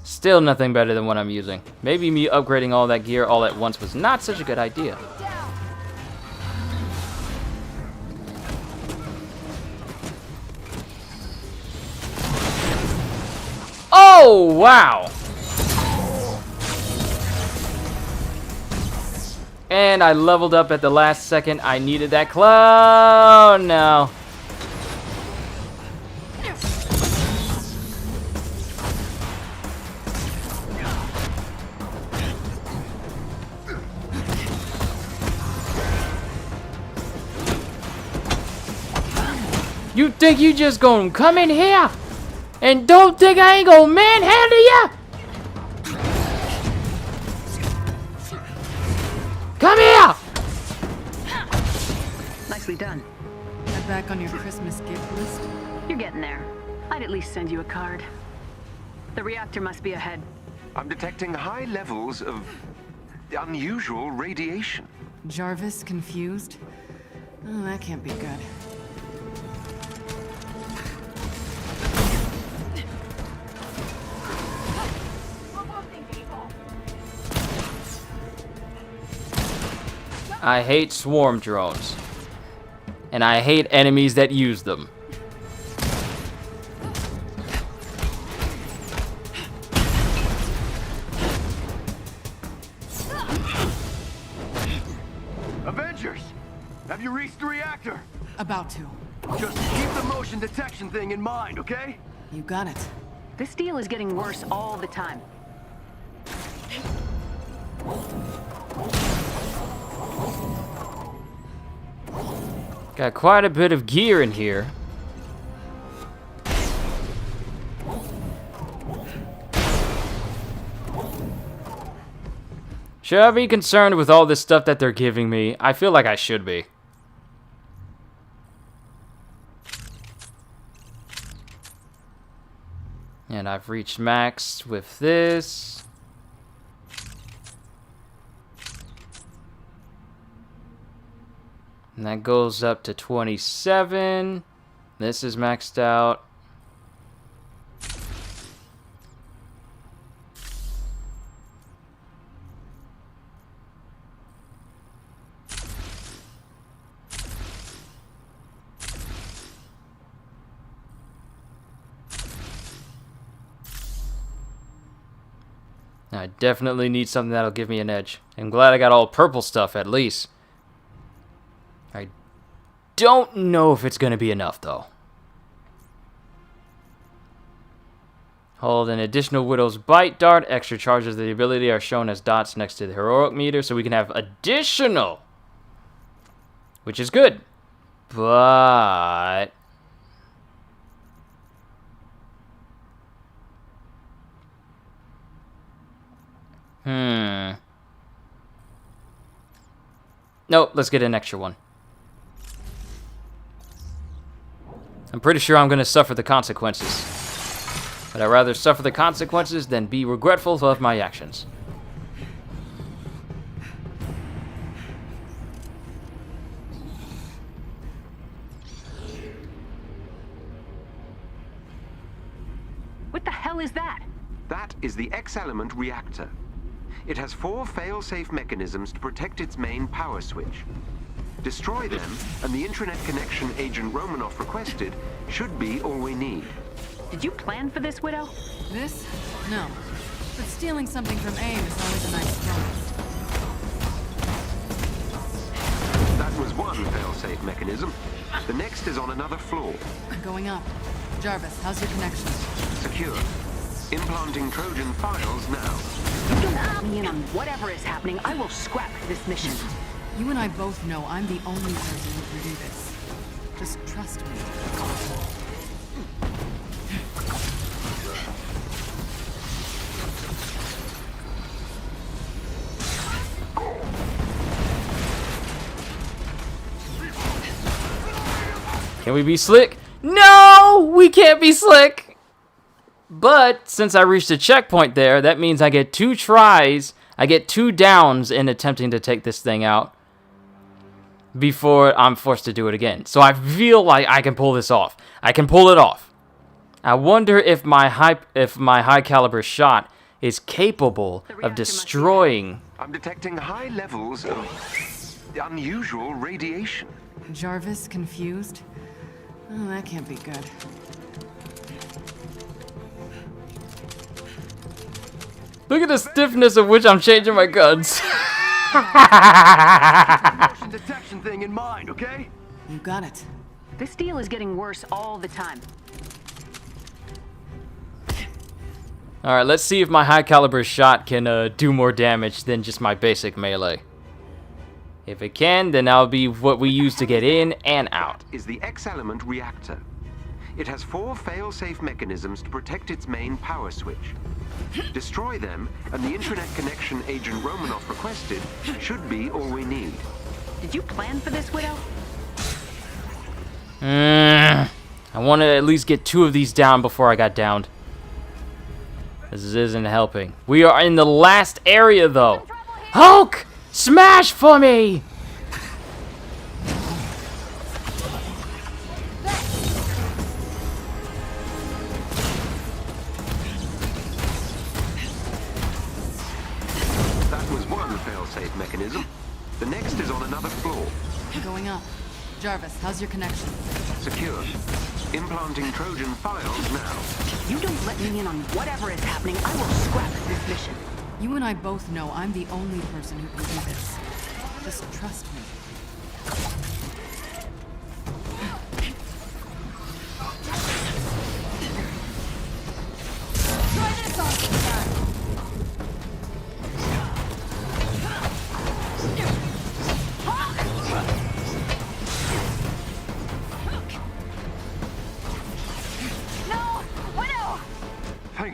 Still nothing better than what I'm using. Maybe me upgrading all that gear all at once was not such a good idea. Oh, wow! And I leveled up at the last second. I needed that clone. No. You think you just gonna come in here and don't think I ain't gonna manhandle ya? Come here! Nicely done. Head back on your Christmas gift list? You're getting there. I'd at least send you a card. The reactor must be ahead. I'm detecting high levels of unusual radiation. Jarvis confused? Oh, that can't be good. I hate swarm drones. And I hate enemies that use them. about to. Just keep the motion detection thing in mind, okay? You got it. This deal is getting worse all the time. Got quite a bit of gear in here. Should I be concerned with all this stuff that they're giving me? I feel like I should be. And I've reached max with this. And that goes up to 27. This is maxed out. I definitely need something that'll give me an edge. I'm glad I got all purple stuff at least. I don't know if it's going to be enough though. Hold an additional Widow's Bite Dart. Extra charges of the ability are shown as dots next to the heroic meter, so we can have additional. Which is good. But nope, let's get an extra one. I'm pretty sure I'm going to suffer the consequences. But I'd rather suffer the consequences than be regretful of my actions. What the hell is that? That is the X-element reactor. It has 4 fail-safe mechanisms to protect its main power switch. Destroy them, and the intranet connection Agent Romanoff requested should be all we need. Did you plan for this, Widow? This? No. But stealing something from AIM is always a nice bonus. That was one fail-safe mechanism. The next is on another floor. Going up. Jarvis, how's your connection? Secure. Implanting Trojan files now. You don't let me in on whatever is happening. I will scrap this mission. You and I both know I'm the only person who can do this. Just trust me. Can we be slick? No! We can't be slick! But since I reached a checkpoint there, that means I get 2 tries. I get 2 downs in attempting to take this thing out before I'm forced to do it again. So I feel like I can pull this off. I can pull it off. I wonder if my high caliber shot is capable of destroying. I'm detecting high levels of unusual radiation. Jarvis confused? Oh, that can't be good. Look at the stiffness of which I'm changing my guns. Motion detection thing in mind, okay? You got it. This deal is getting worse all the time. Alright, let's see if my high caliber shot can do more damage than just my basic melee. If it can, then that'll be what we use to get in and out. Is the X-element reactor. It has 4 fail-safe mechanisms to protect its main power switch. Destroy them, and the intranet connection Agent Romanoff requested should be all we need. Did you plan for this, Widow? I want to at least get 2 of these down before I got downed. This isn't helping. We are in the last area, though. Hulk! Smash for me! That was one fail-safe mechanism. The next is on another floor. Going up. Jarvis, how's your connection? Secure. Implanting Trojan files now. You don't let me in on whatever is happening. I will scrap this mission. You and I both know I'm the only person who can do this. Just trust me.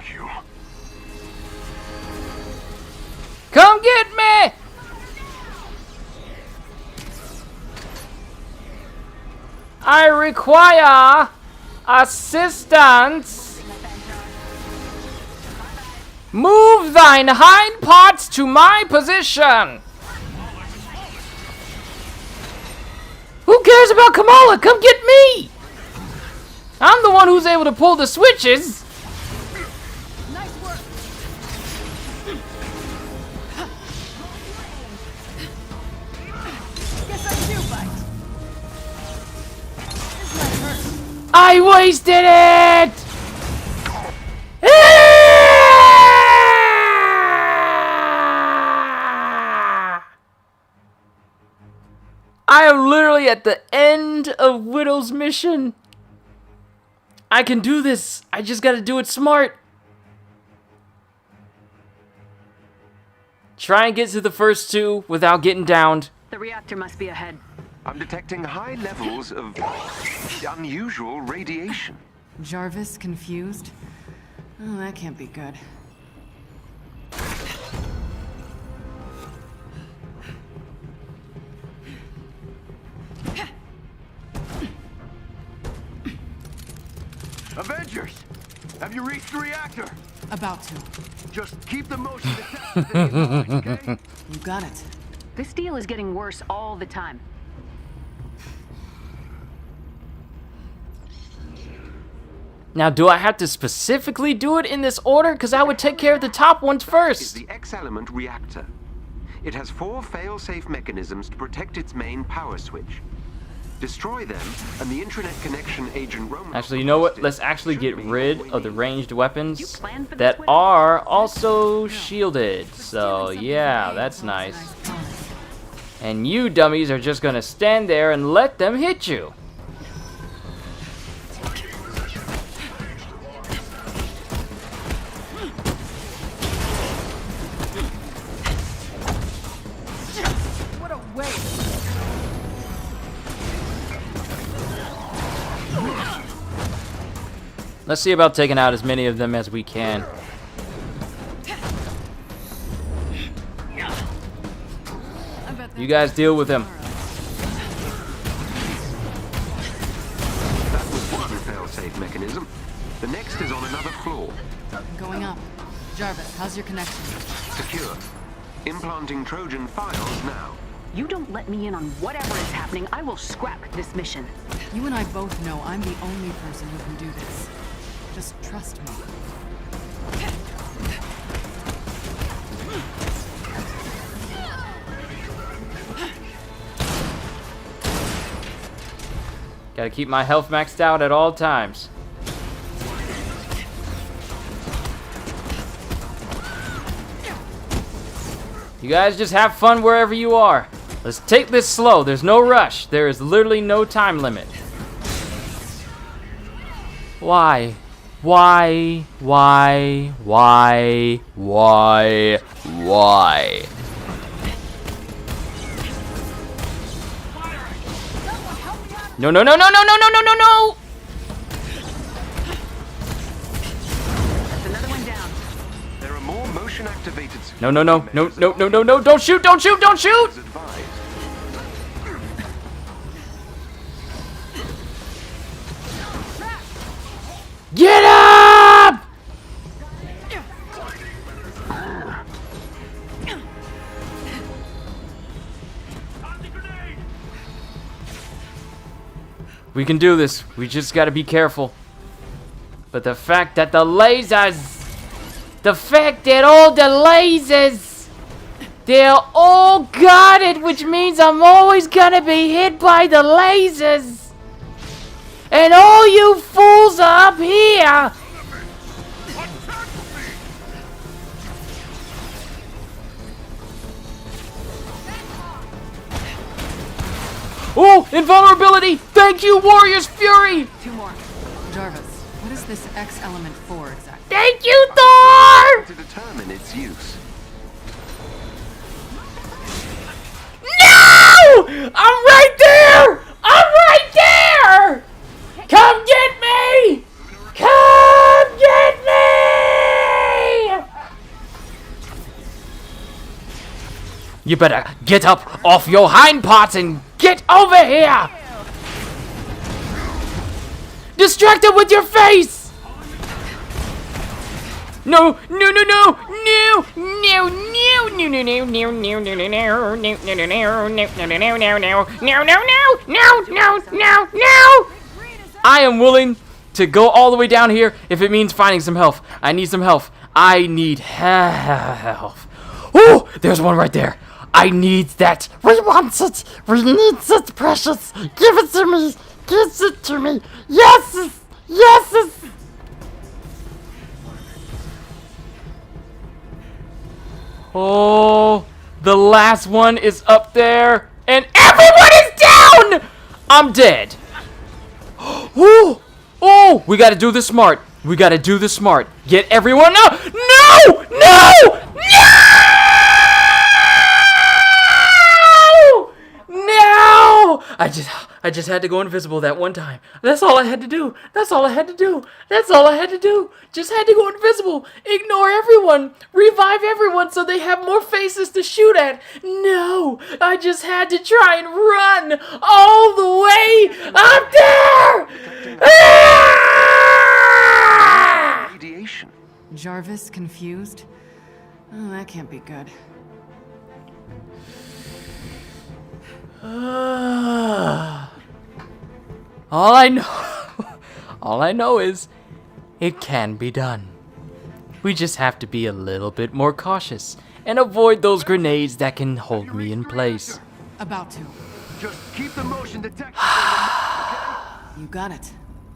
Thank you. Come get me! I require assistance. Move thine hind parts to my position. Who cares about Kamala? Come get me! I'm the one who's able to pull the switches. Nice work. Guess I do bite. This might hurt. I wasted it! I am literally at the end of Widow's mission. I can do this. I just gotta do it smart. Try and get to the first two without getting downed. The reactor must be ahead. I'm detecting high levels of unusual radiation. Jarvis confused? Oh, that can't be good. Avengers! Have you reached the reactor? About to. Just keep the motion detected in mind, okay? You got it. This deal is getting worse all the time. Now, do I have to specifically do it in this order? Because I would take care of the top ones Is first. the X-element reactor. It has 4 fail-safe mechanisms to protect its main power switch. Destroy them, and the intranet connection agent Roman. Actually, you know what? Let's actually get rid of the ranged weapons that are also shielded. So, yeah, that's nice. And you dummies are just gonna stand there and let them hit you. What a waste. Let's see about taking out as many of them as we can. You guys deal with him. That was one fail-safe mechanism. The next is on another floor. Going up. Jarvis, how's your connection? Secure. Implanting Trojan files now. You don't let me in on whatever is happening, I will scrap this mission. You and I both know I'm the only person who can do this. Just trust me. Gotta keep my health maxed out at all times. You guys just have fun wherever you are. Let's take this slow. There's no rush. There is literally no time limit. Why? Why? Why? Why? Why? Why? No, no, no, no, no, no, no, no, no, no! That's another one down. There are more motion-activated. No, no, no, no, no, no, no, no! Don't shoot! Don't shoot! Don't shoot! As advised. Get up! We can do this. We just gotta be careful. But the fact that the lasers... The fact that all the lasers... They're all guarded, which means I'm always gonna be hit by the lasers. And all you fools are up here. Oh, invulnerability! Thank you, Warrior's Fury! 2 more. Jarvis, what is this X element for exactly? Thank you, Thor! To determine its use. No! I'm right there! I'm right there! Come get me! Come get me! You better get up off your hind parts and get over here! Distract him with your face! No, no, no, no, no, no, no, no, no, no, no, no, no, no, no, no, no, no, no, no. I am willing to go all the way down here if it means finding some health. I need some health. I need health. Oh, there's one right there. I need that. We want it. We need it, precious. Give it to me. Give it to me. Yes, yes. Oh, the last one is up there, and everyone is down! I'm dead. Oh, oh, we gotta do this smart. We gotta do this smart. Get everyone up. No! No! No! No! I just had to go invisible that one time. That's all I had to do. That's all I had to do. That's all I had to do. Just had to go invisible. Ignore everyone. Revive everyone so they have more faces to shoot at. No, I just had to try and run all the way up there. Ah! Radiation. Jarvis confused? Oh, that can't be good. All I know is it can be done. We just have to be a little bit more cautious and avoid those grenades that can hold me in place. About to. Just keep the motion detector. You got it.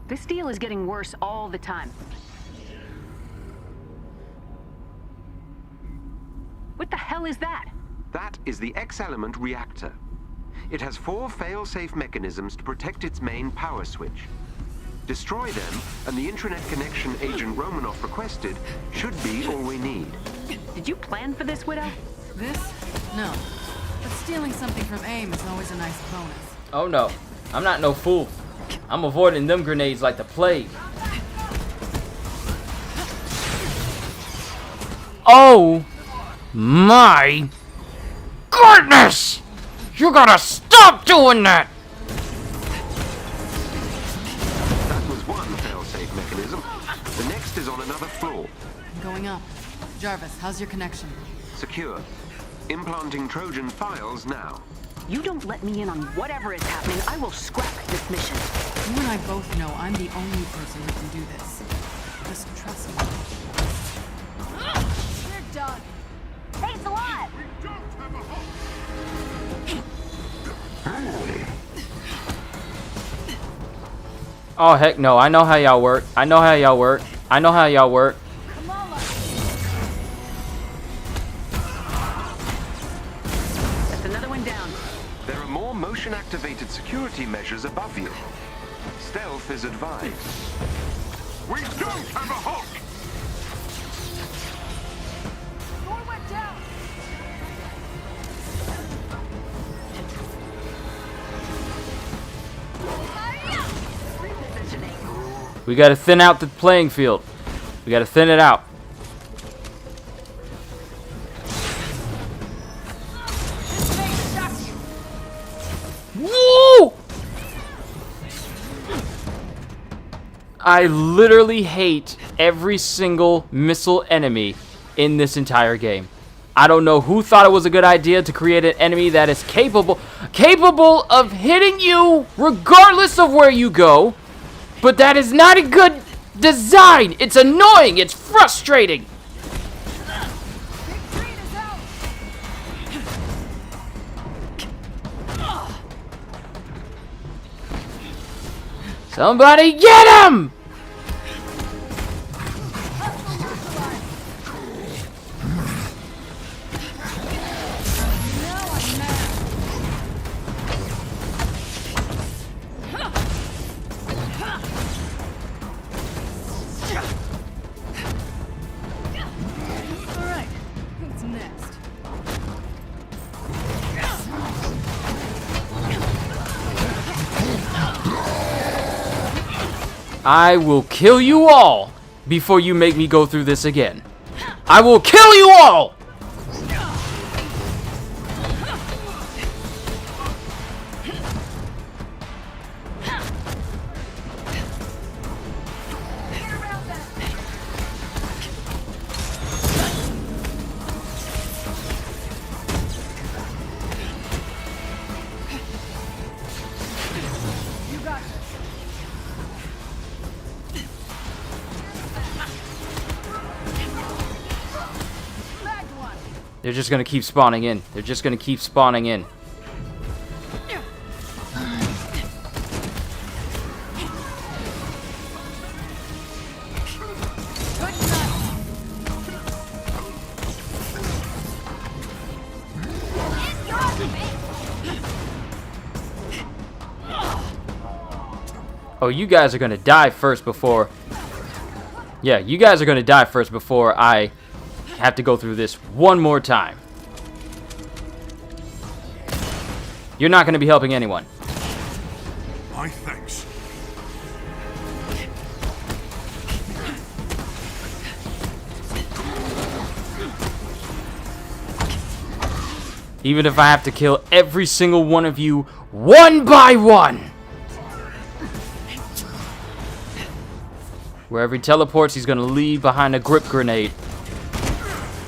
This deal is getting worse all the time. What the hell is that? That is the X-element reactor. It has 4 fail-safe mechanisms to protect its main power switch. Destroy them, and the intranet connection Agent Romanoff requested should be all we need. Did you plan for this, Widow? This? No. But stealing something from AIM is always a nice bonus. Oh no, I'm not no fool. I'm avoiding them grenades like the plague. Oh my goodness! You gotta stop doing that! That was one fail-safe mechanism. The next is on another floor. I'm going up. Jarvis, how's your connection? Secure. Implanting Trojan files now. You don't let me in on whatever is happening, I will scrap this mission. You and I both know I'm the only person who can do this. Just trust me. We're done. Thanks a lot. Oh heck no, I know how y'all work. I know how y'all work. I know how y'all work. That's another one down. There are more motion-activated security measures above you. Stealth is advised. We don't have a hook! Door went down. We gotta thin out the playing field. We gotta thin it out. Woo! I literally hate every single missile enemy in this entire game. I don't know who thought it was a good idea to create an enemy that is capable of hitting you regardless of where you go. But that is not a good design. It's annoying. It's frustrating. Somebody get him! I will kill you all before you make me go through this again. I will kill you all! They're just gonna keep spawning in. They're just gonna keep spawning in. Oh, you guys are gonna die first before... Yeah, you guys are gonna die first before I have to go through this one more time. You're not gonna be helping anyone. My thanks. Even if I have to kill every single one of you one by one. Wherever he teleports, he's gonna leave behind a grip grenade.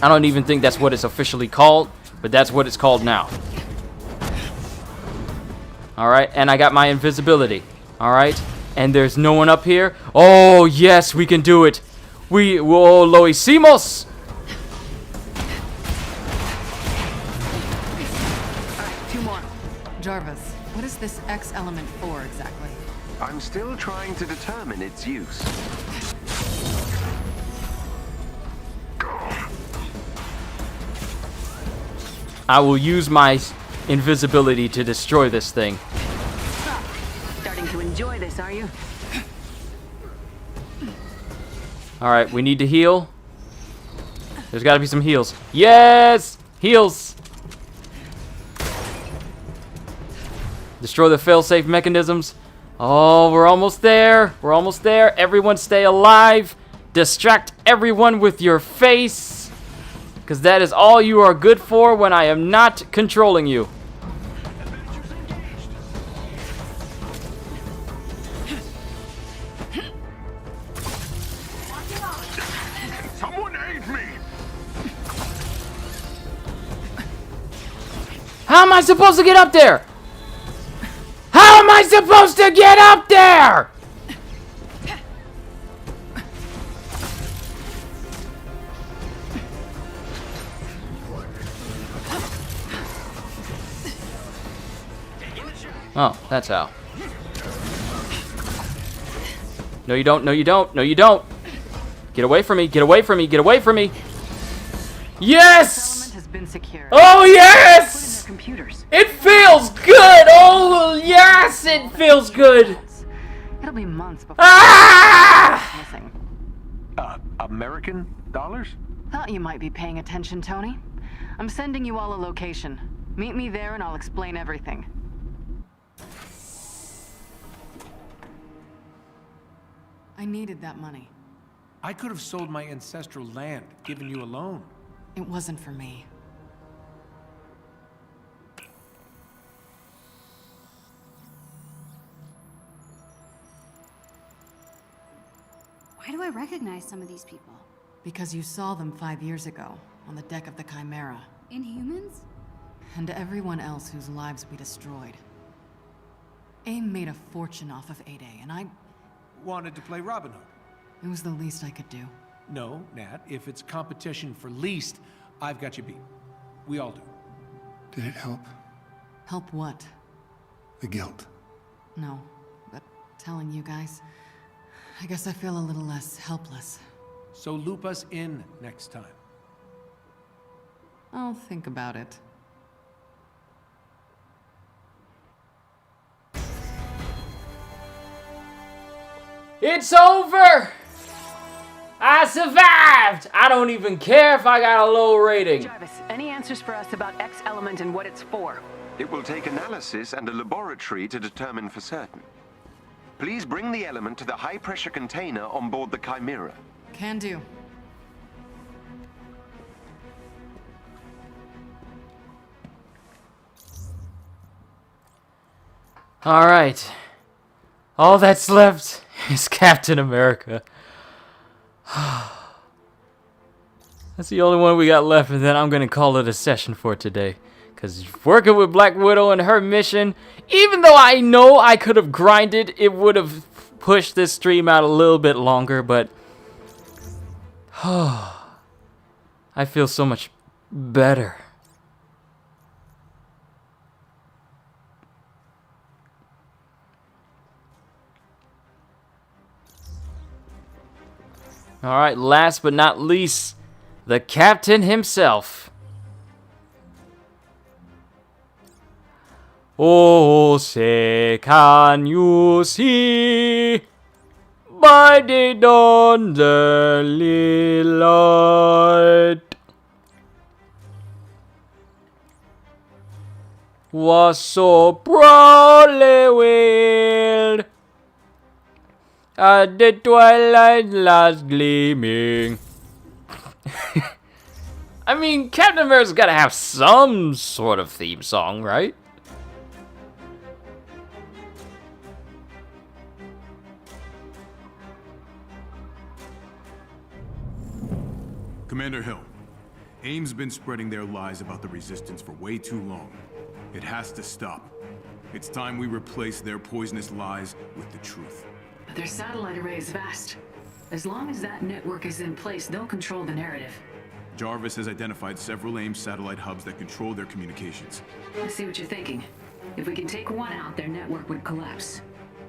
I don't even think that's what it's officially called, but that's what it's called now. Alright, and I got my invisibility. Alright, and there's no one up here. Oh, yes, we can do it. Whoa, lo hicimos! Alright, 2 more. Jarvis, what is this X element for exactly? I'm still trying to determine its use. I will use my invisibility to destroy this thing. Starting to enjoy this, are you? Alright, we need to heal. There's gotta be some heals. Yes! Heals! Destroy the failsafe mechanisms. Oh, we're almost there. We're almost there. Everyone stay alive. Distract everyone with your face. Because that is all you are good for when I am not controlling you. Someone aid me! How am I supposed to get up there? How am I supposed to get up there? Oh, that's how. No, you don't. No, you don't. No, you don't. Get away from me. Get away from me. Get away from me. Yes! Has been secured. Oh, yes! Put in their computers. It feels good. Oh, yes, it feels good. It'll be months before missing. American dollars? Thought you might be paying attention, Tony. I'm sending you all a location. Meet me there and I'll explain everything. I needed that money. I could have sold my ancestral land, given you a loan. It wasn't for me. Why do I recognize some of these people? Because you saw them 5 years ago, on the deck of the Chimera. Inhumans? And everyone else whose lives we destroyed. AIM made a fortune off of 8A, and I... Wanted to play Robin Hood. It was the least I could do. No, Nat, if it's competition for least, I've got you beat. We all do. Did it help? Help what? The guilt. No, but telling you guys, I guess I feel a little less helpless. So loop us in next time. I'll think about it. It's over! I survived! I don't even care if I got a low rating. Jarvis, any answers for us about X element and what it's for? It will take analysis and a laboratory to determine for certain. Please bring the element to the high-pressure container on board the Chimera. Can do. Alright. All that's left is Captain America. That's the only one we got left, and then I'm gonna call it a session for today. Because working with Black Widow and her mission, even though I know I could have grinded, it would have pushed this stream out a little bit longer, but... I feel so much better. Alright, last but not least, the captain himself. Oh, say can you see by the dawn's early light was so proudly wailed at the twilight last gleaming. I mean, Captain America's gotta have some sort of theme song, right? Commander Hill, AIM's been spreading their lies about the Resistance for way too long. It has to stop. It's time we replace their poisonous lies with the truth. But their satellite array is vast. As long as that network is in place, they'll control the narrative. Jarvis has identified several AIM satellite hubs that control their communications. I see what you're thinking. If we can take one out, their network would collapse.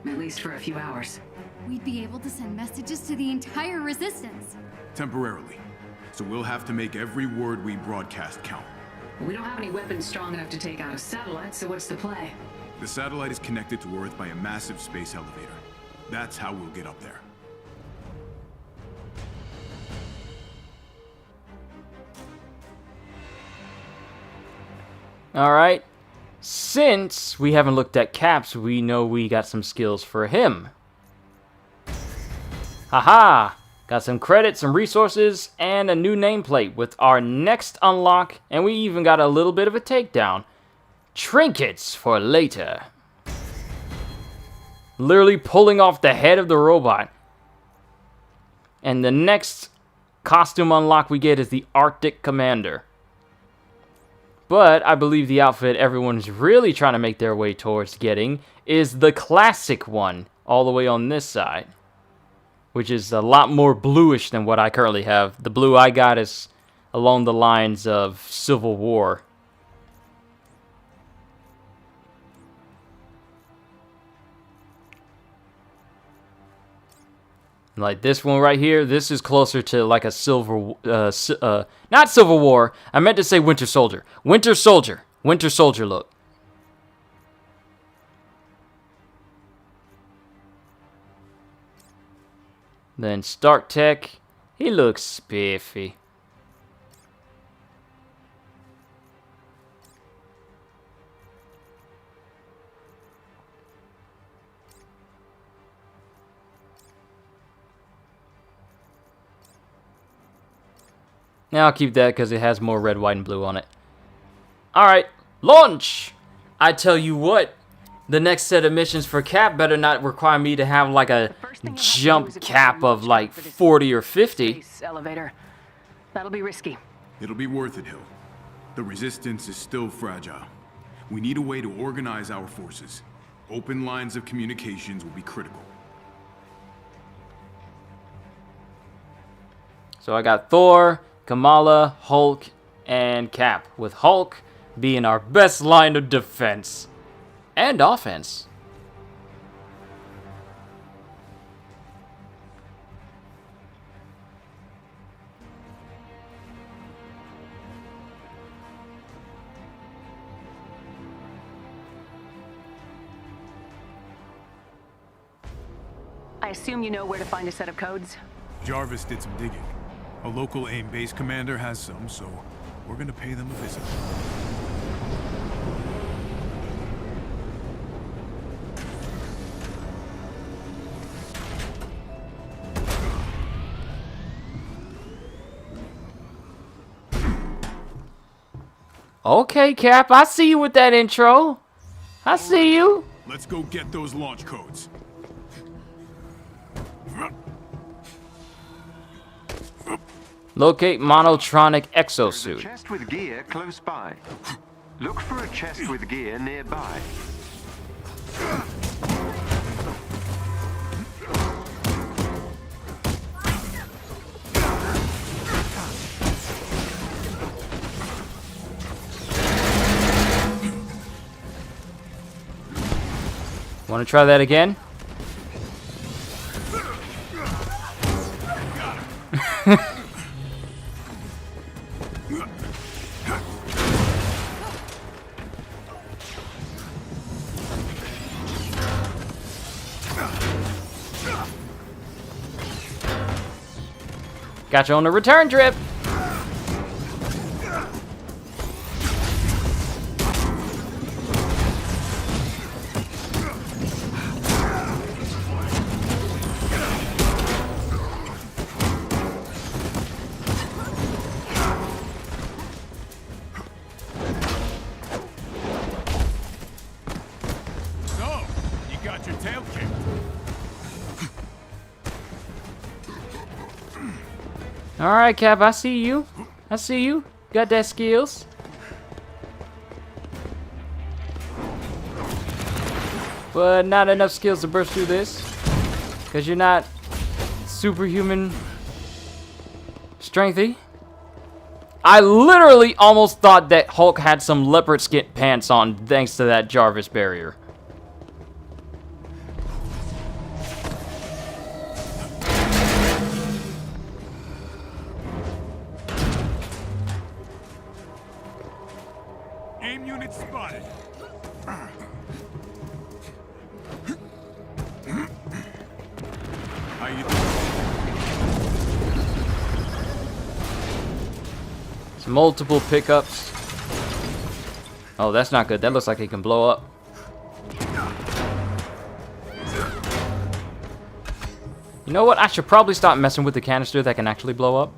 At least for a few hours. We'd be able to send messages to the entire Resistance. Temporarily. So we'll have to make every word we broadcast count. We don't have any weapons strong enough to take out a satellite, so what's the play? The satellite is connected to Earth by a massive space elevator. That's how we'll get up there. Alright. Since we haven't looked at Caps, we know we got some skills for him. Haha! Got some credits, some resources, and a new nameplate with our next unlock, and we even got a little bit of a takedown. Trinkets for later. Literally pulling off the head of the robot. And the next costume unlock we get is the Arctic Commander. But I believe the outfit everyone's really trying to make their way towards getting is the classic one, all the way on this side. Which is a lot more bluish than what I currently have. The blue I got is along the lines of Civil War. Like this one right here, this is closer to like a not Civil War. I meant to say Winter Soldier. Winter Soldier. Winter Soldier look. Then Stark Tech, he looks spiffy. Now I'll keep that because it has more red, white, and blue on it. Alright, launch! I tell you what, the next set of missions for Cap better not require me to have like a jump cap of like 40 or 50. Elevator. That'll be risky. It'll be worth it, Hill. The Resistance is still fragile. We need a way to organize our forces. Open lines of communications will be critical. So I got Thor, Kamala, Hulk, and Cap, with Hulk being our best line of defense and offense. I assume you know where to find a set of codes? Jarvis did some digging. A local AIM base commander has some, so we're gonna pay them a visit. Okay, Cap, I see you with that intro. I see you. Let's go get those launch codes. Locate monotronic exosuit. There's a chest with gear close by. Look for a chest with gear nearby. Want to try that again? Got you on the return trip. So, you got your tail kicked. Alright, Cap, I see you. I see you. Got that skills. But not enough skills to burst through this. Because you're not superhuman strengthy. I literally almost thought that Hulk had some leopard skin pants on thanks to that Jarvis barrier. Aim unit spotted. How you doing? It's multiple pickups. Oh, that's not good. That looks like it can blow up. You know what? I should probably stop messing with the canister that can actually blow up.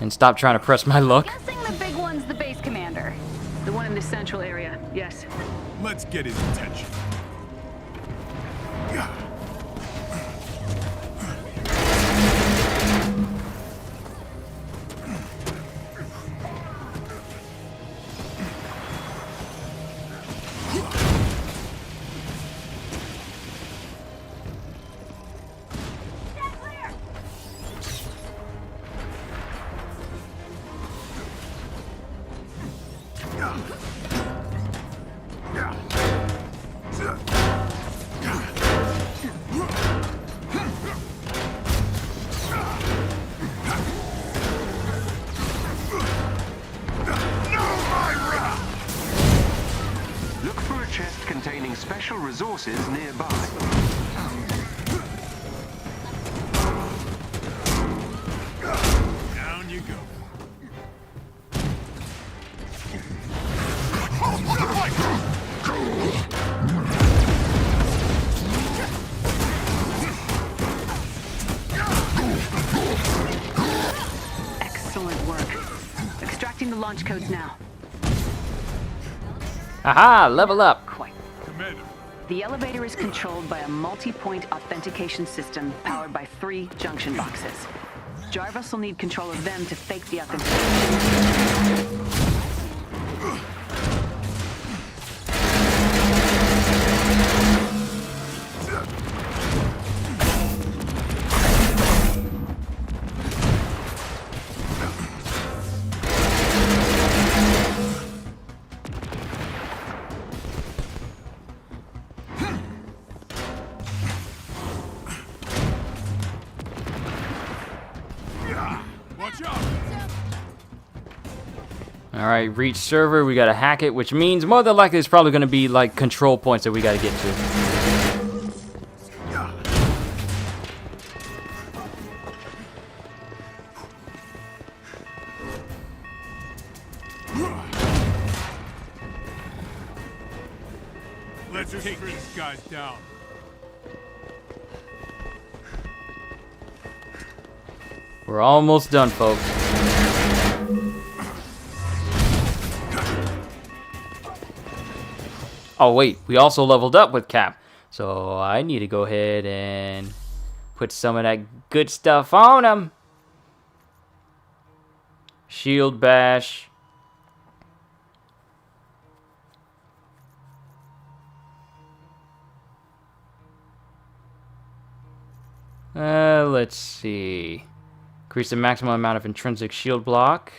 And stop trying to press my luck. Guessing the big one's the base commander. The one in the central area, yes. Let's get his attention. Look for a chest containing special resources nearby. Down you go. Excellent work. Extracting the launch codes now. Aha! Level up. Quite. Commander. The elevator is controlled by a multi-point authentication system powered by 3 junction boxes. Jarvis will need control of them to fake the authentication. Watch out. Alright, reach server. We gotta hack it, which means more than likely it's probably gonna be like control points that we gotta get to. Let's take these guys down. We're almost done, folks. Oh wait, we also leveled up with Cap. So I need to go ahead and put some of that good stuff on him. Shield bash. Let's see. Increase the maximum amount of intrinsic shield block.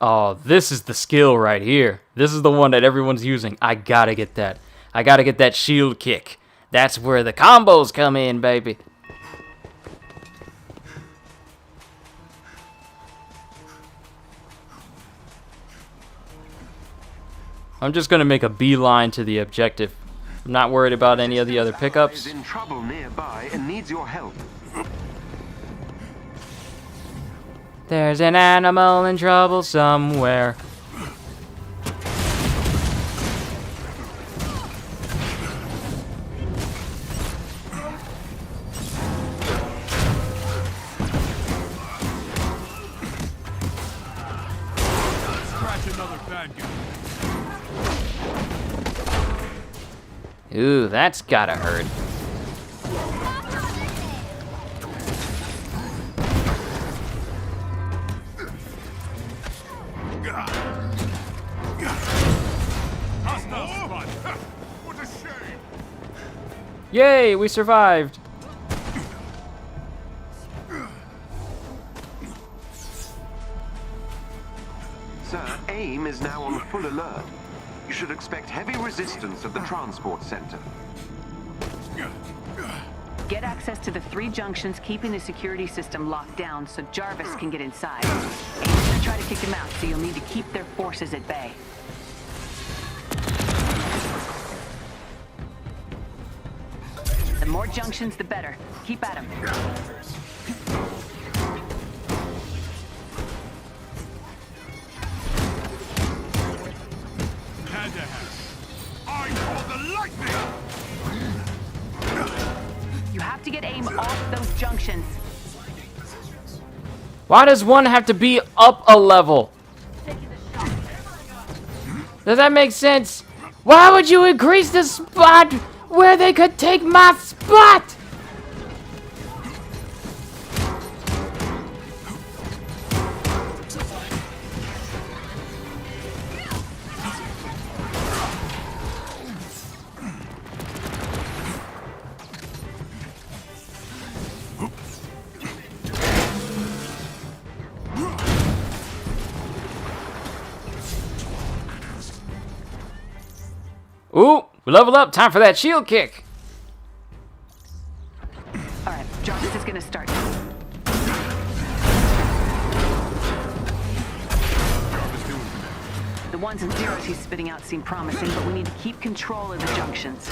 Oh, this is the skill right here. This is the one that everyone's using. I gotta get that. I gotta get that shield kick. That's where the combos come in, baby. I'm just gonna make a beeline to the objective. I'm not worried about any of the other pickups. Is in trouble nearby and needs your help. There's an animal in trouble somewhere. Scratch another bad guy. Ooh, that's gotta hurt. What a shame! Yay, we survived. Sir, AIM is now on full alert. You should expect heavy resistance at the transport center. Get access to the 3 junctions, keeping the security system locked down so Jarvis can get inside. Aim's gonna try to kick them out, so you'll need to keep their forces at bay. The more junctions, the better. Keep at them. Had to have. I call the lightning! You have to get AIM off those junctions. Why does one have to be up a level? Does that make sense? Why would you increase the spot where they could take my spot? Ooh, we leveled up. Time for that shield kick. All right, Jarvis is gonna start. The ones and zeros he's spitting out seem promising, but we need to keep control of the junctions.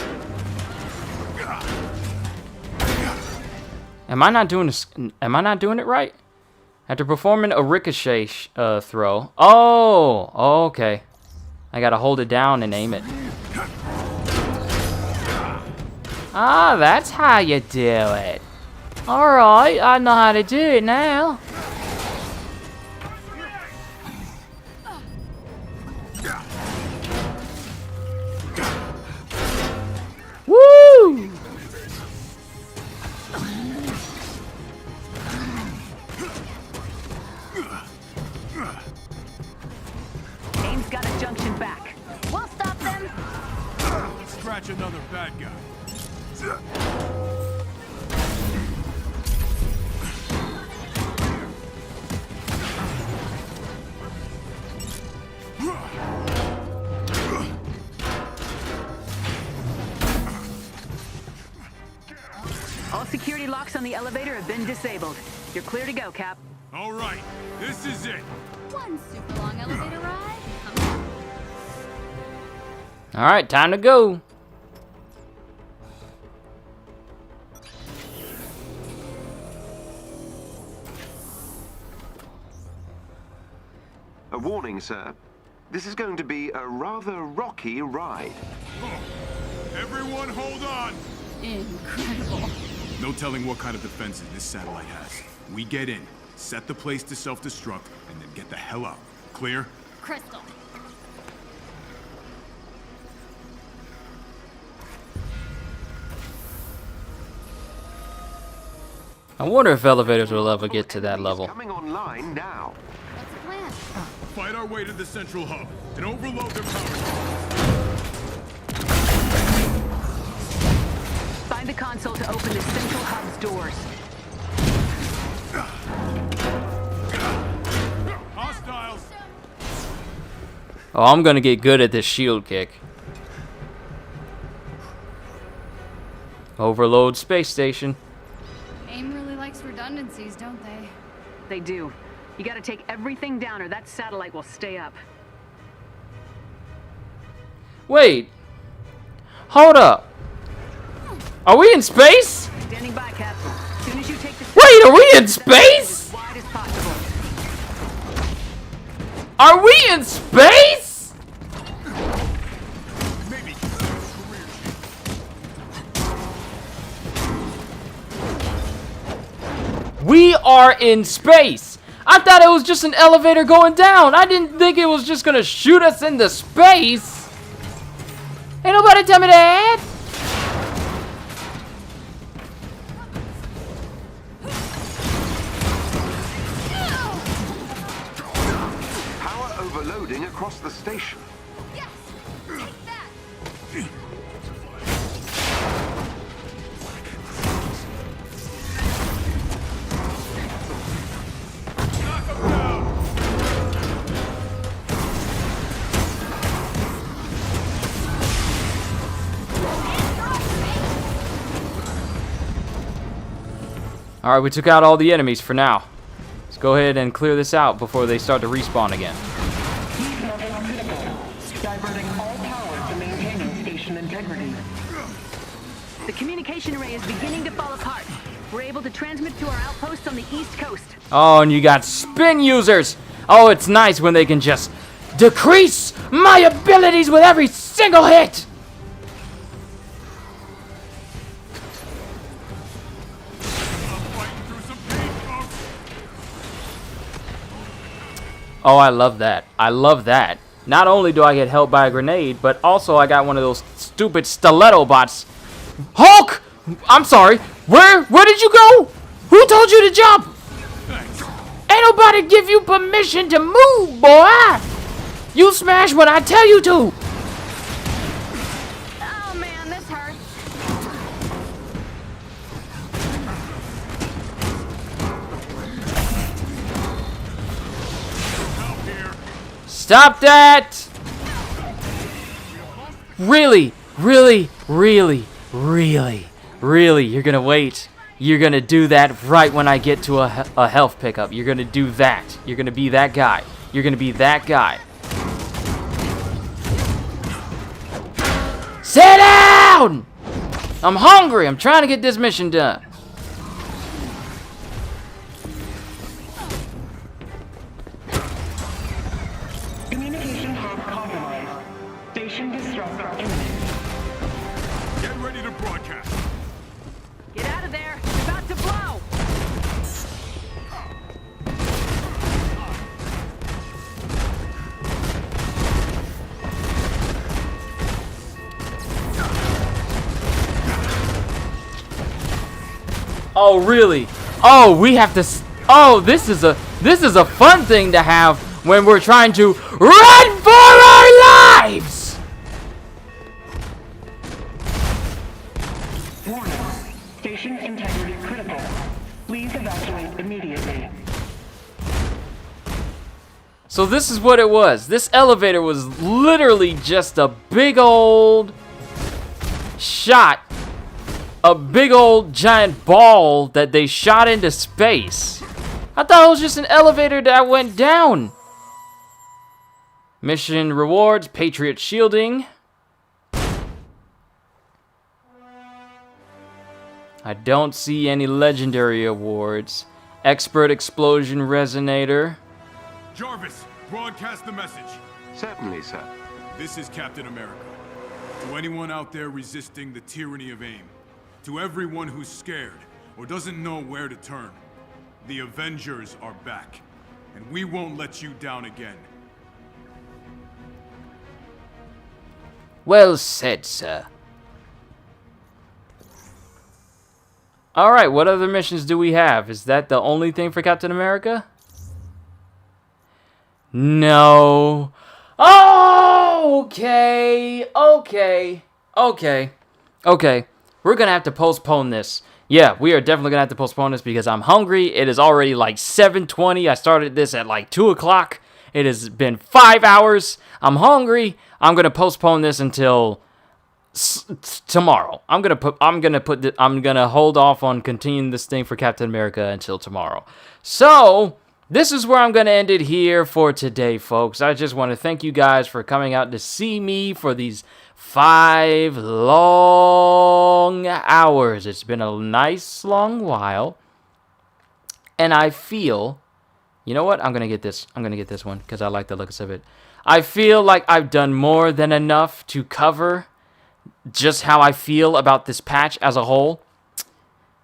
Am I not doing this? Am I not doing it right? After performing a ricochet throw. Oh, okay. I gotta hold it down and aim it. Ah, that's how you do it. Alright, I know how to do it now. Woo! AIM's got a junction back. We'll stop them. Scratch another bad guy. All security locks on the elevator have been disabled. You're clear to go, Cap. All right, this is it. One super long elevator ride. Alright, time to go. A warning, sir. This is going to be a rather rocky ride. Everyone hold on. Incredible. No telling what kind of defenses this satellite has. We get in, set the place to self-destruct, and then get the hell out. Clear? Crystal. I wonder if elevators will ever get to that level. Coming online now. What's the plan? Fight our way to the central hub and overload their power. Find the console to open the central hub's doors. Hostiles! Oh, I'm gonna get good at this shield kick. Overload space station. AIM really likes redundancies, don't they? They do. You gotta take everything down or that satellite will stay up. Wait. Hold up. Are we in space? Standing by, Cap. As soon as you take the Wait, are we in space? as wide as possible. Are we in space? Maybe We are in space. I thought it was just an elevator going down. I didn't think it was just gonna shoot us into space. Ain't nobody tell me that. Power overloading across the station. Yes! Take that! Alright, we took out all the enemies for now. Let's go ahead and clear this out before they start to respawn again. Diverting all power to maintaining station integrity. The communication array is beginning to fall apart. We're able to transmit to our outposts on the East Coast. Oh, and you got spin users. Oh, it's nice when they can just decrease my abilities with every single hit. Oh, I love that. I love that. Not only do I get helped by a grenade, but also I got one of those stupid stiletto bots. Hulk! I'm sorry. Where did you go? Who told you to jump? Ain't nobody give you permission to move, boy. You smash when I tell you to. Oh man, this hurts. Stop that! Really? Really? Really? Really? Really? You're gonna wait? You're gonna do that right when I get to a health pickup. You're gonna do that. You're gonna be that guy. You're gonna be that guy. Sit down! I'm hungry. I'm trying to get this mission done. Communication hub compromised. Station disruptor imminent. get ready to broadcast. Get out of there. It's about to blow. Oh, really? Oh, we have to. Oh, this is a fun thing to have when we're trying to run for our lives. Warning. Station integrity critical. Please evacuate immediately. So this is what it was. This elevator was literally just a big old shot. A big old giant ball that they shot into space. I thought it was just an elevator that went down. Mission rewards, Patriot shielding. I don't see any legendary awards. Expert explosion resonator. Jarvis, broadcast the message. Certainly, sir. This is Captain America. To anyone out there resisting the tyranny of AIM, to everyone who's scared or doesn't know where to turn, the Avengers are back, and we won't let you down again. Well said, sir. Alright, what other missions do we have? Is that the only thing for Captain America? No. Oh, okay. We're gonna have to postpone this. Yeah, we are definitely gonna have to postpone this because I'm hungry. It is already like 7:20. I started this at like 2 o'clock, It has been 5 hours. I'm hungry. I'm gonna postpone this until tomorrow. I'm gonna hold off on continuing this thing for Captain America until tomorrow. So this is where I'm gonna end it here for today, folks. I just want to thank you guys for coming out to see me for these 5 long hours. It's been a nice long while, and I feel, you know what? I'm gonna get this one because I like the looks of it. I feel like I've done more than enough to cover just how I feel about this patch as a whole.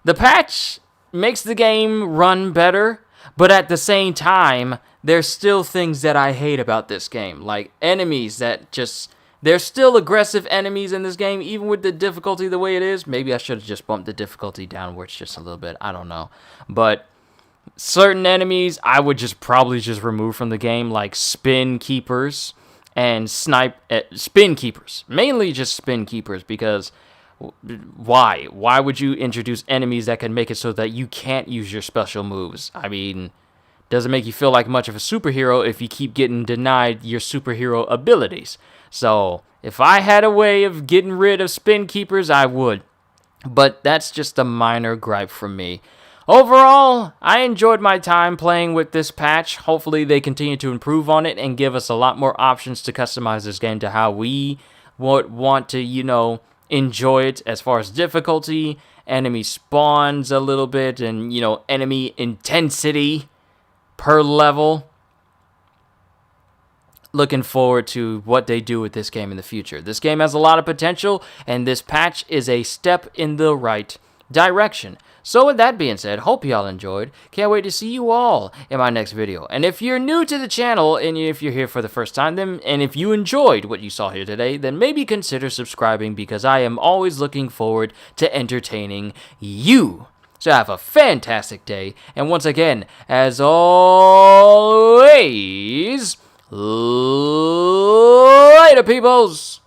The patch makes the game run better, but at the same time, there's still things that I hate about this game. Like enemies that just... There's still aggressive enemies in this game, even with the difficulty the way it is. Maybe I should have just bumped the difficulty downwards just a little bit. I don't know. But certain enemies I would probably just remove from the game, like spin keepers and spin keepers. Mainly just spin keepers, because why? Why would you introduce enemies that can make it so that you can't use your special moves? I mean, doesn't make you feel like much of a superhero if you keep getting denied your superhero abilities. So, if I had a way of getting rid of spin keepers, I would. But that's just a minor gripe from me. Overall, I enjoyed my time playing with this patch. Hopefully they continue to improve on it and give us a lot more options to customize this game to how we would want to, you know, enjoy it as far as difficulty, enemy spawns a little bit, and, you know, enemy intensity per level. Looking forward to what they do with this game in the future. This game has a lot of potential, and this patch is a step in the right direction. So with that being said, hope y'all enjoyed. Can't wait to see you all in my next video. And if you're new to the channel, and if you're here for the first time, and if you enjoyed what you saw here today, then maybe consider subscribing, because I am always looking forward to entertaining you. So have a fantastic day, and once again, as always, later, peoples!